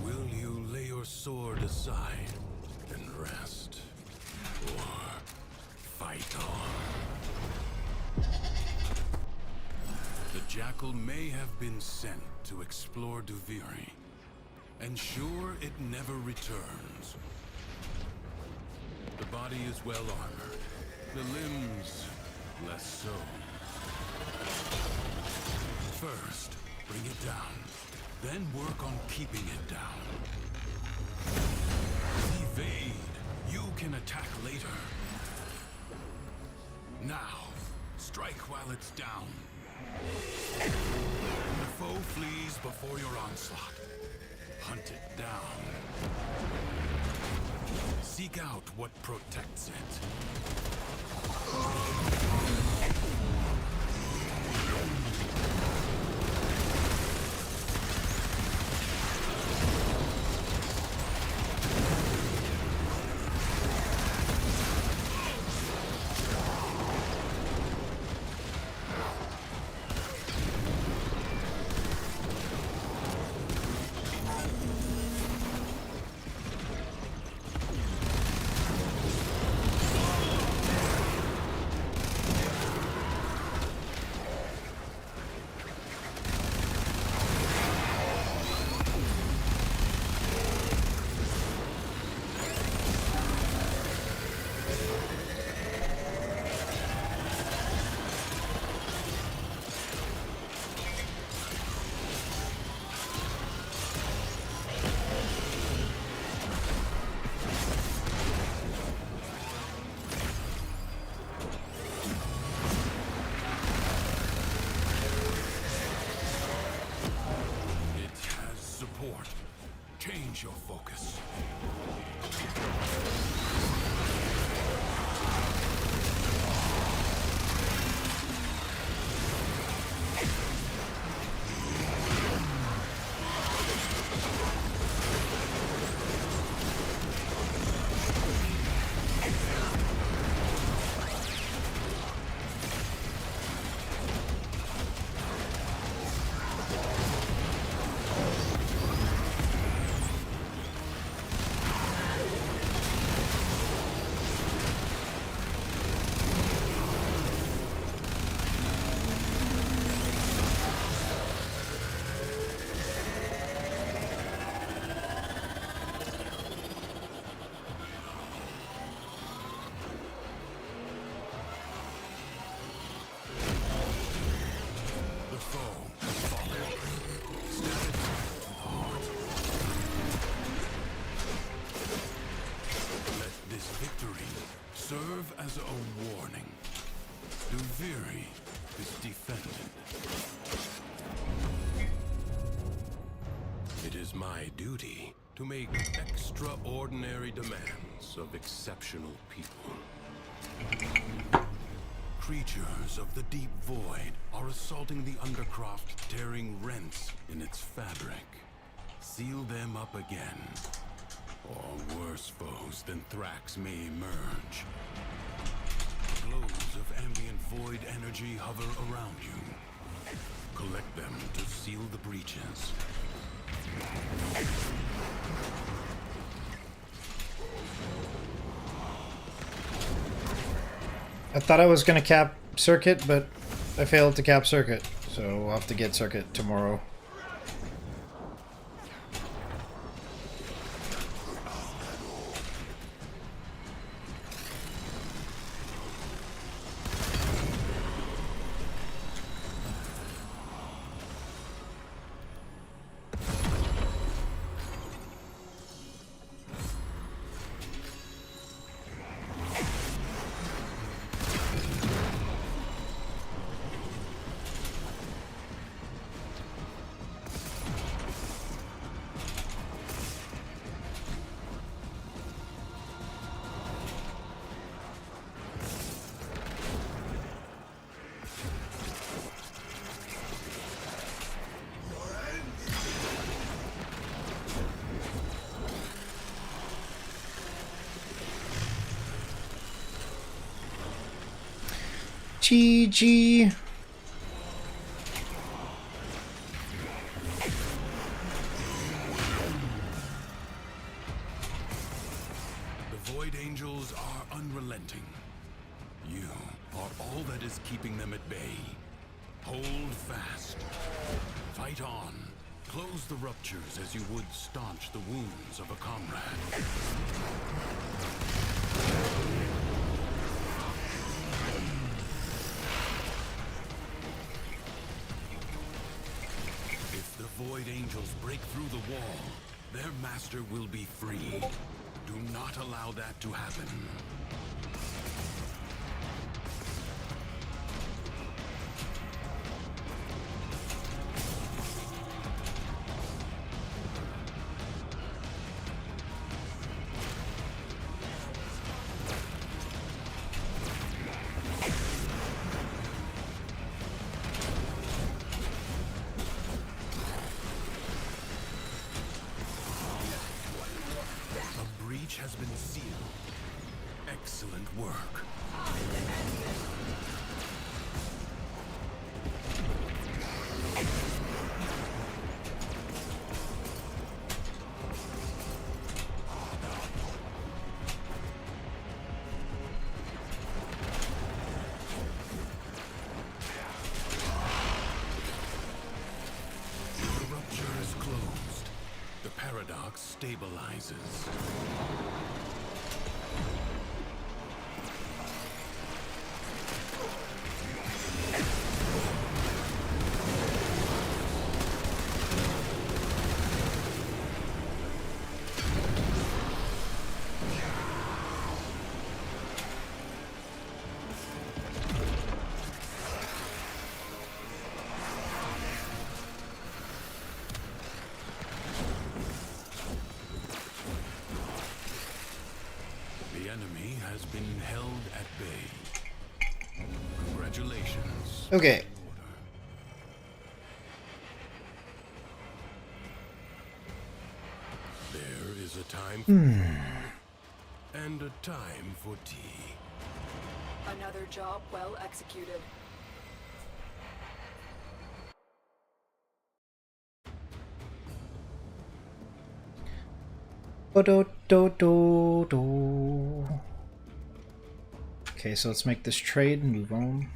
Will you lay your sword aside and rest? Or fight on? The Jackal may have been sent to explore Duviri. And sure, it never returns. The body is well armored, the limbs less so. First, bring it down, then work on keeping it down. Evade, you can attack later. Now, strike while it's down. When the foe flees before your onslaught, hunt it down. Seek out what protects it. Change your focus. Serve as a warning. Duviri is defended. It my duty to make extraordinary demands of exceptional people. Creatures of the deep void are assaulting the Undercroft, tearing rents in its fabric. Seal them up again, or worse foes than Thrax may emerge. Flows of ambient void energy hover around you. Collect them to seal the breaches. I thought I was going to cap Circuit, but I failed to cap Circuit. So we'll have to get Circuit tomorrow. GG. The Void Angels are unrelenting. You are all that is keeping them at bay. Hold fast. Fight on. Close the ruptures as you would staunch the wounds of a comrade. If the Void Angels break through the wall, their master will be free. Do not allow that to happen. Has been sealed. Excellent work. The rupture is closed. The paradox stabilizes. The enemy has been held at bay. Congratulations. Okay. There is a time for and a time for tea. Another job well executed. Okay, so let's make this trade and move on.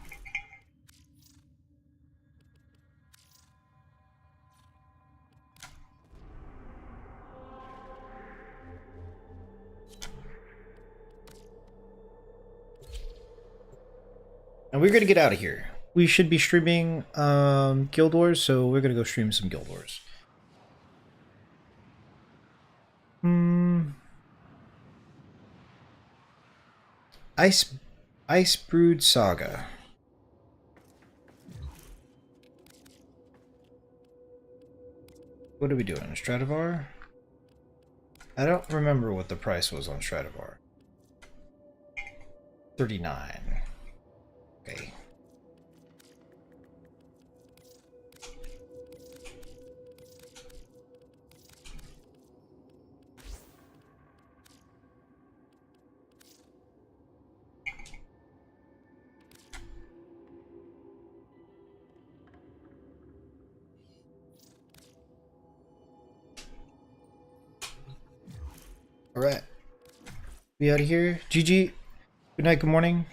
And we're gonna get out of here. We should be streaming Guild Wars, so we're gonna go stream some Guild Wars. Ice Brood Saga. What are we doing? Stradivar? I don't remember what the price was on Stradivar. 39. Okay. Alright. Be out of here. GG. Good night, good morning.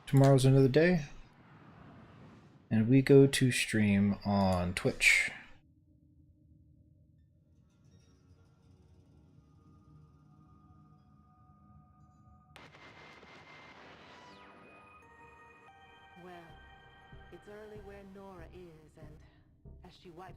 Tomorrow's another day. And we go to stream on Twitch. Well, it's early where Nora is, and as she wipes